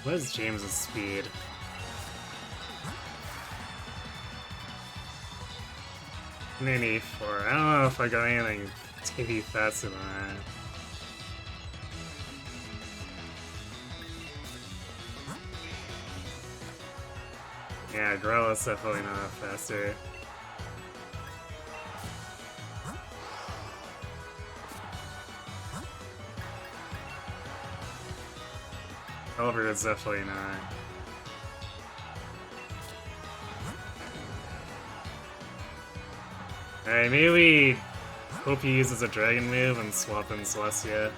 What is James's speed? Maybe 4. I don't know if I got anything TV faster than that. Yeah, Growlithe's definitely not faster. However, it's definitely not. Alright, maybe we hope he uses a dragon move and swap in Celestia.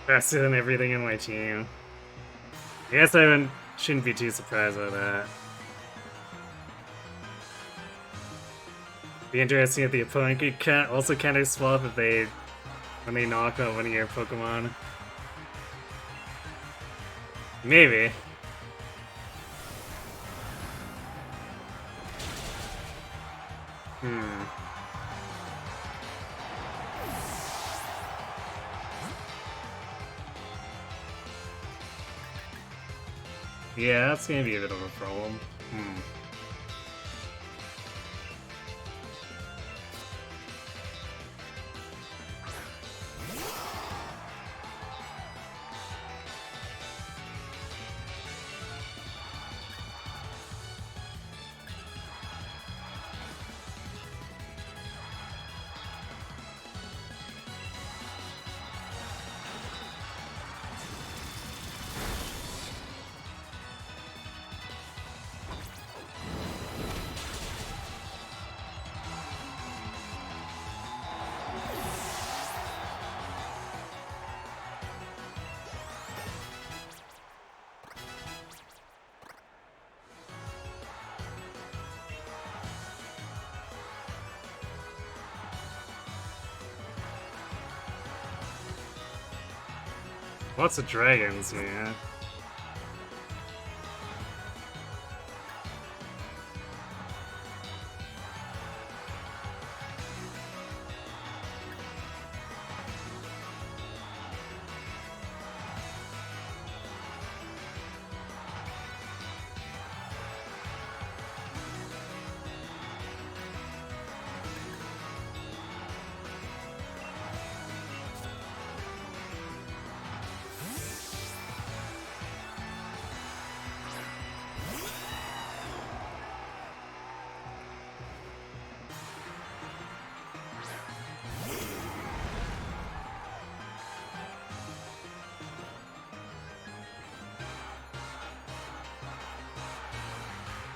Faster than everything in my team. I guess I shouldn't be too surprised by that. Be interesting if the opponent could also counter swap if when they knock out one of your Pokemon. Maybe. Yeah, that's gonna be a bit of a problem. Lots of dragons, yeah.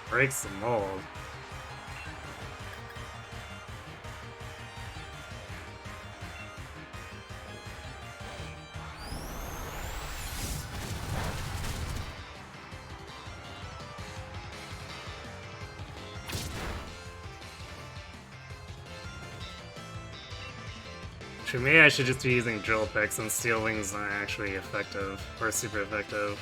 Breaks the mold. To me, I should just be using Drill Peck since Steel Wing's not actually effective, or super effective.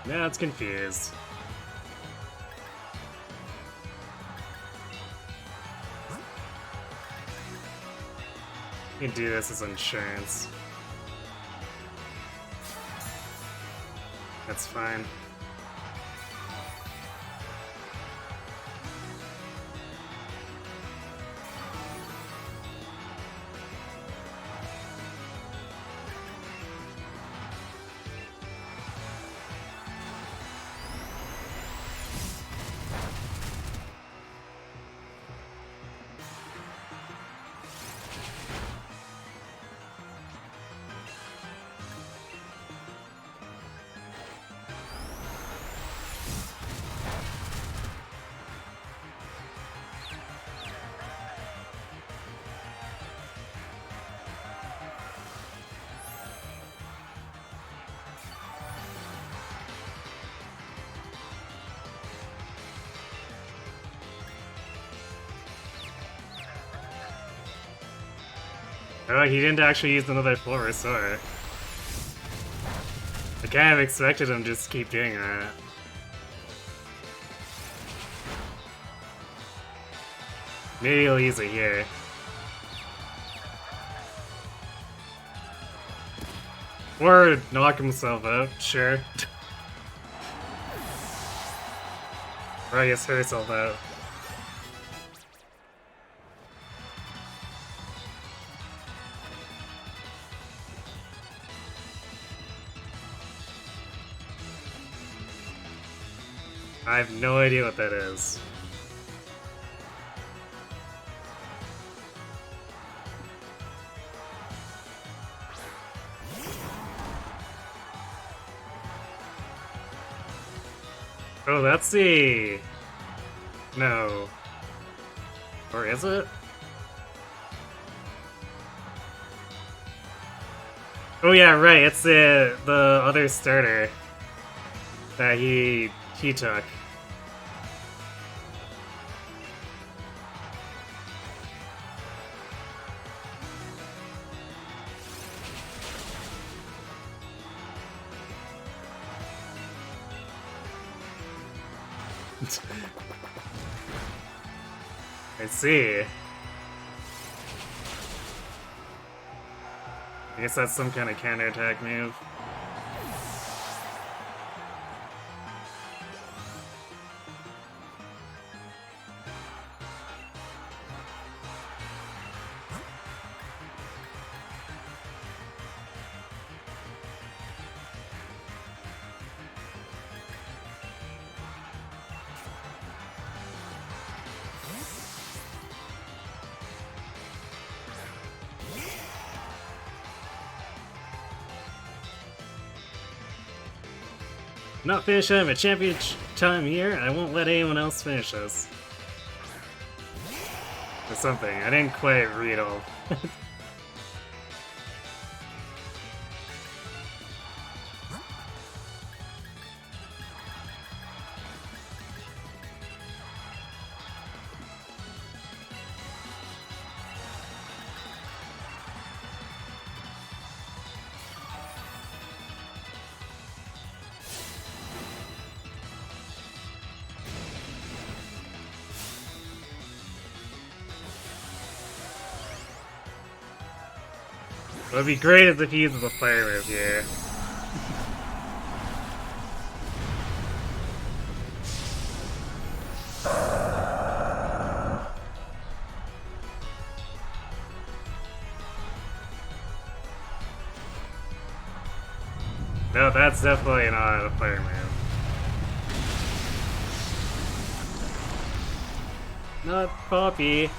Yeah, it's confused. You can do this as insurance. That's fine. Oh, he didn't actually use another full restore. I kind of expected him to just keep doing that. Maybe he'll use it here. Or knock himself out, sure. Or I guess hurt himself out. I have no idea what that is. Oh, that's the... No. Or is it? Oh yeah, right, it's the other starter that he took. I see. I guess that's some kind of counterattack move. Not finish time at championship time here. I won't let anyone else finish this. Or something. I didn't quite read all. It would be great if he uses a fire move here. No, that's definitely not a fire move. Not Poppy.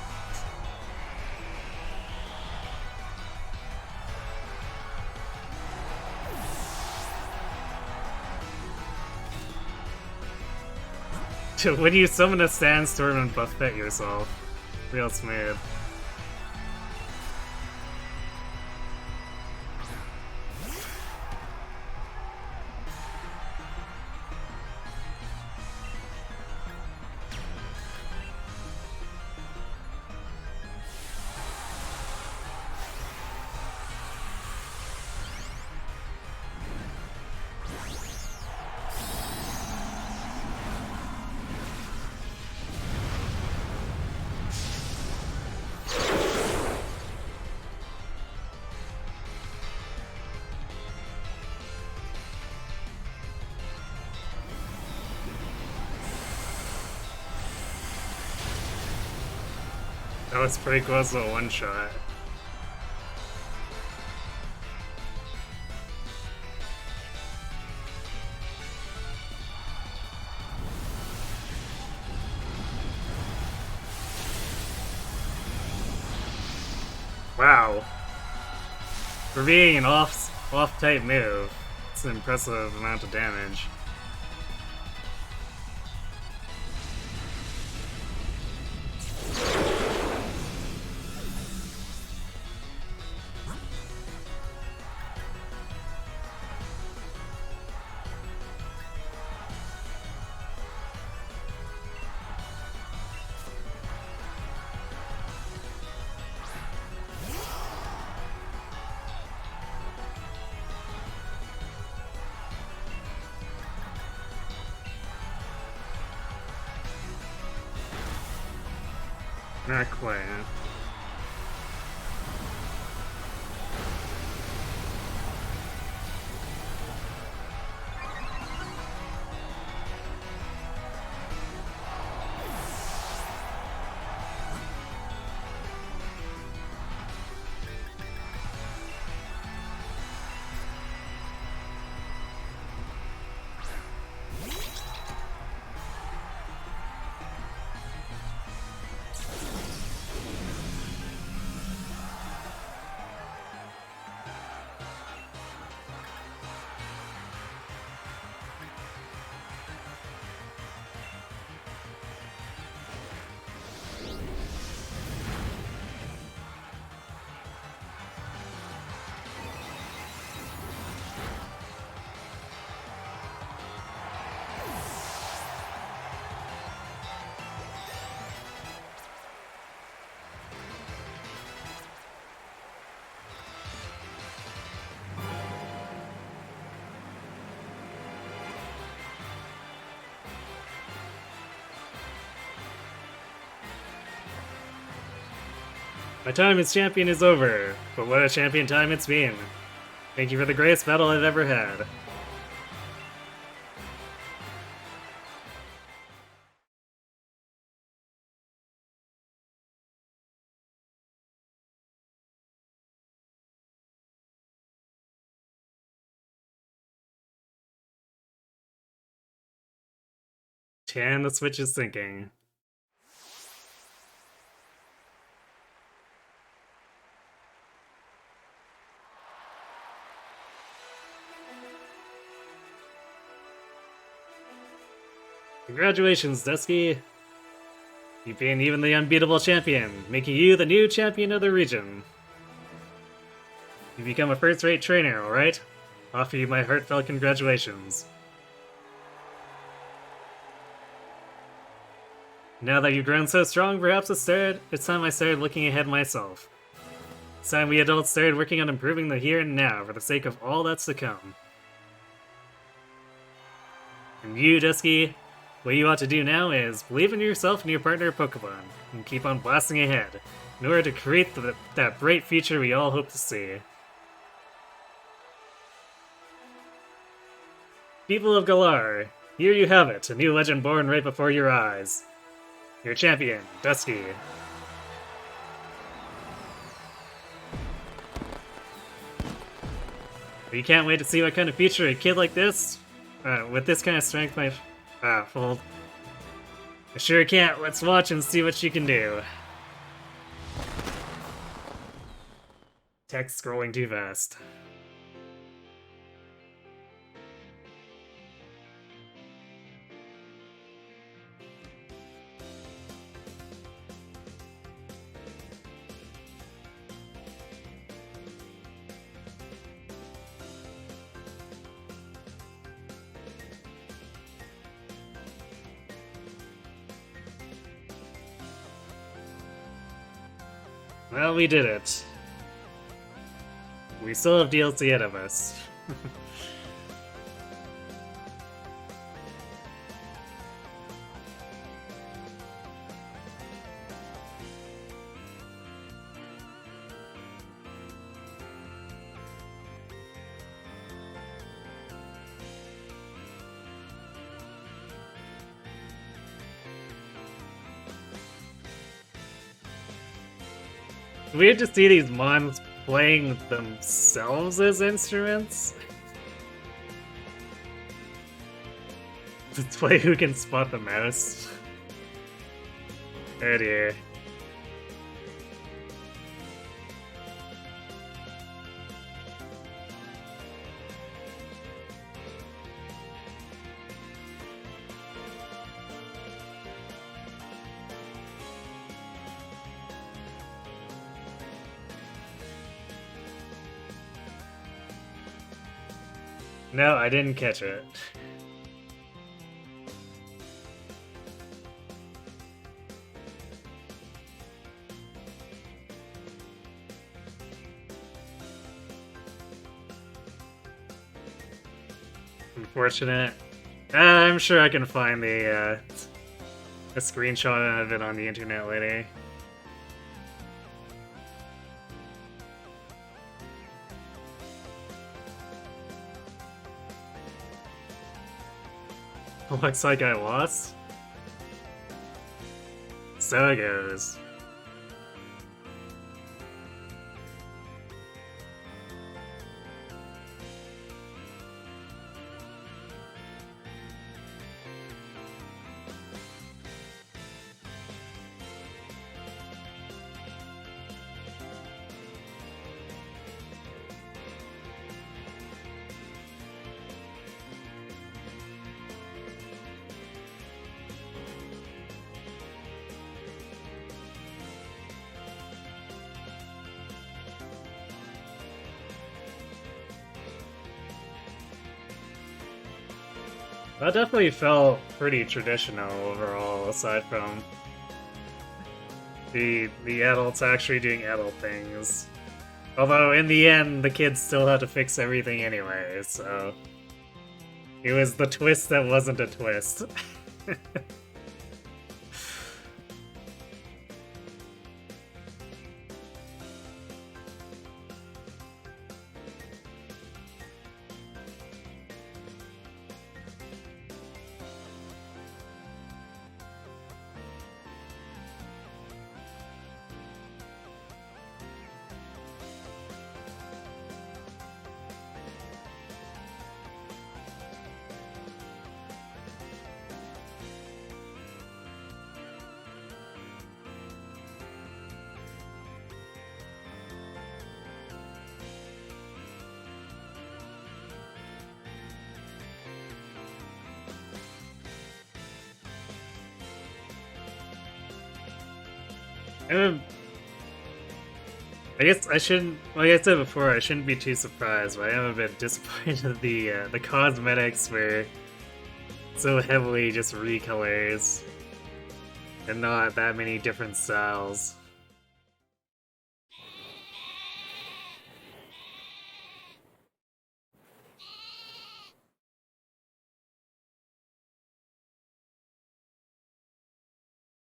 When you summon a sandstorm and buffet yourself. Real smooth. That was pretty close to a one-shot. Wow. For being an off-type move, it's an impressive amount of damage. Not quite, huh? My time as champion is over, but what a champion time it's been. Thank you for the greatest battle I've ever had. The switch is sinking. Congratulations, Dusky! You've been even the unbeatable champion, making you the new champion of the region. You become a first-rate trainer, alright? Offer you my heartfelt congratulations. Now that you've grown so strong, perhaps it's time I started looking ahead myself. It's time we adults started working on improving the here and now for the sake of all that's to come. And you, Dusky, what you ought to do now is believe in yourself and your partner Pokemon, and keep on blasting ahead, in order to create that bright future we all hope to see. People of Galar, here you have it, a new legend born right before your eyes. Your champion, Dusky. You can't wait to see what kind of future a kid like this, with this kind of strength might hold. I sure can't. Let's watch and see what she can do. Text scrolling too fast. Well, we did it. We still have DLC ahead of us. Weird to see these mons playing themselves as instruments. Let's play who can spot the mouse. Oh dear. No, I didn't catch it. Unfortunate. I'm sure I can find a screenshot of it on the internet later. Looks like I lost. So it goes. That definitely felt pretty traditional overall, aside from the adults actually doing adult things. Although in the end, the kids still had to fix everything anyway, so it was the twist that wasn't a twist. I guess I shouldn't. Like I said before, I shouldn't be too surprised, but I am a bit disappointed the cosmetics were so heavily just recolors and not that many different styles.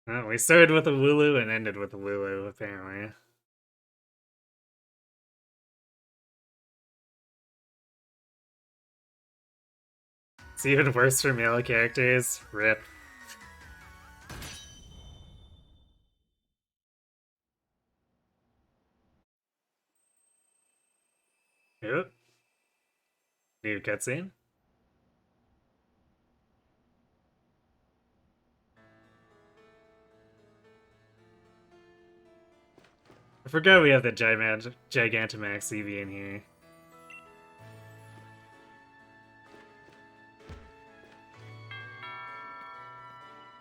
Well, we started with a Wooloo and ended with a Wooloo, apparently. It's even worse for male characters. RIP. Yep. New cutscene. I forgot we have the Gigantamax Eevee in here.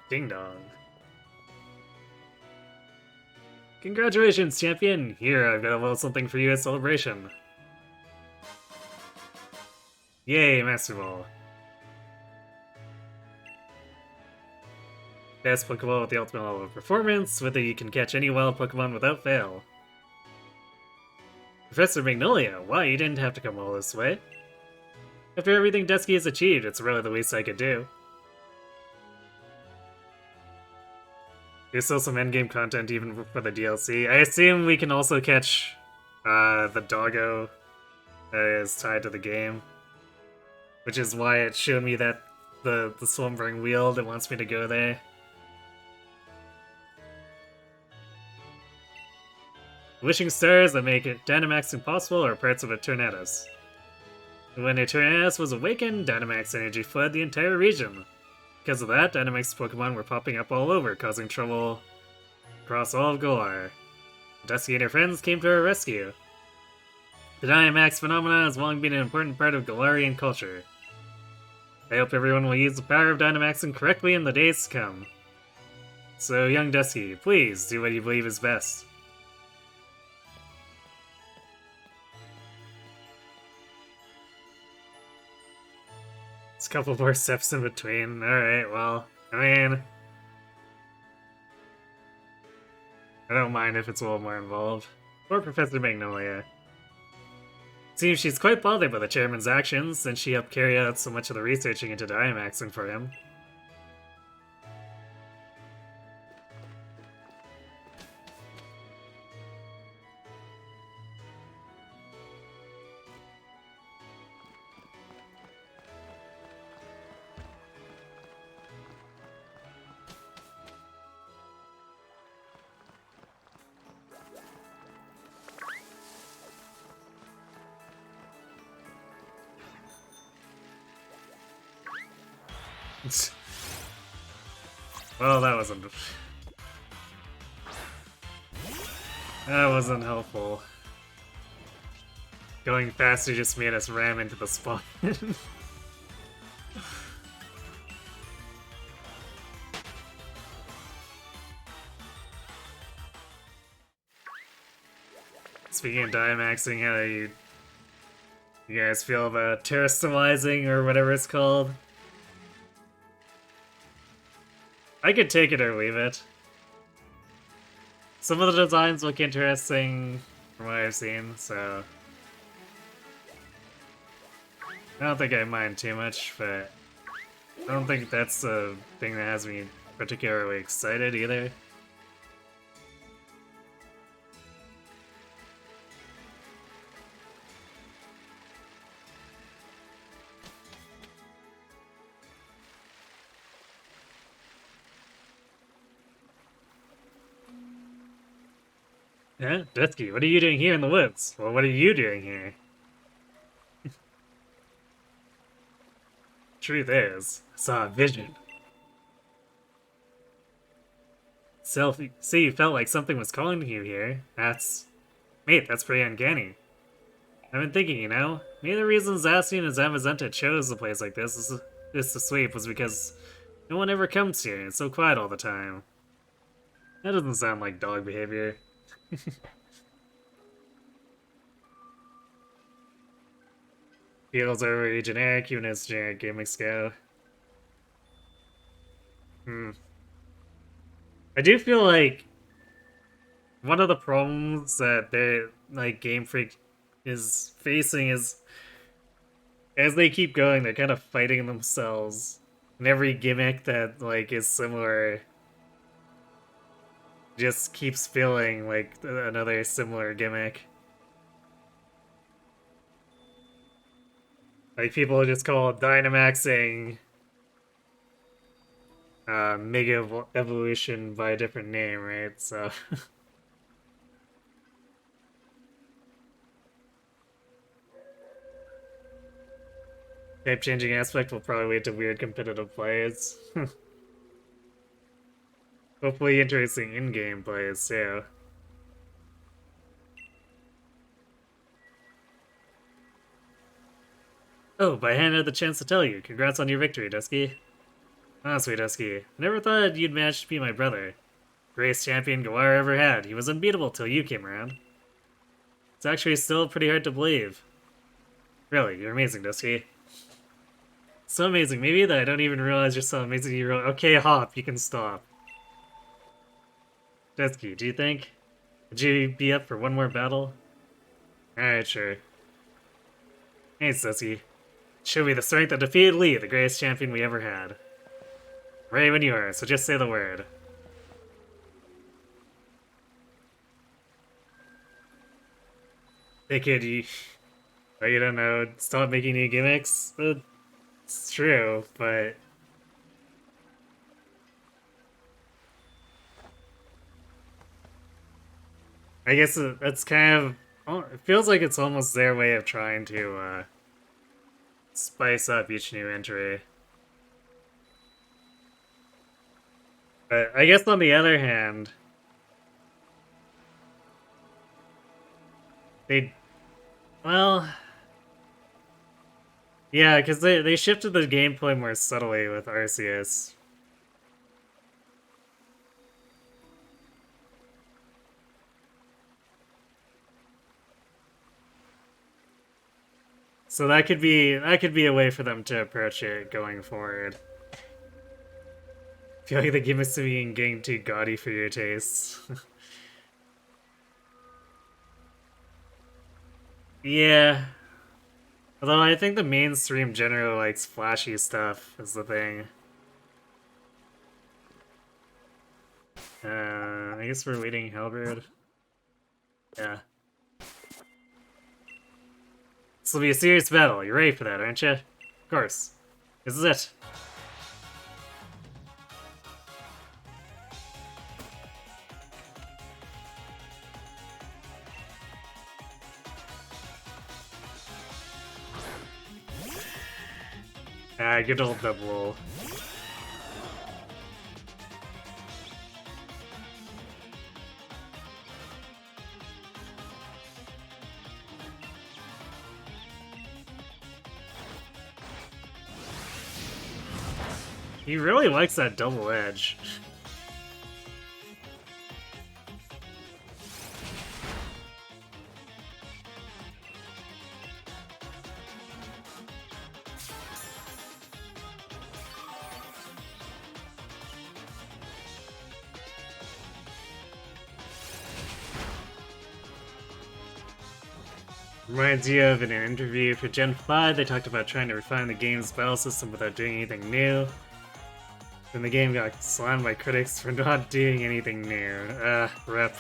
Ding dong. Congratulations, champion! Here, I've got a little something for you at celebration. Yay, Master Ball. Best Pokeball with the ultimate level of performance, with it you can catch any wild Pokemon without fail. Professor Magnolia, why you didn't have to come all this way? After everything Dusky has achieved, it's really the least I could do. There's still some endgame content even for the DLC. I assume we can also catch the doggo that is tied to the game. Which is why it showed me that the slumbering wheel that wants me to go there. Wishing stars that make it Dynamax impossible are parts of a Tornadus. When a Tornadus was awakened, Dynamax energy flooded the entire region. Because of that, Dynamax Pokemon were popping up all over, causing trouble across all of Galar. Dusky and her friends came to our rescue. The Dynamax phenomenon has long been an important part of Galarian culture. I hope everyone will use the power of Dynamaxing correctly in the days to come. So, young Dusky, please do what you believe is best. It's a couple more steps in between. Alright, well, I mean, I don't mind if it's a little more involved. Or Professor Magnolia. Seems she's quite bothered by the chairman's actions, since she helped carry out so much of the researching into Dynamaxing for him. Well, that wasn't helpful. Going faster just made us ram into the spawn. Speaking of Dynamaxing, how do you guys feel about terrestrializing or whatever it's called? I could take it or leave it. Some of the designs look interesting from what I've seen, so I don't think I mind too much, but I don't think that's the thing that has me particularly excited either. Yeah, Dusky, what are you doing here in the woods? Well, what are you doing here? Truth is, I saw a vision. See, you felt like something was calling to you here. Mate, that's pretty uncanny. I've been thinking, you know, maybe the reason Zacian and Zamazenta chose a place like this to sleep was because no one ever comes here and it's so quiet all the time. That doesn't sound like dog behavior. Feels overly generic, even as generic gimmicks go. I do feel like one of the problems that they like Game Freak is facing is as they keep going, they're kind of fighting themselves. And every gimmick that like is similar just keeps feeling like another similar gimmick. Like people just call it Dynamaxing Mega Evolution by a different name, right? So type changing aspect will probably lead to weird competitive plays. Hopefully interesting in-game plays too. Oh, but I hadn't had the chance to tell you. Congrats on your victory, Dusky. Honestly, Dusky, I never thought you'd manage to be my brother. Greatest champion Gawar ever had. He was unbeatable till you came around. It's actually still pretty hard to believe. Really, you're amazing, Dusky. So amazing, maybe that I don't even realize you're so amazing. You really okay, Hop, you can stop. Dusky, do you think? Would you be up for one more battle? Alright, sure. Thanks, Dusky. Show me the strength that defeated Lee, the greatest champion we ever had. Ready when you are, so just say the word. Hey kid, you don't know, stop making new gimmicks? It's true, but... I guess that's kind of... It feels like it's almost their way of trying to, spice up each new entry. But I guess on the other hand... They... Well... Yeah, because they shifted the gameplay more subtly with Arceus. So that could be a way for them to approach it going forward. I feel like the gimmicks are getting too gaudy for your tastes. Yeah. Although I think the mainstream generally likes flashy stuff is the thing. I guess we're waiting Halberd. Yeah. This will be a serious battle. You're ready for that, aren't you? Of course. This is it. Good old double. He really likes that double edge. Reminds you of in an interview for Gen 5, they talked about trying to refine the game's battle system without doing anything new. Then the game got slammed by critics for not doing anything new. Rep.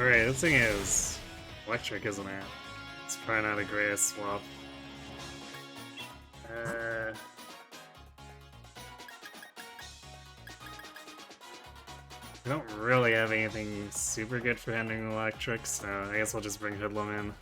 Alright, this thing is electric, isn't it? It's probably not a great swap. I don't really have anything super good for handling electric, so I guess I'll just bring Hoodlum in.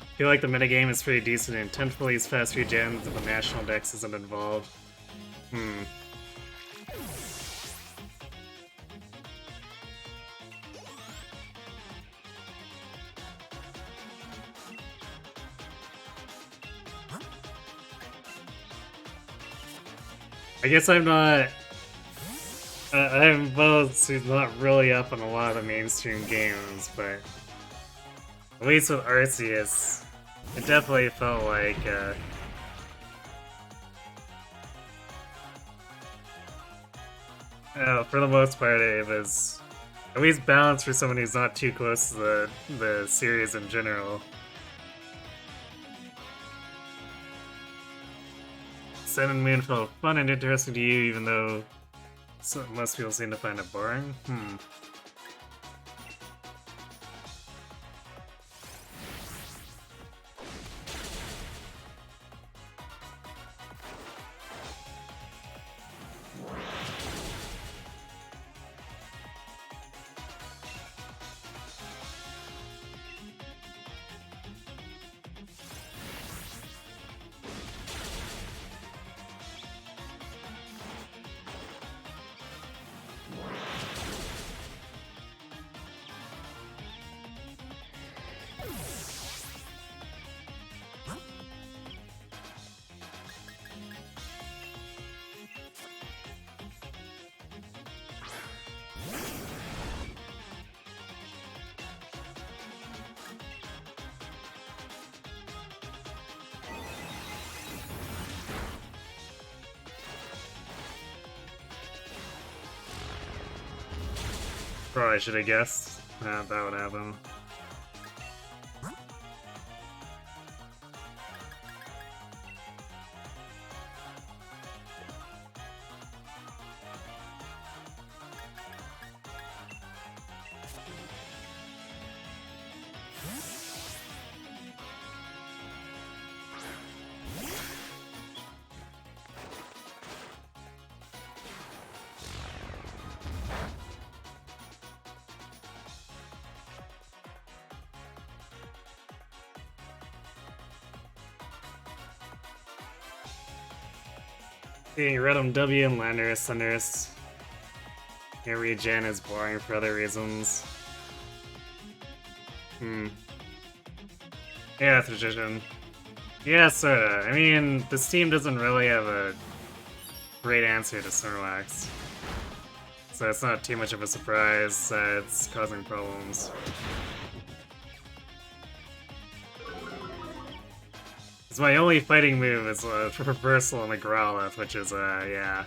I feel like the metagame is pretty decent and intentionally use fast regens if the national dex isn't involved. I guess I'm not... I'm both not really up on a lot of the mainstream games, but at least with Arceus, it definitely felt like for the most part, it was at least balanced for someone who's not too close to the series in general. Sun and Moon felt fun and interesting to you, even though most people seem to find it boring. Probably should have guessed that would happen. Getting Redum W and Landorus Thunderous. Yeah, regen is boring for other reasons. Yeah, Thragician. Yeah, sorta. I mean, this team doesn't really have a great answer to Snorlax. So it's not too much of a surprise that it's causing problems. It's my only fighting move is Reversal on the Growlithe, which is, yeah.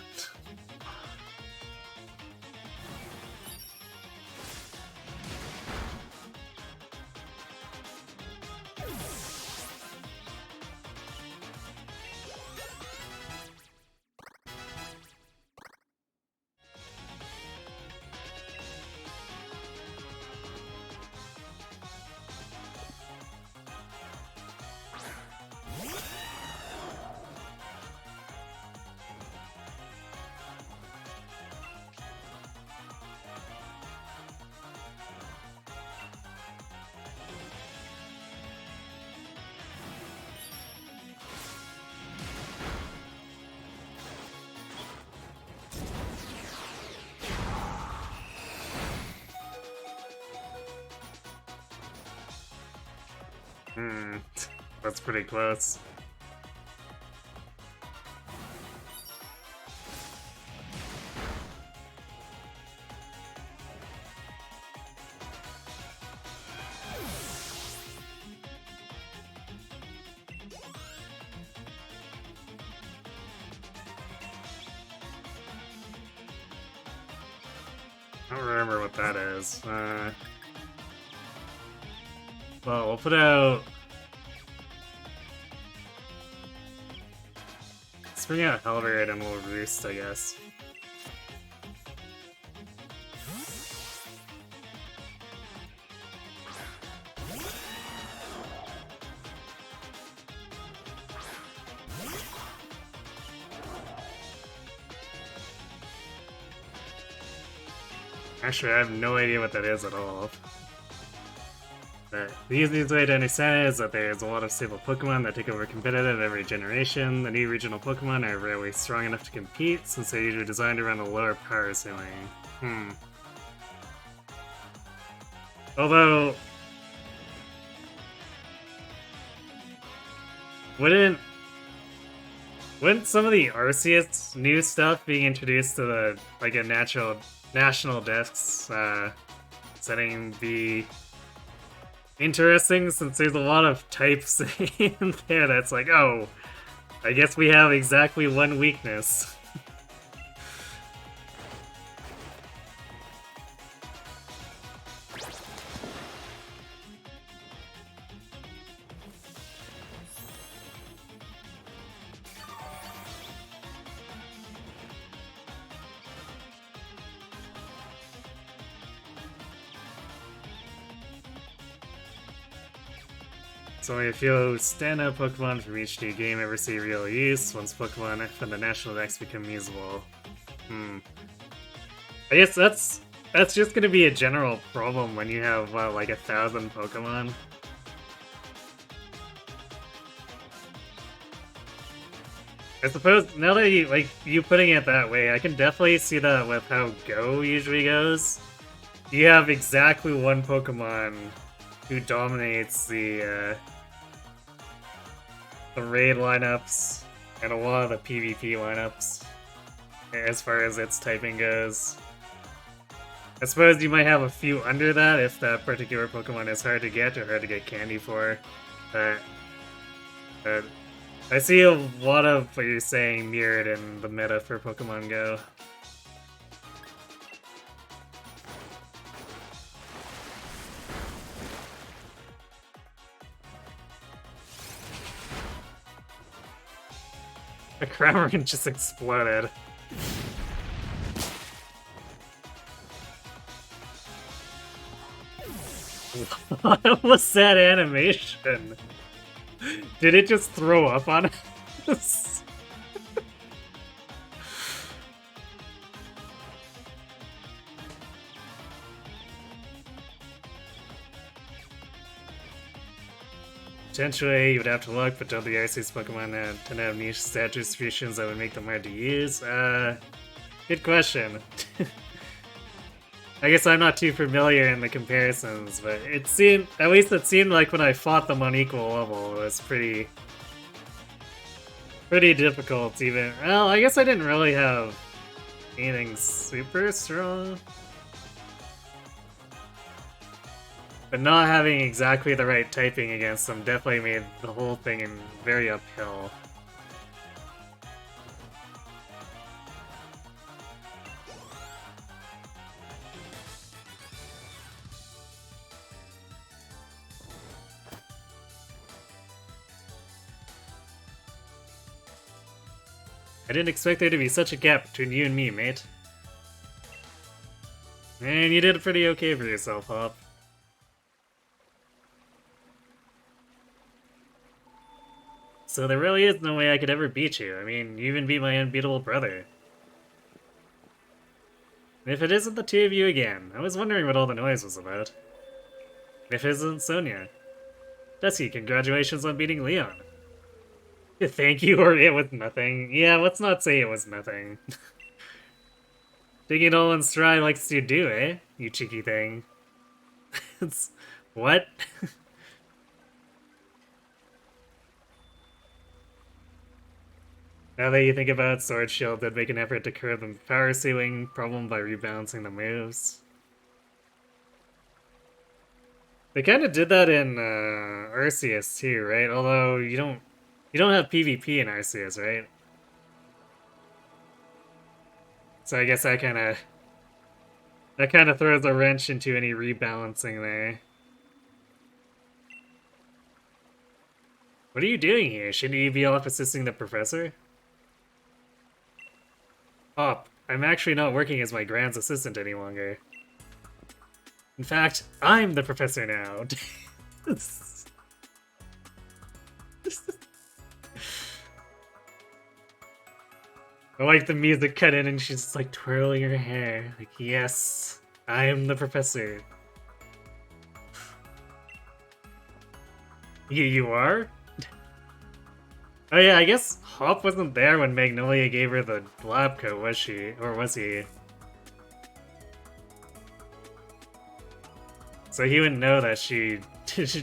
That's pretty close. I don't remember what that is. Well, we'll put out... Let's bring out Halberd and we'll Roost, I guess. Actually, I have no idea what that is at all. But the easiest way to understand it is that there's a lot of stable Pokemon that take over competitive every generation. The new regional Pokemon are rarely strong enough to compete, since they're usually designed around a lower power ceiling. Although... Wouldn't some of the Arceus new stuff being introduced to the, like, a national discs setting be interesting, since there's a lot of types in there that's like, oh, I guess we have exactly one weakness. It's only a few standout Pokemon from each new game ever see real use, once Pokemon from the National Dex become usable. I guess that's just gonna be a general problem when you have, what, like 1,000 Pokemon? I suppose, now that you putting it that way, I can definitely see that with how Go usually goes. You have exactly one Pokemon who dominates the raid lineups and a lot of the PvP lineups as far as its typing goes. I suppose you might have a few under that if that particular Pokemon is hard to get or hard to get candy for. But I see a lot of what you're saying mirrored in the meta for Pokemon Go. The Cramorant just exploded. What was that animation? Did it just throw up on us? Potentially, you would have to look, but don't the Arceus Pokemon tend to have niche stat distributions that would make them hard to use? Good question. I guess I'm not too familiar in the comparisons, but it seemed like when I fought them on equal level, it was pretty difficult even. Well, I guess I didn't really have anything super strong. But not having exactly the right typing against them definitely made the whole thing very uphill. I didn't expect there to be such a gap between you and me, mate. And you did pretty okay for yourself, Hop. So there really is no way I could ever beat you. I mean, you even beat my unbeatable brother. And if it isn't the two of you again, I was wondering what all the noise was about. If it isn't Sonia. Dusky, congratulations on beating Leon. Thank you, or it was nothing. Yeah, let's not say it was nothing. Taking it all in stride likes to do, eh? You cheeky thing. It's... what? Now that you think about it, Sword Shield did make an effort to curb the power ceiling problem by rebalancing the moves. They kind of did that in Arceus too, right? Although you don't have PvP in Arceus, right? So I guess that kind of That kind of throws a wrench into any rebalancing there. What are you doing here? Shouldn't you be off assisting the professor? Hop, I'm actually not working as my Grand's assistant any longer. In fact, I'm the professor now. I like the music cut in and she's just like twirling her hair. Like, yes, I am the professor. You are? Oh yeah, I guess Hop wasn't there when Magnolia gave her the lab coat, was she? Or was he? So he wouldn't know that she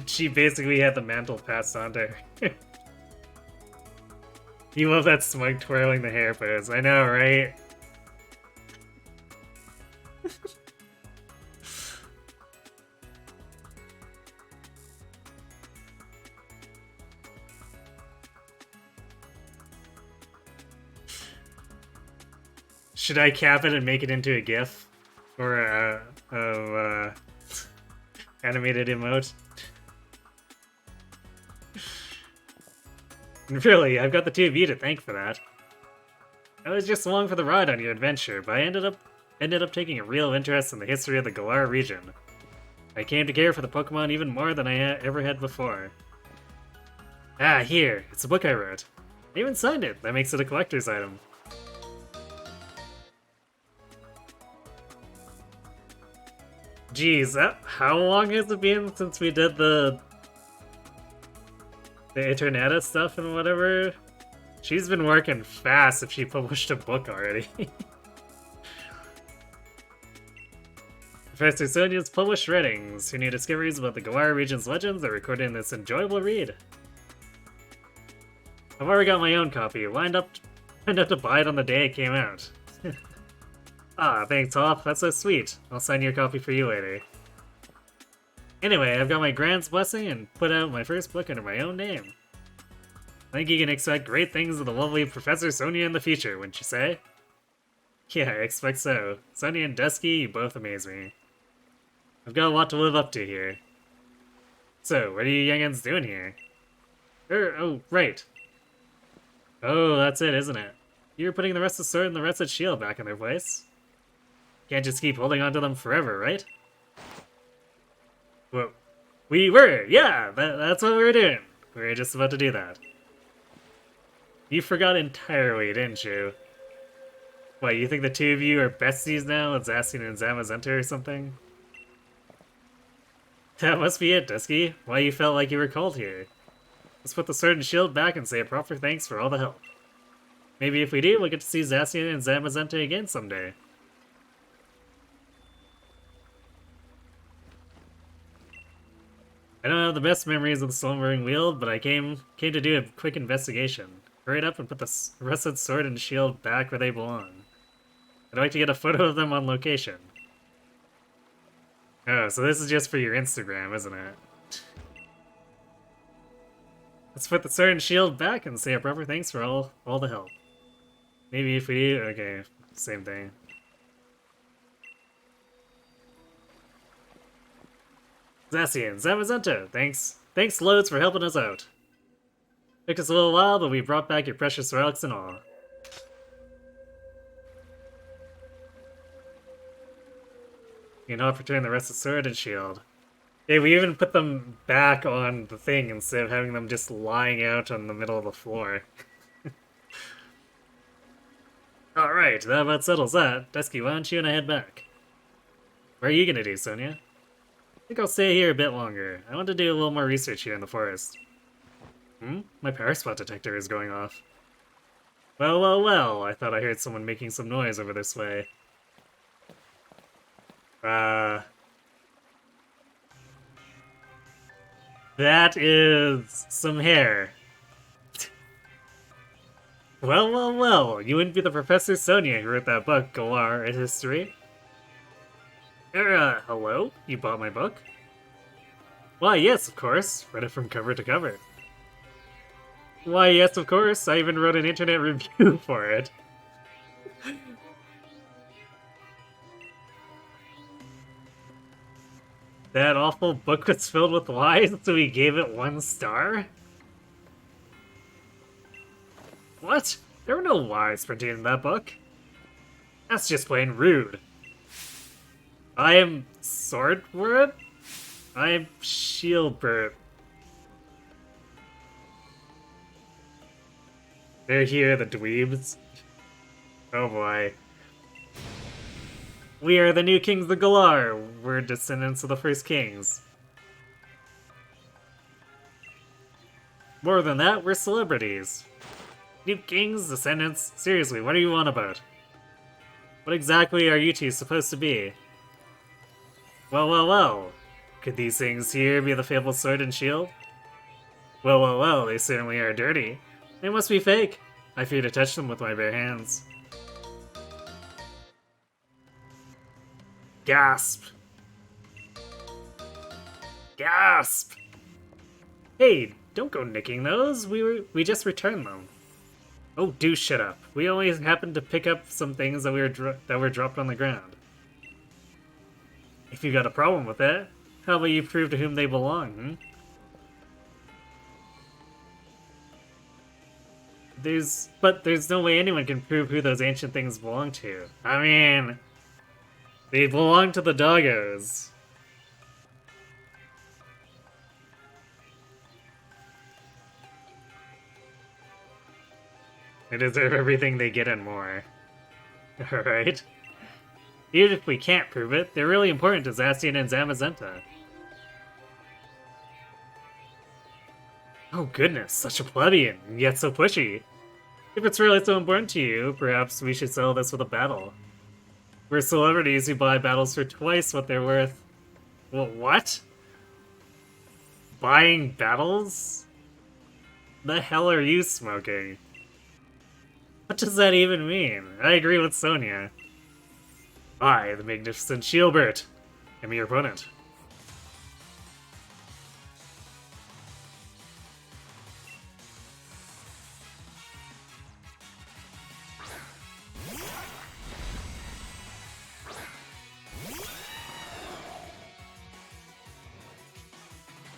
she basically had the mantle passed on to her. You love that smug twirling the hair pose. I know, right? Should I cap it and make it into a GIF? Or a animated emote? Really, I've got the two of you to thank for that. I was just along for the ride on your adventure, but I ended up taking a real interest in the history of the Galar region. I came to care for the Pokemon even more than I ever had before. Ah, here, it's a book I wrote. I even signed it, that makes it a collector's item. Geez, how long has it been since we did the Eternata stuff and whatever? She's been working fast if she published a book already. Professor Sonia's published writings, her new discoveries about the Galar region's legends are recorded in this enjoyable read. I've already got my own copy, lined up to buy it on the day it came out. Ah, thanks, Hop. That's so sweet. I'll sign your copy for you later. Anyway, I've got my Grand's blessing and put out my first book under my own name. I think you can expect great things of the lovely Professor Sonia in the future, wouldn't you say? Yeah, I expect so. Sonia and Dusky, you both amaze me. I've got a lot to live up to here. So, what are you youngins doing here? Oh, right. Oh, that's it, isn't it? You're putting the Rusted Sword and the Rusted Shield back in their place. Can't just keep holding on to them forever, right? Well, we were, yeah, that's what we were doing. We were just about to do that. You forgot entirely, didn't you? What, you think the two of you are besties now with Zacian and Zamazenta or something? That must be it, Dusky. Why you felt like you were called here. Let's put the sword and shield back and say a proper thanks for all the help. Maybe if we do, we'll get to see Zacian and Zamazenta again someday. I don't have the best memories of the Slumbering Wheel, but I came to do a quick investigation. Hurry up and put the rusted sword and shield back where they belong. I'd like to get a photo of them on location. Oh, so this is just for your Instagram, isn't it? Let's put the sword and shield back and say a proper thanks for all the help. Maybe if we do, okay, same thing. Zacian, Zamazenta, thanks loads for helping us out. Took us a little while, but we brought back your precious relics and all. You know, return the rest of sword and shield. Hey, we even put them back on the thing instead of having them just lying out on the middle of the floor. Alright, that about settles that. Dusky, why don't you and I head back? What are you gonna do, Sonia? I think I'll stay here a bit longer. I want to do a little more research here in the forest. My power spot detector is going off. Well, I thought I heard someone making some noise over this way. That is some hair. Well, you wouldn't be the Professor Sonia who wrote that book, Galar in History. Hello? You bought my book? Why, yes, of course. Read it from cover to cover. Why, yes, of course. I even wrote an internet review for it. That awful book was filled with lies, so we gave it 1 star? What? There were no lies printed in that book. That's just plain rude. I am Swordword? I am Shieldbert. They're here, the dweebs. Oh boy. We are the new kings of Galar. We're descendants of the first kings. More than that, we're celebrities. New kings, descendants, seriously, what are you on about? What exactly are you two supposed to be? Well, well, well. Could these things here be the fabled sword and shield? Well, well, well, they certainly are dirty. They must be fake. I fear to touch them with my bare hands. Gasp! Gasp! Hey, don't go nicking those. We just returned them. Oh, do shut up. We only happened to pick up some things that were dropped on the ground. If you got a problem with that, how about you prove to whom they belong, hmm? There's no way anyone can prove who those ancient things belong to. I mean, they belong to the doggos. They deserve everything they get and more. Alright. Even if we can't prove it, they're really important to Zacian and Zamazenta. Oh goodness, such a plebeian, and yet so pushy. If it's really so important to you, perhaps we should settle this with a battle. We're celebrities who buy battles for twice what they're worth. Well, what? Buying battles? The hell are you smoking? What does that even mean? I agree with Sonia. I, the magnificent Shieldbert, am your opponent.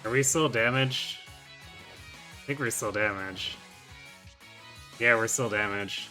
Are we still damaged? I think we're still damaged. Yeah, we're still damaged.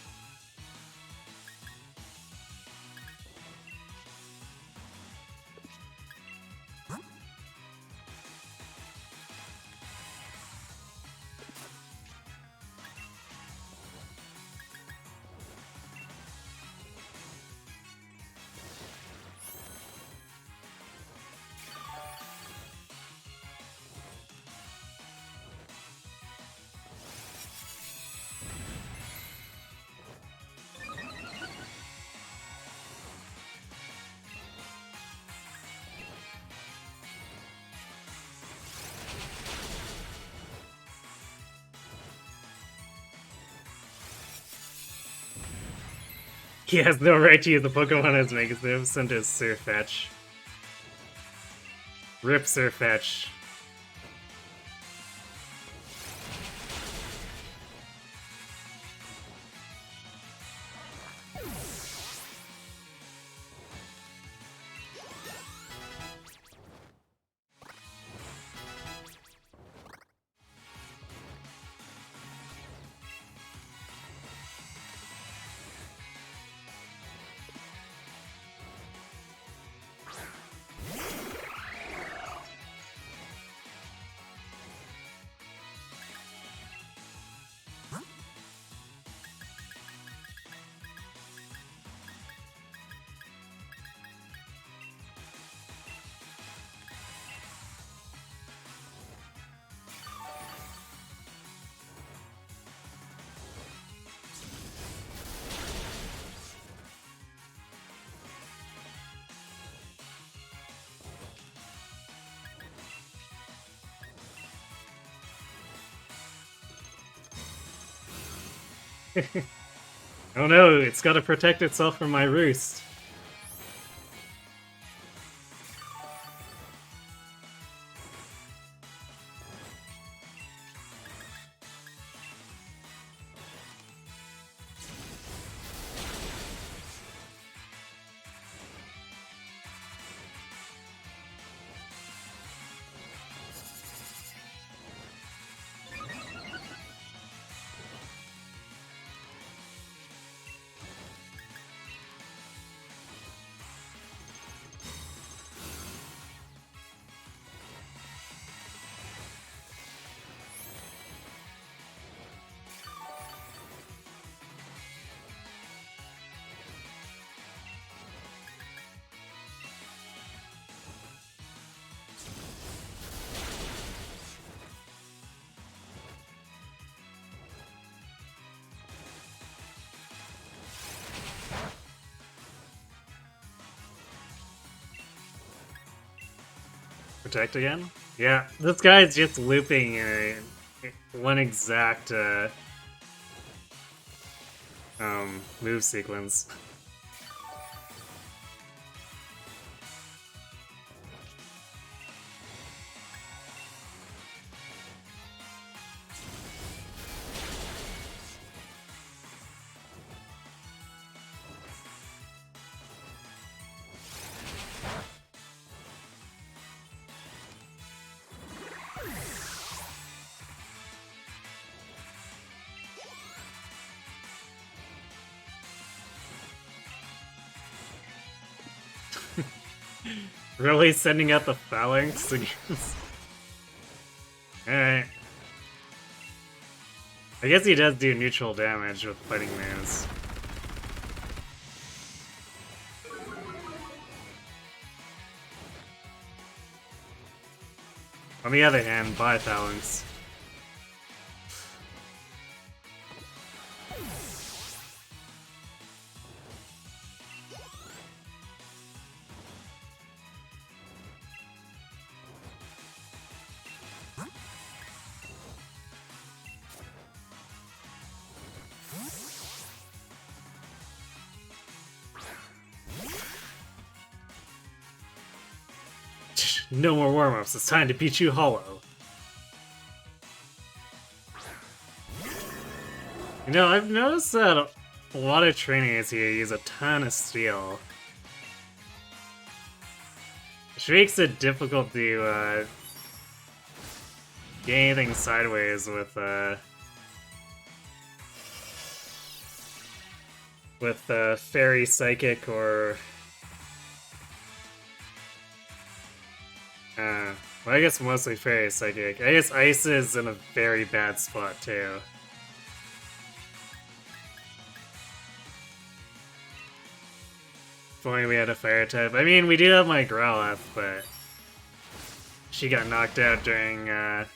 He has no right to use the Pokemon as magnificent as Sirfetch. Rip Sirfetch. Oh no, it's gotta protect itself from my roost. Protect again? Yeah, this guy's just looping one exact move sequence. Really sending out the phalanx against... Alright. I guess he does do neutral damage with fighting moves. On the other hand, bye phalanx. No more warm-ups, it's time to beat you hollow. You know, I've noticed that a lot of trainers here use a ton of steel. Which makes it difficult to get anything sideways with Fairy Psychic or... well, I guess mostly Fairy Psychic. I guess Ice is in a very bad spot, too. If only we had a Fire type. I mean, we do have my Growlithe, but... she got knocked out during the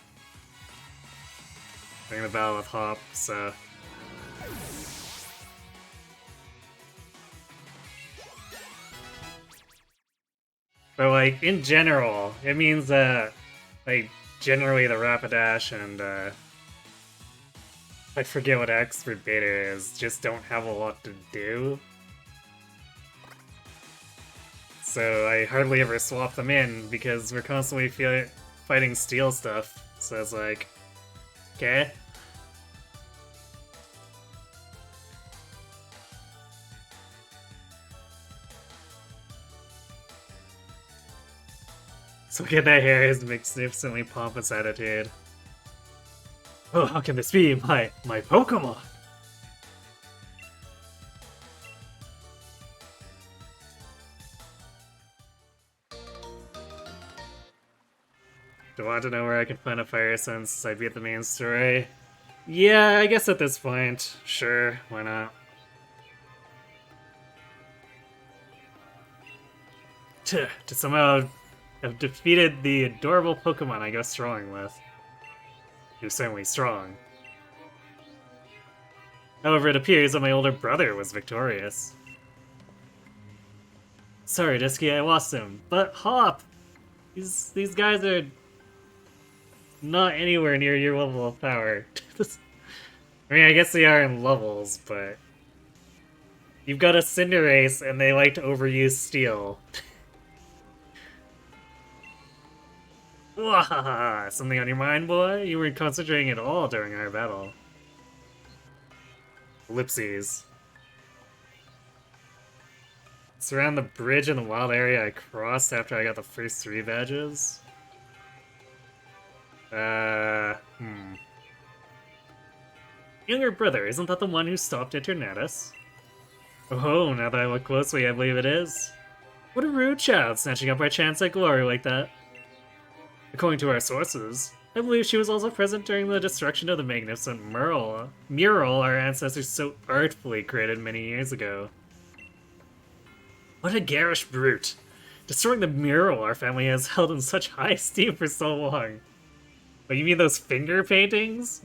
battle with Hop, so... But, like, in general, it means that, like, generally the Rapidash and, I forget what Expert Beta is, just don't have a lot to do. So I hardly ever swap them in, because we're constantly fighting steel stuff. So it's like, okay. So look at that hair, his magnificently pompous attitude. Oh, how can this be? My Pokemon! Do you want to know where I can find a fire since I beat the main story? Yeah, I guess at this point, sure, why not? To somehow have defeated the adorable Pokemon I go strolling with. You're certainly strong. However, it appears that my older brother was victorious. Sorry, Disky, I lost him. But Hop! These guys are not anywhere near your level of power. I mean, I guess they are in levels, but... you've got a Cinderace, and they like to overuse Steel. Wahaha! Something on your mind, boy? You weren't concentrating at all during our battle. Ellipses. It's around the bridge in the wild area I crossed after I got the first 3 badges. Younger brother, isn't that the one who stopped Eternatus? Oh, now that I look closely, I believe it is. What a rude child, snatching up our chance at glory like that. According to our sources, I believe she was also present during the destruction of the magnificent mural our ancestors so artfully created many years ago. What a garish brute! Destroying the mural our family has held in such high esteem for so long. Oh, you mean those finger paintings?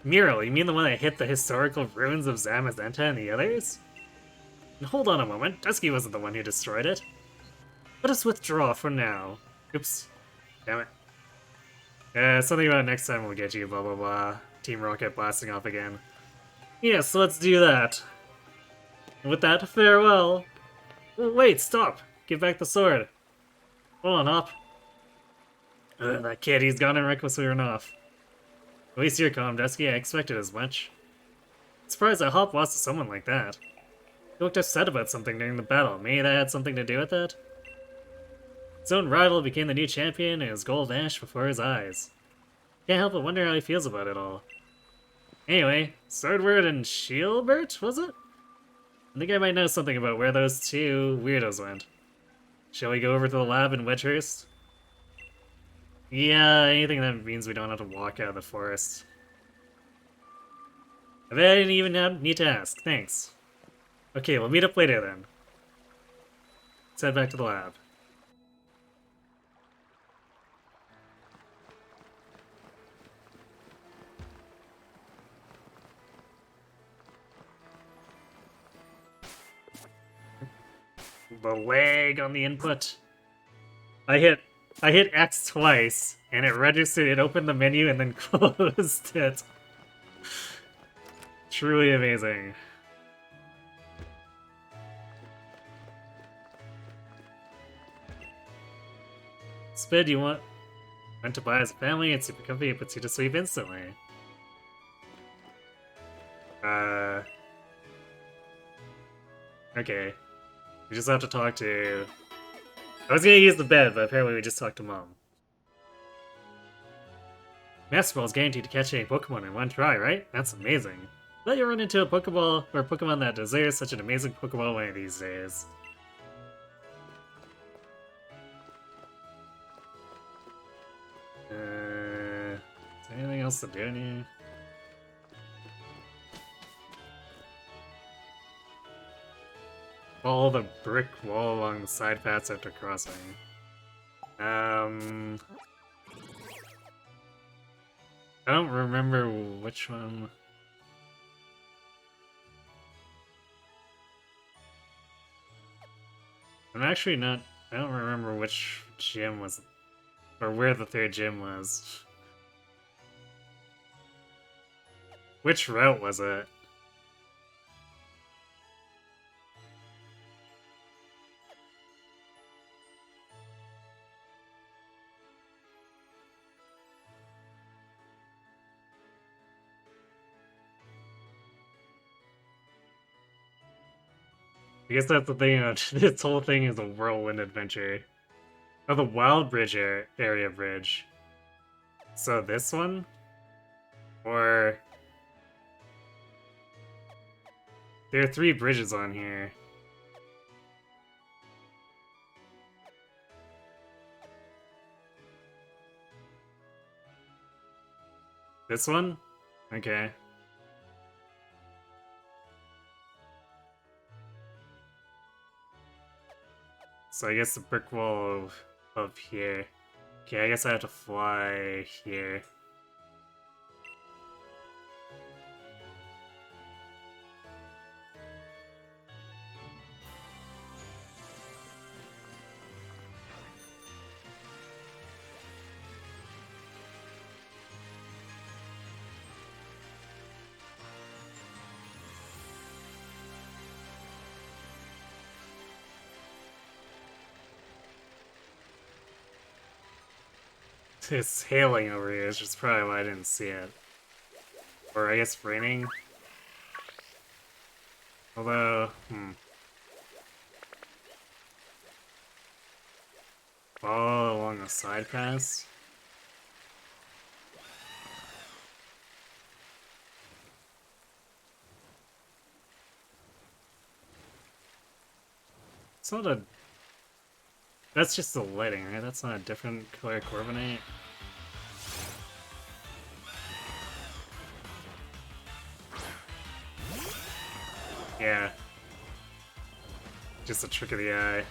Mural, you mean the one that hit the historical ruins of Zamazenta and the others? And hold on a moment, Dusky wasn't the one who destroyed it. Let us withdraw for now. Oops. Damn it. Something about next time we'll get you, blah blah blah. Team Rocket blasting off again. Yes, let's do that. And with that, farewell. Oh, wait, stop! Give back the sword. Hold on, Hop. That kid, he's gone and recklessly run off. At least you're calm, Dusky. I expected as much. Surprised that Hop lost to someone like that. He looked upset about something during the battle. Maybe that had something to do with it? His own rival became the new champion, and his goal vanished before his eyes. Can't help but wonder how he feels about it all. Anyway, Swordward and Shielbert, was it? I think I might know something about where those two weirdos went. Shall we go over to the lab in Wedgehurst? Yeah, anything that means we don't have to walk out of the forest. I bet I didn't even need to ask, thanks. Okay, we'll meet up later then. Let's head back to the lab. The lag on the input. I hit X twice, and it registered, it opened the menu and then closed it. Truly amazing. Spid, you want to buy as a family and Super Company puts you to sleep instantly. Okay. We just have to talk to... I was gonna use the bed, but apparently we just talked to Mom. Master Ball is guaranteed to catch any Pokemon in one try, right? That's amazing. Bet you'll run into a Pokeball or a Pokemon that desires such an amazing Pokeball one of these days. Is there anything else to do in here? Follow the brick wall along the side paths after crossing. I don't remember which one. I'm actually not... I don't remember which gym was... or where the third gym was. Which route was it? I guess that's the thing, this whole thing is a whirlwind adventure. Oh, the Wild Bridge area bridge. So this one? Or... there are 3 bridges on here. This one? Okay. So I guess the brick wall up here. Okay, I guess I have to fly here. It's hailing over here, which is probably why I didn't see it. Or I guess raining? Although, follow along the side paths. It's not a... that's just the lighting, right? That's not a different color Corviknight. Yeah. Just a trick of the eye.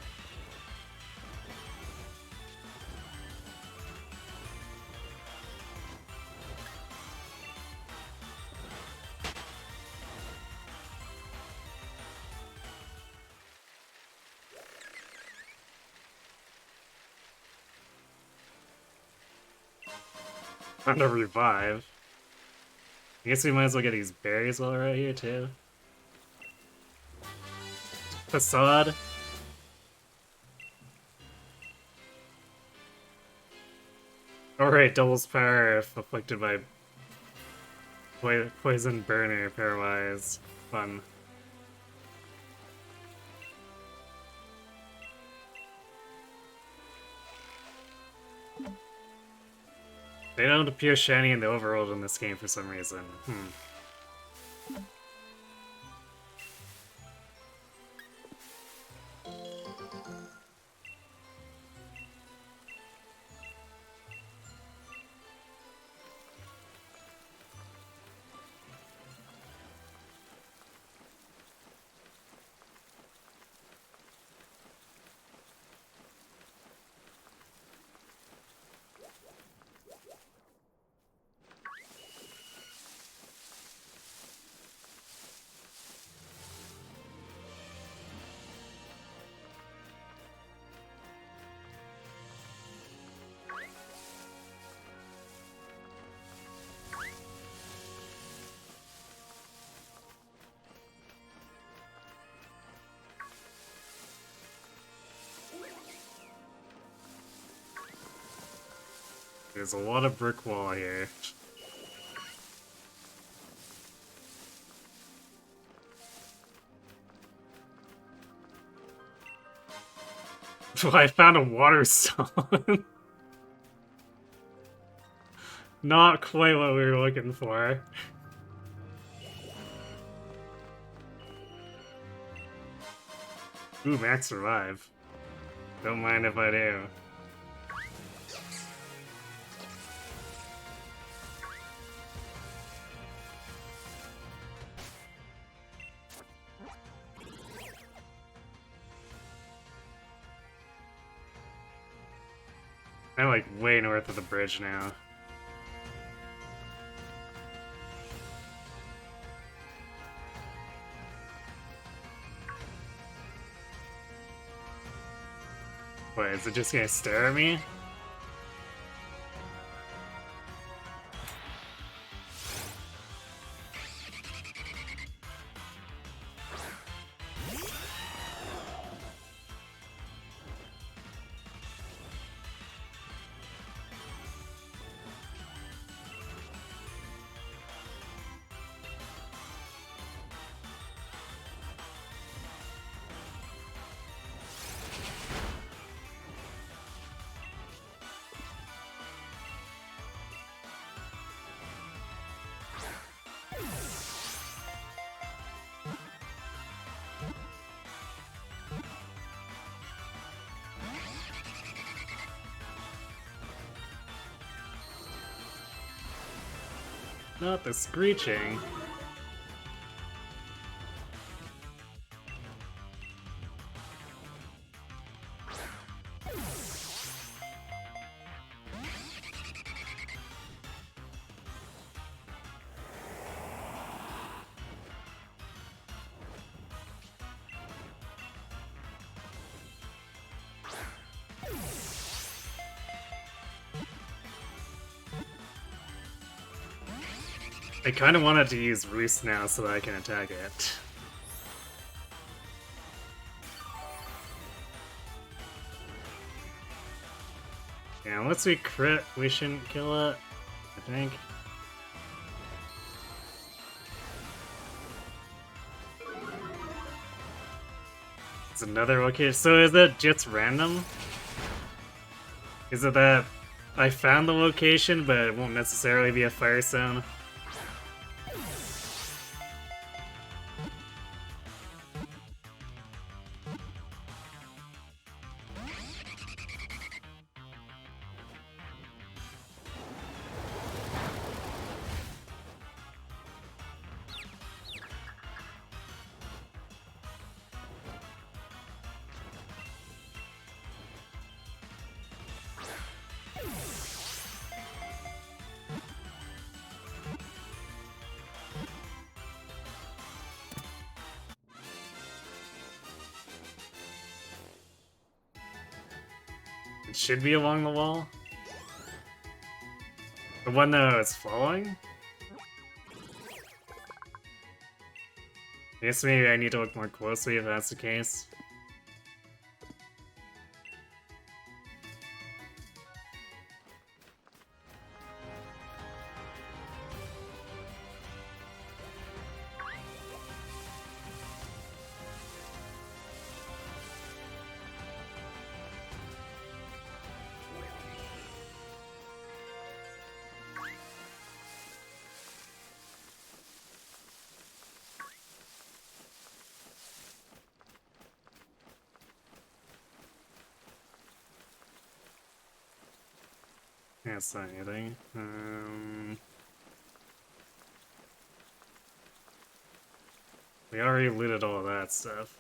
On to revive. I guess we might as well get these berries while we're right here too. Facade. Alright, doubles power if afflicted by poison burner pairwise. Fun. They don't appear shiny in the overworld in this game for some reason. There's a lot of brick wall here. I found a water stone. Not quite what we were looking for. Ooh, max revive. Don't mind if I do. I'm like way north of the bridge now. Wait, is it just gonna stare at me? Not the screeching. I kind of wanted to use Roost now so that I can attack it. Yeah, unless we crit, we shouldn't kill it, I think. It's another location. So is that just random? Is it that I found the location, but it won't necessarily be a fire zone? It should be along the wall. The one that was falling? I guess maybe I need to look more closely if that's the case. That's not anything. We already looted all of that stuff.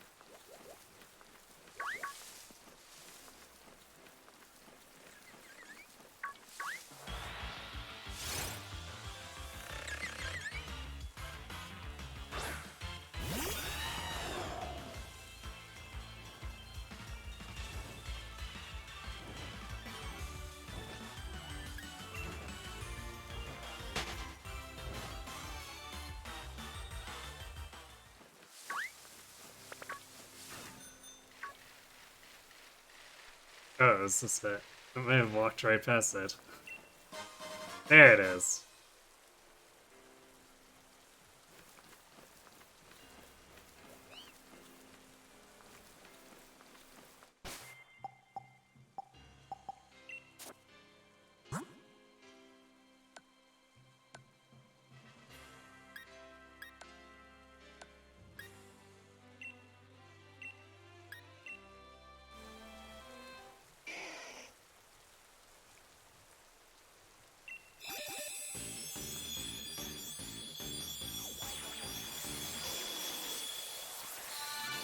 Oh, is this it? I may have walked right past it. There it is.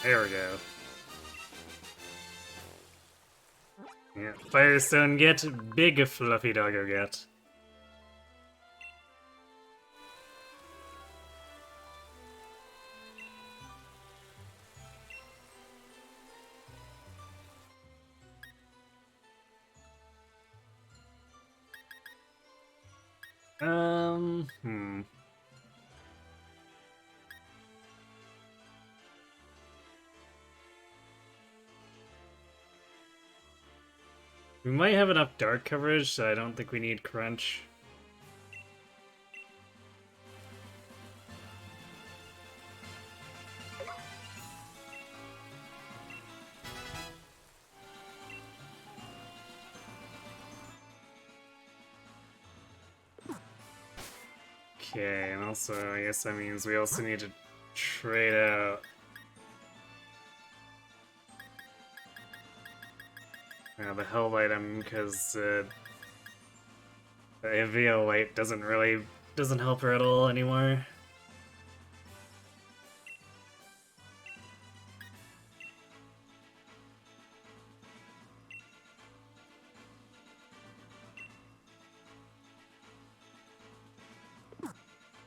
There we go. Yeah, Firestone get, big fluffy doggo get. Hmm. We might have enough dark coverage, so I don't think we need crunch. Okay, and also, I guess that means we also need to trade out. The help item, because the AVO light doesn't help her at all anymore.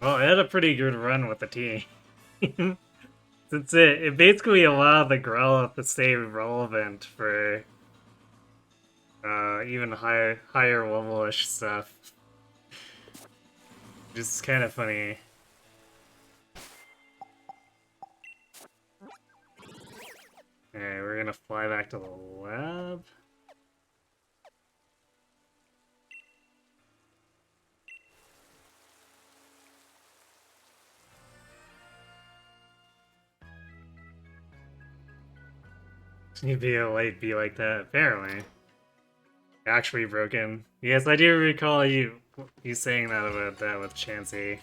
Well, it had a pretty good run with the team. Since it basically allowed the Growlithe to stay relevant for even higher level-ish stuff. Just kind of funny. Okay, we're gonna fly back to the lab. Can you be like that? Apparently. Actually broken. Yes, I do recall you saying that about that with Chansey.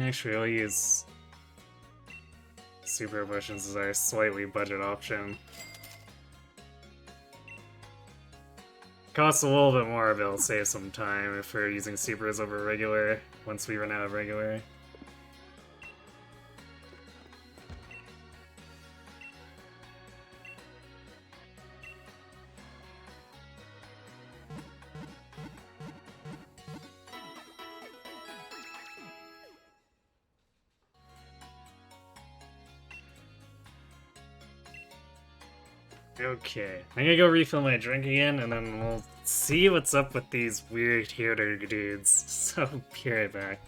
Actually, I'll use Super Potions as our slightly budget option. Costs a little bit more, but it'll save some time if we're using supers over regular once we run out of regular. Okay, I'm gonna go refill my drink again, and then we'll see what's up with these weird Hyoder dudes. So, be right back.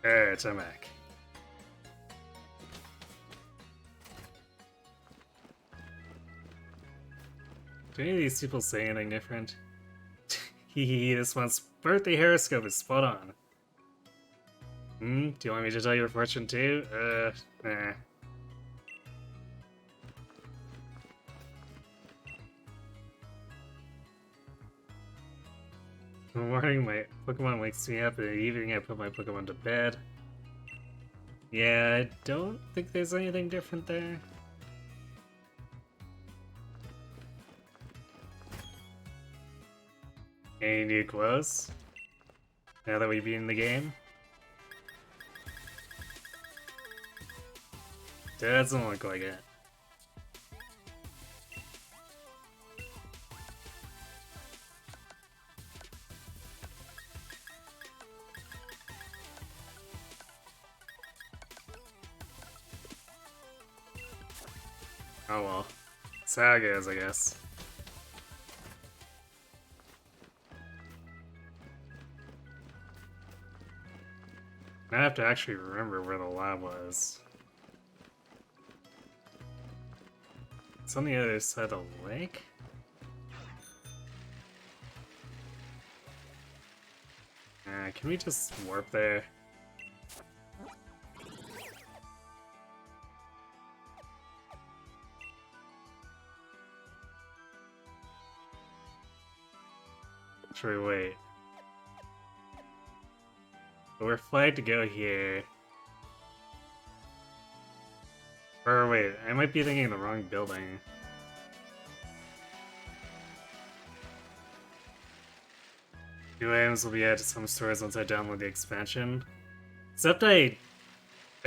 Alright, I'm back. Do any of these people say anything different? Hehe, this month's birthday horoscope is spot on. Do you want me to tell your fortune too? Nah. In the morning, my Pokemon wakes me up, and in the evening, I put my Pokemon to bed. Yeah, I don't think there's anything different there. Any new clothes? Now that we've been in the game? Doesn't look like it. Oh well. That's how it goes, I guess. I have to actually remember where the lab was. It's on the other side of the lake? Can we just warp there? Should we wait? But we're flagged to go here. Or wait, I might be thinking of the wrong building. New items will be added to some stores once I download the expansion. Except I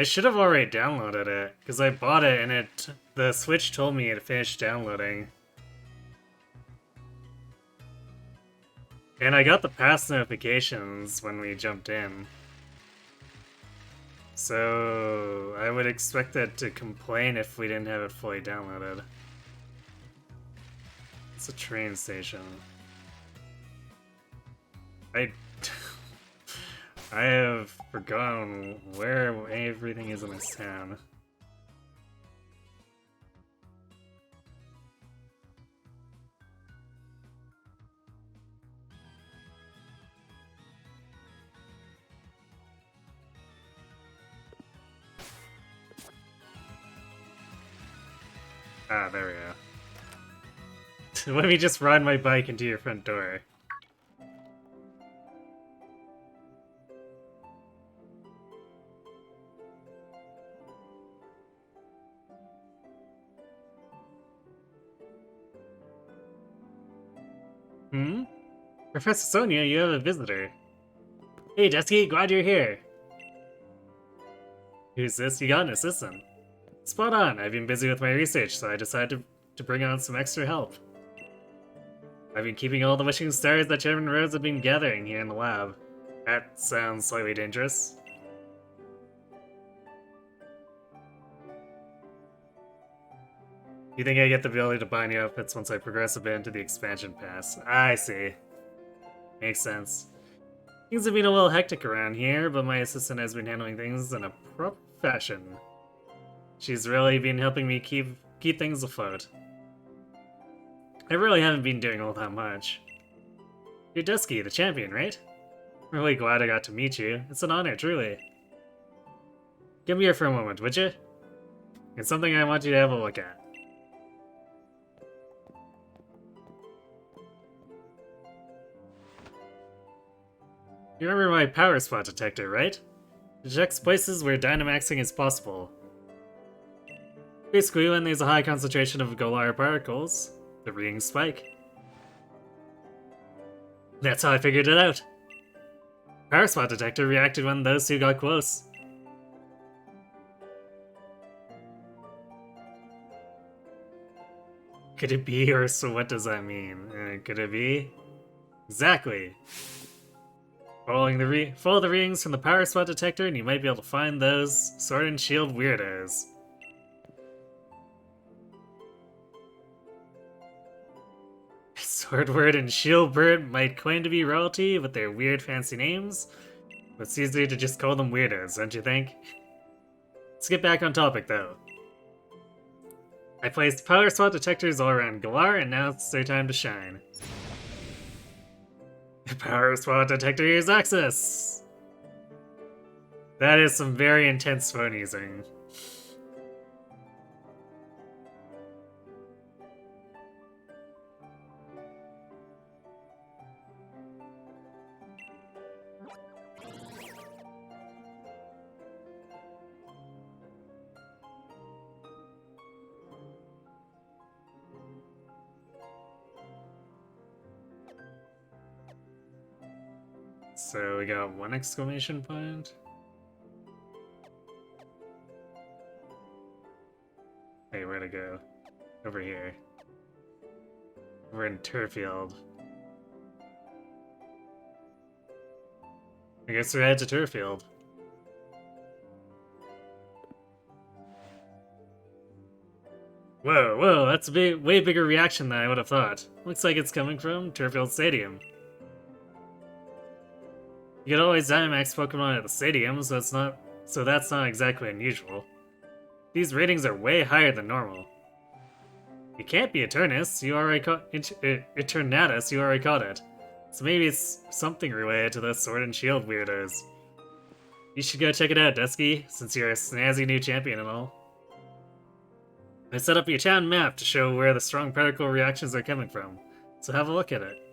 should have already downloaded it, because I bought it and the Switch told me it finished downloading. And I got the pass notifications when we jumped in. So I would expect it to complain if we didn't have it fully downloaded. It's a train station. I have forgotten where everything is in this town. Ah, there we go. Let me just ride my bike into your front door. Hmm? Professor Sonia, you have a visitor. Hey, Dusky, glad you're here. Who's this? You got an assistant. Spot on, I've been busy with my research, so I decided to bring on some extra help. I've been keeping all the wishing stars that Chairman Rose have been gathering here in the lab. That sounds slightly dangerous. You think I get the ability to buy new outfits once I progress a bit into the expansion pass? I see. Makes sense. Things have been a little hectic around here, but my assistant has been handling things in a proper fashion. She's really been helping me keep things afloat. I really haven't been doing all that much. You're Dusky, the champion, right? I'm really glad I got to meet you. It's an honor, truly. Come here for a moment, would you? It's something I want you to have a look at. You remember my power spot detector, right? It detects places where Dynamaxing is possible. Basically, when there's a high concentration of Galar particles, the readings spike. That's how I figured it out. Power spot detector reacted when those two got close. Could it be, or so what does that mean? Could it be? Exactly. Follow the readings from the power spot detector and you might be able to find those Sword and Shield weirdos. Swordward and Shieldbird might claim to be royalty with their weird fancy names, but it's easier to just call them weirdos, don't you think? Let's get back on topic though. I placed power spot detectors all around Galar and now it's their time to shine. The power spot detector is access! That is some very intense phone using. So we got one exclamation point. Hey, where'd it go? Over here. We're in Turfield. I guess we're headed to Turfield. Whoa, that's a way bigger reaction than I would have thought. Looks like it's coming from Turfield Stadium. You can always Dynamax Pokemon at the stadium, so that's not exactly unusual. These ratings are way higher than normal. It can't be Eternus, you already caught Eternatus, you already caught it. So maybe it's something related to the Sword and Shield weirdos. You should go check it out, Dusky, since you're a snazzy new champion and all. I set up your town map to show where the strong particle reactions are coming from, so have a look at it.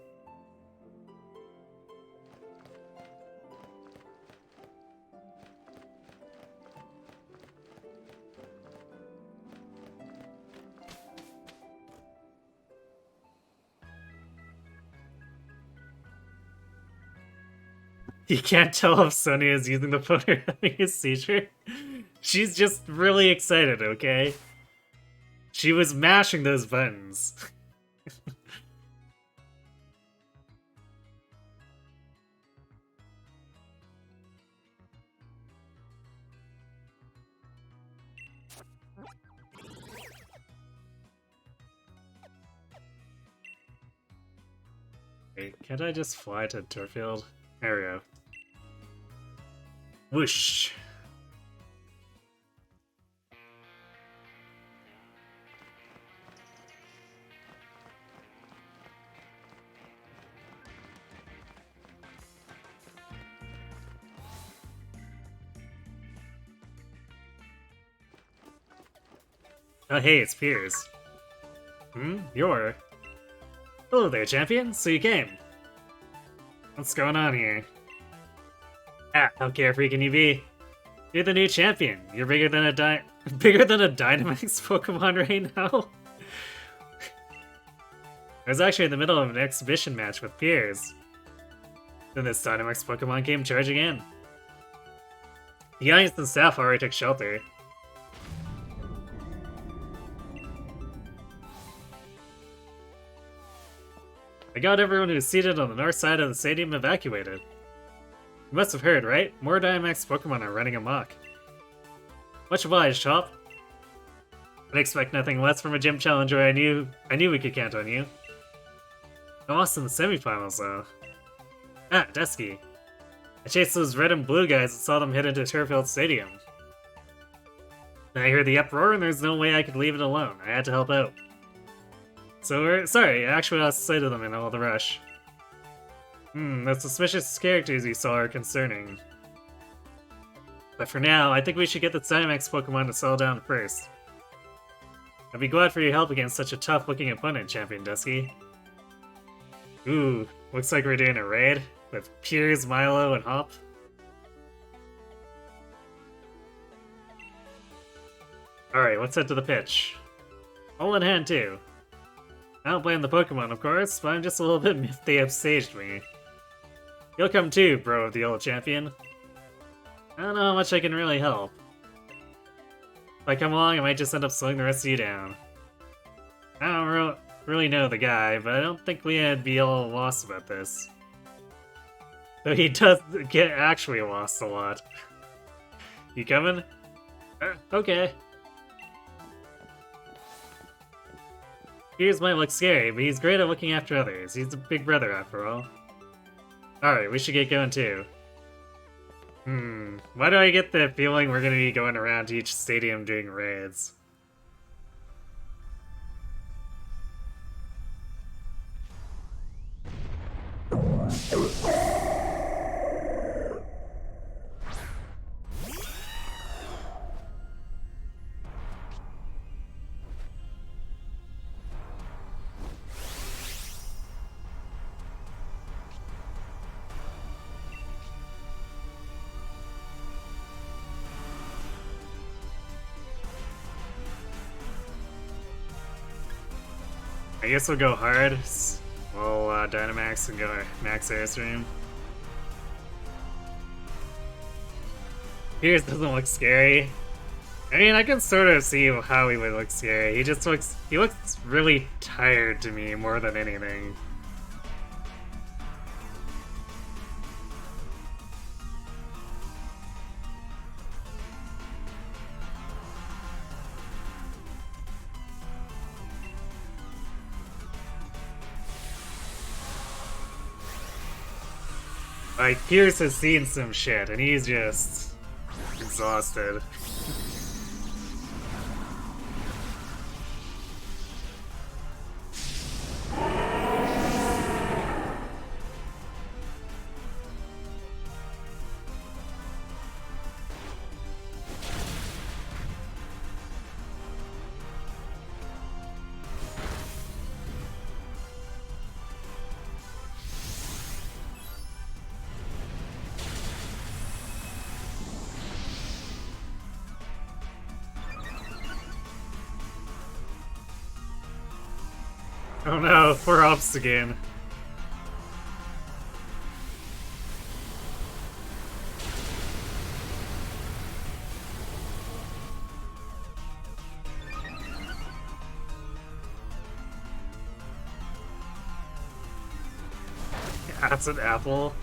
You can't tell if Sonia is using the phone or having a seizure. She's just really excited, okay? She was mashing those buttons. Wait, can't I just fly to Turfield? There we go. Whoosh. Oh hey, it's Piers. You're... Hello there, champion. So you came. What's going on here? Ah, how carefree can you be? You're the new champion. You're bigger than a Dynamax Pokemon right now. I was actually in the middle of an exhibition match with Piers. Then this Dynamax Pokemon came charging in. The audience and staff already took shelter. I got everyone who was seated on the north side of the stadium evacuated. You must have heard, right? More Dynamax Pokemon are running amok. Much obliged, Chop. I'd expect nothing less from a gym challenger. I knew we could count on you. I lost in the semifinals, though. Ah, Dusky. I chased those red and blue guys and saw them head into Turfield Stadium. Then I heard the uproar and there's no way I could leave it alone. I had to help out. So sorry, I actually lost sight of them in all the rush. The suspicious characters you saw are concerning. But for now, I think we should get the Dynamax Pokemon to settle down first. I'd be glad for your help against such a tough-looking opponent, Champion Dusky. Ooh, looks like we're doing a raid with Piers, Milo, and Hop. Alright, let's head to the pitch. All in hand, too. I don't blame the Pokemon, of course, but I'm just a little bit miffed they upstaged me. You'll come too, bro of the old champion. I don't know how much I can really help. If I come along, I might just end up slowing the rest of you down. I don't really know the guy, but I don't think Leah'd be all lost about this. Though he does get actually lost a lot. You coming? Okay. Piers might look scary, but he's great at looking after others. He's a big brother, after all. Alright, we should get going too. Why do I get the feeling we're gonna be going around each stadium doing raids? I guess we'll go hard. We'll Dynamax and go Max Airstream. Piers doesn't look scary. I mean, I can sort of see how he would look scary. He looks really tired to me more than anything. Like, Piers has seen some shit, and he's just exhausted. Oh no, we're Ops again. That's an apple.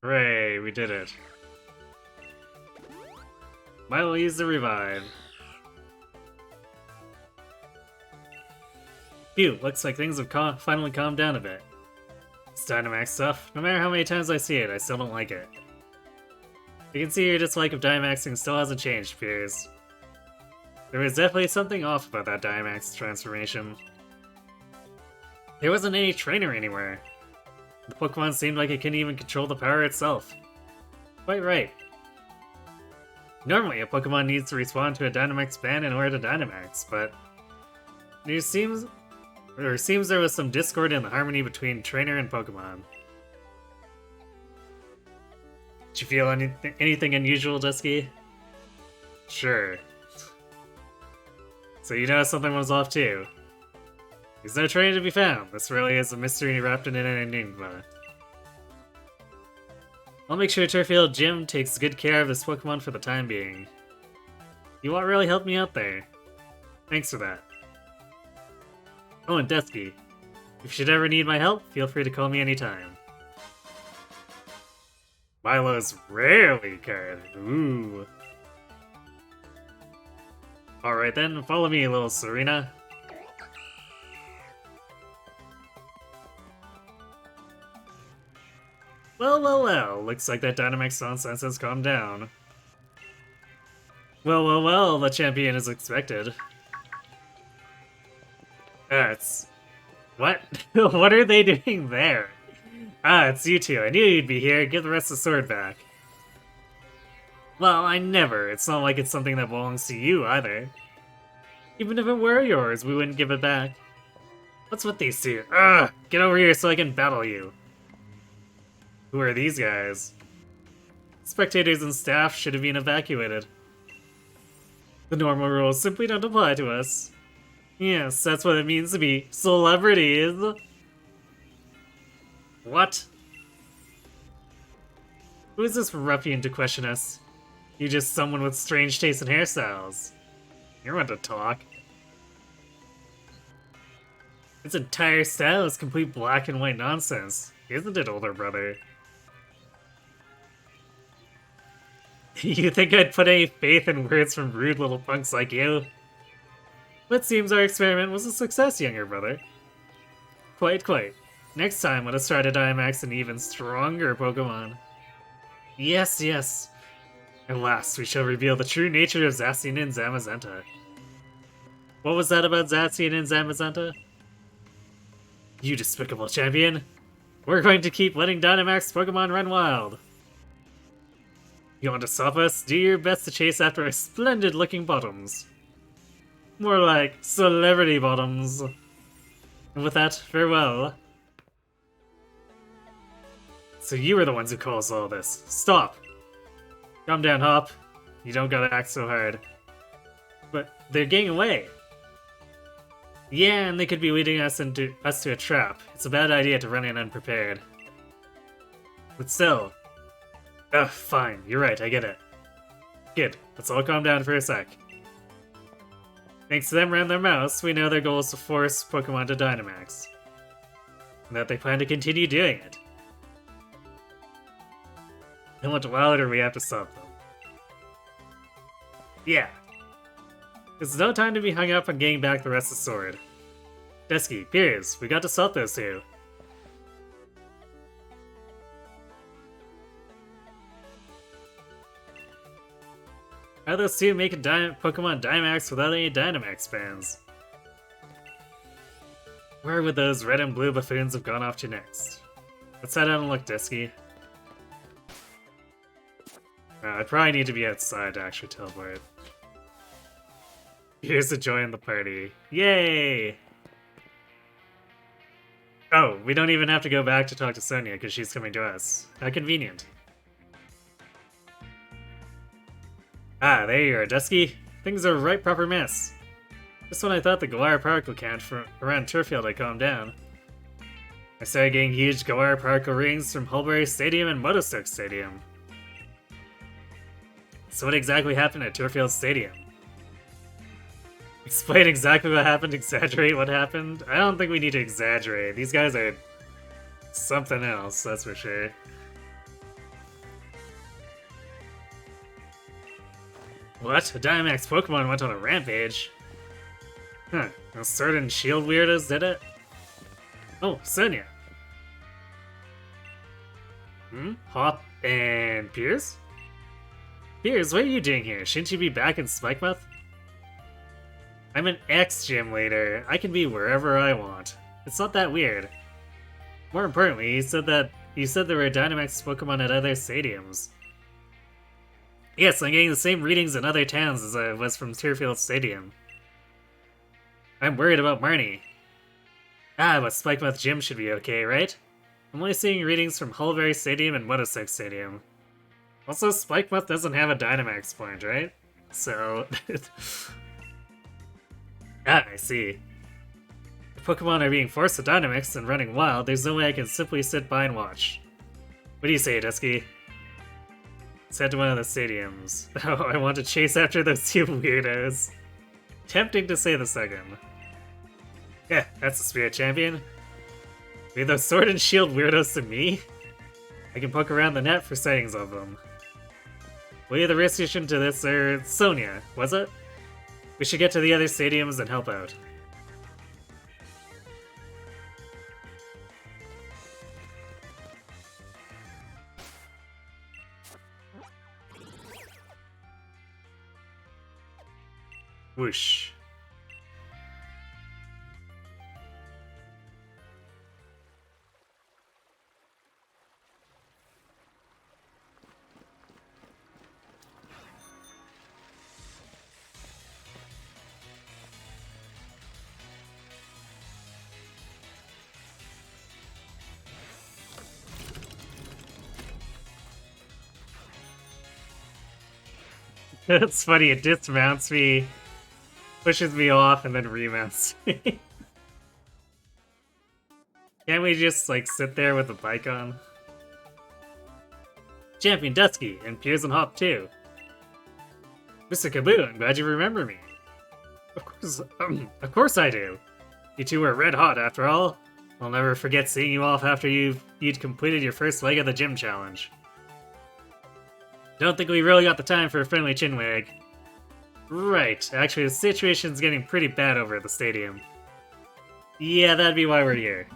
Hooray, we did it. Milo used the revive. Phew, looks like things have finally calmed down a bit. This Dynamax stuff, no matter how many times I see it, I still don't like it. You can see your dislike of Dynamaxing still hasn't changed, Piers. There was definitely something off about that Dynamax transformation. There wasn't any trainer anywhere. The Pokemon seemed like it couldn't even control the power itself. Quite right. Normally, a Pokemon needs to respond to a Dynamax ban in order to Dynamax, but it seems there was some discord in the harmony between trainer and Pokemon. Did you feel anything unusual, Dusky? Sure. So you know something was off too. There's no trainer to be found. This really is a mystery wrapped in an enigma. I'll make sure Turffield Gym takes good care of this Pokemon for the time being. You all really helped me out there. Thanks for that. Oh, and Dusky, if you should ever need my help, feel free to call me anytime. Milo's rarely card. Ooh. Alright then, follow me, little Serena. Well, looks like that Dynamax nonsense has calmed down. Well, the champion is expected. It's... What? What are they doing there? Ah, it's you two. I knew you'd be here. Give the rest of the sword back. Well, I never. It's not like it's something that belongs to you, either. Even if it were yours, we wouldn't give it back. What's with these two? Ugh! Get over here so I can battle you. Who are these guys? Spectators and staff should have been evacuated. The normal rules simply don't apply to us. Yes, that's what it means to be celebrities. What? Who is this ruffian to question us? You're just someone with strange tastes in hairstyles. You're one to talk. Its entire style is complete black and white nonsense, isn't it, older brother? You think I'd put any faith in words from rude little punks like you? But seems our experiment was a success, younger brother. Quite. Next time, let us try to Dynamax an even stronger Pokemon. Yes. At last, we shall reveal the true nature of Zacian and Zamazenta. What was that about Zacian and Zamazenta? You despicable champion! We're going to keep letting Dynamax Pokemon run wild. You want to stop us? Do your best to chase after our splendid-looking bottoms. More like celebrity bottoms. And with that, farewell. So you were the ones who caused all this. Stop! Calm down, Hop. You don't gotta act so hard. But they're getting away. Yeah, and they could be leading us to a trap. It's a bad idea to run in unprepared. But still. Ugh, fine. You're right, I get it. Good. Let's all calm down for a sec. Thanks to them around their mouths, we know their goal is to force Pokemon to Dynamax. And that they plan to continue doing it. How much wilder we have to stop them. Yeah. There's no time to be hung up on getting back the rest of the sword. Dusky, Piers, we got to stop those two. How those two make a Pokemon Dynamax without any Dynamax bans? Where would those red and blue buffoons have gone off to next? Let's head out and look, Dusky. I probably need to be outside to actually teleport. Here's to join the party. Yay! Oh, we don't even have to go back to talk to Sonia because she's coming to us. How convenient. Ah, there you are, Dusky. Things are right proper mess. Just when I thought the Galar particle count around Turffield had calmed down, I started getting huge Galar particle rings from Hulbury Stadium and Motostoke Stadium. So what exactly happened at Turffield Stadium? Explain exactly what happened, exaggerate what happened? I don't think we need to exaggerate. These guys are something else, that's for sure. What? A Dynamax Pokemon went on a rampage? Huh, those Sword and Shield weirdos did it? Oh, Sonia. Hop and Piers? Piers, what are you doing here? Shouldn't you be back in Spikemouth? I'm an ex-gym leader. I can be wherever I want. It's not that weird. More importantly, you said there were Dynamax Pokemon at other stadiums. Yes, I'm getting the same readings in other towns as I was from Turffield Stadium. I'm worried about Marnie. Ah, but Spikemouth Gym should be okay, right? I'm only seeing readings from Hulbury Stadium and Motostoke Stadium. Also, Spikemouth doesn't have a Dynamax point, right? So... ah, I see. If Pokemon are being forced to Dynamax and running wild, there's no way I can simply sit by and watch. What do you say, Dusky? Let's head to one of the stadiums. Oh, I want to chase after those two weirdos. Tempting to say the second. Yeah, that's the Spirit Champion. Leave those Sword and Shield weirdos to me? I can poke around the net for sightings of them. Will you the reaction to this, or Sonia, was it? We should get to the other stadiums and help out. Whoosh. It's funny, it dismounts me, pushes me off, and then remounts me. Can't we just, like, sit there with the bike on? Champion Dusky, and Piers and Hop too. Mr. Kaboo, I'm glad you remember me. Of course I do. You two were red hot after all. I'll never forget seeing you off after you'd completed your first leg of the gym challenge. Don't think we really got the time for a friendly chinwag. Right, actually the situation's getting pretty bad over at the stadium. Yeah, that'd be why we're here.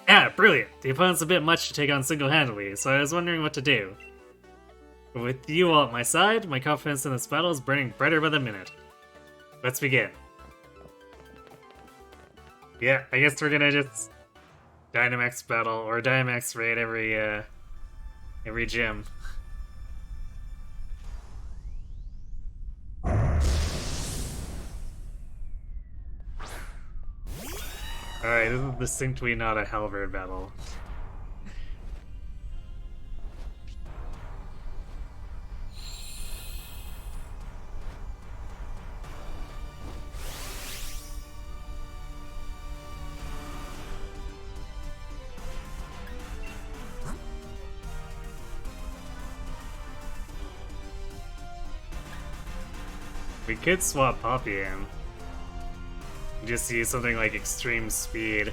Ah, brilliant! The opponent's a bit much to take on single-handedly, so I was wondering what to do. But with you all at my side, my confidence in this battle is burning brighter by the minute. Let's begin. Yeah, I guess we're gonna just Dynamax battle, or Dynamax raid every gym. Alright, this is distinctly not a Halberd battle. We could swap Poppy in. Just use something like extreme speed.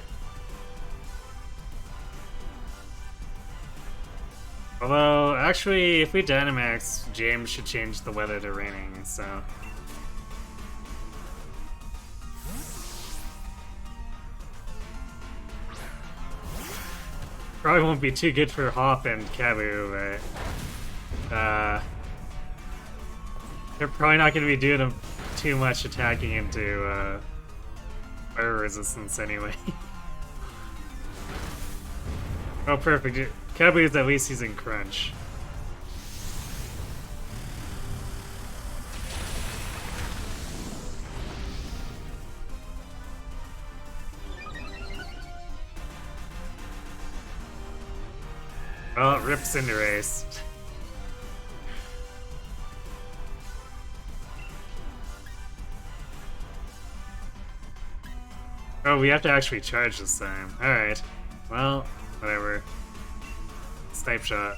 Although, actually, if we Dynamax, James should change the weather to raining, so... Probably won't be too good for Hop and Kaboo, but... they're probably not going to be doing too much attacking into, fire resistance anyway. Oh, perfect. Kaboo's at least using Crunch. Oh, rip Cinderace. Oh, we have to actually charge this time. Alright. Well, whatever. It's type shot.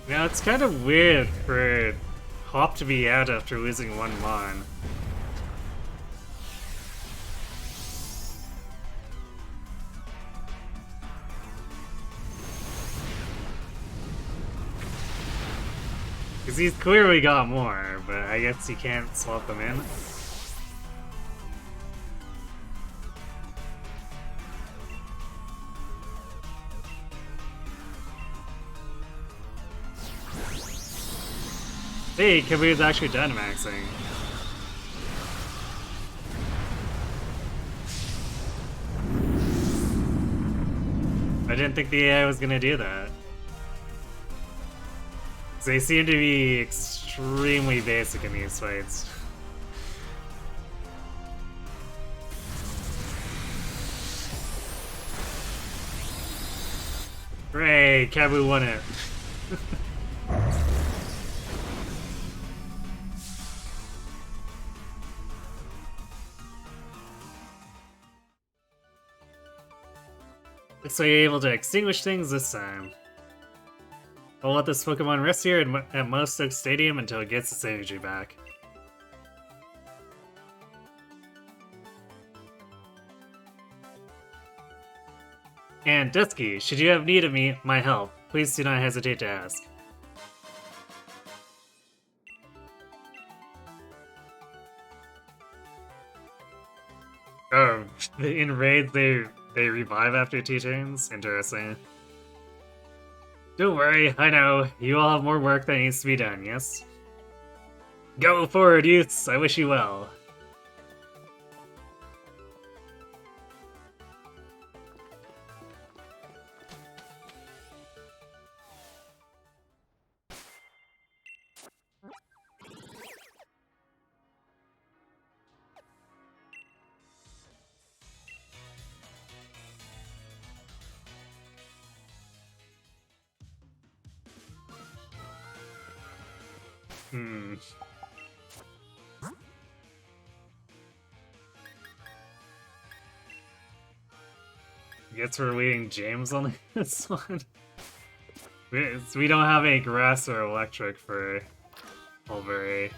Now, it's kind of weird for Hop to be out after losing one Mon. Because he's clearly got more, but I guess he can't swap them in. Hey, Kabu's actually done maxing. I didn't think the AI was gonna do that. They seem to be extremely basic in these fights. Hooray, Kabu won it. Looks like you're able to extinguish things this time. I'll let this Pokemon rest here at Mostoke Stadium until it gets its energy back. And Dusky, should you have need of my help, please do not hesitate to ask. Oh, in raids they revive after 2 turns? Interesting. Don't worry, I know. You all have more work that needs to be done, yes? Go forward, youths! I wish you well. Guess we're leading James on this one. We don't have a grass or electric for Mulberry.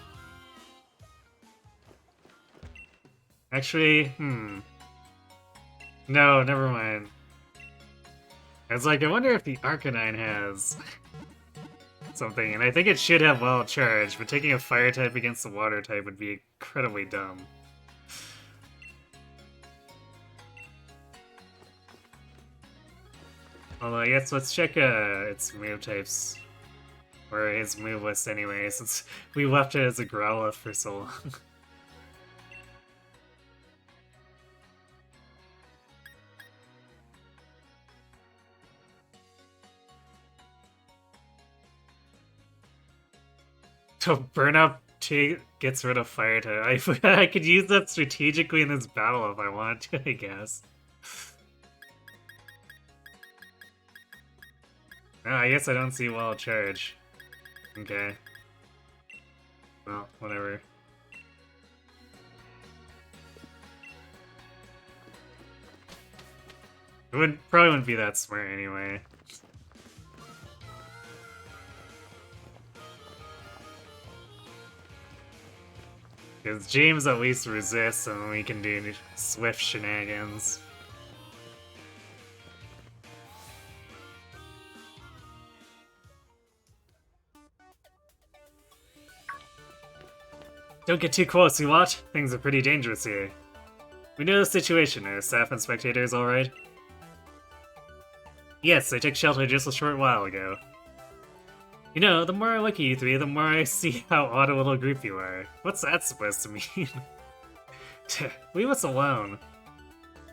Actually, no, never mind. I was like, I wonder if the Arcanine has something, and I think it should have Wild Charge, but taking a Fire type against the Water type would be incredibly dumb. Although, I guess let's check its move types. Or his move list anyway, since we left it as a Growlithe for so long. So burn up gets rid of Fire type. I could use that strategically in this battle if I wanted to, I guess. Oh, I guess I don't see Wild Charge. Okay. Well, whatever. It probably wouldn't be that smart anyway. Because James at least resists and we can do swift shenanigans. Don't get too close, you watch? Things are pretty dangerous here. We know the situation. Are staff and spectators alright? Yes, I took shelter just a short while ago. You know, the more I look at you three, the more I see how odd a little group you are. What's that supposed to mean? Leave us alone.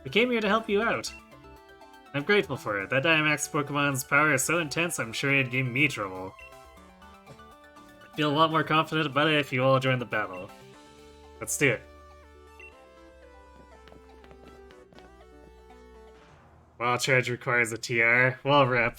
We came here to help you out. I'm grateful for it. That Dynamax Pokemon's power is so intense, I'm sure it'd give me trouble. I feel a lot more confident about it if you all join the battle. Let's do it. Wild Charge requires a TR. Well, rep.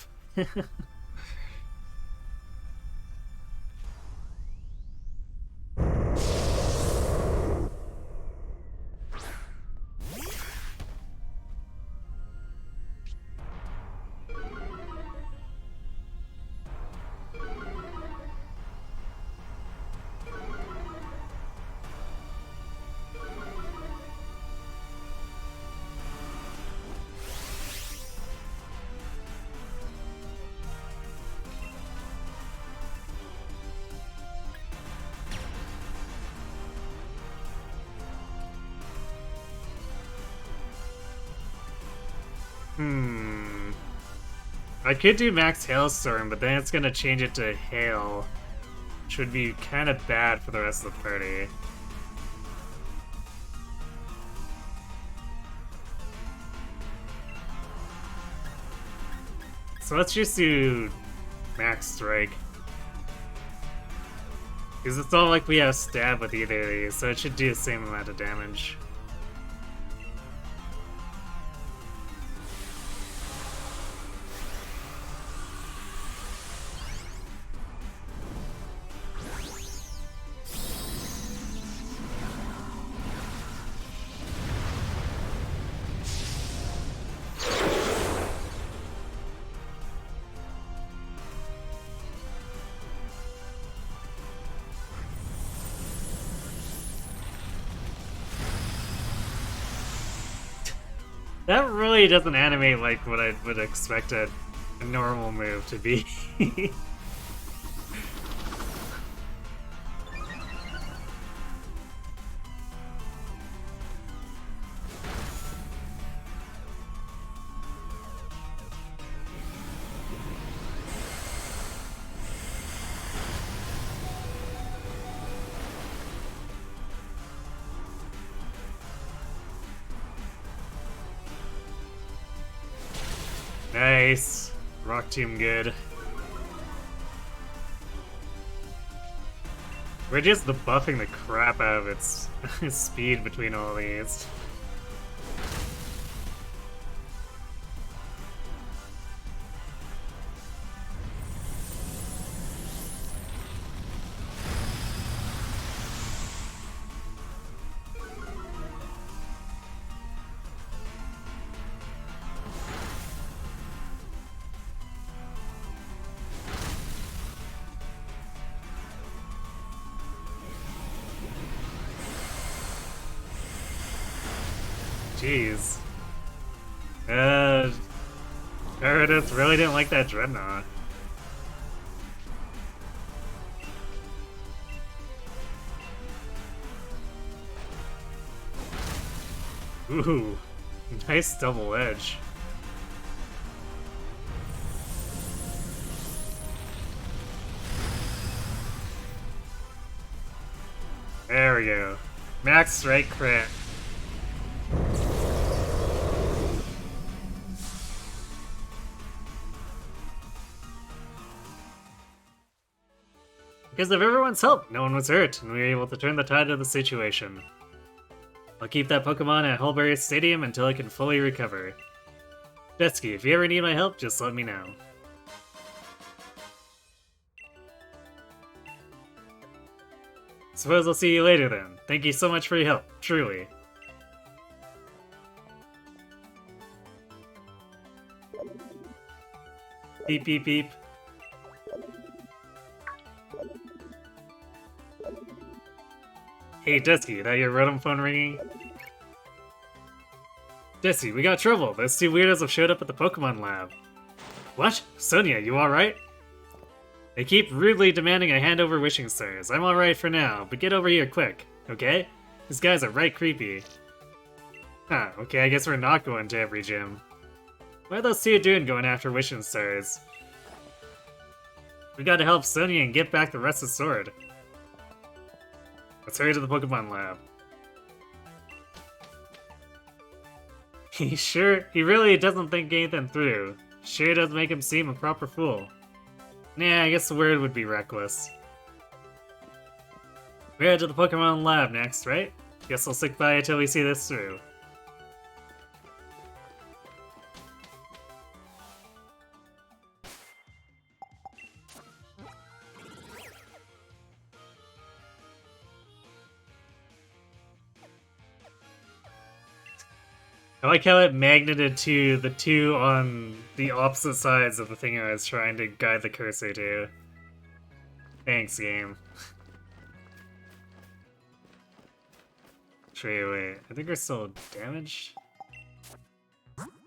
I could do Max Hailstorm, but then it's gonna change it to Hail, which would be kind of bad for the rest of the party. So let's just do Max Strike. Because it's not like we have Stab with either of these, so it should do the same amount of damage. That really doesn't animate like what I would expect a normal move to be. Nice. Rock Tomb good. We're just buffing the crap out of its speed between all these. Jeez. Meredith really didn't like that Dreadnought. Ooh, nice double edge. There we go. Max Strike crit. Because of everyone's help, no one was hurt, and we were able to turn the tide of the situation. I'll keep that Pokemon at Hulberry Stadium until I can fully recover. Detsky, if you ever need my help, just let me know. Suppose I'll see you later then. Thank you so much for your help, truly. Beep beep beep. Hey Dusky, that your Rotom phone ringing? Dusky, we got trouble. Those two weirdos have showed up at the Pokemon lab. What? Sonia, you alright? They keep rudely demanding I hand over wishing stars. I'm alright for now, but get over here quick, okay? These guys are right creepy. Huh, okay, I guess we're not going to every gym. What are those two doing going after wishing stars? We gotta help Sonia and get back the rest of the sword. Let's hurry to the Pokemon lab. He really doesn't think anything through. Sure does make him seem a proper fool. Nah, I guess the word would be reckless. We're headed to the Pokemon lab next, right? Guess we'll stick by until we see this through. I like how it magneted to the two on the opposite sides of the thing I was trying to guide the cursor to. Thanks, game. Wait, I think we're still damaged?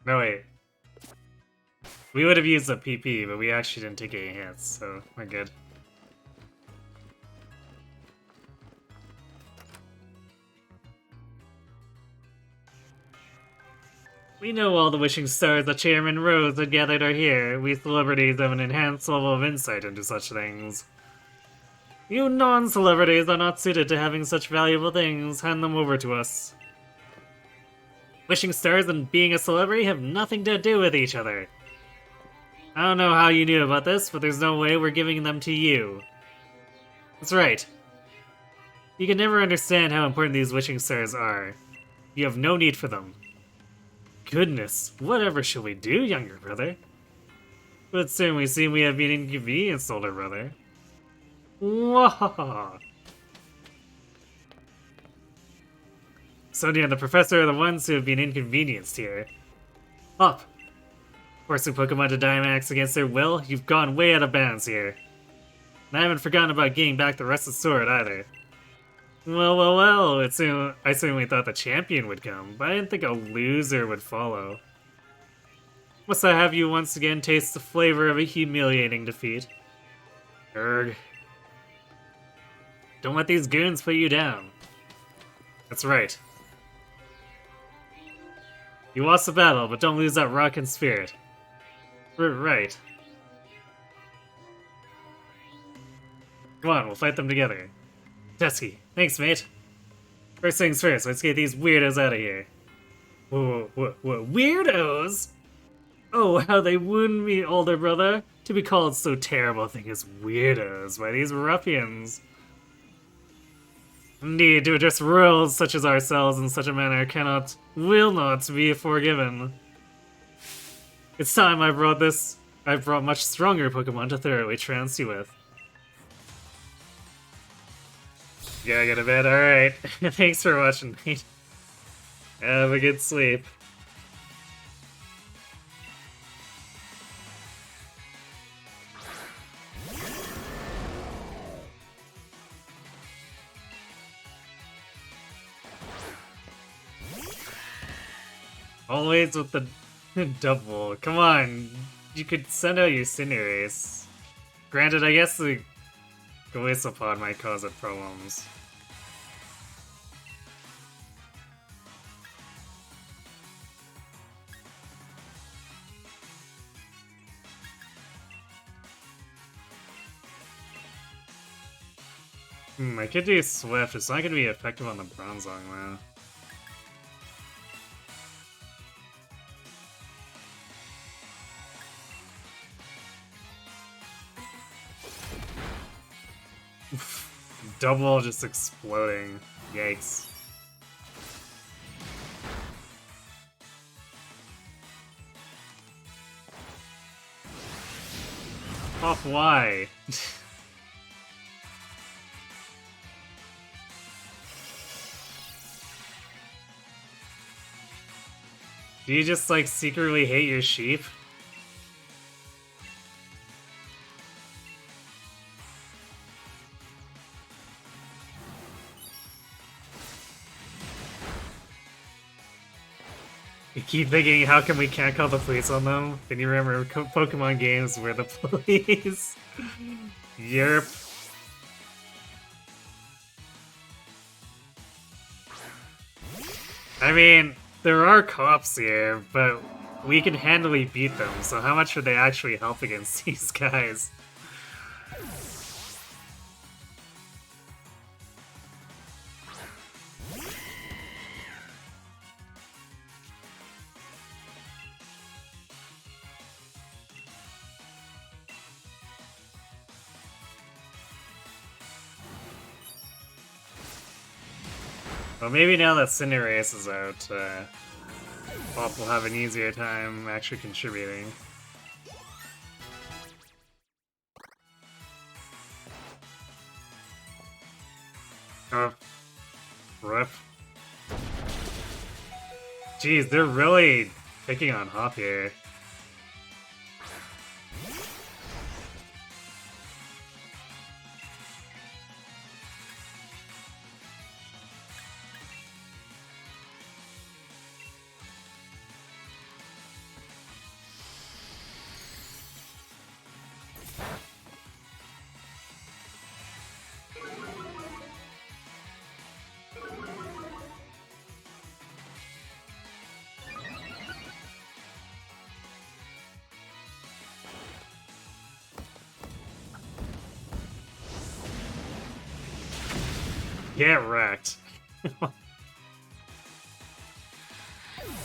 No, wait. We would have used a PP, but we actually didn't take any hits, so we're good. We know all the wishing stars that Chairman Rose had gathered are here. We celebrities have an enhanced level of insight into such things. You non-celebrities are not suited to having such valuable things. Hand them over to us. Wishing stars and being a celebrity have nothing to do with each other. I don't know how you knew about this, but there's no way we're giving them to you. That's right. You can never understand how important these wishing stars are. You have no need for them. Goodness, whatever shall we do, younger brother? But soon we seem we have been inconvenienced, older brother. Wahaha! Sonia and the professor are the ones who have been inconvenienced here. Up! Forcing Pokemon to Dynamax against their will, you've gone way out of bounds here. And I haven't forgotten about getting back the rest of the sword either. Well, I certainly thought the champion would come, but I didn't think a loser would follow. Must I have you once again taste the flavor of a humiliating defeat? Erg. Don't let these goons put you down. That's right. You lost the battle, but don't lose that rockin' spirit. Right. Come on, we'll fight them together. Tesky, thanks, mate. First things first, let's get these weirdos out of here. Whoa, weirdos? Oh, how they wound me, older brother. To be called so terrible a thing as weirdos by these ruffians. Indeed, to address royals such as ourselves in such a manner will not be forgiven. It's time I've brought much stronger Pokemon to thoroughly trance you with. Gotta go to bed, alright. Thanks for watching, mate. Have a good sleep. Always with the double. Come on, you could send out your Cinderace. Granted, I guess the Golisopod might cause it problems. I could do Swift, it's not gonna be effective on the Bronzong though. Double just exploding. Yikes. Off, why? Do you just, like, secretly hate your sheep? You keep thinking, how come we can't call the police on them? Then you remember Pokemon games were the police. Yerp. I mean, there are cops here, but we can handily beat them, so how much would they actually help against these guys? Well, maybe now that Cinderace is out, Pop will have an easier time actually contributing. Oh. Rip. Jeez, they're really picking on Hop here. Get wrecked.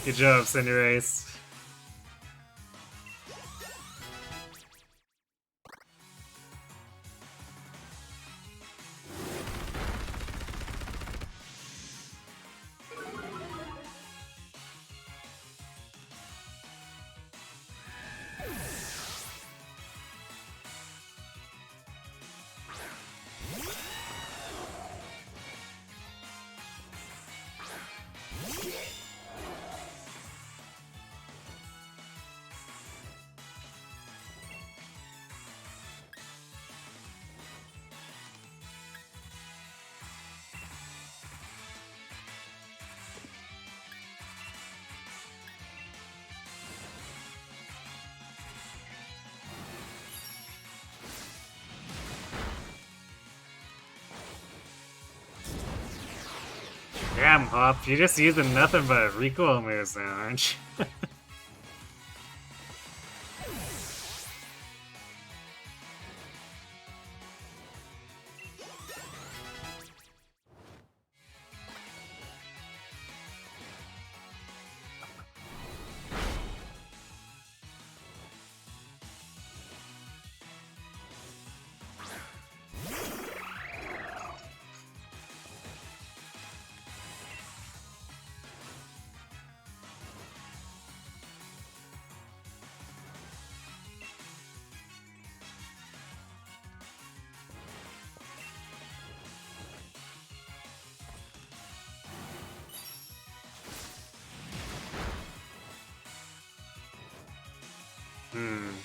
Good job, Cinderace. Damn, Hop, you're just using nothing but recoil moves now, aren't you?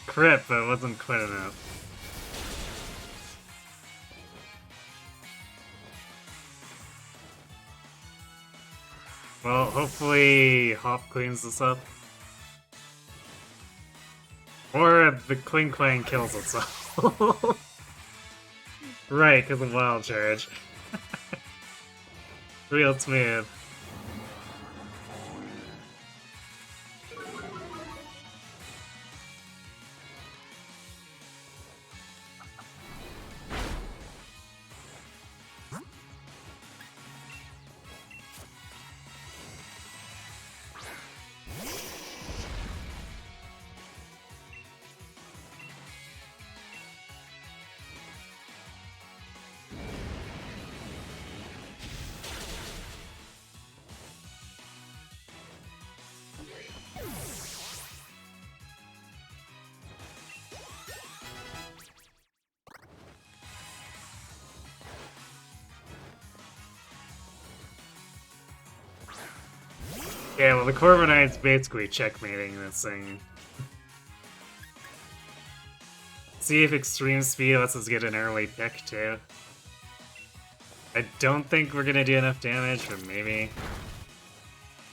Crit, but it wasn't quite enough. Well, hopefully Hop cleans this up. Or the Kling Quang kills itself. Right, because of Wild Charge. Real smooth. Yeah, well, the Corviknight's basically checkmating this thing. See if Extreme Speed lets us get an early pick, too. I don't think we're gonna do enough damage, but maybe.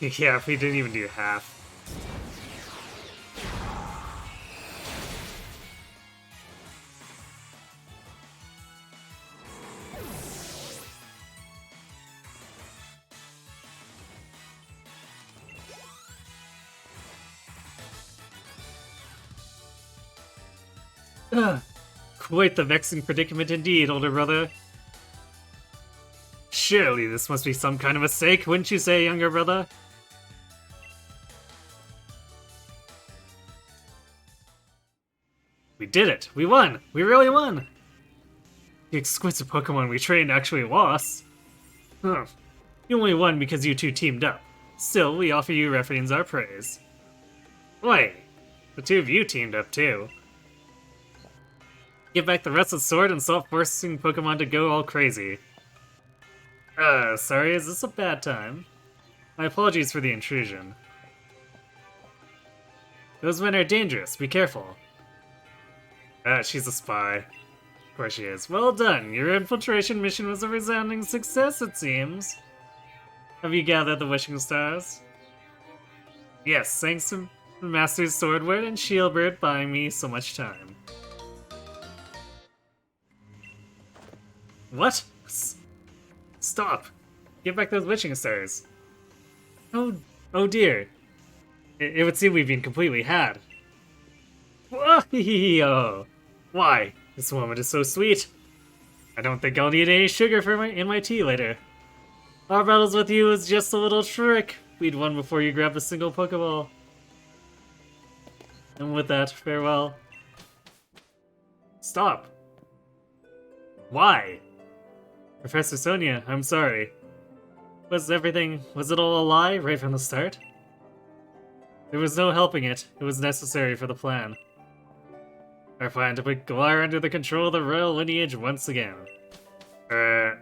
Yeah, if we didn't even do half. Ugh, quite the vexing predicament indeed, older brother. Surely this must be some kind of mistake, wouldn't you say, younger brother? We did it! We won! We really won! The exquisite Pokemon we trained actually lost. Huh. You only won because you two teamed up. Still, we offer you referees our praise. Wait, the two of you teamed up too. Give back the Restless Sword and stop forcing Pokemon to go all crazy. Sorry, is this a bad time? My apologies for the intrusion. Those men are dangerous, be careful. She's a spy. Of course she is. Well done, your infiltration mission was a resounding success, it seems. Have you gathered the wishing stars? Yes, thanks to Masters Swordward and Shieldbird buying me so much time. What? Stop! Give back those wishing stars. Oh dear. It would seem we've been completely had. Whoa! Why? This woman is so sweet. I don't think I'll need any sugar in my tea later. Our battles with you is just a little trick we'd won before you grabbed a single Pokeball. And with that, farewell. Stop. Why? Professor Sonia, I'm sorry. Was it all a lie right from the start? There was no helping it. It was necessary for the plan. Our plan to put Galar under the control of the royal lineage once again. I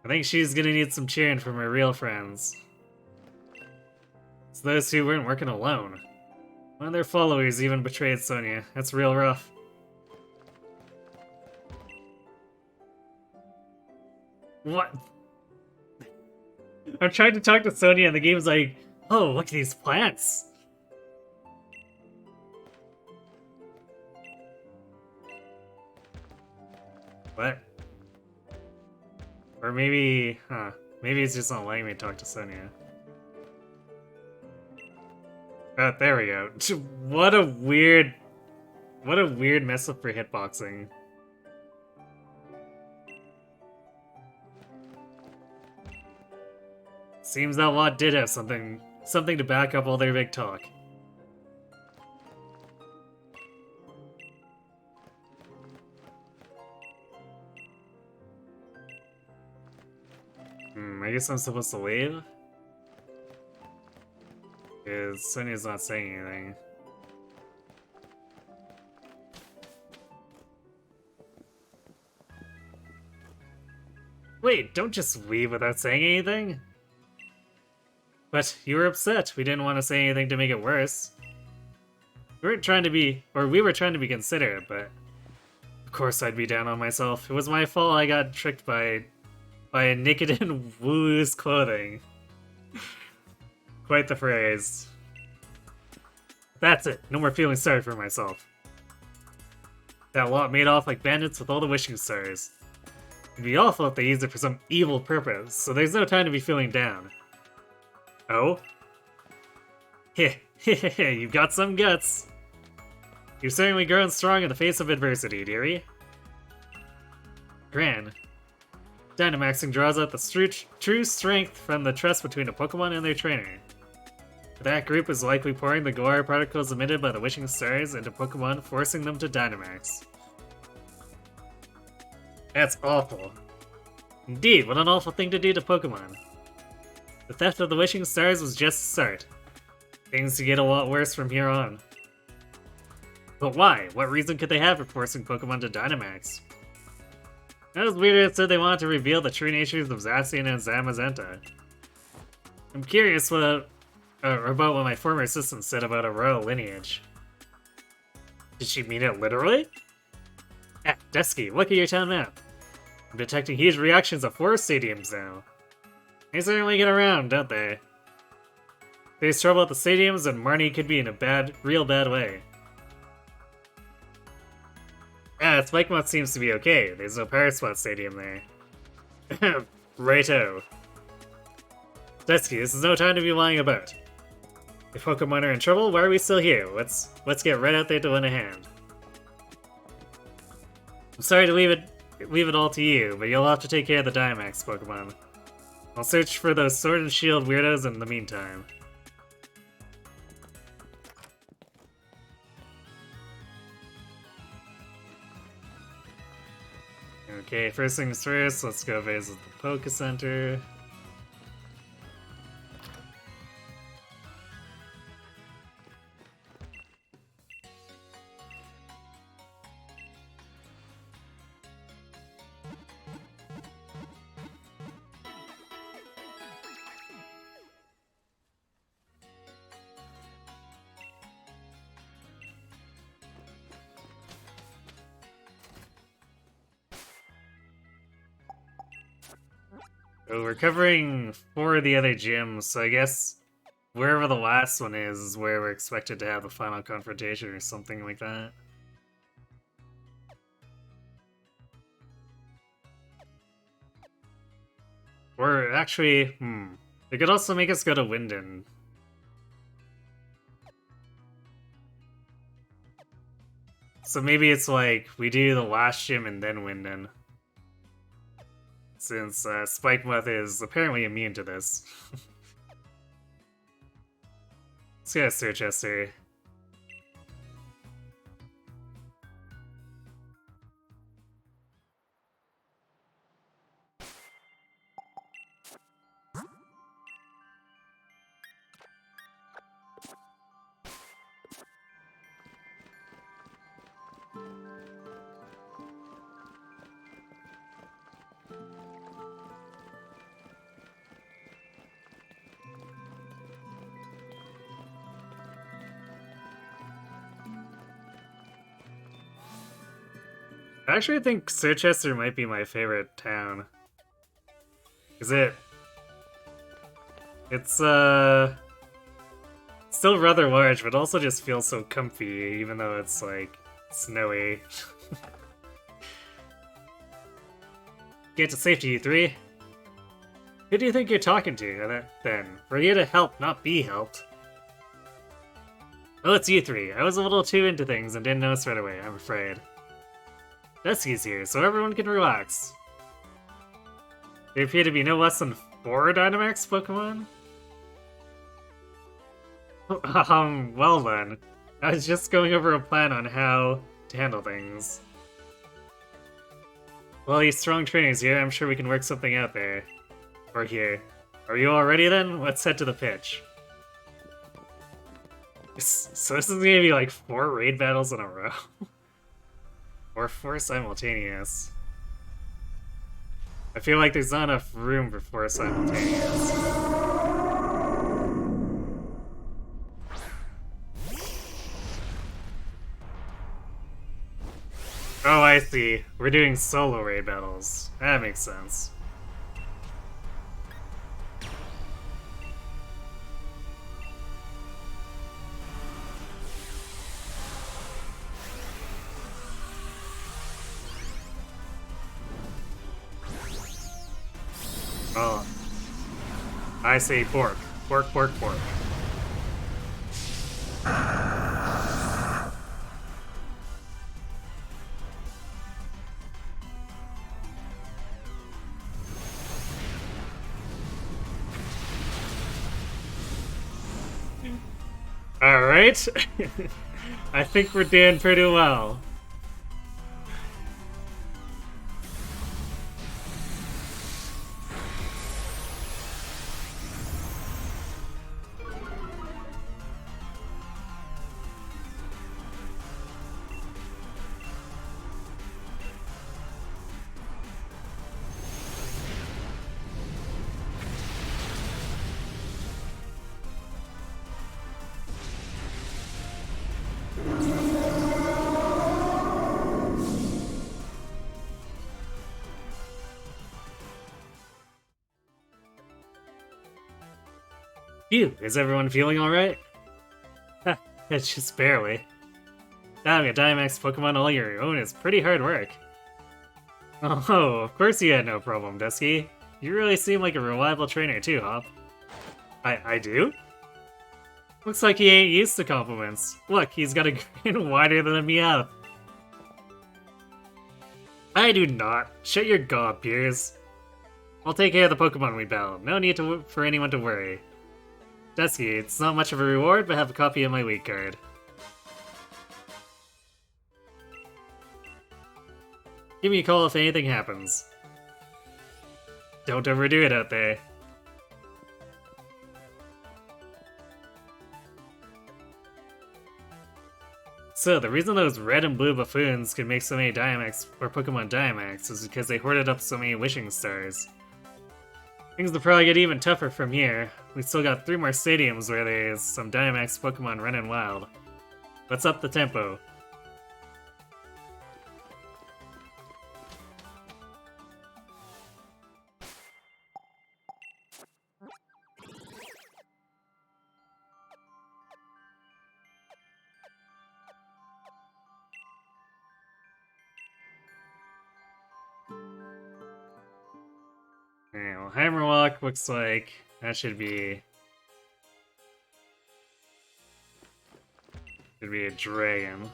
think she's gonna need some cheering from her real friends. It's those who weren't working alone. One of their followers even betrayed Sonia. That's real rough. What? I'm trying to talk to Sonia and the game's like, oh, look at these plants. What? Or maybe, maybe it's just not letting me talk to Sonia. There we go. What a weird mess up for hitboxing. Seems that lot did have something to back up all their big talk. I guess I'm supposed to leave? Because Sonia's not saying anything. Wait, don't just leave without saying anything? But you were upset. We didn't want to say anything to make it worse. We were trying to be considerate, but of course I'd be down on myself. It was my fault I got tricked by a naked in Woo's clothing. Quite the phrase. That's it. No more feeling sorry for myself. That lot made off like bandits with all the wishing stars. It'd be awful if they used it for some evil purpose, so there's no time to be feeling down. Oh? Heh, you've got some guts. You've certainly grown strong in the face of adversity, dearie. Gran. Dynamaxing draws out the true strength from the trust between a Pokemon and their trainer. That group is likely pouring the Galar particles emitted by the wishing stars into Pokemon, forcing them to Dynamax. That's awful. Indeed, what an awful thing to do to Pokemon. The theft of the wishing stars was just the start. Things could get a lot worse from here on. But why? What reason could they have for forcing Pokemon to Dynamax? That was weird it said they wanted to reveal the true natures of Zacian and Zamazenta. I'm curious about what my former assistant said about a royal lineage. Did she mean it literally? Ah, Dusky, look at your town map. I'm detecting huge reactions at 4 stadiums now. They certainly get around, don't they? If there's trouble at the stadiums, then Marnie could be in a real bad way. Ah, Spikemouth seems to be okay. There's no Power Spot Stadium there. Righto. Dusky, this is no time to be lying about. If Pokemon are in trouble, why are we still here? Let's get right out there to lend a hand. I'm sorry to leave it all to you, but you'll have to take care of the Dynamax Pokemon. I'll search for those Sword and Shield weirdos in the meantime. Okay, first things first, let's go visit the Poke Center. So we're covering 4 of the other gyms, so I guess wherever the last one is where we're expected to have the final confrontation or something like that. Or actually, they could also make us go to Winden. So maybe it's like, we do the last gym and then Winden. Since Spikemuth is apparently immune to this. Let's get a search history. Actually, I think Circhester might be my favorite town. Is it? It's still rather large, but also just feels so comfy, even though it's like snowy. Get to safety, you three. Who do you think you're talking to, then? We're here to help, not be helped. Oh, it's you three. I was a little too into things and didn't notice right away, I'm afraid. Dusky's here, so everyone can relax. There appear to be no less than 4 Dynamax Pokemon? Well then. I was just going over a plan on how to handle things. Well, these strong trainers here, I'm sure we can work something out there. Or here. Are you all ready then? Let's head to the pitch. So this is gonna be like 4 raid battles in a row? Or 4 simultaneous. I feel like there's not enough room for 4 simultaneous. Oh, I see. We're doing solo raid battles. That makes sense. Oh. I say pork. Pork, pork, pork. Alright. I think we're doing pretty well. Phew, is everyone feeling alright? It's just barely. Having a Dynamax Pokemon all your own is pretty hard work. Oh, of course you had no problem, Dusky. You really seem like a reliable trainer too, Hop. I do? Looks like he ain't used to compliments. Look, he's got a grin wider than a Meowth. I do not. Shut your gob, Piers. I'll take care of the Pokemon we battle. No need for anyone to worry. Dusky, it's not much of a reward, but have a copy of my weak card. Give me a call if anything happens. Don't overdo it out there. So, the reason those red and blue buffoons could make so many Dynamax or Pokemon Dynamax is because they hoarded up so many wishing stars. Things will probably get even tougher from here. We've still got 3 more stadiums where there's some Dynamax Pokemon running wild. Let's up the tempo. Alright, well, Hammerwalk looks like that should be a dragon.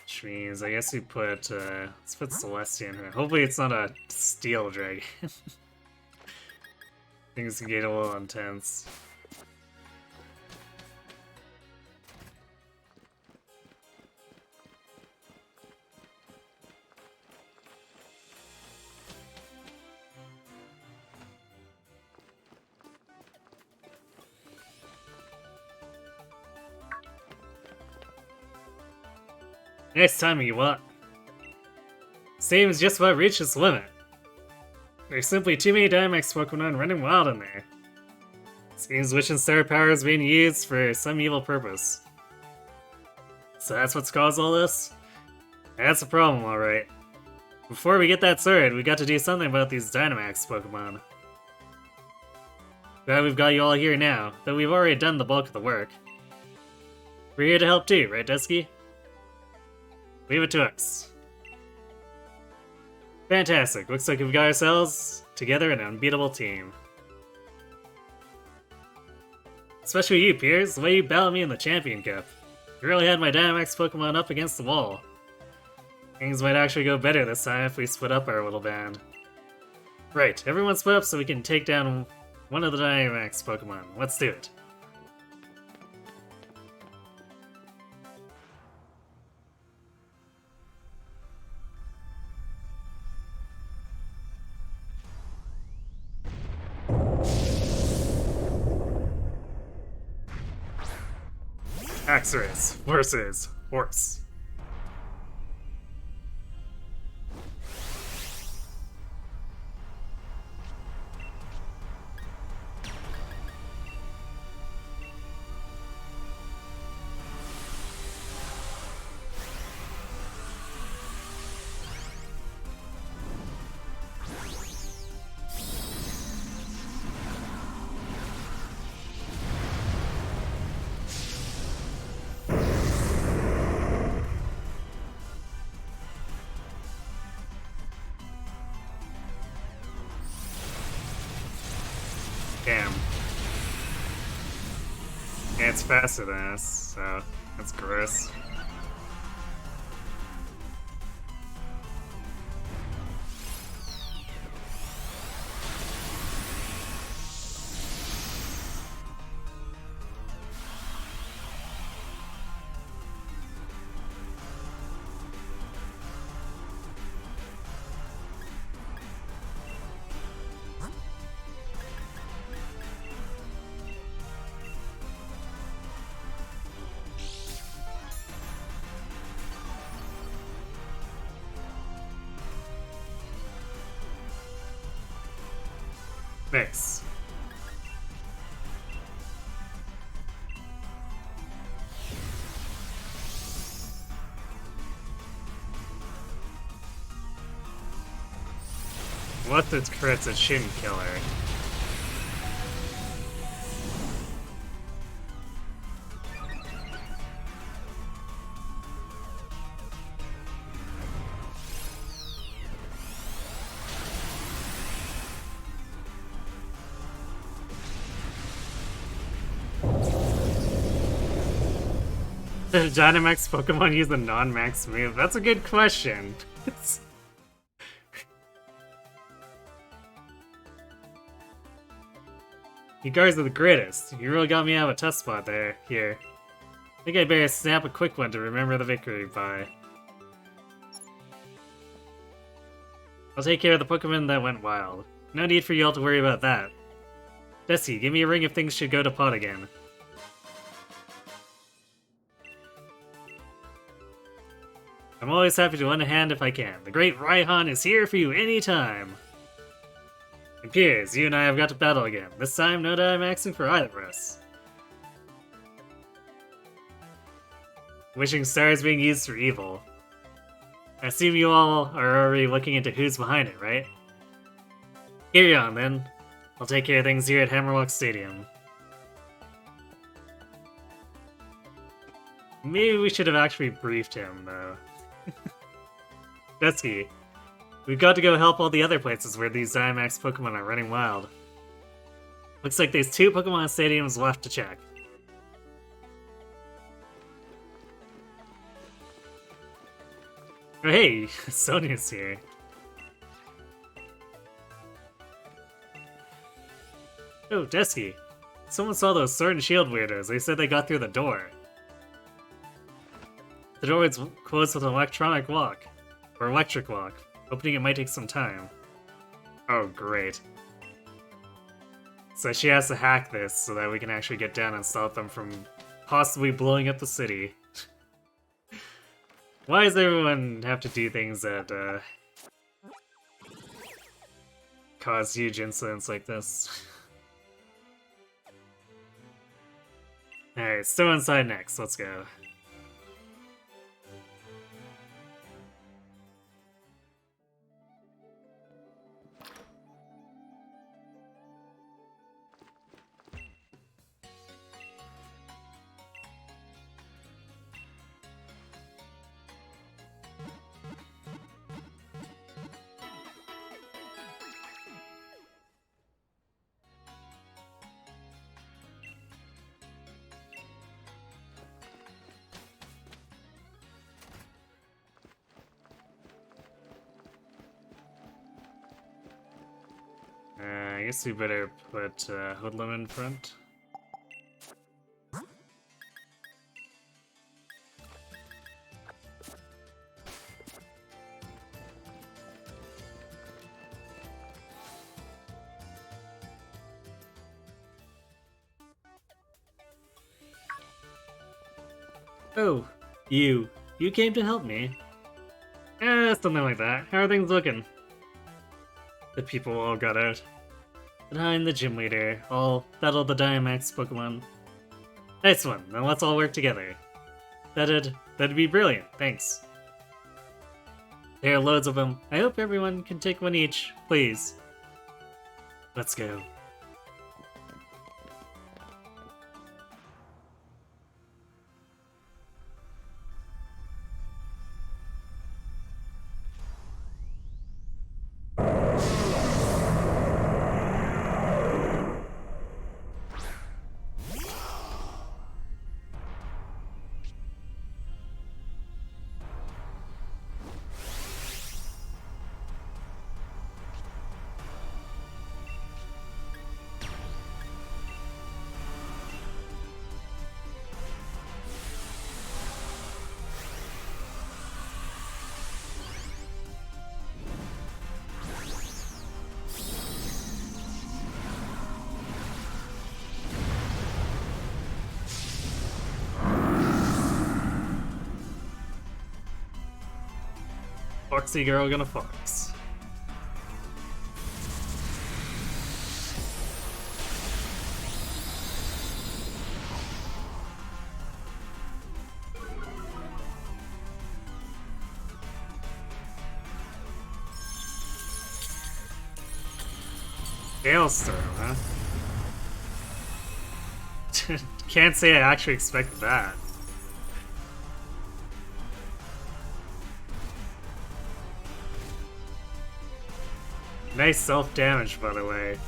Which means I guess we put let's put Celestia in here. Hopefully it's not a steel dragon. Things can get a little intense. Next time you want. Seems just about reached its limit. There's simply too many Dynamax Pokemon running wild in there. Seems Wishing Star power is being used for some evil purpose. So that's what's caused all this? That's a problem, alright. Before we get that sorted, we got to do something about these Dynamax Pokemon. Glad we've got you all here now, though we've already done the bulk of the work. We're here to help too, right, Dusky? Leave it to us. Fantastic. Looks like we've got ourselves together an unbeatable team. Especially you, Piers. The way you battled me in the Champion Cup. You really had my Dynamax Pokemon up against the wall. Things might actually go better this time if we split up our little band. Right, everyone split up so we can take down one of the Dynamax Pokemon. Let's do it. Axorus versus Horse. Damn. Yeah, it's faster than us, so that's gross. Nice. What the crit's a Shin Killer? Does Dynamax Pokemon use a non-max move? That's a good question. You guys are the greatest. You really got me out of a tough spot there. Here. I think I better snap a quick one to remember the victory by. I'll take care of the Pokemon that went wild. No need for y'all to worry about that. Desi, give me a ring if things should go to pot again. I'm always happy to lend a hand if I can. The great Raihan is here for you anytime. And Piers, you and I have got to battle again. This time, no Dynamaxing for either of us. Wishing stars being used for evil. I assume you all are already looking into who's behind it, right? Carry on, then. I'll take care of things here at Hammerlock Stadium. Maybe we should have actually briefed him, though. Dusky, we've got to go help all the other places where these Dynamax Pokemon are running wild. Looks like there's 2 Pokemon stadiums left to check. Oh hey, Sonia's here. Oh, Dusky. Someone saw those Sword and Shield weirdos. They said they got through the door. The door is closed with an electronic lock. Or electric lock. Opening it might take some time. Oh, great. So she has to hack this so that we can actually get down and stop them from possibly blowing up the city. Why does everyone have to do things that, cause huge incidents like this? Alright, still inside next, let's go. I guess we better put Hoodlum in front. Oh, you came to help me. Something like that. How are things looking? The people all got out. Behind the gym leader, I'll battle the Dynamax Pokemon. Nice one, then let's all work together. That'd be brilliant, thanks. There are loads of them. I hope everyone can take one each, please. Let's go. Foxy girl gonna fox. Hailstorm, huh? Can't say I actually expected that. Nice self-damage, by the way.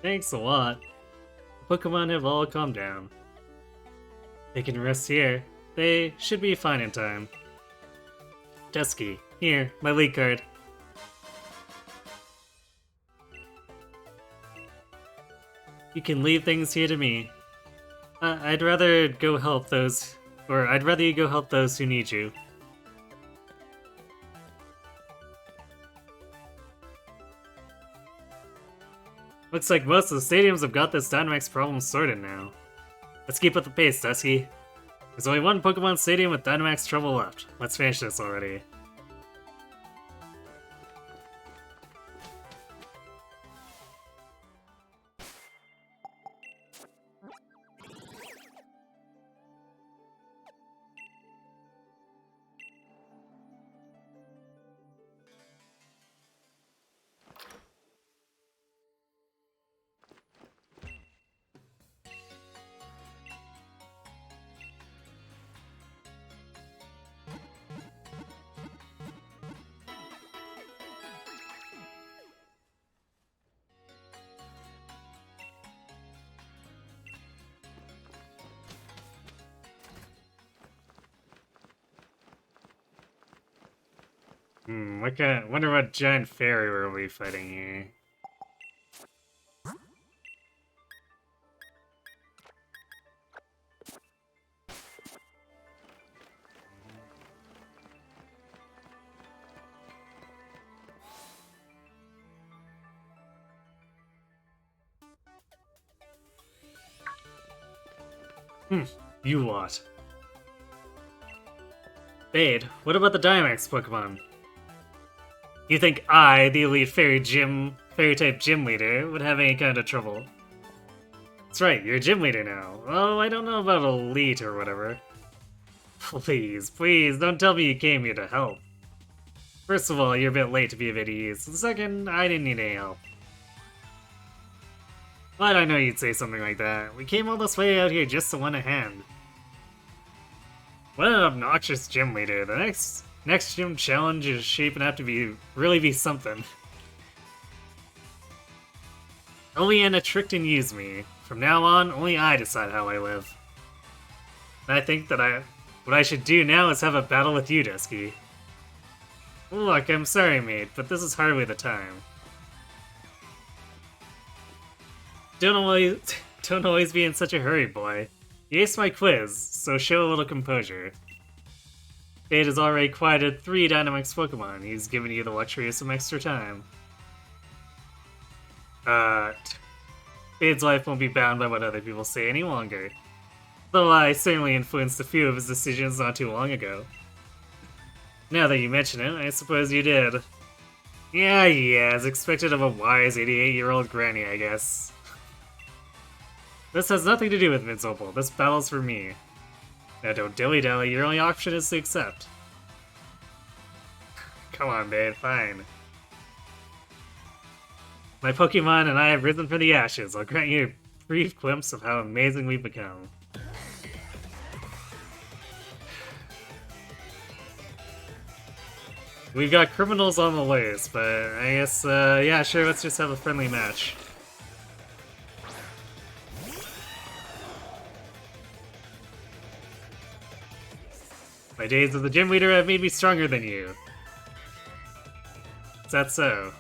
Thanks a lot. The Pokemon have all calmed down. They can rest here. They should be fine in time. Dusky, here, my lead card. You can leave things here to me. I'd rather you go help those who need you. Looks like most of the stadiums have got this Dynamax problem sorted now. Let's keep up the pace, Dusky. There's only one Pokemon Stadium with Dynamax trouble left. Let's finish this already. Wonder what giant fairy we'll be fighting here. You what? Bade, what about the Dynamax Pokemon? You think I, the elite fairy-type gym leader, would have any kind of trouble? That's right, you're a gym leader now. Oh, I don't know about elite or whatever. Please, don't tell me you came here to help. First of all, you're a bit late to be of any use. Second, I didn't need any help. Why'd I know you'd say something like that? We came all this way out here just to win a hand. What an obnoxious gym leader. The next gym challenge is shaping up to really be something. Oleana tricked and used me. From now on, only I decide how I live. And I think that what I should do now is have a battle with you, Dusky. Look, I'm sorry, mate, but this is hardly the time. Don't always be in such a hurry, boy. You aced my quiz, so show a little composure. Bade has already quieted 3 Dynamax Pokemon. He's given you the luxury of some extra time. Bade's life won't be bound by what other people say any longer. Though I certainly influenced a few of his decisions not too long ago. Now that you mention it, I suppose you did. Yeah, as expected of a wise 88-year-old granny, I guess. This has nothing to do with Vince Opal. This battle's for me. Now don't dilly-dally, your only option is to accept. Come on, Bade, fine. My Pokemon and I have risen from the ashes. I'll grant you a brief glimpse of how amazing we've become. We've got criminals on the loose, but I guess, yeah, sure, let's just have a friendly match. My days as the gym leader have made me stronger than you. Is that so?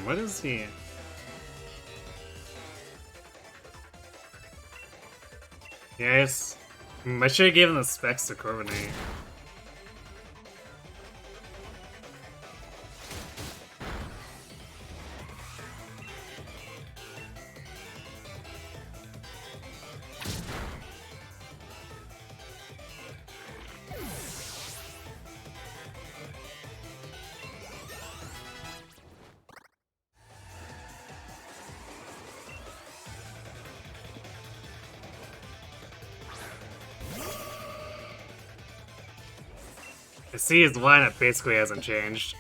What is he? Yes. I should have given the specs to Corviknight. I see his lineup basically hasn't changed.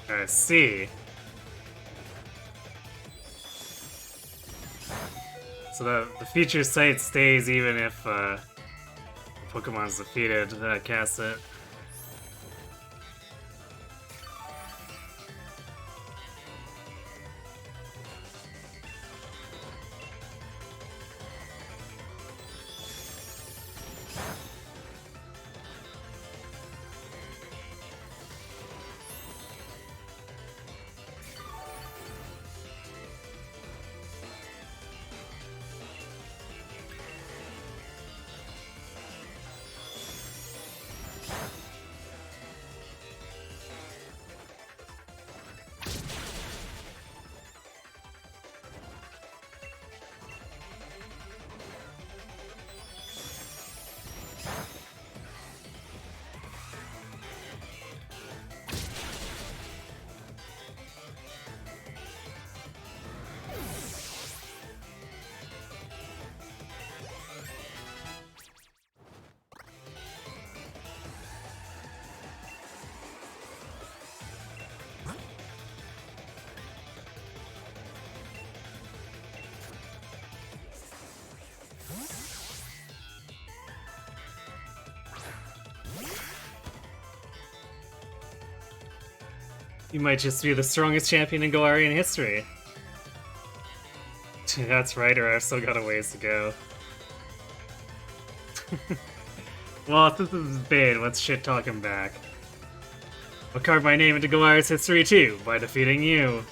I see. So the future sight stays even if Pokemon's defeated. Cast it. You might just be the strongest champion in Galarian history. That's right, or I've still got a ways to go. Well, if this is Bane, let's shit talk him back. I'll carve my name into Galarian's history too, by defeating you.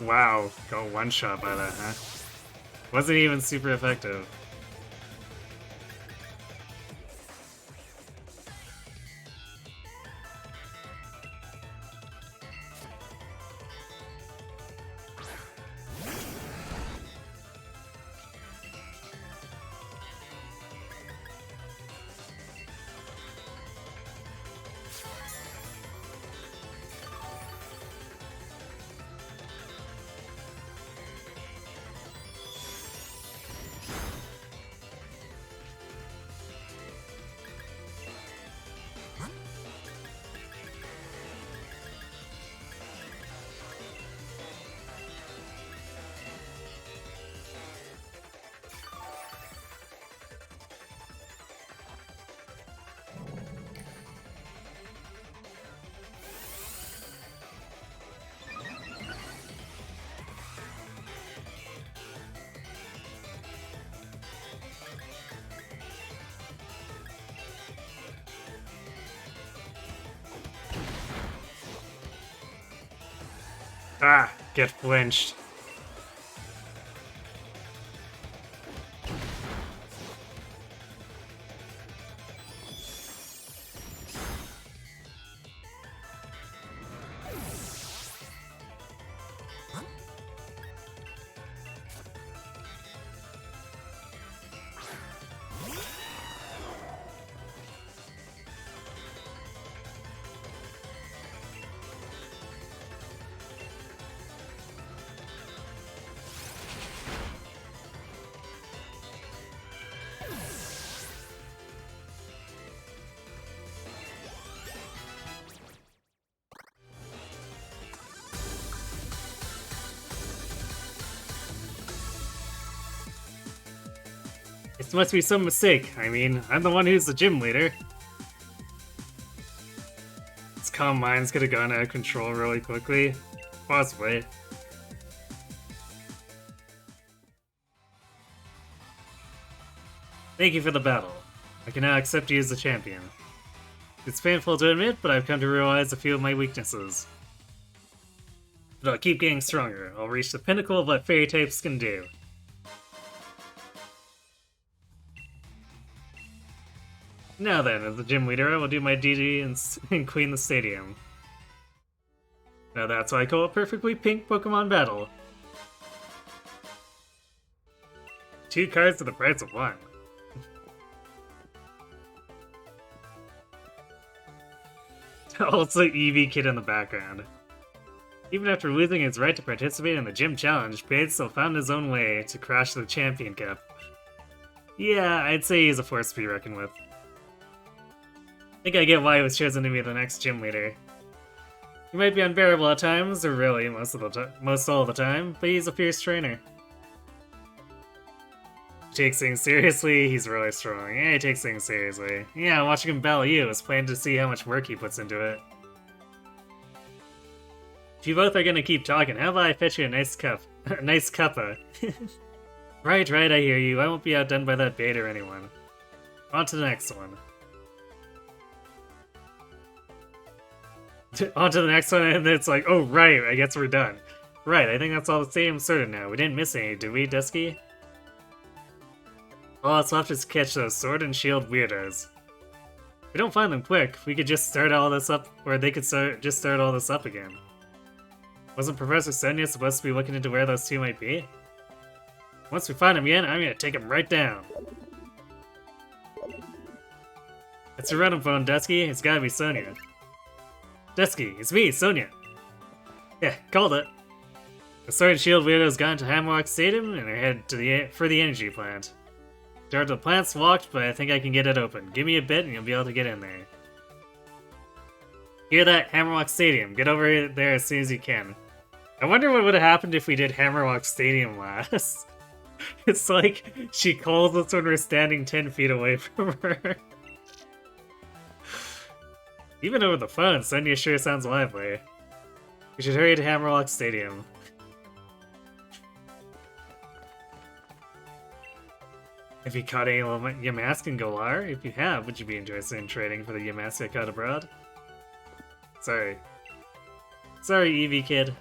Wow, got one shot by that, huh? Wasn't even super effective. Ah, get flinched. This must be some mistake. I mean, I'm the one who's the gym leader. This calm mind's could have gone out of control really quickly. Possibly. Thank you for the battle. I can now accept you as the champion. It's painful to admit, but I've come to realize a few of my weaknesses. But I'll keep getting stronger. I'll reach the pinnacle of what fairy types can do. Now then, as the gym leader, I will do my duty and clean the stadium. Now that's why I call it Perfectly Pink Pokemon Battle. 2 cards for the price of 1. Also Eevee Kid in the background. Even after losing his right to participate in the gym challenge, Payne still found his own way to crash the champion cup. Yeah, I'd say he's a force to be reckoned with. I think I get why he was chosen to be the next gym leader. He might be unbearable at times, or really most all the time, but he's a fierce trainer. He takes things seriously, he's really strong. Yeah, he takes things seriously. Yeah, watching him battle you is plain to see how much work he puts into it. If you both are gonna keep talking, how about I fetch you a nice cup? A nice cuppa. Right, I hear you. I won't be outdone by that bait or anyone. On to the next one. On to the next one, and it's like, oh right, I guess we're done. Right, I think that's all the stadium sorted now. We didn't miss any, did we, Dusky? All that's left is to catch those sword and shield weirdos. If we don't find them quick, we could just start all this up, or they could just start all this up again. Wasn't Professor Sonia supposed to be looking into where those two might be? Once we find them again, I'm gonna take them right down. It's your random phone, Dusky. It's gotta be Sonia. Dusky, it's me, Sonia. Yeah, called it. The Sword and Shield weirdos got into Hammerlock Stadium and are headed for the energy plant. The door to the plant's locked, but I think I can get it open. Give me a bit and you'll be able to get in there. Hear that? Hammerlock Stadium. Get over there as soon as you can. I wonder what would have happened if we did Hammerlock Stadium last. It's like she calls us when we're standing 10 feet away from her. Even over the phone, Sonia sure sounds lively. We should hurry to Hammerlock Stadium. Have you caught any Yamask and Galar? If you have, would you be interested in trading for the Yamask I caught abroad? Sorry, Eevee Kid.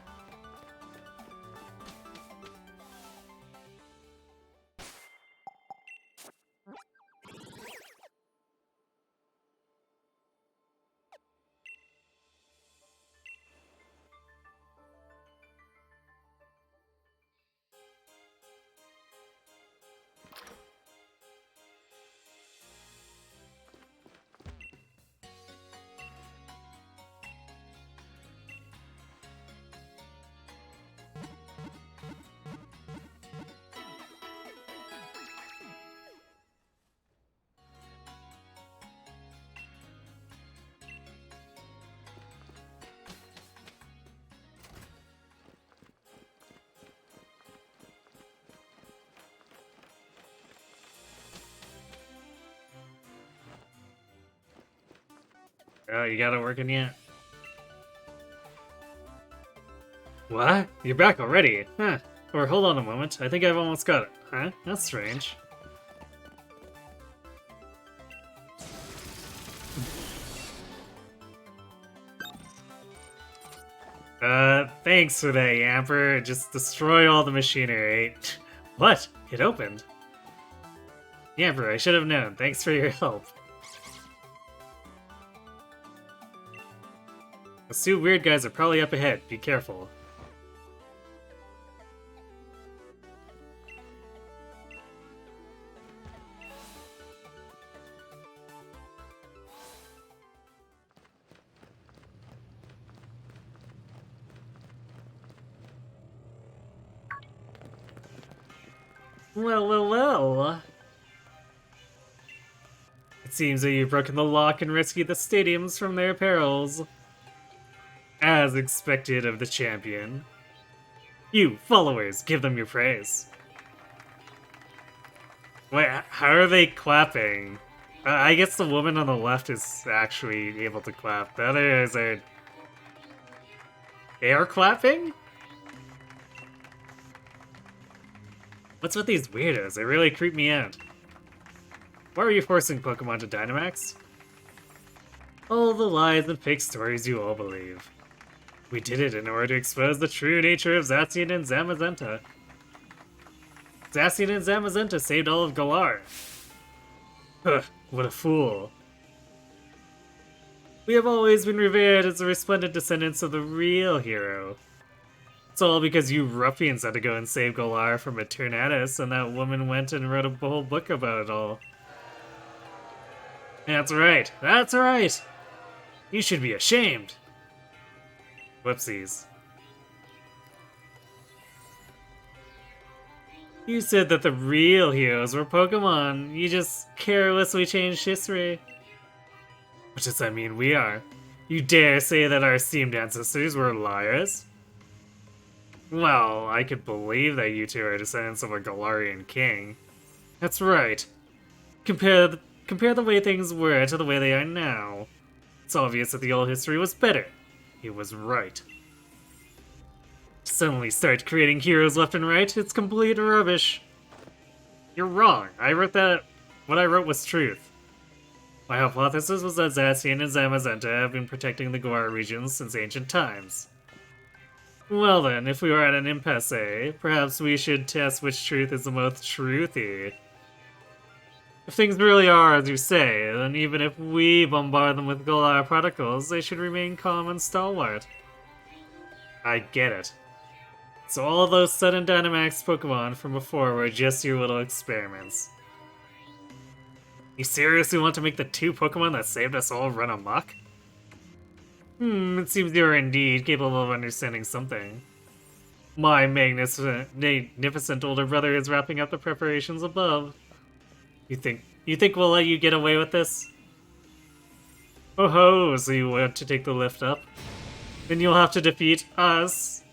Oh, you got it working yet? What? You're back already? Huh. Or hold on a moment, I think I've almost got it. Huh? That's strange. Thanks for that, Yamper. Just destroy all the machinery. What? It opened. Yamper, I should have known. Thanks for your help. Those 2 weird guys are probably up ahead. Be careful. Well. It seems that you've broken the lock and rescued the stadiums from their perils. As expected of the champion. You, followers, give them your praise. Wait, how are they clapping? I guess the woman on the left is actually able to clap. The others are air clapping? What's with these weirdos? They really creep me out. Why are you forcing Pokemon to Dynamax? All the lies and fake stories you all believe. We did it in order to expose the true nature of Zacian and Zamazenta. Zacian and Zamazenta saved all of Galar. Huh, what a fool. We have always been revered as the resplendent descendants of the real hero. It's all because you ruffians had to go and save Galar from Eternatus, and that woman went and wrote a whole book about it all. That's right, that's right! You should be ashamed! Whoopsies. You said that the real heroes were Pokemon. You just carelessly changed history. What does that mean we are? You dare say that our esteemed ancestors were liars? Well, I could believe that you two are descendants of a Galarian king. That's right. Compare the way things were to the way they are now. It's obvious that the old history was better. He was right. Suddenly start creating heroes left and right, it's complete rubbish. You're wrong. I wrote that. What I wrote was truth. My hypothesis was that Zacian and Zamazenta have been protecting the Galar regions since ancient times. Well then, if we were at an impasse, perhaps we should test which truth is the most truthy. If things really are as you say, then even if we bombard them with Galar particles, they should remain calm and stalwart. I get it. So all those sudden Dynamax Pokemon from before were just your little experiments. You seriously want to make the two Pokemon that saved us all run amok? It seems you are indeed capable of understanding something. My magnificent older brother is wrapping up the preparations above. You think we'll let you get away with this? Oh ho, so you want to take the lift up? Then you'll have to defeat us.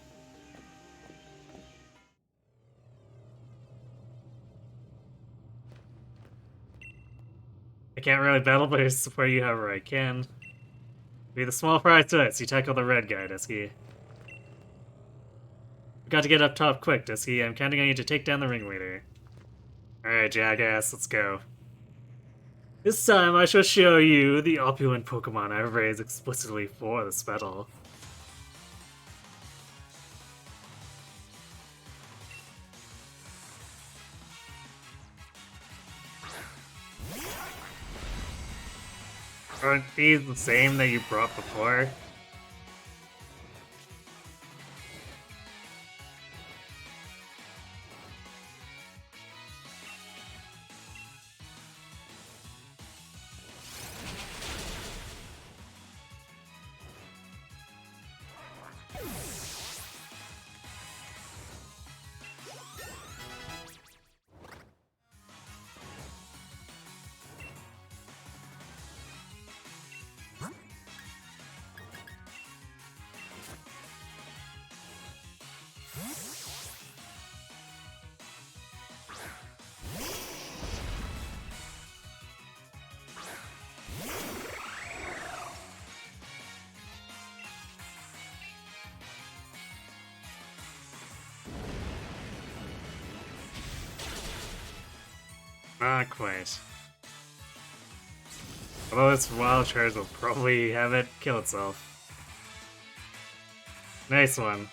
I can't really battle, but I support you however I can. Be the small prize to us. You tackle the red guy, Dusky. We got to get up top quick, Dusky. I'm counting on you to take down the ringleader. Alright, jackass, let's go. This time I shall show you the opulent Pokemon I've raised explicitly for this battle. Aren't these the same that you brought before? Not quite. Although its wild charge will probably have it kill itself. Nice one.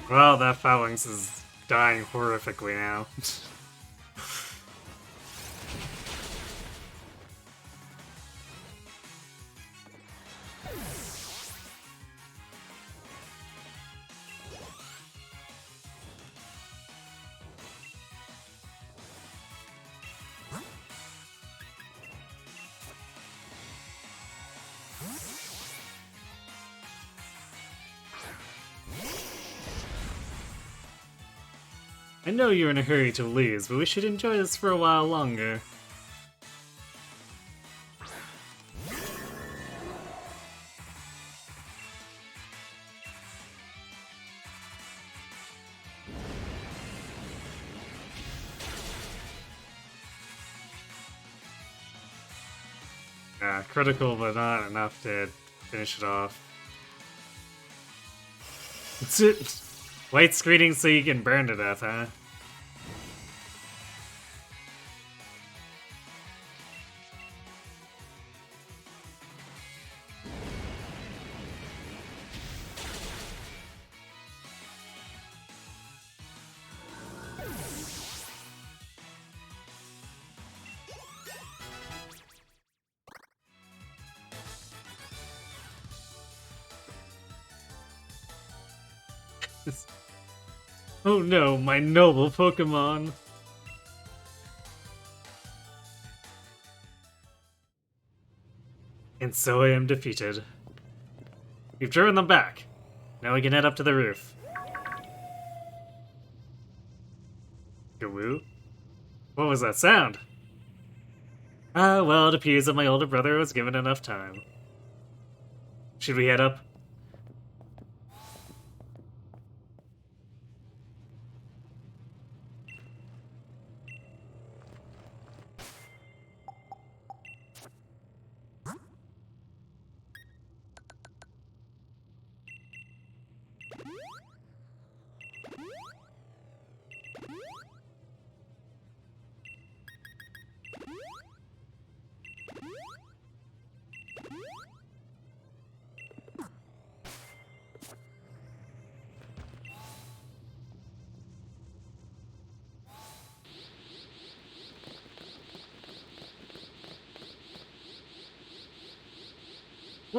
Well, that Phalanx is dying horrifically now. I know you're in a hurry to lose, but we should enjoy this for a while longer. Critical, but not enough to finish it off. It's it. White screening so you can burn to death, huh? Oh no, my noble Pokemon! And so I am defeated. We've driven them back. Now we can head up to the roof. Gawoo? What was that sound? Ah, well, it appears that my older brother was given enough time. Should we head up?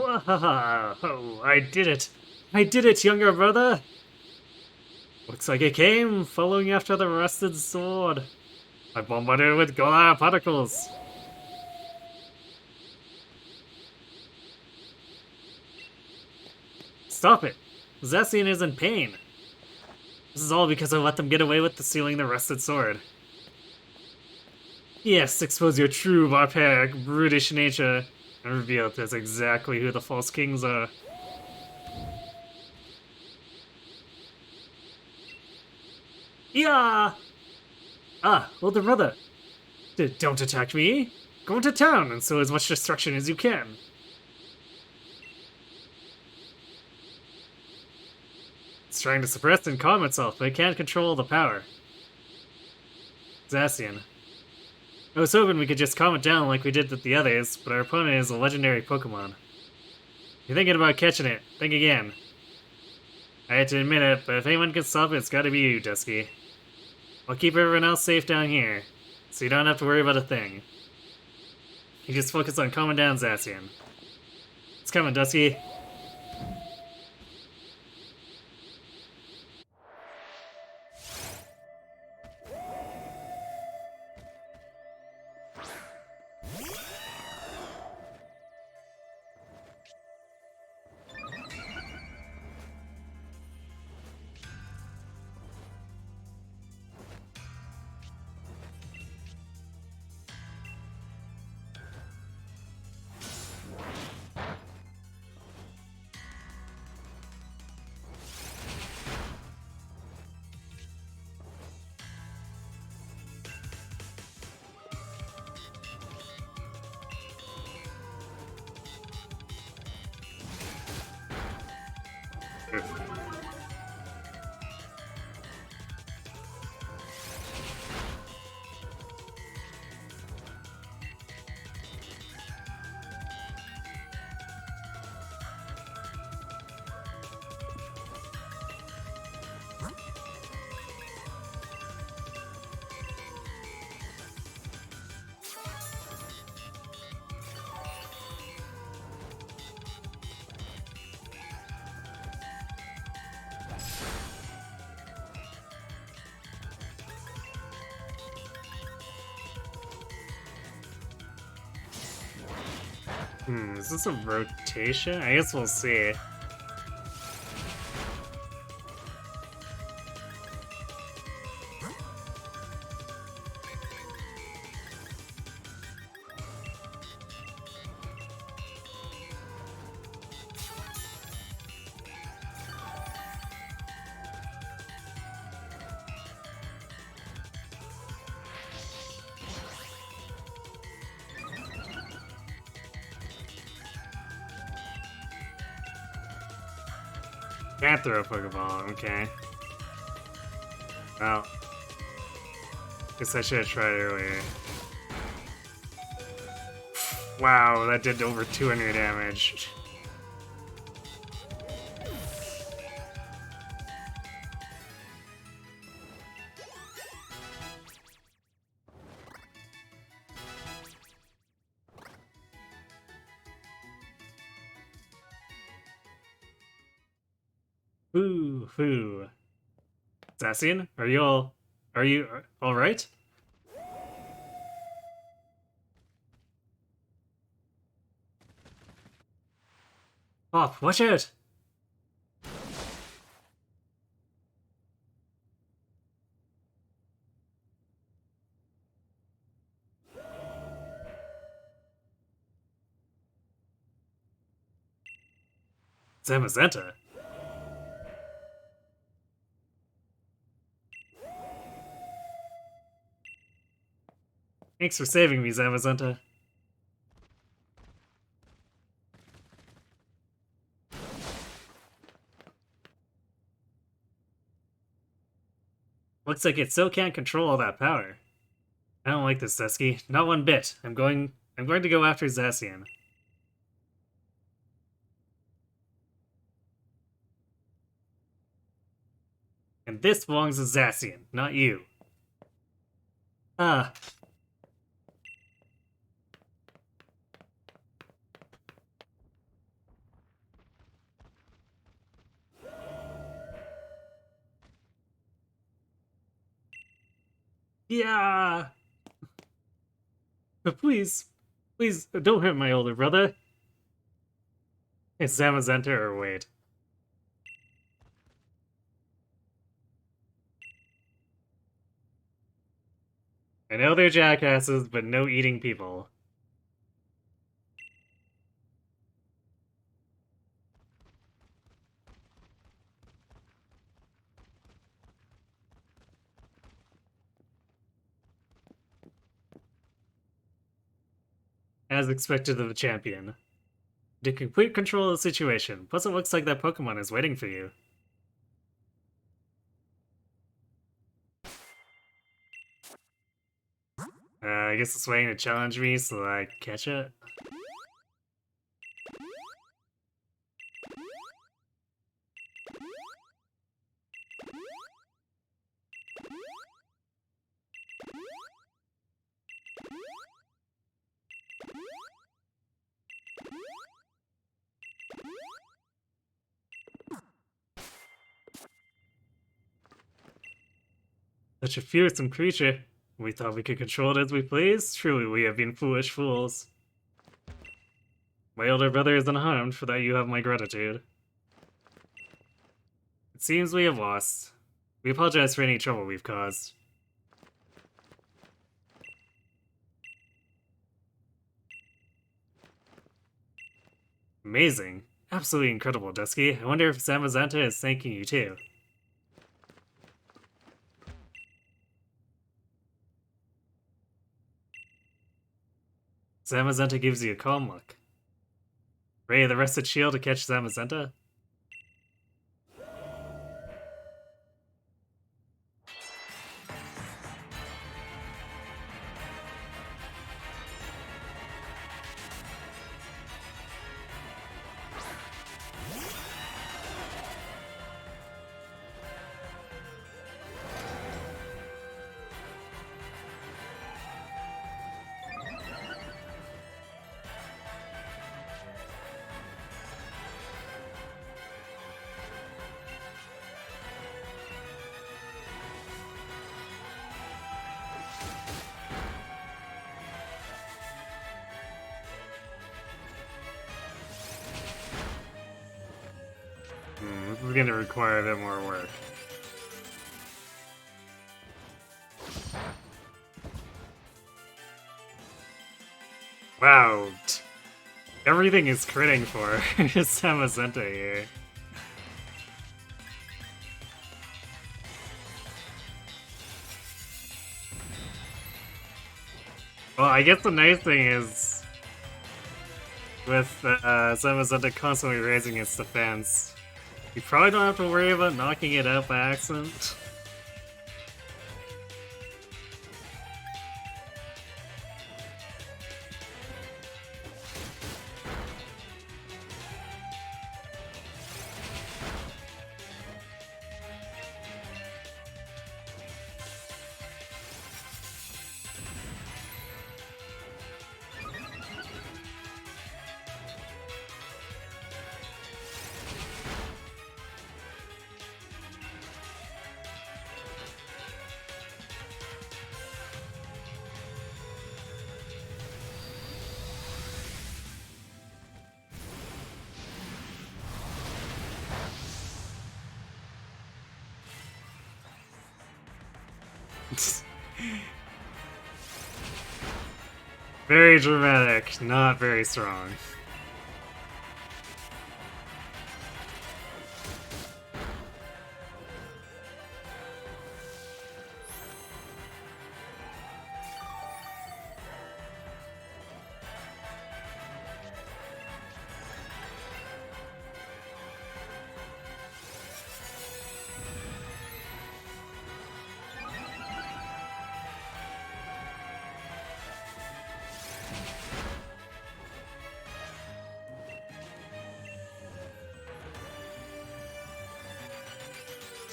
Whoa, I did it! I did it, younger brother! Looks like I came, following after the rusted sword. I bombarded it with Galar particles. Stop it! Zacian is in pain. This is all because I let them get away with stealing the rusted sword. Yes, expose your true barbaric, brutish nature, and reveal to us exactly who the false kings are. Yeah! Ah, older brother. Don't attack me. Go into town and sow as much destruction as you can. It's trying to suppress and calm itself, but it can't control the power. Zacian. I was hoping we could just calm it down like we did with the others, but our opponent is a legendary Pokemon. You're thinking about catching it. Think again. I hate to admit it, but if anyone can stop it, it's gotta be you, Dusky. I'll keep everyone else safe down here, so you don't have to worry about a thing. You just focus on calming down Zacian. It's coming, Dusky. Is this a rotation? I guess we'll see. Can't throw a Pokeball, okay. Well, guess I should have tried earlier. Wow, that did over 200 damage. Ooh, hoo. Zacian, are you all right? Oh, watch out! Zamazenta. Thanks for saving me, Zamazenta. Looks like it still can't control all that power. I don't like this, Dusky. Not one bit. I'm going to go after Zacian. And this belongs to Zacian, not you. Ah. Yeah! But please, don't hurt my older brother. It's Zamazenta or Wade. I know they're jackasses, but no eating people. As expected of the champion. To complete control of the situation, plus it looks like that Pokemon is waiting for you. I guess it's waiting to challenge me so that I catch it. Such a fearsome creature. We thought we could control it as we please? Truly, we have been foolish fools. My older brother is unharmed, for that you have my gratitude. It seems we have lost. We apologize for any trouble we've caused. Amazing. Absolutely incredible, Dusky. I wonder if Zamazenta is thanking you too. Zamazenta gives you a calm look. Ready the Rusted Shield to catch Zamazenta? This is gonna require a bit more work. Wow. Everything is critting for Zamazenta here. Well, I guess the nice thing is with Zamazenta constantly raising its defense, You probably don't have to worry about knocking it out by accident. Very dramatic, not very strong.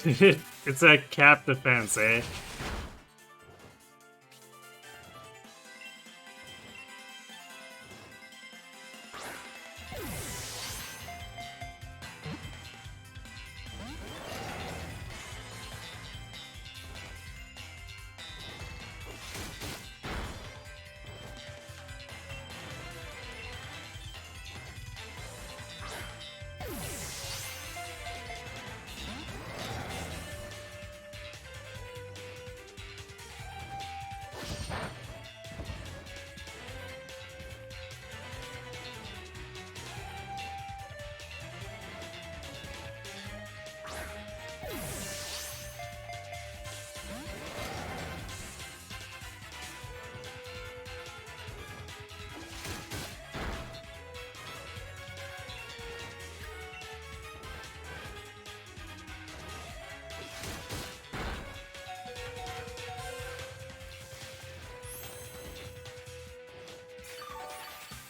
It's a cap defense, eh?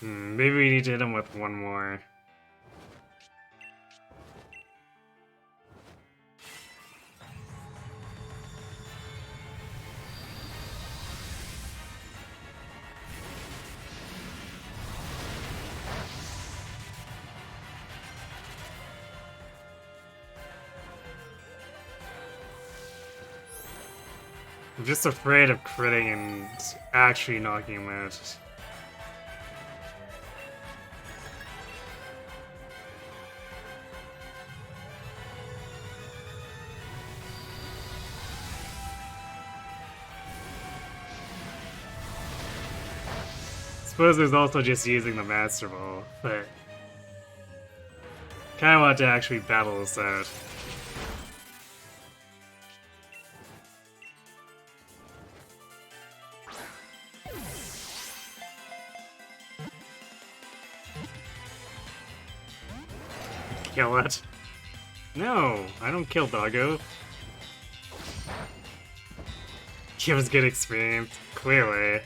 Maybe we need to hit him with one more. I'm just afraid of critting and actually knocking him out. Suppose there's also just using the Master Ball, but kinda want to actually battle this out. Kill it. No, I don't kill Doggo. Gives good experience, clearly.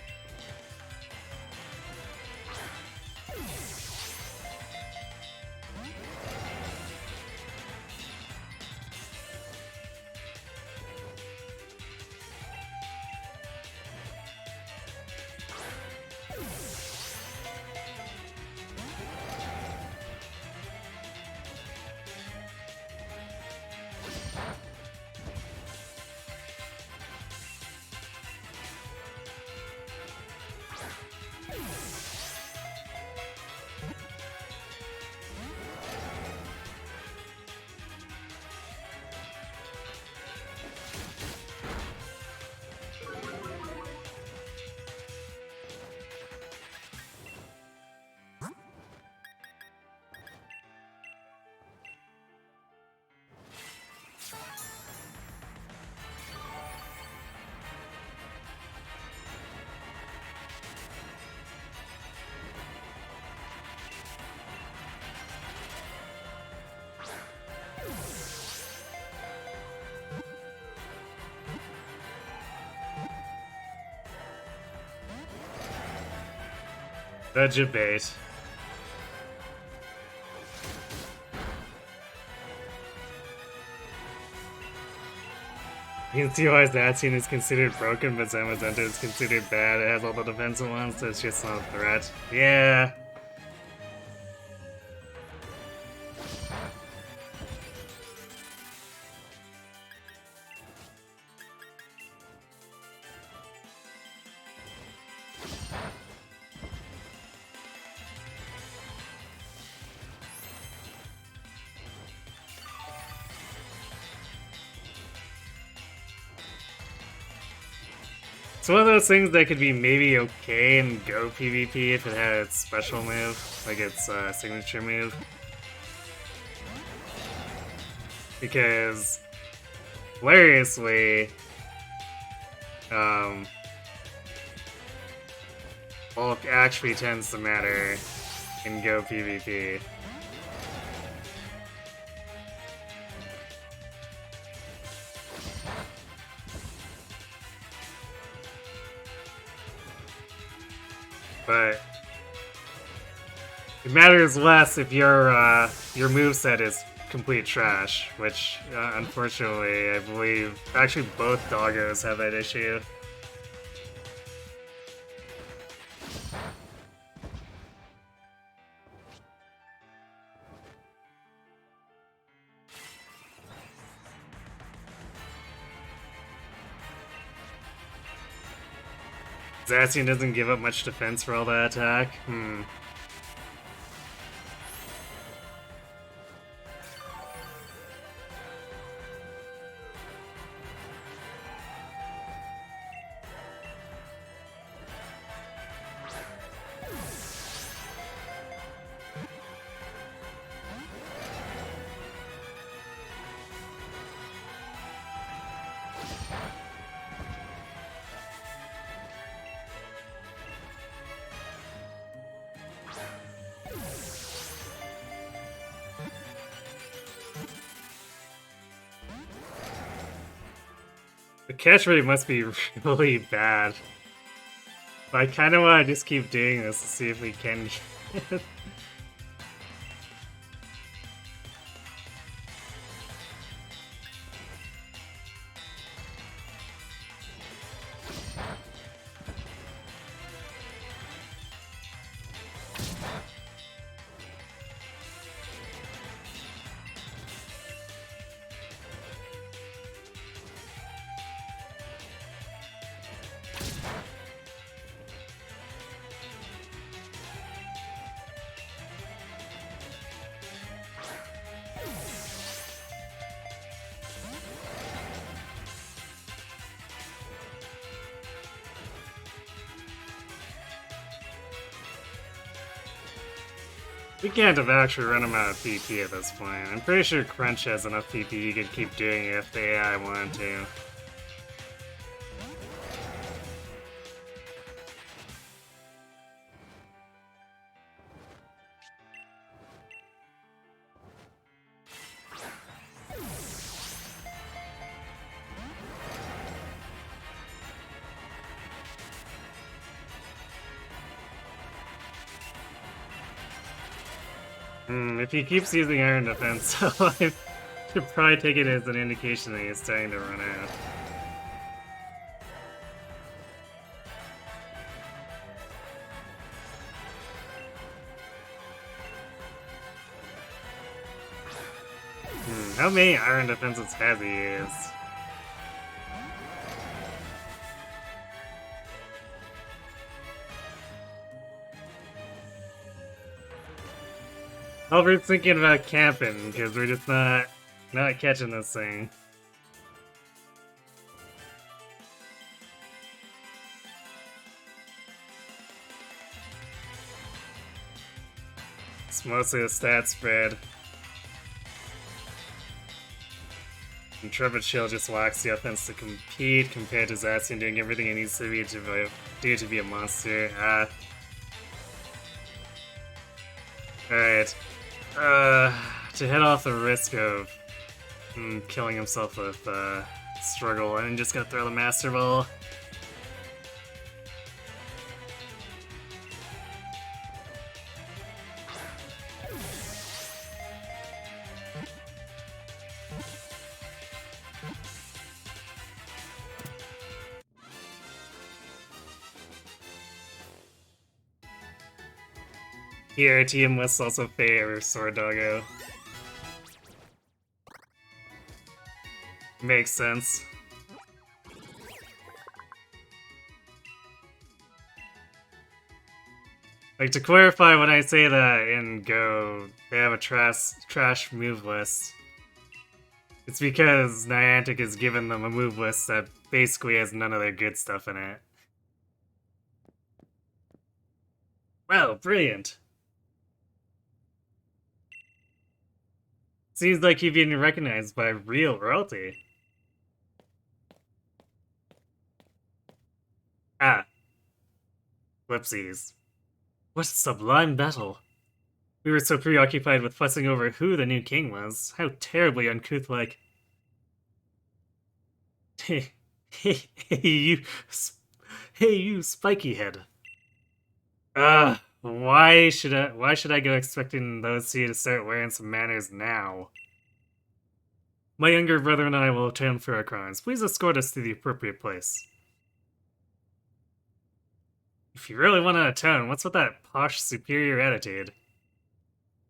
The debate. You can see why Zacian is considered broken, but Zamazenta is considered bad. It has all the defensive ones, so it's just not a threat. Yeah. It's one of those things that could be maybe okay in Go PvP if it had its special move, like its signature move. Because, hilariously, bulk actually tends to matter in Go PvP. But it matters less if your moveset is complete trash, which unfortunately I believe actually both doggos have that issue. Zacian doesn't give up much defense for all that attack. The catch rate must be really bad. But I kind of want to just keep doing this to see if we can get it. We can't have actually run him out of PP at this point. I'm pretty sure Crunch has enough PP he could keep doing it if the AI wanted to. If he keeps using Iron Defense, I should probably take it as an indication that he's starting to run out. How many Iron Defenses has he used? Albert's thinking about camping, because we're just not catching this thing. It's mostly a stat spread. Intrepid Shield just lacks the offense to compete compared to Zacian doing everything it needs to do to be a monster. Alright. To head off the risk of killing himself with struggle, I'm just gonna throw the Master Ball. Here, team must also favor Sword Doggo. Makes sense. Like, to clarify, when I say that in Go, they have a trash move list, it's because Niantic has given them a move list that basically has none of their good stuff in it. Well, brilliant. Seems like you've been recognized by real royalty. Ah. Whoopsies. What a sublime battle. We were so preoccupied with fussing over who the new king was. How terribly uncouth-like. Hey, you... Hey, you spiky head. Why should I go expecting those two to start wearing some manners now? My younger brother and I will atone for our crimes. Please escort us to the appropriate place. If you really want to atone, what's with that posh, superior attitude?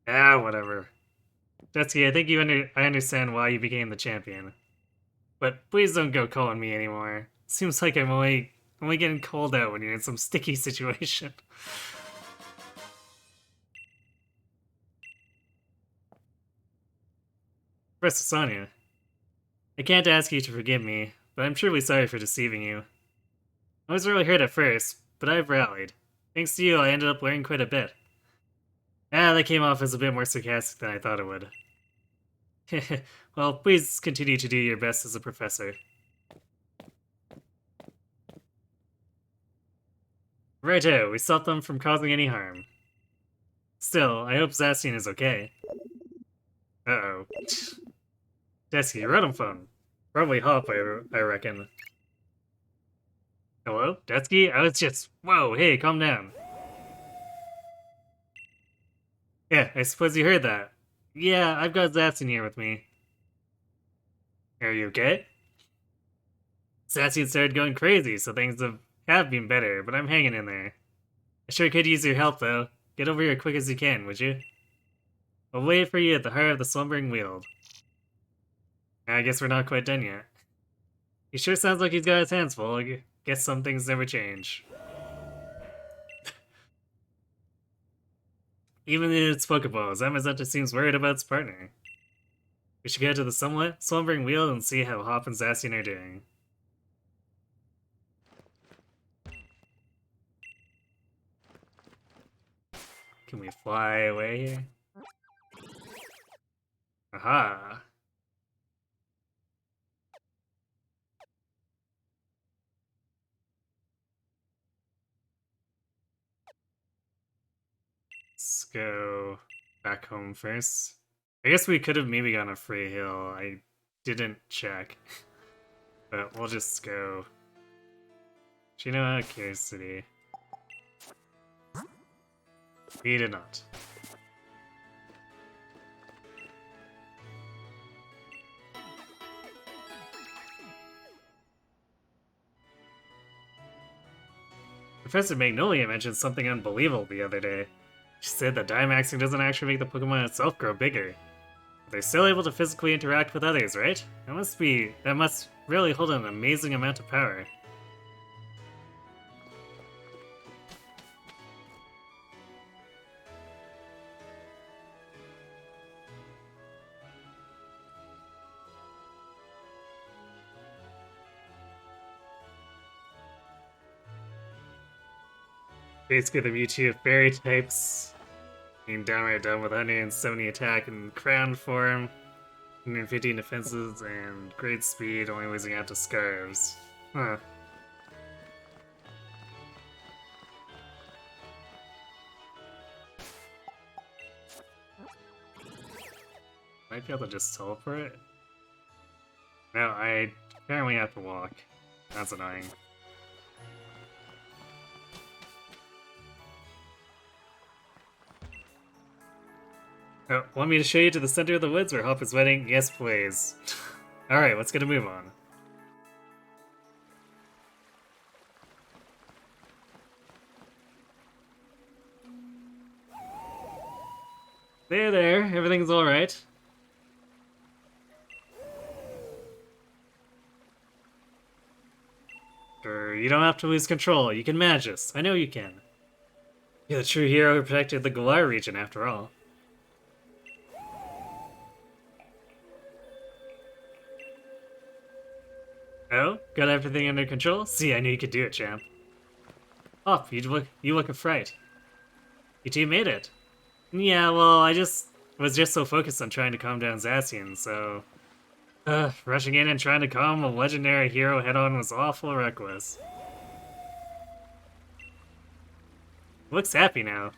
Ah, whatever. Detsky, I think I understand why you became the champion. But please don't go calling me anymore. Seems like I'm only getting called out when you're in some sticky situation. Professor Sonia, I can't ask you to forgive me, but I'm truly sorry for deceiving you. I was really hurt at first, but I've rallied. Thanks to you, I ended up learning quite a bit. Ah, that came off as a bit more sarcastic than I thought it would. Well, please continue to do your best as a professor. Righto, we stopped them from causing any harm. Still, I hope Zacian is okay. Uh-oh. Desky, Rotom phone. Probably Hop, I reckon. Hello? Detsky? I was just... Whoa, hey, calm down. Yeah, I suppose you heard that. Yeah, I've got Zacian here with me. Are you okay? Zacian started going crazy, so things have been better, but I'm hanging in there. I sure could use your help, though. Get over here as quick as you can, would you? I'll wait for you at the heart of the slumbering weald. I guess we're not quite done yet. He sure sounds like he's got his hands full. I guess some things never change. Even in its Pokeballs, Amazenta seems worried about its partner. We should get to the slumbering weald and see how Hop and Zacian are doing. Can we fly away here? Aha! Let's go back home first. I guess we could have maybe gone a free hill. I didn't check. But we'll just go. Chino Cave City. We did not. Professor Magnolia mentioned something unbelievable the other day. She said that Dynamaxing doesn't actually make the Pokemon itself grow bigger. But they're still able to physically interact with others, right? That must really hold an amazing amount of power. Basically, the Mewtwo of fairy types being downright done with 170 attack and crown form, 115 defenses, and great speed, only losing out to Scarves. Huh. Might be able to just teleport? No, I apparently have to walk. That's annoying. Oh, want me to show you to the center of the woods where Hop is waiting? Yes, please. Alright, let's get a move on. There, everything's alright. Sure, you don't have to lose control. You can Magus. I know you can. You're the true hero who protected the Galar region, after all. Oh? Got everything under control? See, I knew you could do it, champ. Oh, you look a fright. You two made it. Yeah, well, I was just so focused on trying to calm down Zacian, so... rushing in and trying to calm a legendary hero head-on was awful reckless. Looks happy now.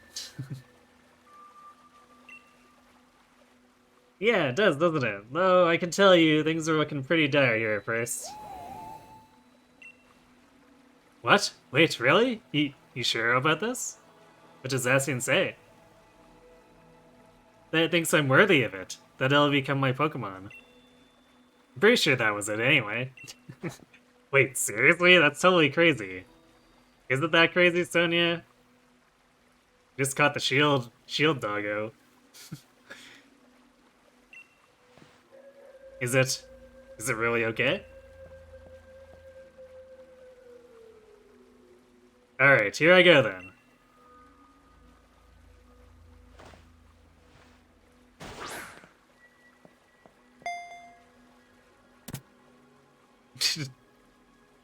Yeah, it does, doesn't it? Though, I can tell you, things are looking pretty dire here at first. What? Wait, really? You sure about this? What does Zacian say? That it thinks I'm worthy of it. That it'll become my Pokemon. I'm pretty sure that was it anyway. Wait, seriously? That's totally crazy. Isn't that crazy, Sonia? Just caught the shield doggo. Is it really okay? Alright, here I go then.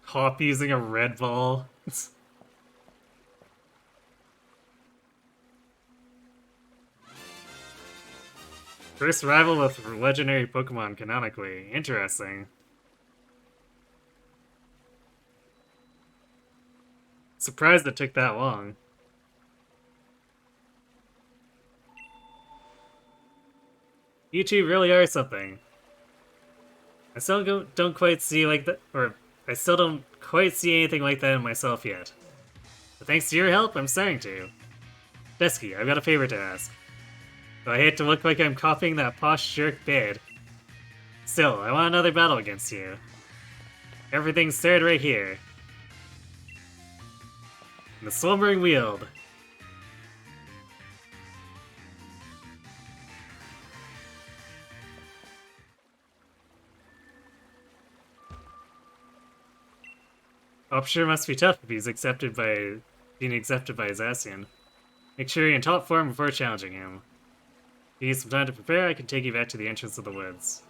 Hop using a red ball. First rival with legendary Pokemon canonically. Interesting. Surprised it took that long. You two really are something. I still don't quite see like that, or I still don't quite see anything like that in myself yet. But thanks to your help, I'm starting to. Desky, I've got a favor to ask. Though I hate to look like I'm copying that posh jerk bid. Still, I want another battle against you. Everything's started right here. In the Slumbering Weald. Oh, sure must be tough if he's being accepted by Zacian. Make sure you're in top form before challenging him. If you need some time to prepare, I can take you back to the entrance of the woods.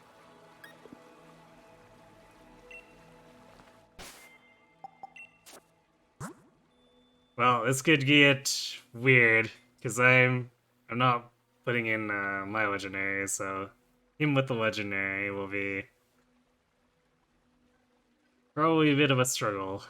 Well, this could get weird, because I'm not putting in my legendary, so even with the legendary will be probably a bit of a struggle.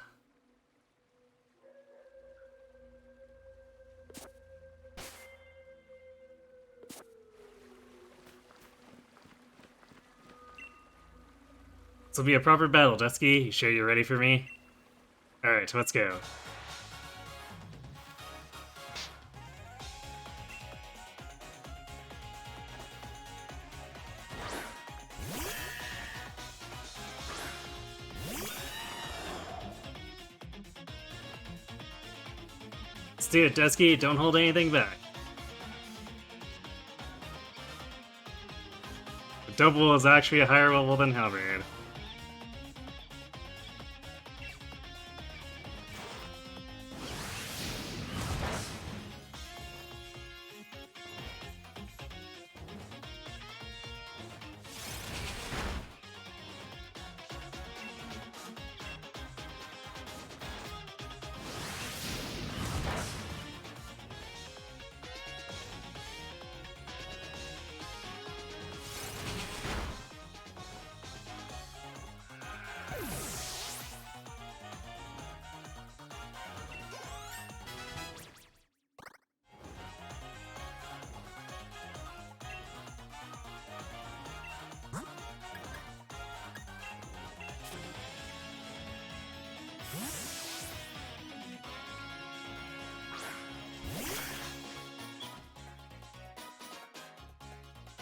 This will be a proper battle, Dusky. You sure you're ready for me? Alright, let's go. Let's do it, Dusky. Don't hold anything back. The double is actually a higher level than Halberd.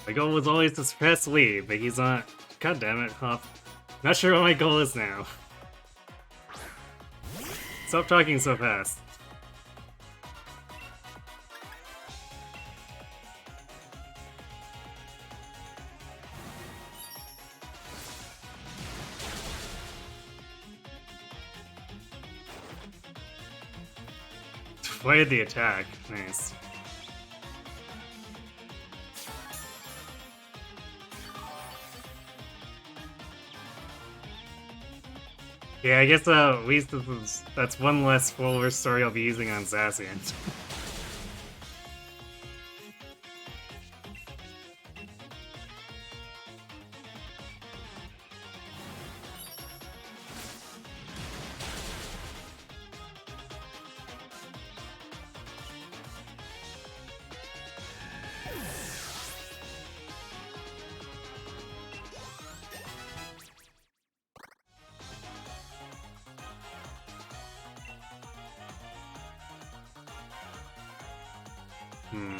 My goal was always to suppress Lee, but he's not. God damn it, Hop. Not sure what my goal is now. Stop talking so fast. avoid the attack. Nice. Yeah, I guess at least that's one less full story I'll be using on Zacian.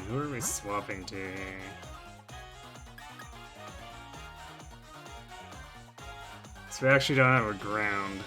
Who are we swapping to here? So we actually don't have a ground.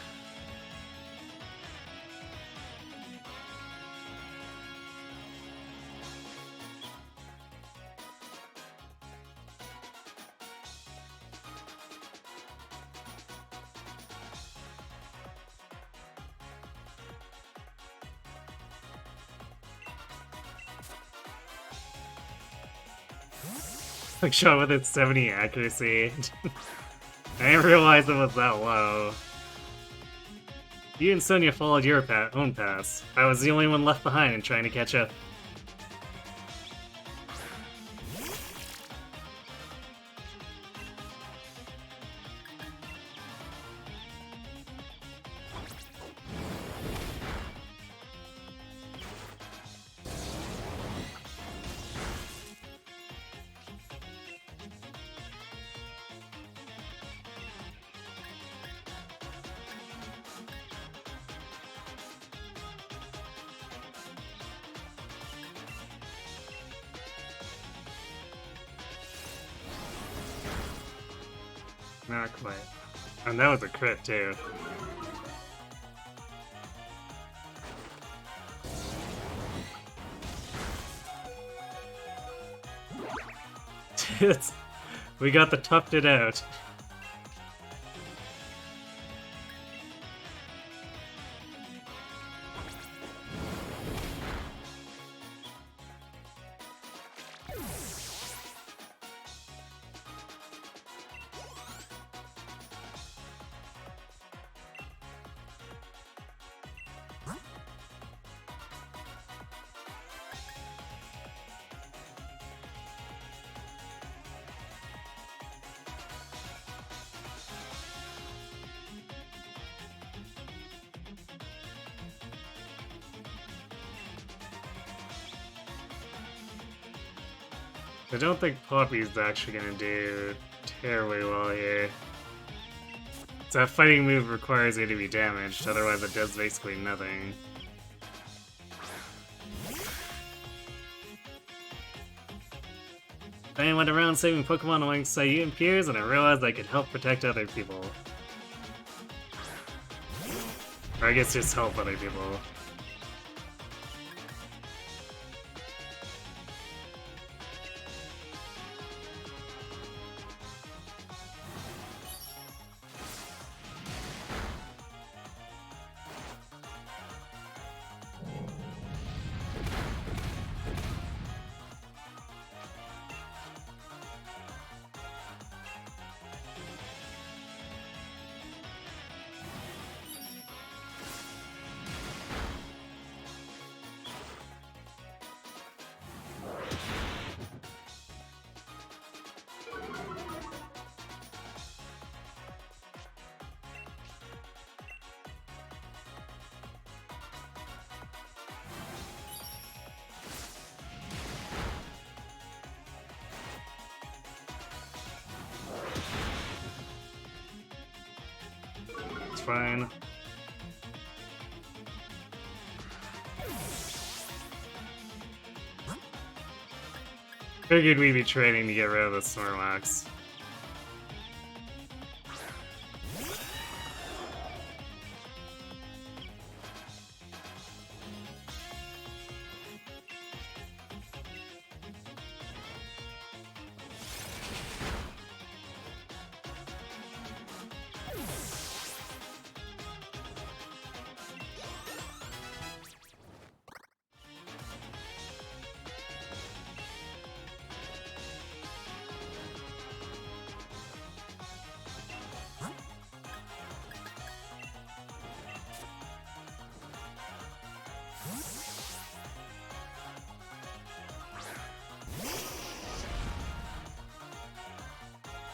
Like shot with its 70 accuracy. I didn't realize it was that low. You and Sonia followed your own paths. I was the only one left behind and trying to catch up. Not quite. And that was a crit too. We got the toughed it out. I don't think Poppy's actually gonna do terribly well here. So that fighting move requires you to be damaged, otherwise it does basically nothing. I went around saving Pokemon alongside you and peers, and I realized I could help protect other people. Or I guess just help other people. Fine. Figured we'd be training to get rid of the Snorlax.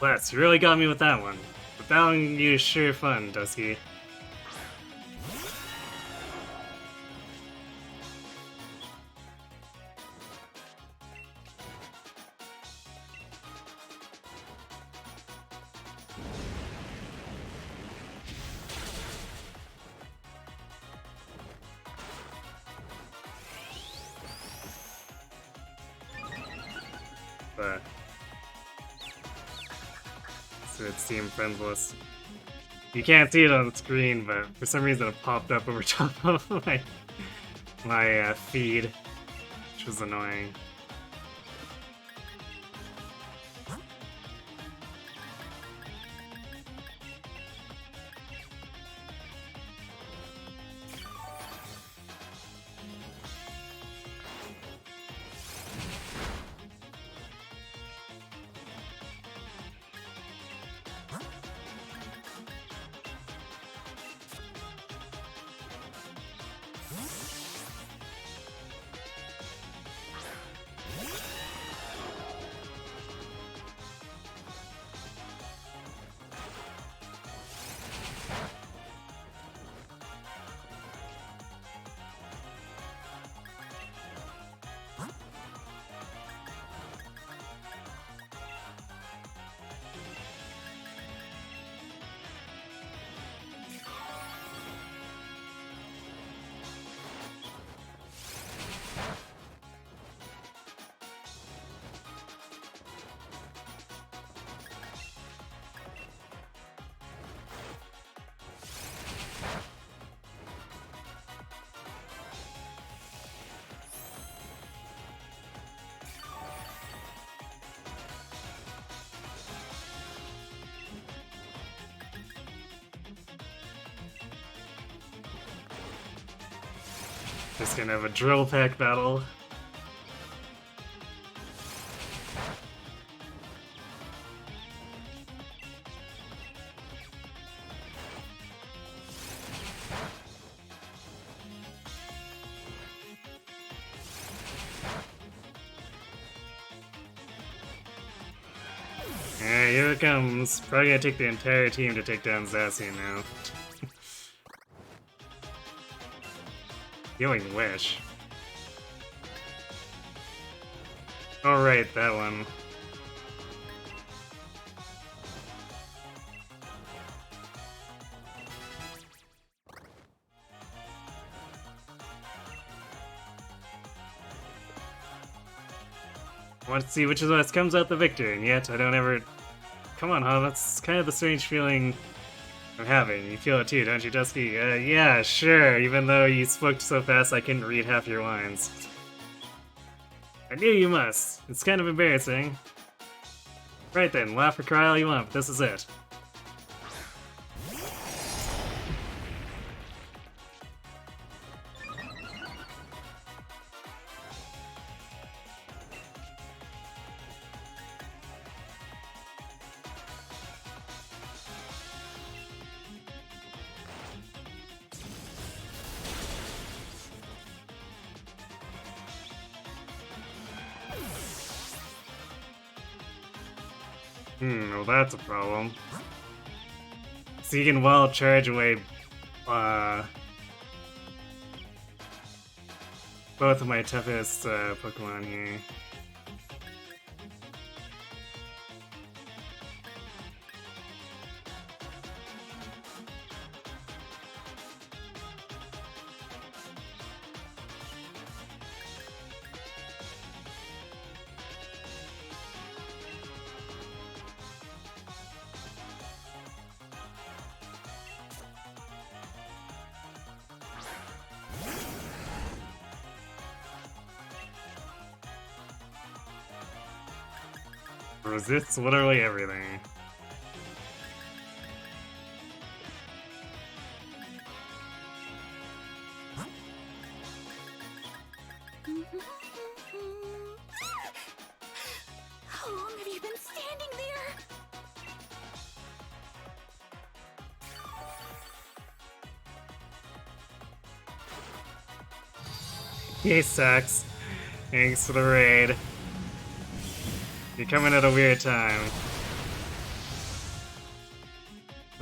Bless, you really got me with that one. But battling you is sure fun, Dusky. But so it's Team Friendless. You can't see it on the screen, but for some reason it popped up over top of my feed, which was annoying. Just gonna have a drill pack battle. Yeah, here it comes. Probably gonna take the entire team to take down Zacian now. Healing Wish. Alright, that one. I want to see which of us comes out the victor, and yet I don't ever... Come on, huh? That's kind of the strange feeling I'm having. You feel it too, don't you, Dusky? Yeah, sure, even though you spoke so fast I couldn't read half your lines. I knew you must. It's kind of embarrassing. Right then, laugh or cry all you want, but this is it. Well that's a problem. So you can well charge away both of my toughest Pokemon here. Resists literally everything. How long have you been standing there? He sucks. Thanks for the raid. You're coming at a weird time.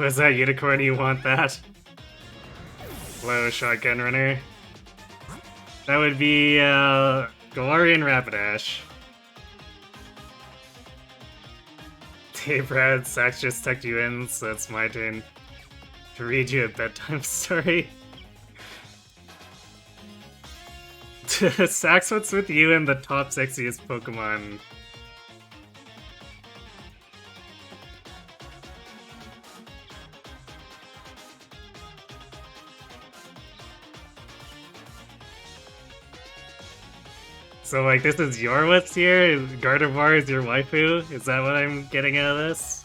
Was that Unicorn? You want that? Low Shotgun Runner. That would be, Galarian Rapidash. Hey Brad, Sax just tucked you in, so it's my turn to read you a bedtime story. Sax, what's with you and the top sexiest Pokemon? So, like, this is your what's here? Gardevoir is your waifu? Is that what I'm getting out of this?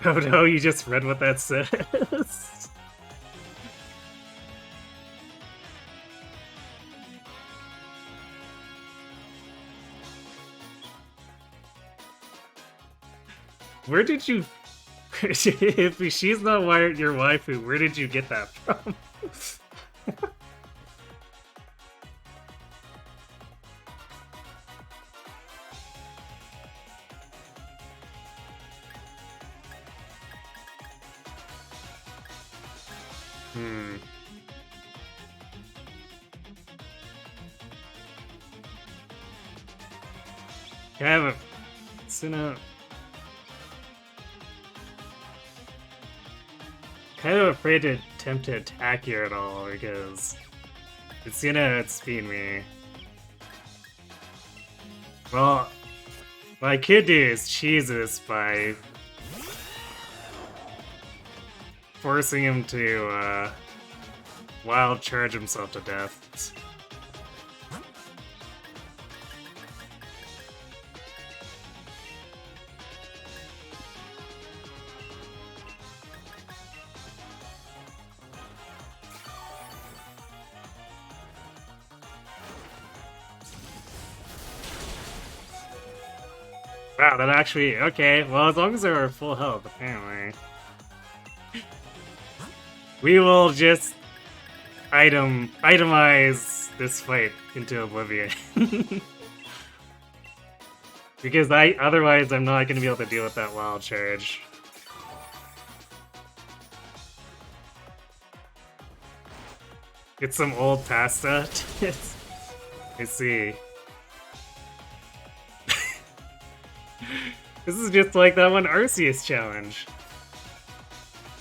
Oh no, you just read what that says. Where did you... if she's not your waifu, where did you get that from? I have a... kind of afraid to attempt to attack you at all, because it's gonna outspeed me. Well, what I could do is cheese this by forcing him to wild charge himself to death. Wow, that actually... Okay, well, as long as they're full health, apparently. We will just itemize this fight into oblivion. Because otherwise I'm not going to be able to deal with that wild charge. It's some old pasta. I see. This is just like that one Arceus challenge.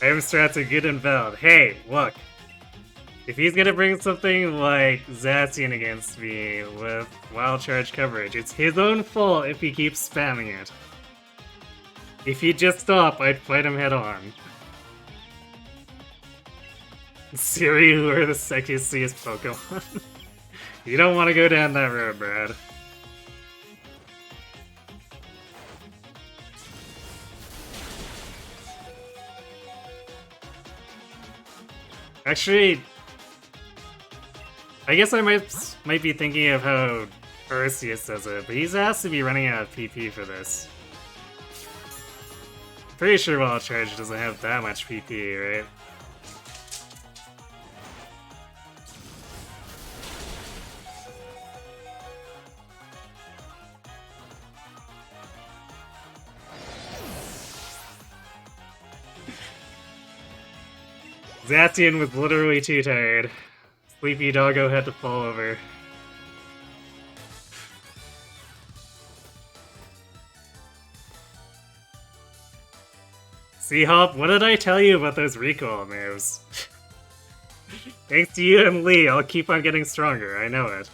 Item strats are good and valid. Hey, look. If he's gonna bring something like Zacian against me with wild charge coverage, it's his own fault if he keeps spamming it. If he'd just stop, I'd fight him head on. Siri, who are the sexiest Pokemon? You don't want to go down that road, Brad. Actually, I guess I might be thinking of how Arceus does it, but he has to be running out of PP for this. Pretty sure Wild Charge doesn't have that much PP, right? Zacian was literally too tired. Sleepy Doggo had to fall over. C-Hop, what did I tell you about those recoil moves? Thanks to you and Lee, I'll keep on getting stronger, I know it.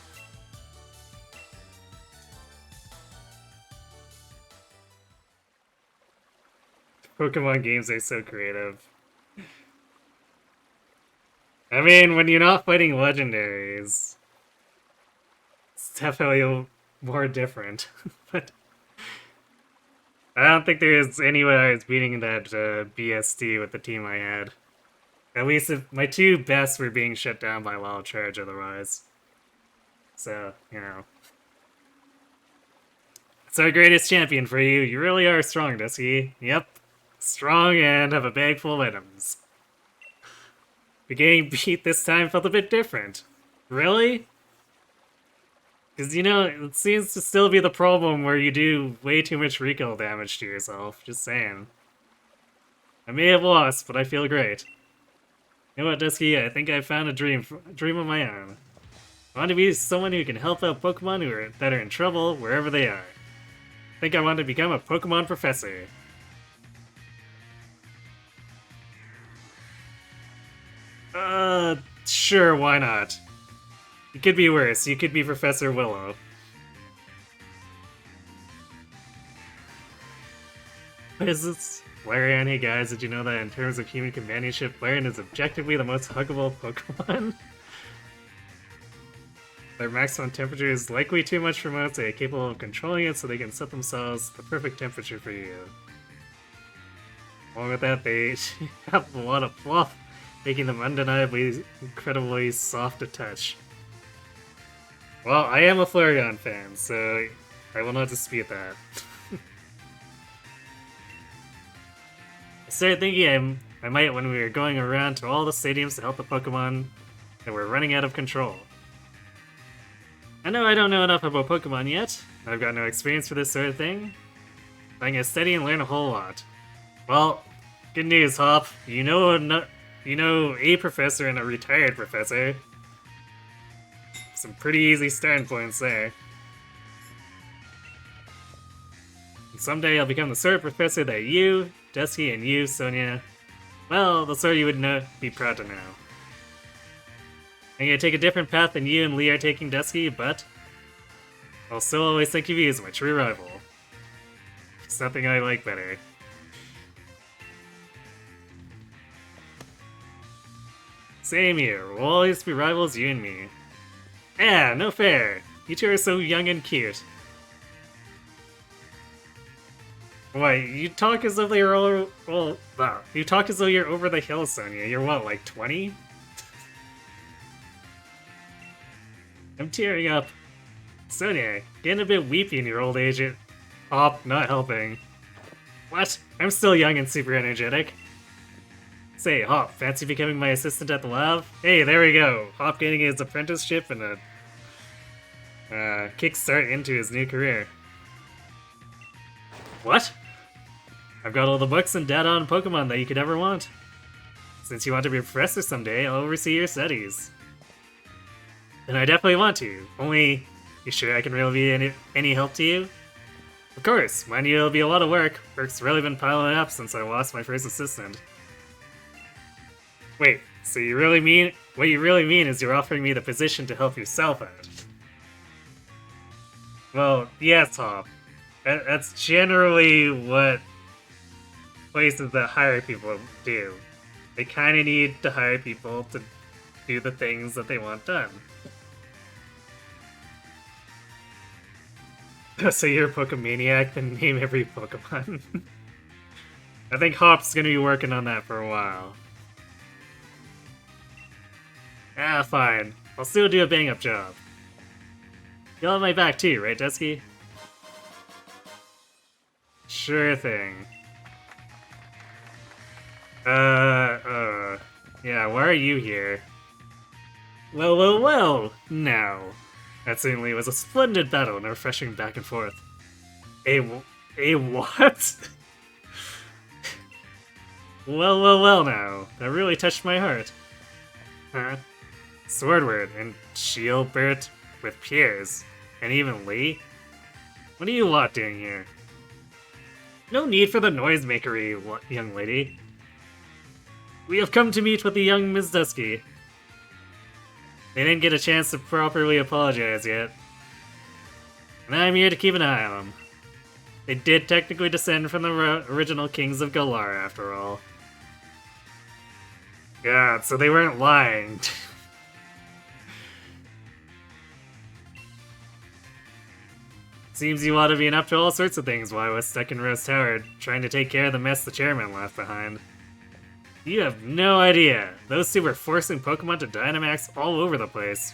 Pokemon games are so creative. I mean, when you're not fighting legendaries, it's definitely more different. But I don't think there's any way I was beating that BSD with the team I had. At least if my two best were being shut down by Wild Charge otherwise. So, you know. It's our greatest champion for you. You really are strong, Dusky. Yep. Strong and have a bag full of items. But getting beat this time felt a bit different. Really? Because, you know, it seems to still be the problem where you do way too much recoil damage to yourself. Just saying. I may have lost, but I feel great. You know what, Dusky? I think I found a dream of my own. I want to be someone who can help out Pokemon that are in trouble wherever they are. I think I want to become a Pokemon professor. Sure, why not? You could be worse. You could be Professor Willow. What is this? Larian, hey guys, did you know that in terms of human companionship, Larian is objectively the most huggable Pokemon? Their maximum temperature is likely too much for most. They are capable of controlling it so they can set themselves the perfect temperature for you. Along with that, they have a lot of fluff, making them undeniably incredibly soft to touch. Well, I am a Flareon fan, so I will not dispute that. I started thinking I might when we were going around to all the stadiums to help the Pokemon that were running out of control. I know I don't know enough about Pokemon yet. I've got no experience for this sort of thing. But I'm gonna study and learn a whole lot. Well, good news, Hop. You know a professor and a retired professor. Some pretty easy starting points there. And someday I'll become the sort of professor that you, Dusky, and you, Sonia, well, the sort you would be proud to know. I'm gonna take a different path than you and Lee are taking, Dusky, but I'll still always think of you as my true rival. It's nothing I like better. Same here, we'll always be rivals, you and me. Ah, no fair. You two are so young and cute. Why, you talk as though you're you talk as though you're over the hill, Sonia. You're what, like 20? I'm tearing up. Sonia, getting a bit weepy in your old age. Hop, not helping. What? I'm still young and super energetic. Say, Hop, fancy becoming my assistant at the lab? Hey, there we go. Hop getting his apprenticeship and a kickstart into his new career. What? I've got all the books and data on Pokemon that you could ever want. Since you want to be a professor someday, I'll oversee your studies. And I definitely want to. Only, you sure I can really be any help to you? Of course, mind you, it'll be a lot of work. Work's really been piling up since I lost my first assistant. Wait, so what you really mean is you're offering me the position to help yourself out? Well, yes, Hop. That's generally what places that hire people do. They kinda need to hire people to do the things that they want done. So you're a Pokemaniac, then name every Pokemon. I think Hop's gonna be working on that for a while. Ah, fine. I'll still do a bang-up job. You'll have my back too, right, Dusky? Sure thing. Yeah, why are you here? Well, now. That certainly was a splendid battle and a refreshing back and forth. A what? well now. That really touched my heart. Huh? Swordward and Shielbert with Piers, and even Lee? What are you lot doing here? No need for the noisemakery, young lady. We have come to meet with the young Ms. Dusky. They didn't get a chance to properly apologize yet. And I'm here to keep an eye on them. They did technically descend from the original kings of Galar, after all. God, so they weren't lying. Seems you ought to be up to all sorts of things while I was stuck in Rose Tower, trying to take care of the mess the chairman left behind. You have no idea. Those two were forcing Pokemon to Dynamax all over the place.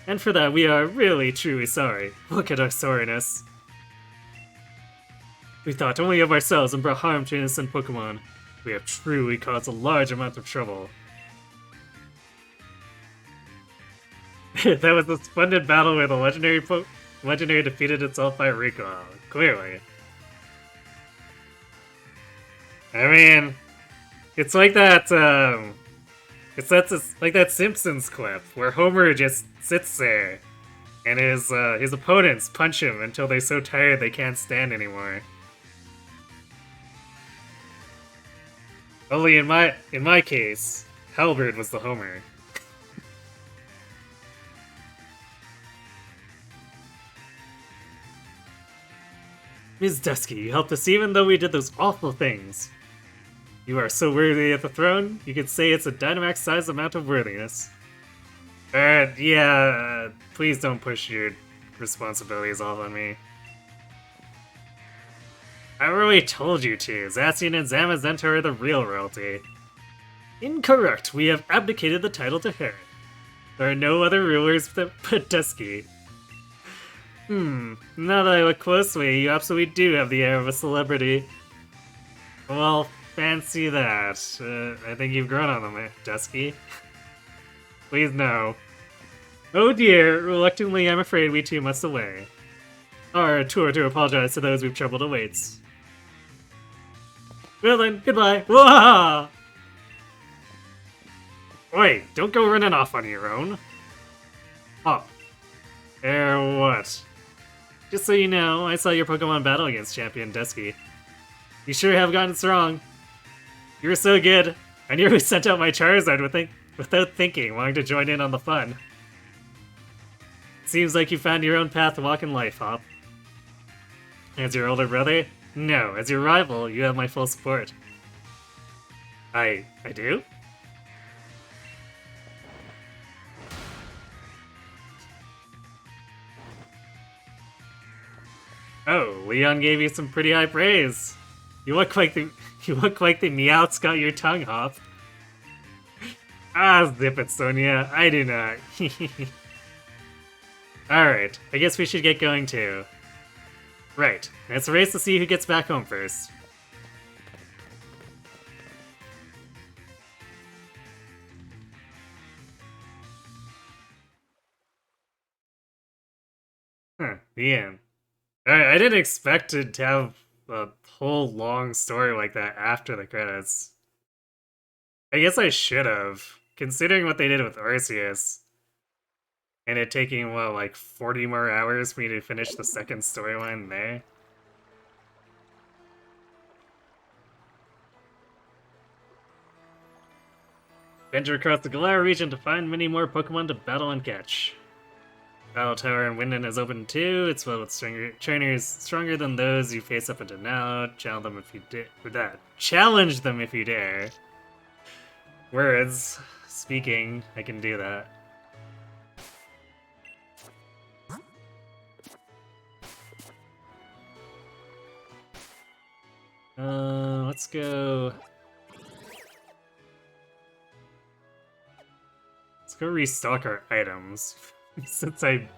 And for that, we are really, truly sorry. Look at our sorriness. We thought only of ourselves and brought harm to innocent Pokemon. We have truly caused a large amount of trouble. That was a splendid battle where the legendary defeated itself by recoil. Clearly. I mean, it's like that, it's like that Simpsons clip where Homer just sits there and his opponents punch him until they're so tired they can't stand anymore. Only in my case, Halberd was the Homer. Ms. Dusky, you helped us even though we did those awful things. You are so worthy of the throne, you could say it's a Dynamax-sized amount of worthiness. Yeah, please don't push your responsibilities off on me. I already told you to. Zacian and Zamazenta are the real royalty. Incorrect. We have abdicated the title to her. There are no other rulers but Dusky. Now that I look closely, you absolutely do have the air of a celebrity. Well, fancy that. I think you've grown on them, Dusky. Please no. Oh dear, reluctantly I'm afraid we too must away. Our tour to apologize to those we've troubled awaits. Well then, goodbye. Whoa! Wait, don't go running off on your own. Oh. What? Just so you know, I saw your Pokemon battle against Champion Dusky. You sure have gotten strong. You were so good. I nearly sent out my Charizard without thinking, wanting to join in on the fun. Seems like you found your own path to walk in life, Hop. As your older brother? No, as your rival, you have my full support. I do? Oh, Leon gave you some pretty high praise. You look like the Meowth's got your tongue, Hop. Ah, zip it, Sonia. I do not. Alright, I guess we should get going too. Right, it's a race to see who gets back home first. Huh, the end. Alright, I didn't expect it to have a whole long story like that after the credits. I guess I should have, considering what they did with Arceus. And it taking, what, like 40 more hours for me to finish the second storyline there? Venture across the Galar region to find many more Pokemon to battle and catch. Battle Tower in Winden is open too. It's filled with trainers stronger than those you face up until now. Challenge them if you dare. Challenge them if you dare. Words. Speaking. I can do that. Let's go. Let's go restock our items. Since I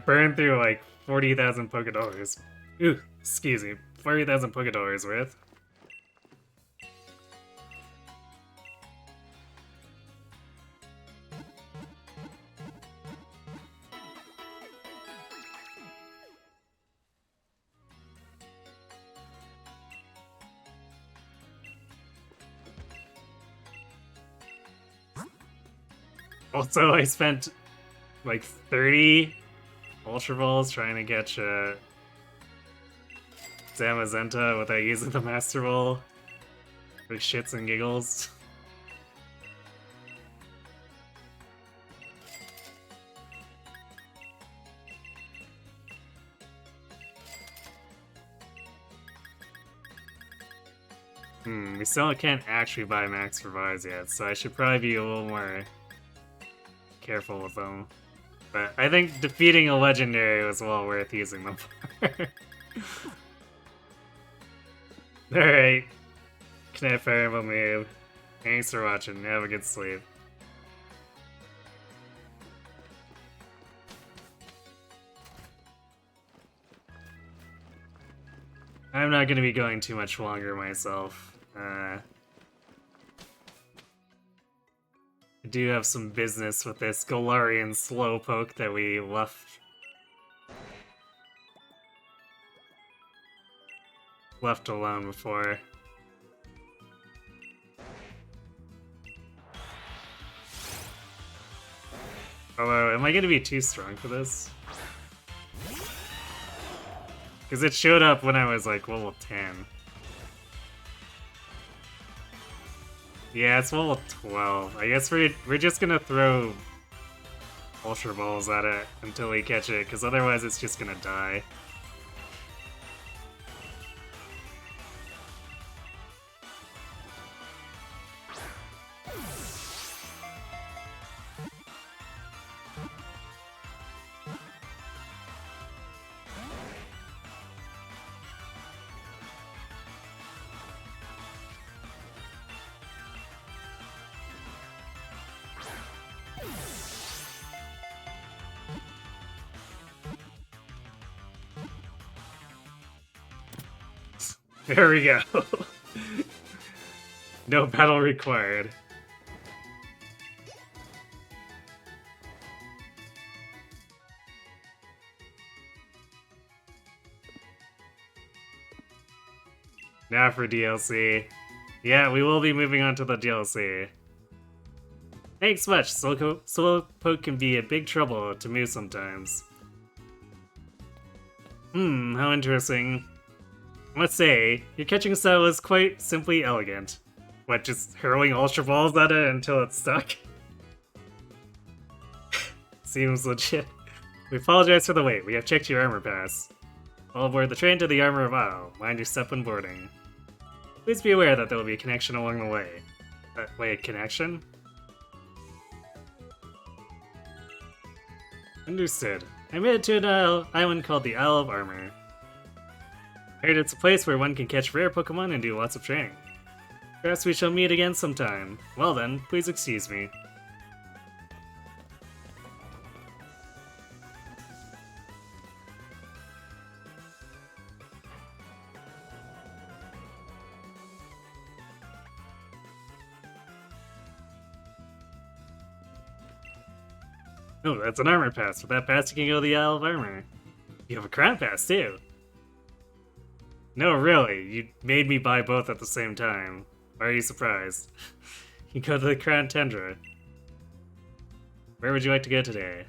burned through like 40,000 Pokédollars. Ooh, excuse me, 40,000 Pokédollars worth. Also, I spent like 30 Ultra Balls trying to catch Zamazenta without using the Master Ball for shits and giggles. We still can't actually buy Max Revives yet, so I should probably be a little more careful with them. But I think defeating a legendary was well worth using them for. Alright. Knife Fire Emblem move. Thanks for watching. Have a good sleep. I'm not going to be going too much longer myself. I do have some business with this Golarian Slowpoke that we left alone before. Although, am I gonna be too strong for this? Because it showed up when I was like level 10. Yeah, it's level 12. I guess we're just gonna throw Ultra Balls at it until we catch it, because otherwise it's just gonna die. There we go. No battle required. Now for DLC. Yeah, we will be moving on to the DLC. Thanks much, Slowpoke can be a big trouble to move sometimes. How interesting. Let's say, your catching style is quite simply elegant. What, just hurling Ultra Balls at it until it's stuck? Seems legit. We apologize for the wait, we have checked your armor pass. All aboard the train to the Armor of Isle. Mind your step when boarding. Please be aware that there will be a connection along the way. Wait, connection? Understood. I made it to an island called the Isle of Armor. I heard it's a place where one can catch rare Pokemon and do lots of training. Perhaps we shall meet again sometime. Well then, please excuse me. Oh, that's an armor pass. With that pass, you can go to the Isle of Armor. You have a crown pass, too. No, really. You made me buy both at the same time. Why are you surprised? You go to the Crown Tundra. Where would you like to go today?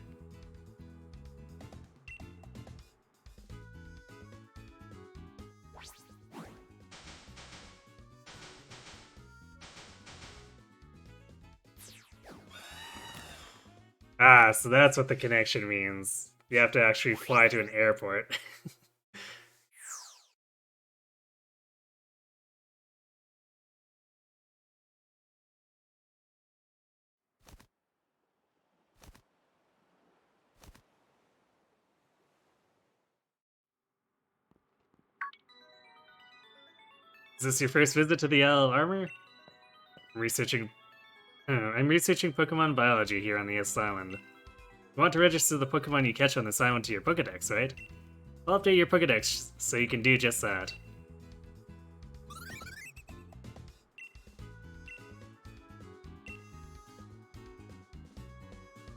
Ah, so that's what the connection means. You have to actually fly to an airport. Is this your first visit to the Isle of Armor? I'm researching Pokemon biology here on the East Island. You want to register the Pokemon you catch on this island to your Pokedex, right? I'll update your Pokedex so you can do just that.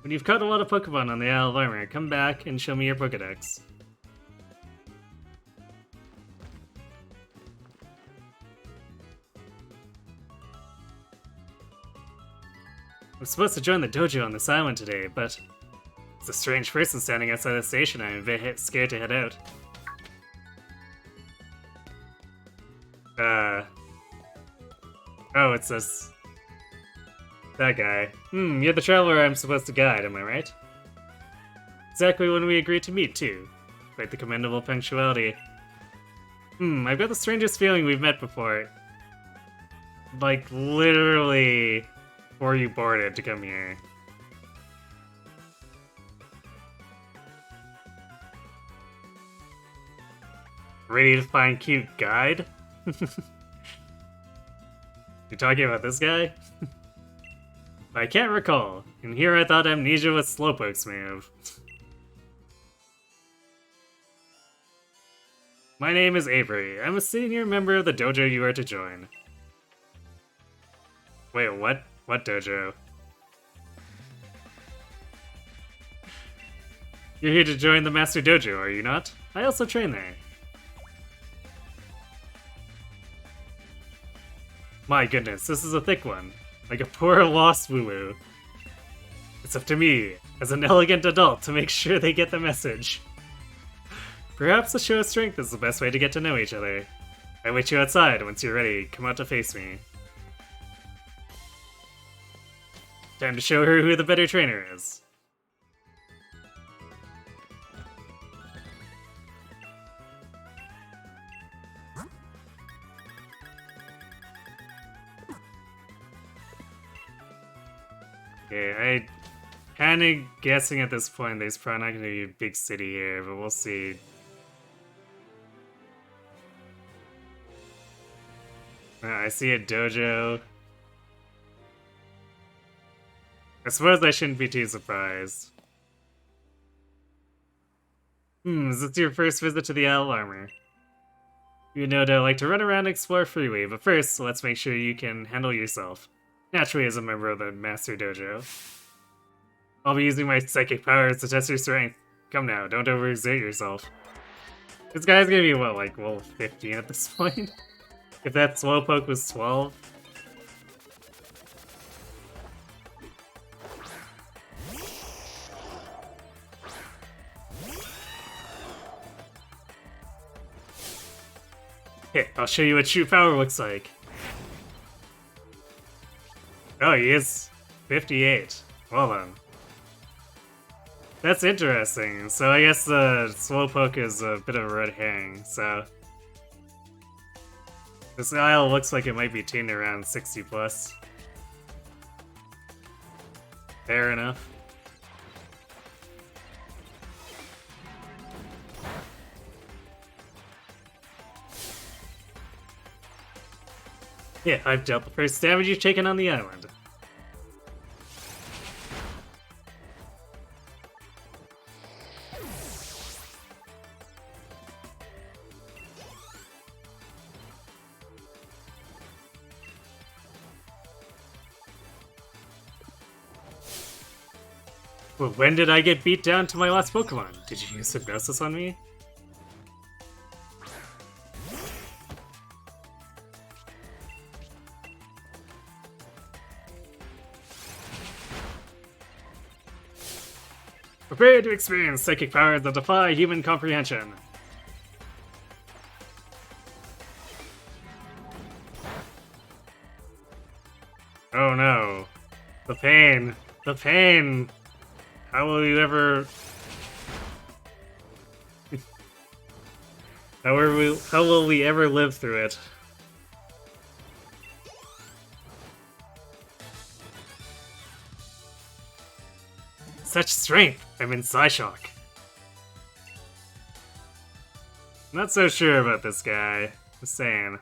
When you've caught a lot of Pokemon on the Isle of Armor, come back and show me your Pokedex. I'm supposed to join the dojo on this island today, but it's a strange person standing outside the station. I'm a bit scared to head out. Oh, it's this... that guy. You're the traveler I'm supposed to guide, am I right? Exactly when we agreed to meet, too. Quite the commendable punctuality. I've got the strangest feeling we've met before. Like, literally... before you boarded to come here. Ready to find cute guide? You talking about this guy? I can't recall, and here I thought amnesia was Slowpoke's move. My name is Avery. I'm a senior member of the dojo you are to join. Wait, what? What dojo? You're here to join the Master Dojo, are you not? I also train there. My goodness, this is a thick one. Like a poor lost woo-woo. It's up to me, as an elegant adult, to make sure they get the message. Perhaps a show of strength is the best way to get to know each other. I wait you outside. Once you're ready, come out to face me. Time to show her who the better trainer is. Okay, I kinda guessing at this point there's probably not gonna be a big city here, but we'll see. I see a dojo. I suppose I shouldn't be too surprised. Is this your first visit to the Owl Armor? You no doubt like to run around and explore freely, but first, let's make sure you can handle yourself. Naturally, as a member of the Master Dojo. I'll be using my psychic powers to test your strength. Come now, don't overexert yourself. This guy's gonna be, what, like, level 15 at this point? If that Slowpoke was 12? Here, I'll show you what true power looks like. Oh, he is 58. Well then. That's interesting. So I guess the Slowpoke is a bit of a red herring, so... This isle looks like it might be tuned around 60 plus. Fair enough. Yeah, I've dealt the first damage you've taken on the island. Well, when did I get beat down to my last Pokemon? Did you use Hypnosis on me? Prepare to experience psychic powers that defy human comprehension. Oh no. The pain. The pain. How will you ever... how will we ever live through it? Such strength! I'm in Psyshock. Not so sure about this guy. Just saying.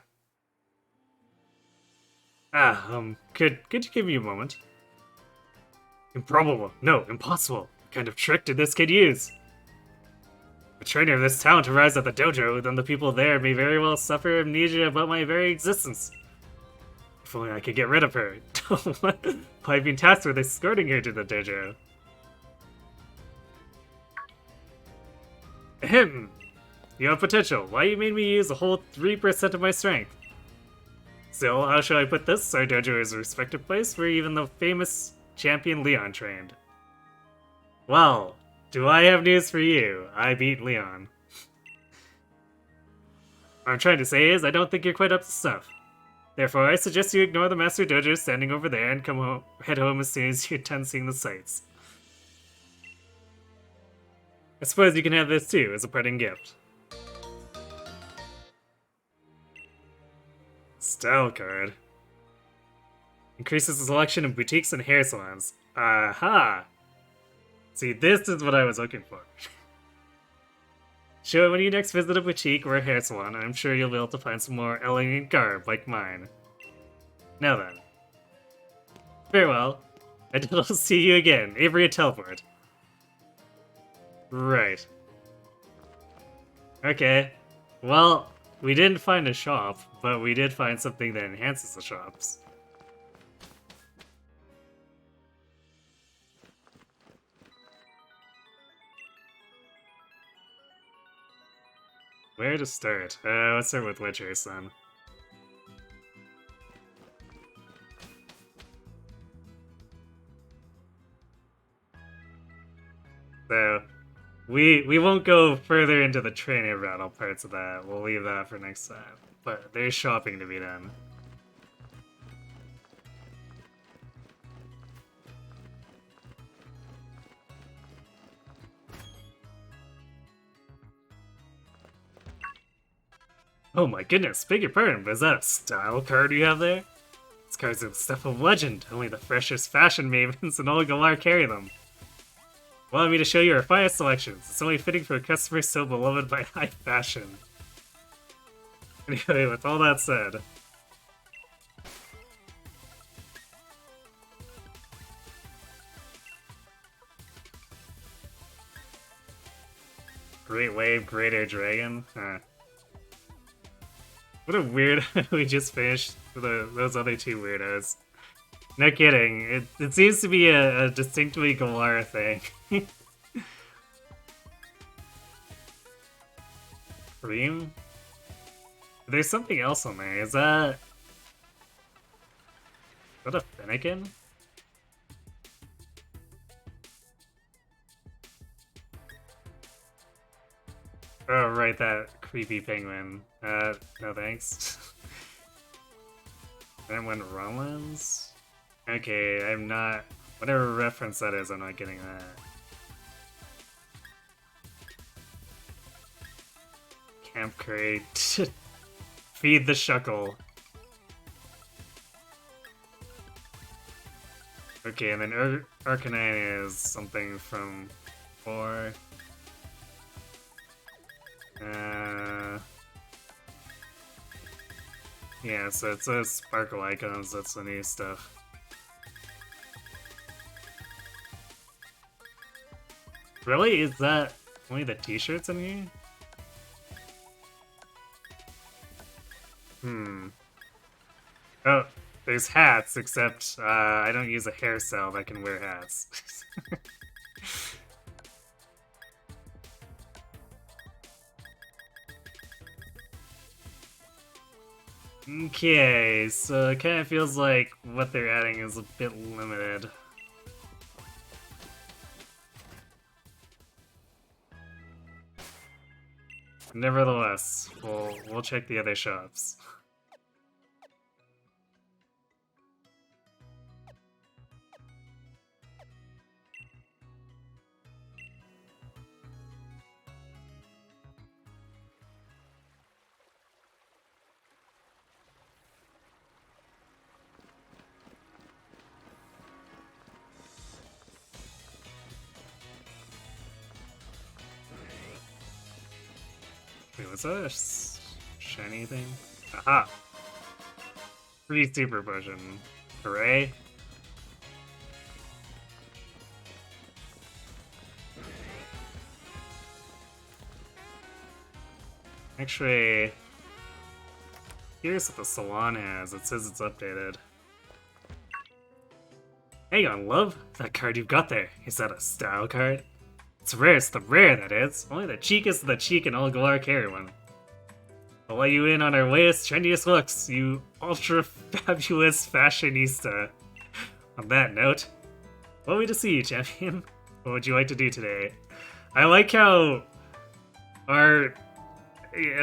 Could you give me a moment? Improbable. No, impossible. What kind of trick did this kid use? A trainer of this talent arrives at the dojo, then the people there may very well suffer amnesia about my very existence. If only I could get rid of her. I've been tasked with escorting her to the dojo. Ahem. You have potential. Why you made me use a whole 3% of my strength? Still, how shall I put this? Our dojo is a respected place where even the famous champion Leon trained. Well, do I have news for you? I beat Leon. What I'm trying to say is, I don't think you're quite up to snuff. Therefore, I suggest you ignore the Master Dojo standing over there and head home as soon as you're done seeing the sights. I suppose you can have this too, as a parting gift. Style card. Increases the selection of boutiques and hair salons. Aha! See, this is what I was looking for. Show it when you next visit a boutique or a hair salon, and I'm sure you'll be able to find some more elegant garb like mine. Now then. Farewell. And I'll see you again. Avery Teleport. Right. Okay. Well, we didn't find a shop, but we did find something that enhances the shops. Where to start? Let's start with Witchers then. So, we won't go further into the trainer battle parts of that. We'll leave that for next time. But there's shopping to be done. Oh my goodness, beg your pardon, but is that a style card you have there? These cards are the stuff of legend. Only the freshest fashion mavens in all Galar carry them. Allow me to show you our finest selections. It's only fitting for a customer so beloved by high fashion. Anyway, with all that said... Great Wave, Great Air Dragon? Huh. What a weird... we just finished those other two weirdos. No kidding. It seems to be a distinctly Galar thing. Cream? There's something else on there. Is that a Fennekin? Oh, right, that creepy penguin. No thanks. Then when Rollins? Okay, I'm not... Whatever reference that is, I'm not getting that. Camp Crate. Feed the Shuckle. Okay, and then Arcanine is something from 4. Yeah, so it says Sparkle Icons, that's the new stuff. Really? Is that only the t-shirts in here? Oh, there's hats, except I don't use a hairstyle that can wear hats. Okay, so it kind of feels like what they're adding is a bit limited. Nevertheless, we'll check the other shops. Wait, was that a shiny thing? Aha! Free super potion. Hooray! Actually, here's what the salon has. It says it's updated. Hang on, love. That card you've got there. Is that a style card? It's rare, it's the rare, that is. Only the cheekest of the cheek and all Galar carry one. I'll let you in on our latest, trendiest looks, you ultra-fabulous fashionista. On that note, lovely to see you, champion. What would you like to do today? I like how as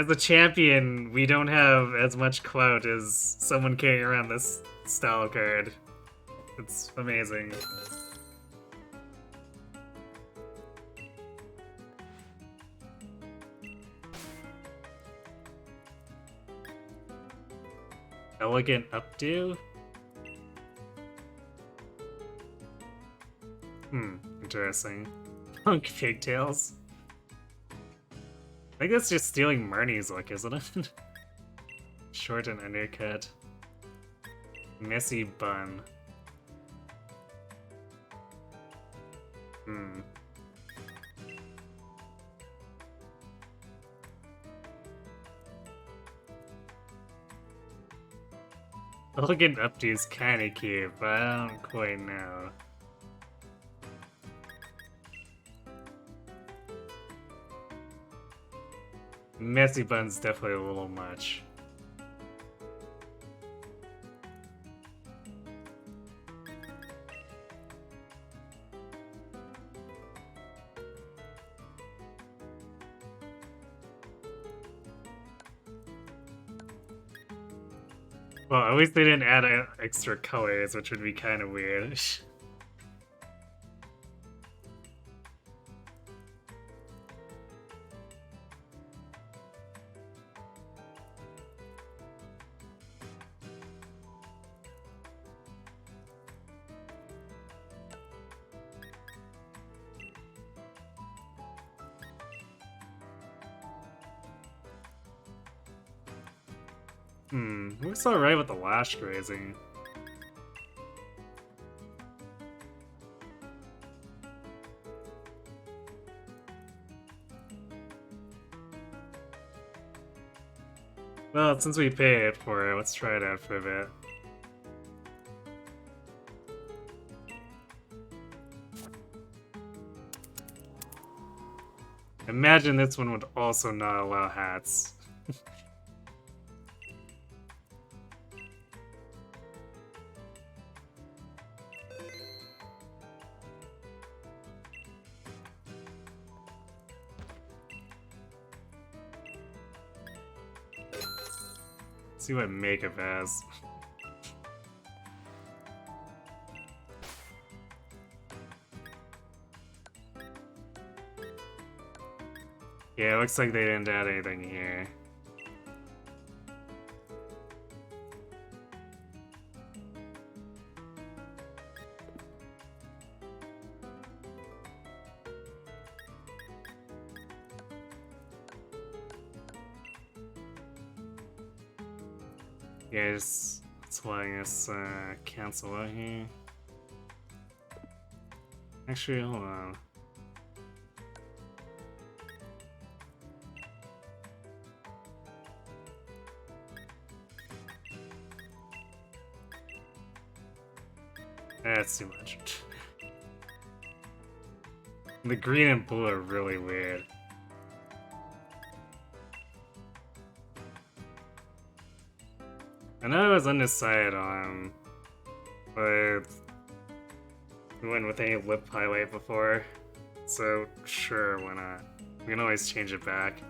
a champion, we don't have as much clout as someone carrying around this style card. It's amazing. Elegant updo? Interesting. Punk pigtails. I think that's just stealing Marnie's look, isn't it? Short and undercut. Messy bun. Elegant updo is kinda cute, but I don't quite know. Messy bun's definitely a little much. Well, at least they didn't add extra colors, which would be kind of weird. Looks alright with the lash grazing. Well, since we paid for it, let's try it out for a bit. Imagine this one would also not allow hats. See what makeup has. Yeah, it looks like they didn't add anything here. Yeah, it's letting us cancel out here. Actually, hold on. That's too much. The green and blue are really weird. I know I was undecided on, but we went with a lip highlight before, so sure, why not? We can always change it back.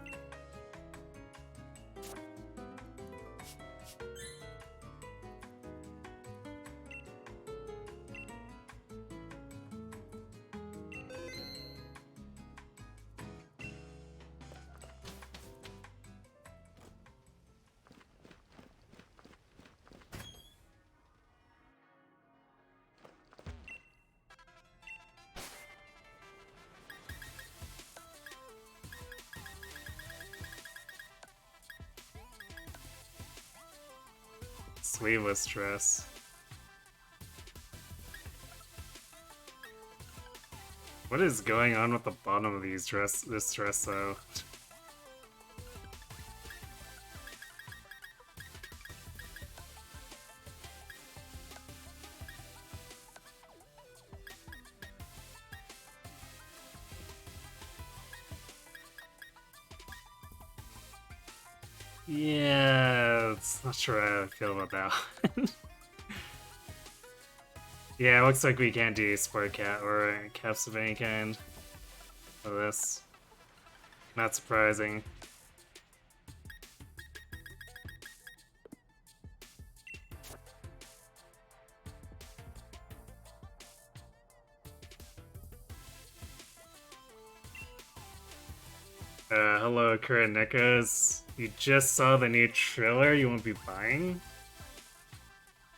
Sleeveless dress. What is going on with the bottom of this dress though? Yeah, it's not sure how I feel about that one. Yeah, it looks like we can't do sport cat or caps of any kind for this. Not surprising. Hello, Kuronekos. You just saw the new trailer you won't be buying?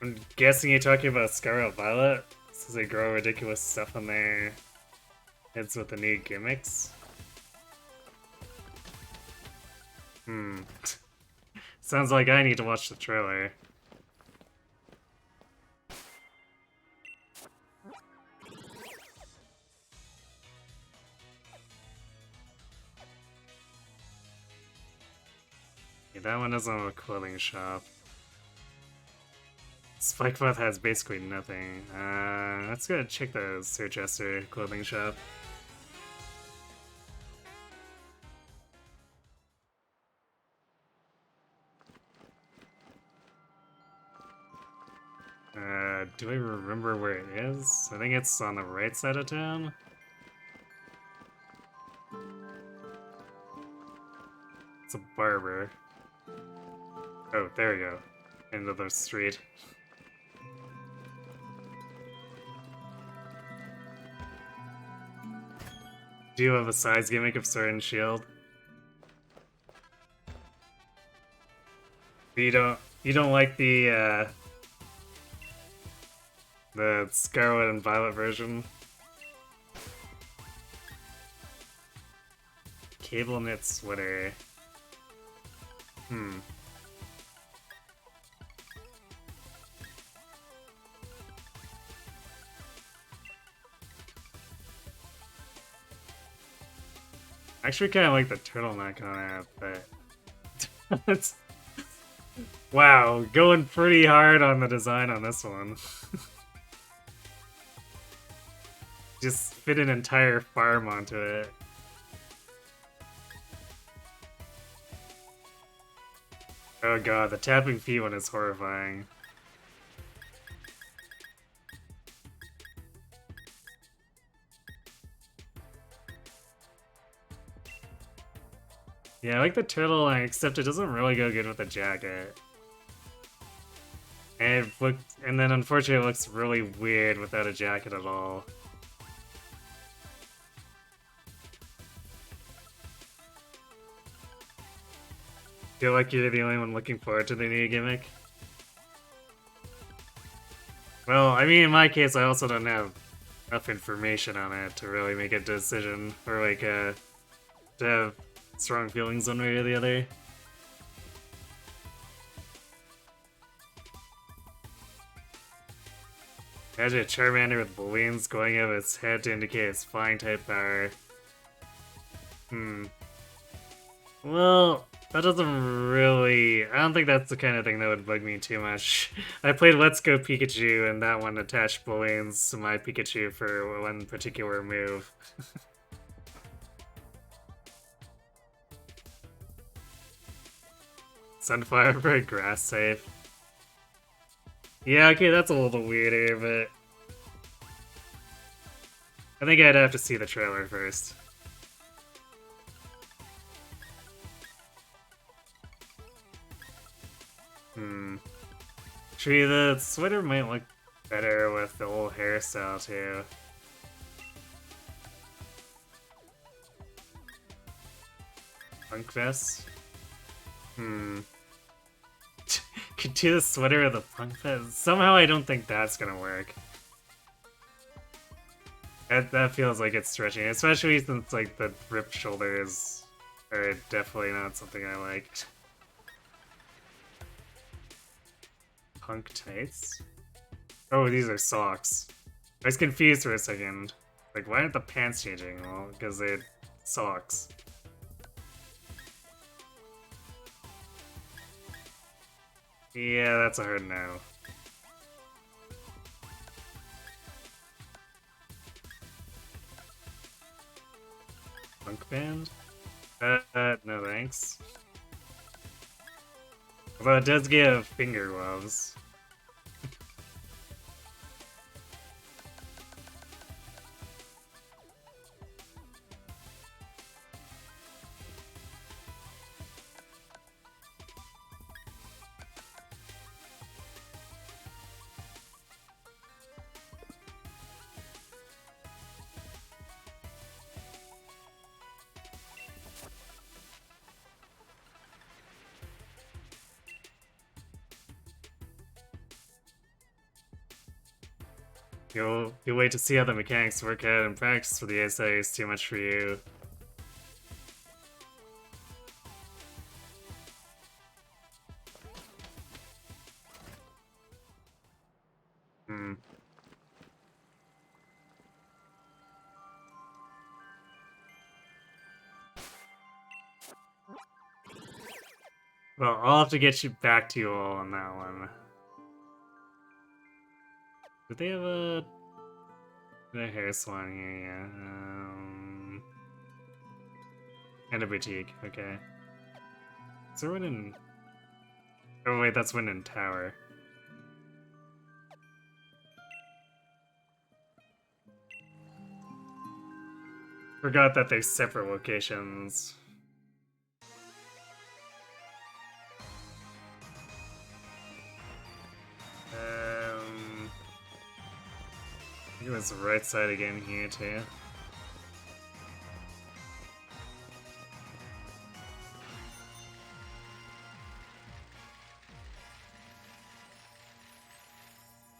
I'm guessing you're talking about Scarlet Violet, since they grow ridiculous stuff on their heads with the new gimmicks. Sounds like I need to watch the trailer. Yeah, that one doesn't have a clothing shop. Spikemoth has basically nothing. Let's go check the Sir Chester clothing shop. Do I remember where it is? I think it's on the right side of town. It's a barber. Oh, there we go. End of the street. Do you have a size gimmick of Sword and Shield? You don't like the Scarlet and Violet version? Cable knit sweater. Hmm. I actually kind of like the turtleneck on it, but it's wow, going pretty hard on the design on this one. Just fit an entire farm onto it. Oh god, the tapping feet one is horrifying. Yeah, I like the turtleneck, except it doesn't really go good with the jacket. And then unfortunately it looks really weird without a jacket at all. Feel like you're the only one looking forward to the new gimmick? Well, I mean, in my case, I also don't have enough information on it to really make a decision, or like, to have strong feelings one way or the other. Imagine a Charmander with balloons going out of its head to indicate its flying type power. Well, that doesn't really... I don't think that's the kind of thing that would bug me too much. I played Let's Go Pikachu, and that one attached balloons to my Pikachu for one particular move. Sunflower for a grass type. Yeah, okay, that's a little weirder, but... I think I'd have to see the trailer first. Actually, the sweater might look better with the whole hairstyle, too. Punk vest? Could do the sweater with a punk vest? Somehow I don't think that's gonna work. That feels like it's stretching, especially since, like, the ripped shoulders are definitely not something I liked. Punk tights? Oh, these are socks. I was confused for a second. Like, why aren't the pants changing? Well, because they're socks. Yeah, that's a hard no. Punk band? No thanks. Although it does give finger gloves. You'll wait to see how the mechanics work out in practice for the ASI is too much for you. Well, I'll have to get you back to you all on that one. Did they have a hair salon here? Yeah. And a boutique. Okay. Is there one in? Oh wait, that's one in Tower. Forgot that they're separate locations. I think it was the right side again here too.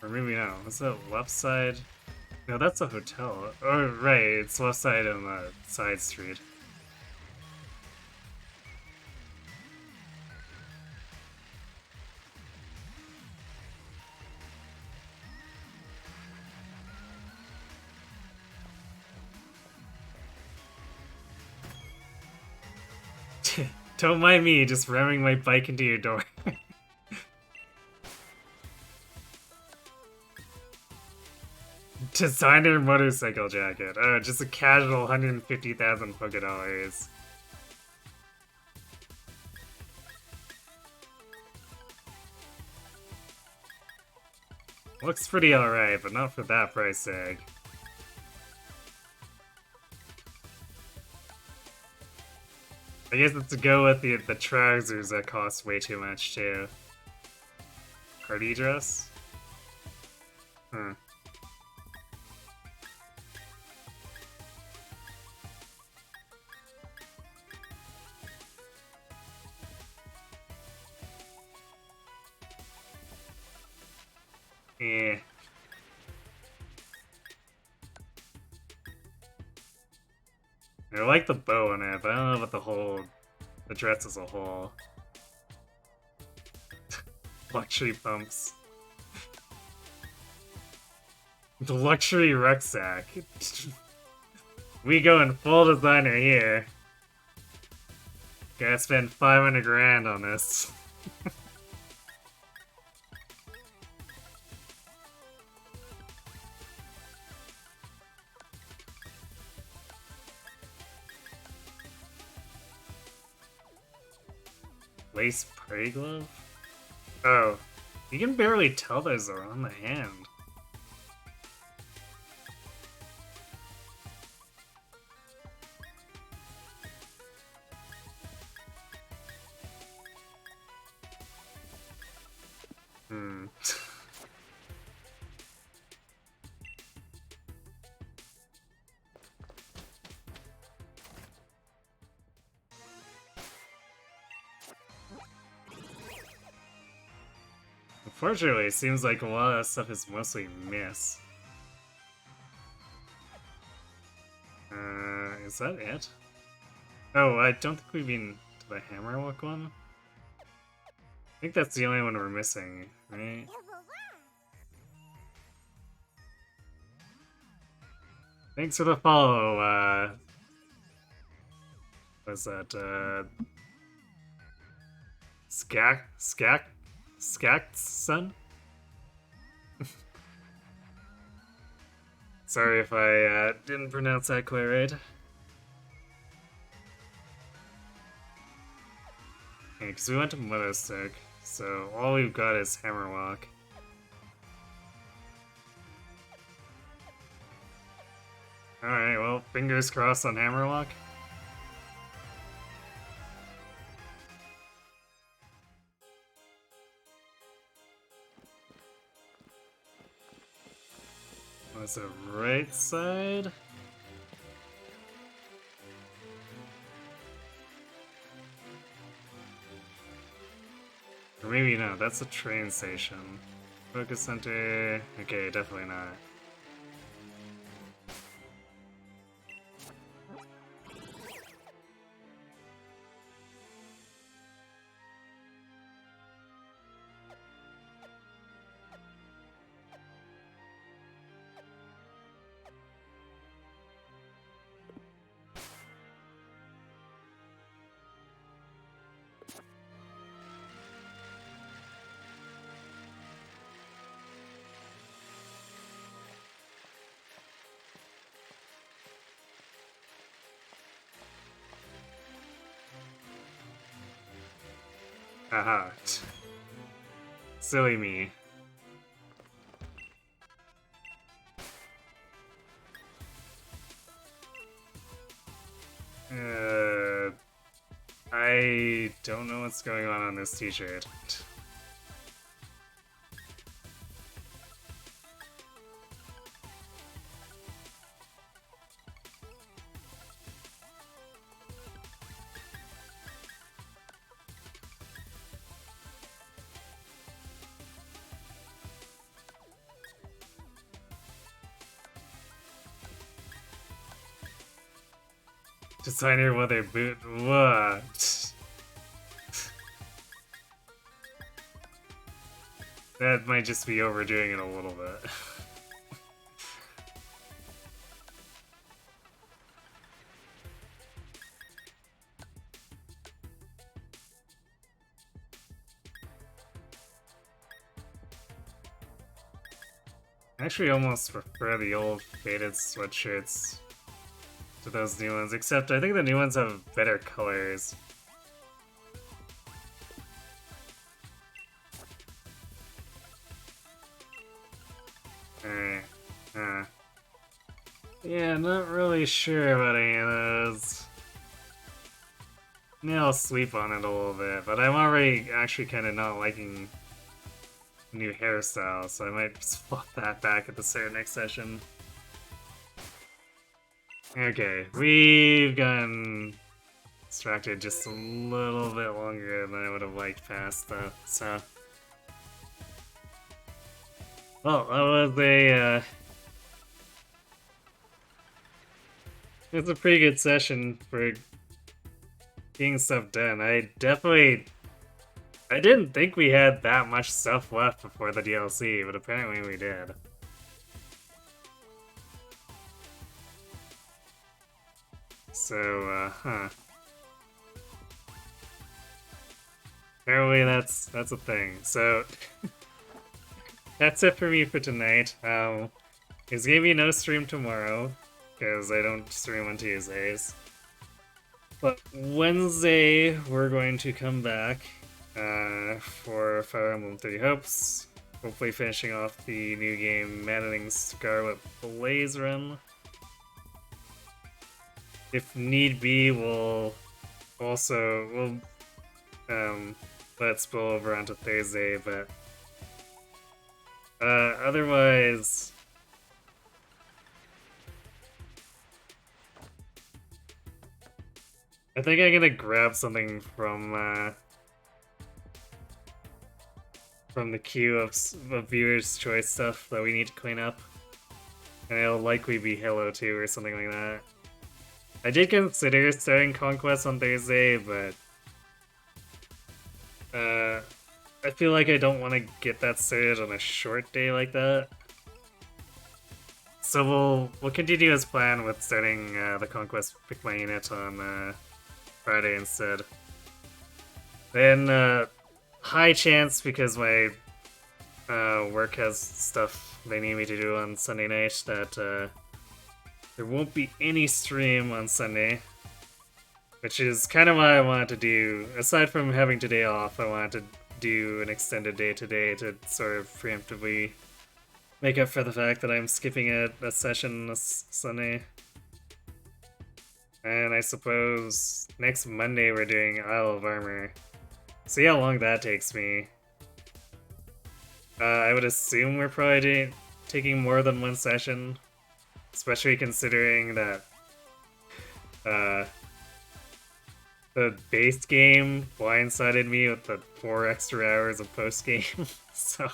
Or maybe no. Was that left side? No, that's a hotel. Oh, right. It's left side on the side street. Don't mind me just ramming my bike into your door. Designer motorcycle jacket. Just a casual 150,000 polka dollars. Looks pretty alright, but not for that price tag. I guess it's to go with the trousers that cost way too much too. Party dress? Hmm. Yeah. I like the bow on it, but I don't know about the dress as a whole. Luxury pumps. The luxury rucksack. We going full designer here. Gotta spend 500 grand on this. Lace prey glove? Oh, you can barely tell those are on the hand. Hmm. Unfortunately, it seems like a lot of that stuff is mostly miss. Is that it? Oh, I don't think we've been to the Hammerlock one. I think that's the only one we're missing, right? Thanks for the follow, what's that, Skak's-son? Sorry if I, didn't pronounce that quite right. Okay, because we went to Meadowstick, so all we've got is Hammerlock. Alright, well, fingers crossed on Hammerlock. Was it right side? Or maybe no, that's a train station. Focus center. Okay, definitely not. Haha. Silly me. I don't know what's going on this t-shirt. Designer weather boot. What? That might just be overdoing it a little bit. I actually almost prefer the old faded sweatshirts to those new ones, except I think the new ones have better colors. Alright. Yeah, not really sure about any of those. Yeah, I'll sleep on it a little bit, but I'm already actually kind of not liking the new hairstyle, so I might swap that back at the start of next session. Okay, we've gotten distracted just a little bit longer than I would have liked past though, so. Well, that was it's a pretty good session for getting stuff done. I didn't think we had that much stuff left before the DLC, but apparently we did. So, apparently that's a thing. So, that's it for me for tonight. There's gonna be no stream tomorrow, because I don't stream on Tuesdays. But Wednesday, we're going to come back for Fire Emblem Three Hopes. Hopefully finishing off the new game, Maddening Scarlet Blaze Run. If need be, we'll let it spill over onto Thursday, but otherwise, I think I'm gonna grab something from the queue of viewers' choice stuff that we need to clean up, and it'll likely be Halo 2 or something like that. I did consider starting Conquest on Thursday, but I feel like I don't want to get that started on a short day like that. So we'll continue as planned with starting the Conquest Pick My Unit on Friday instead. Then high chance, because my work has stuff they need me to do on Sunday night, that there won't be any stream on Sunday, which is kind of what I wanted to do. Aside from having today off, I wanted to do an extended day today to sort of preemptively make up for the fact that I'm skipping a session this Sunday. And I suppose next Monday we're doing Isle of Armor. See how long that takes me. I would assume we're probably taking more than one session. Especially considering that the base game blindsided me with the 4 extra hours of post-game, so...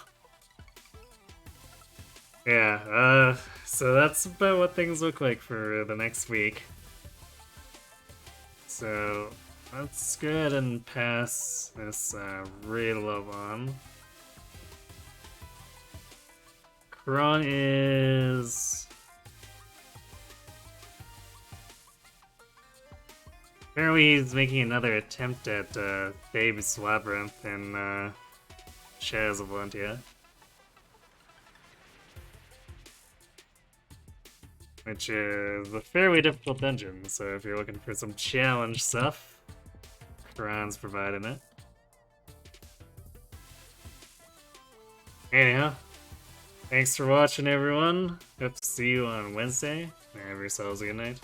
Yeah, so that's about what things look like for the next week. So, let's go ahead and pass this Raid Love on. Kron is... Apparently he's making another attempt at Babe's Labyrinth in Shadows of Valentia. Which is a fairly difficult dungeon, so if you're looking for some challenge stuff, Kron's providing it. Anyhow, thanks for watching everyone. Hope to see you on Wednesday. Have yourselves a good night.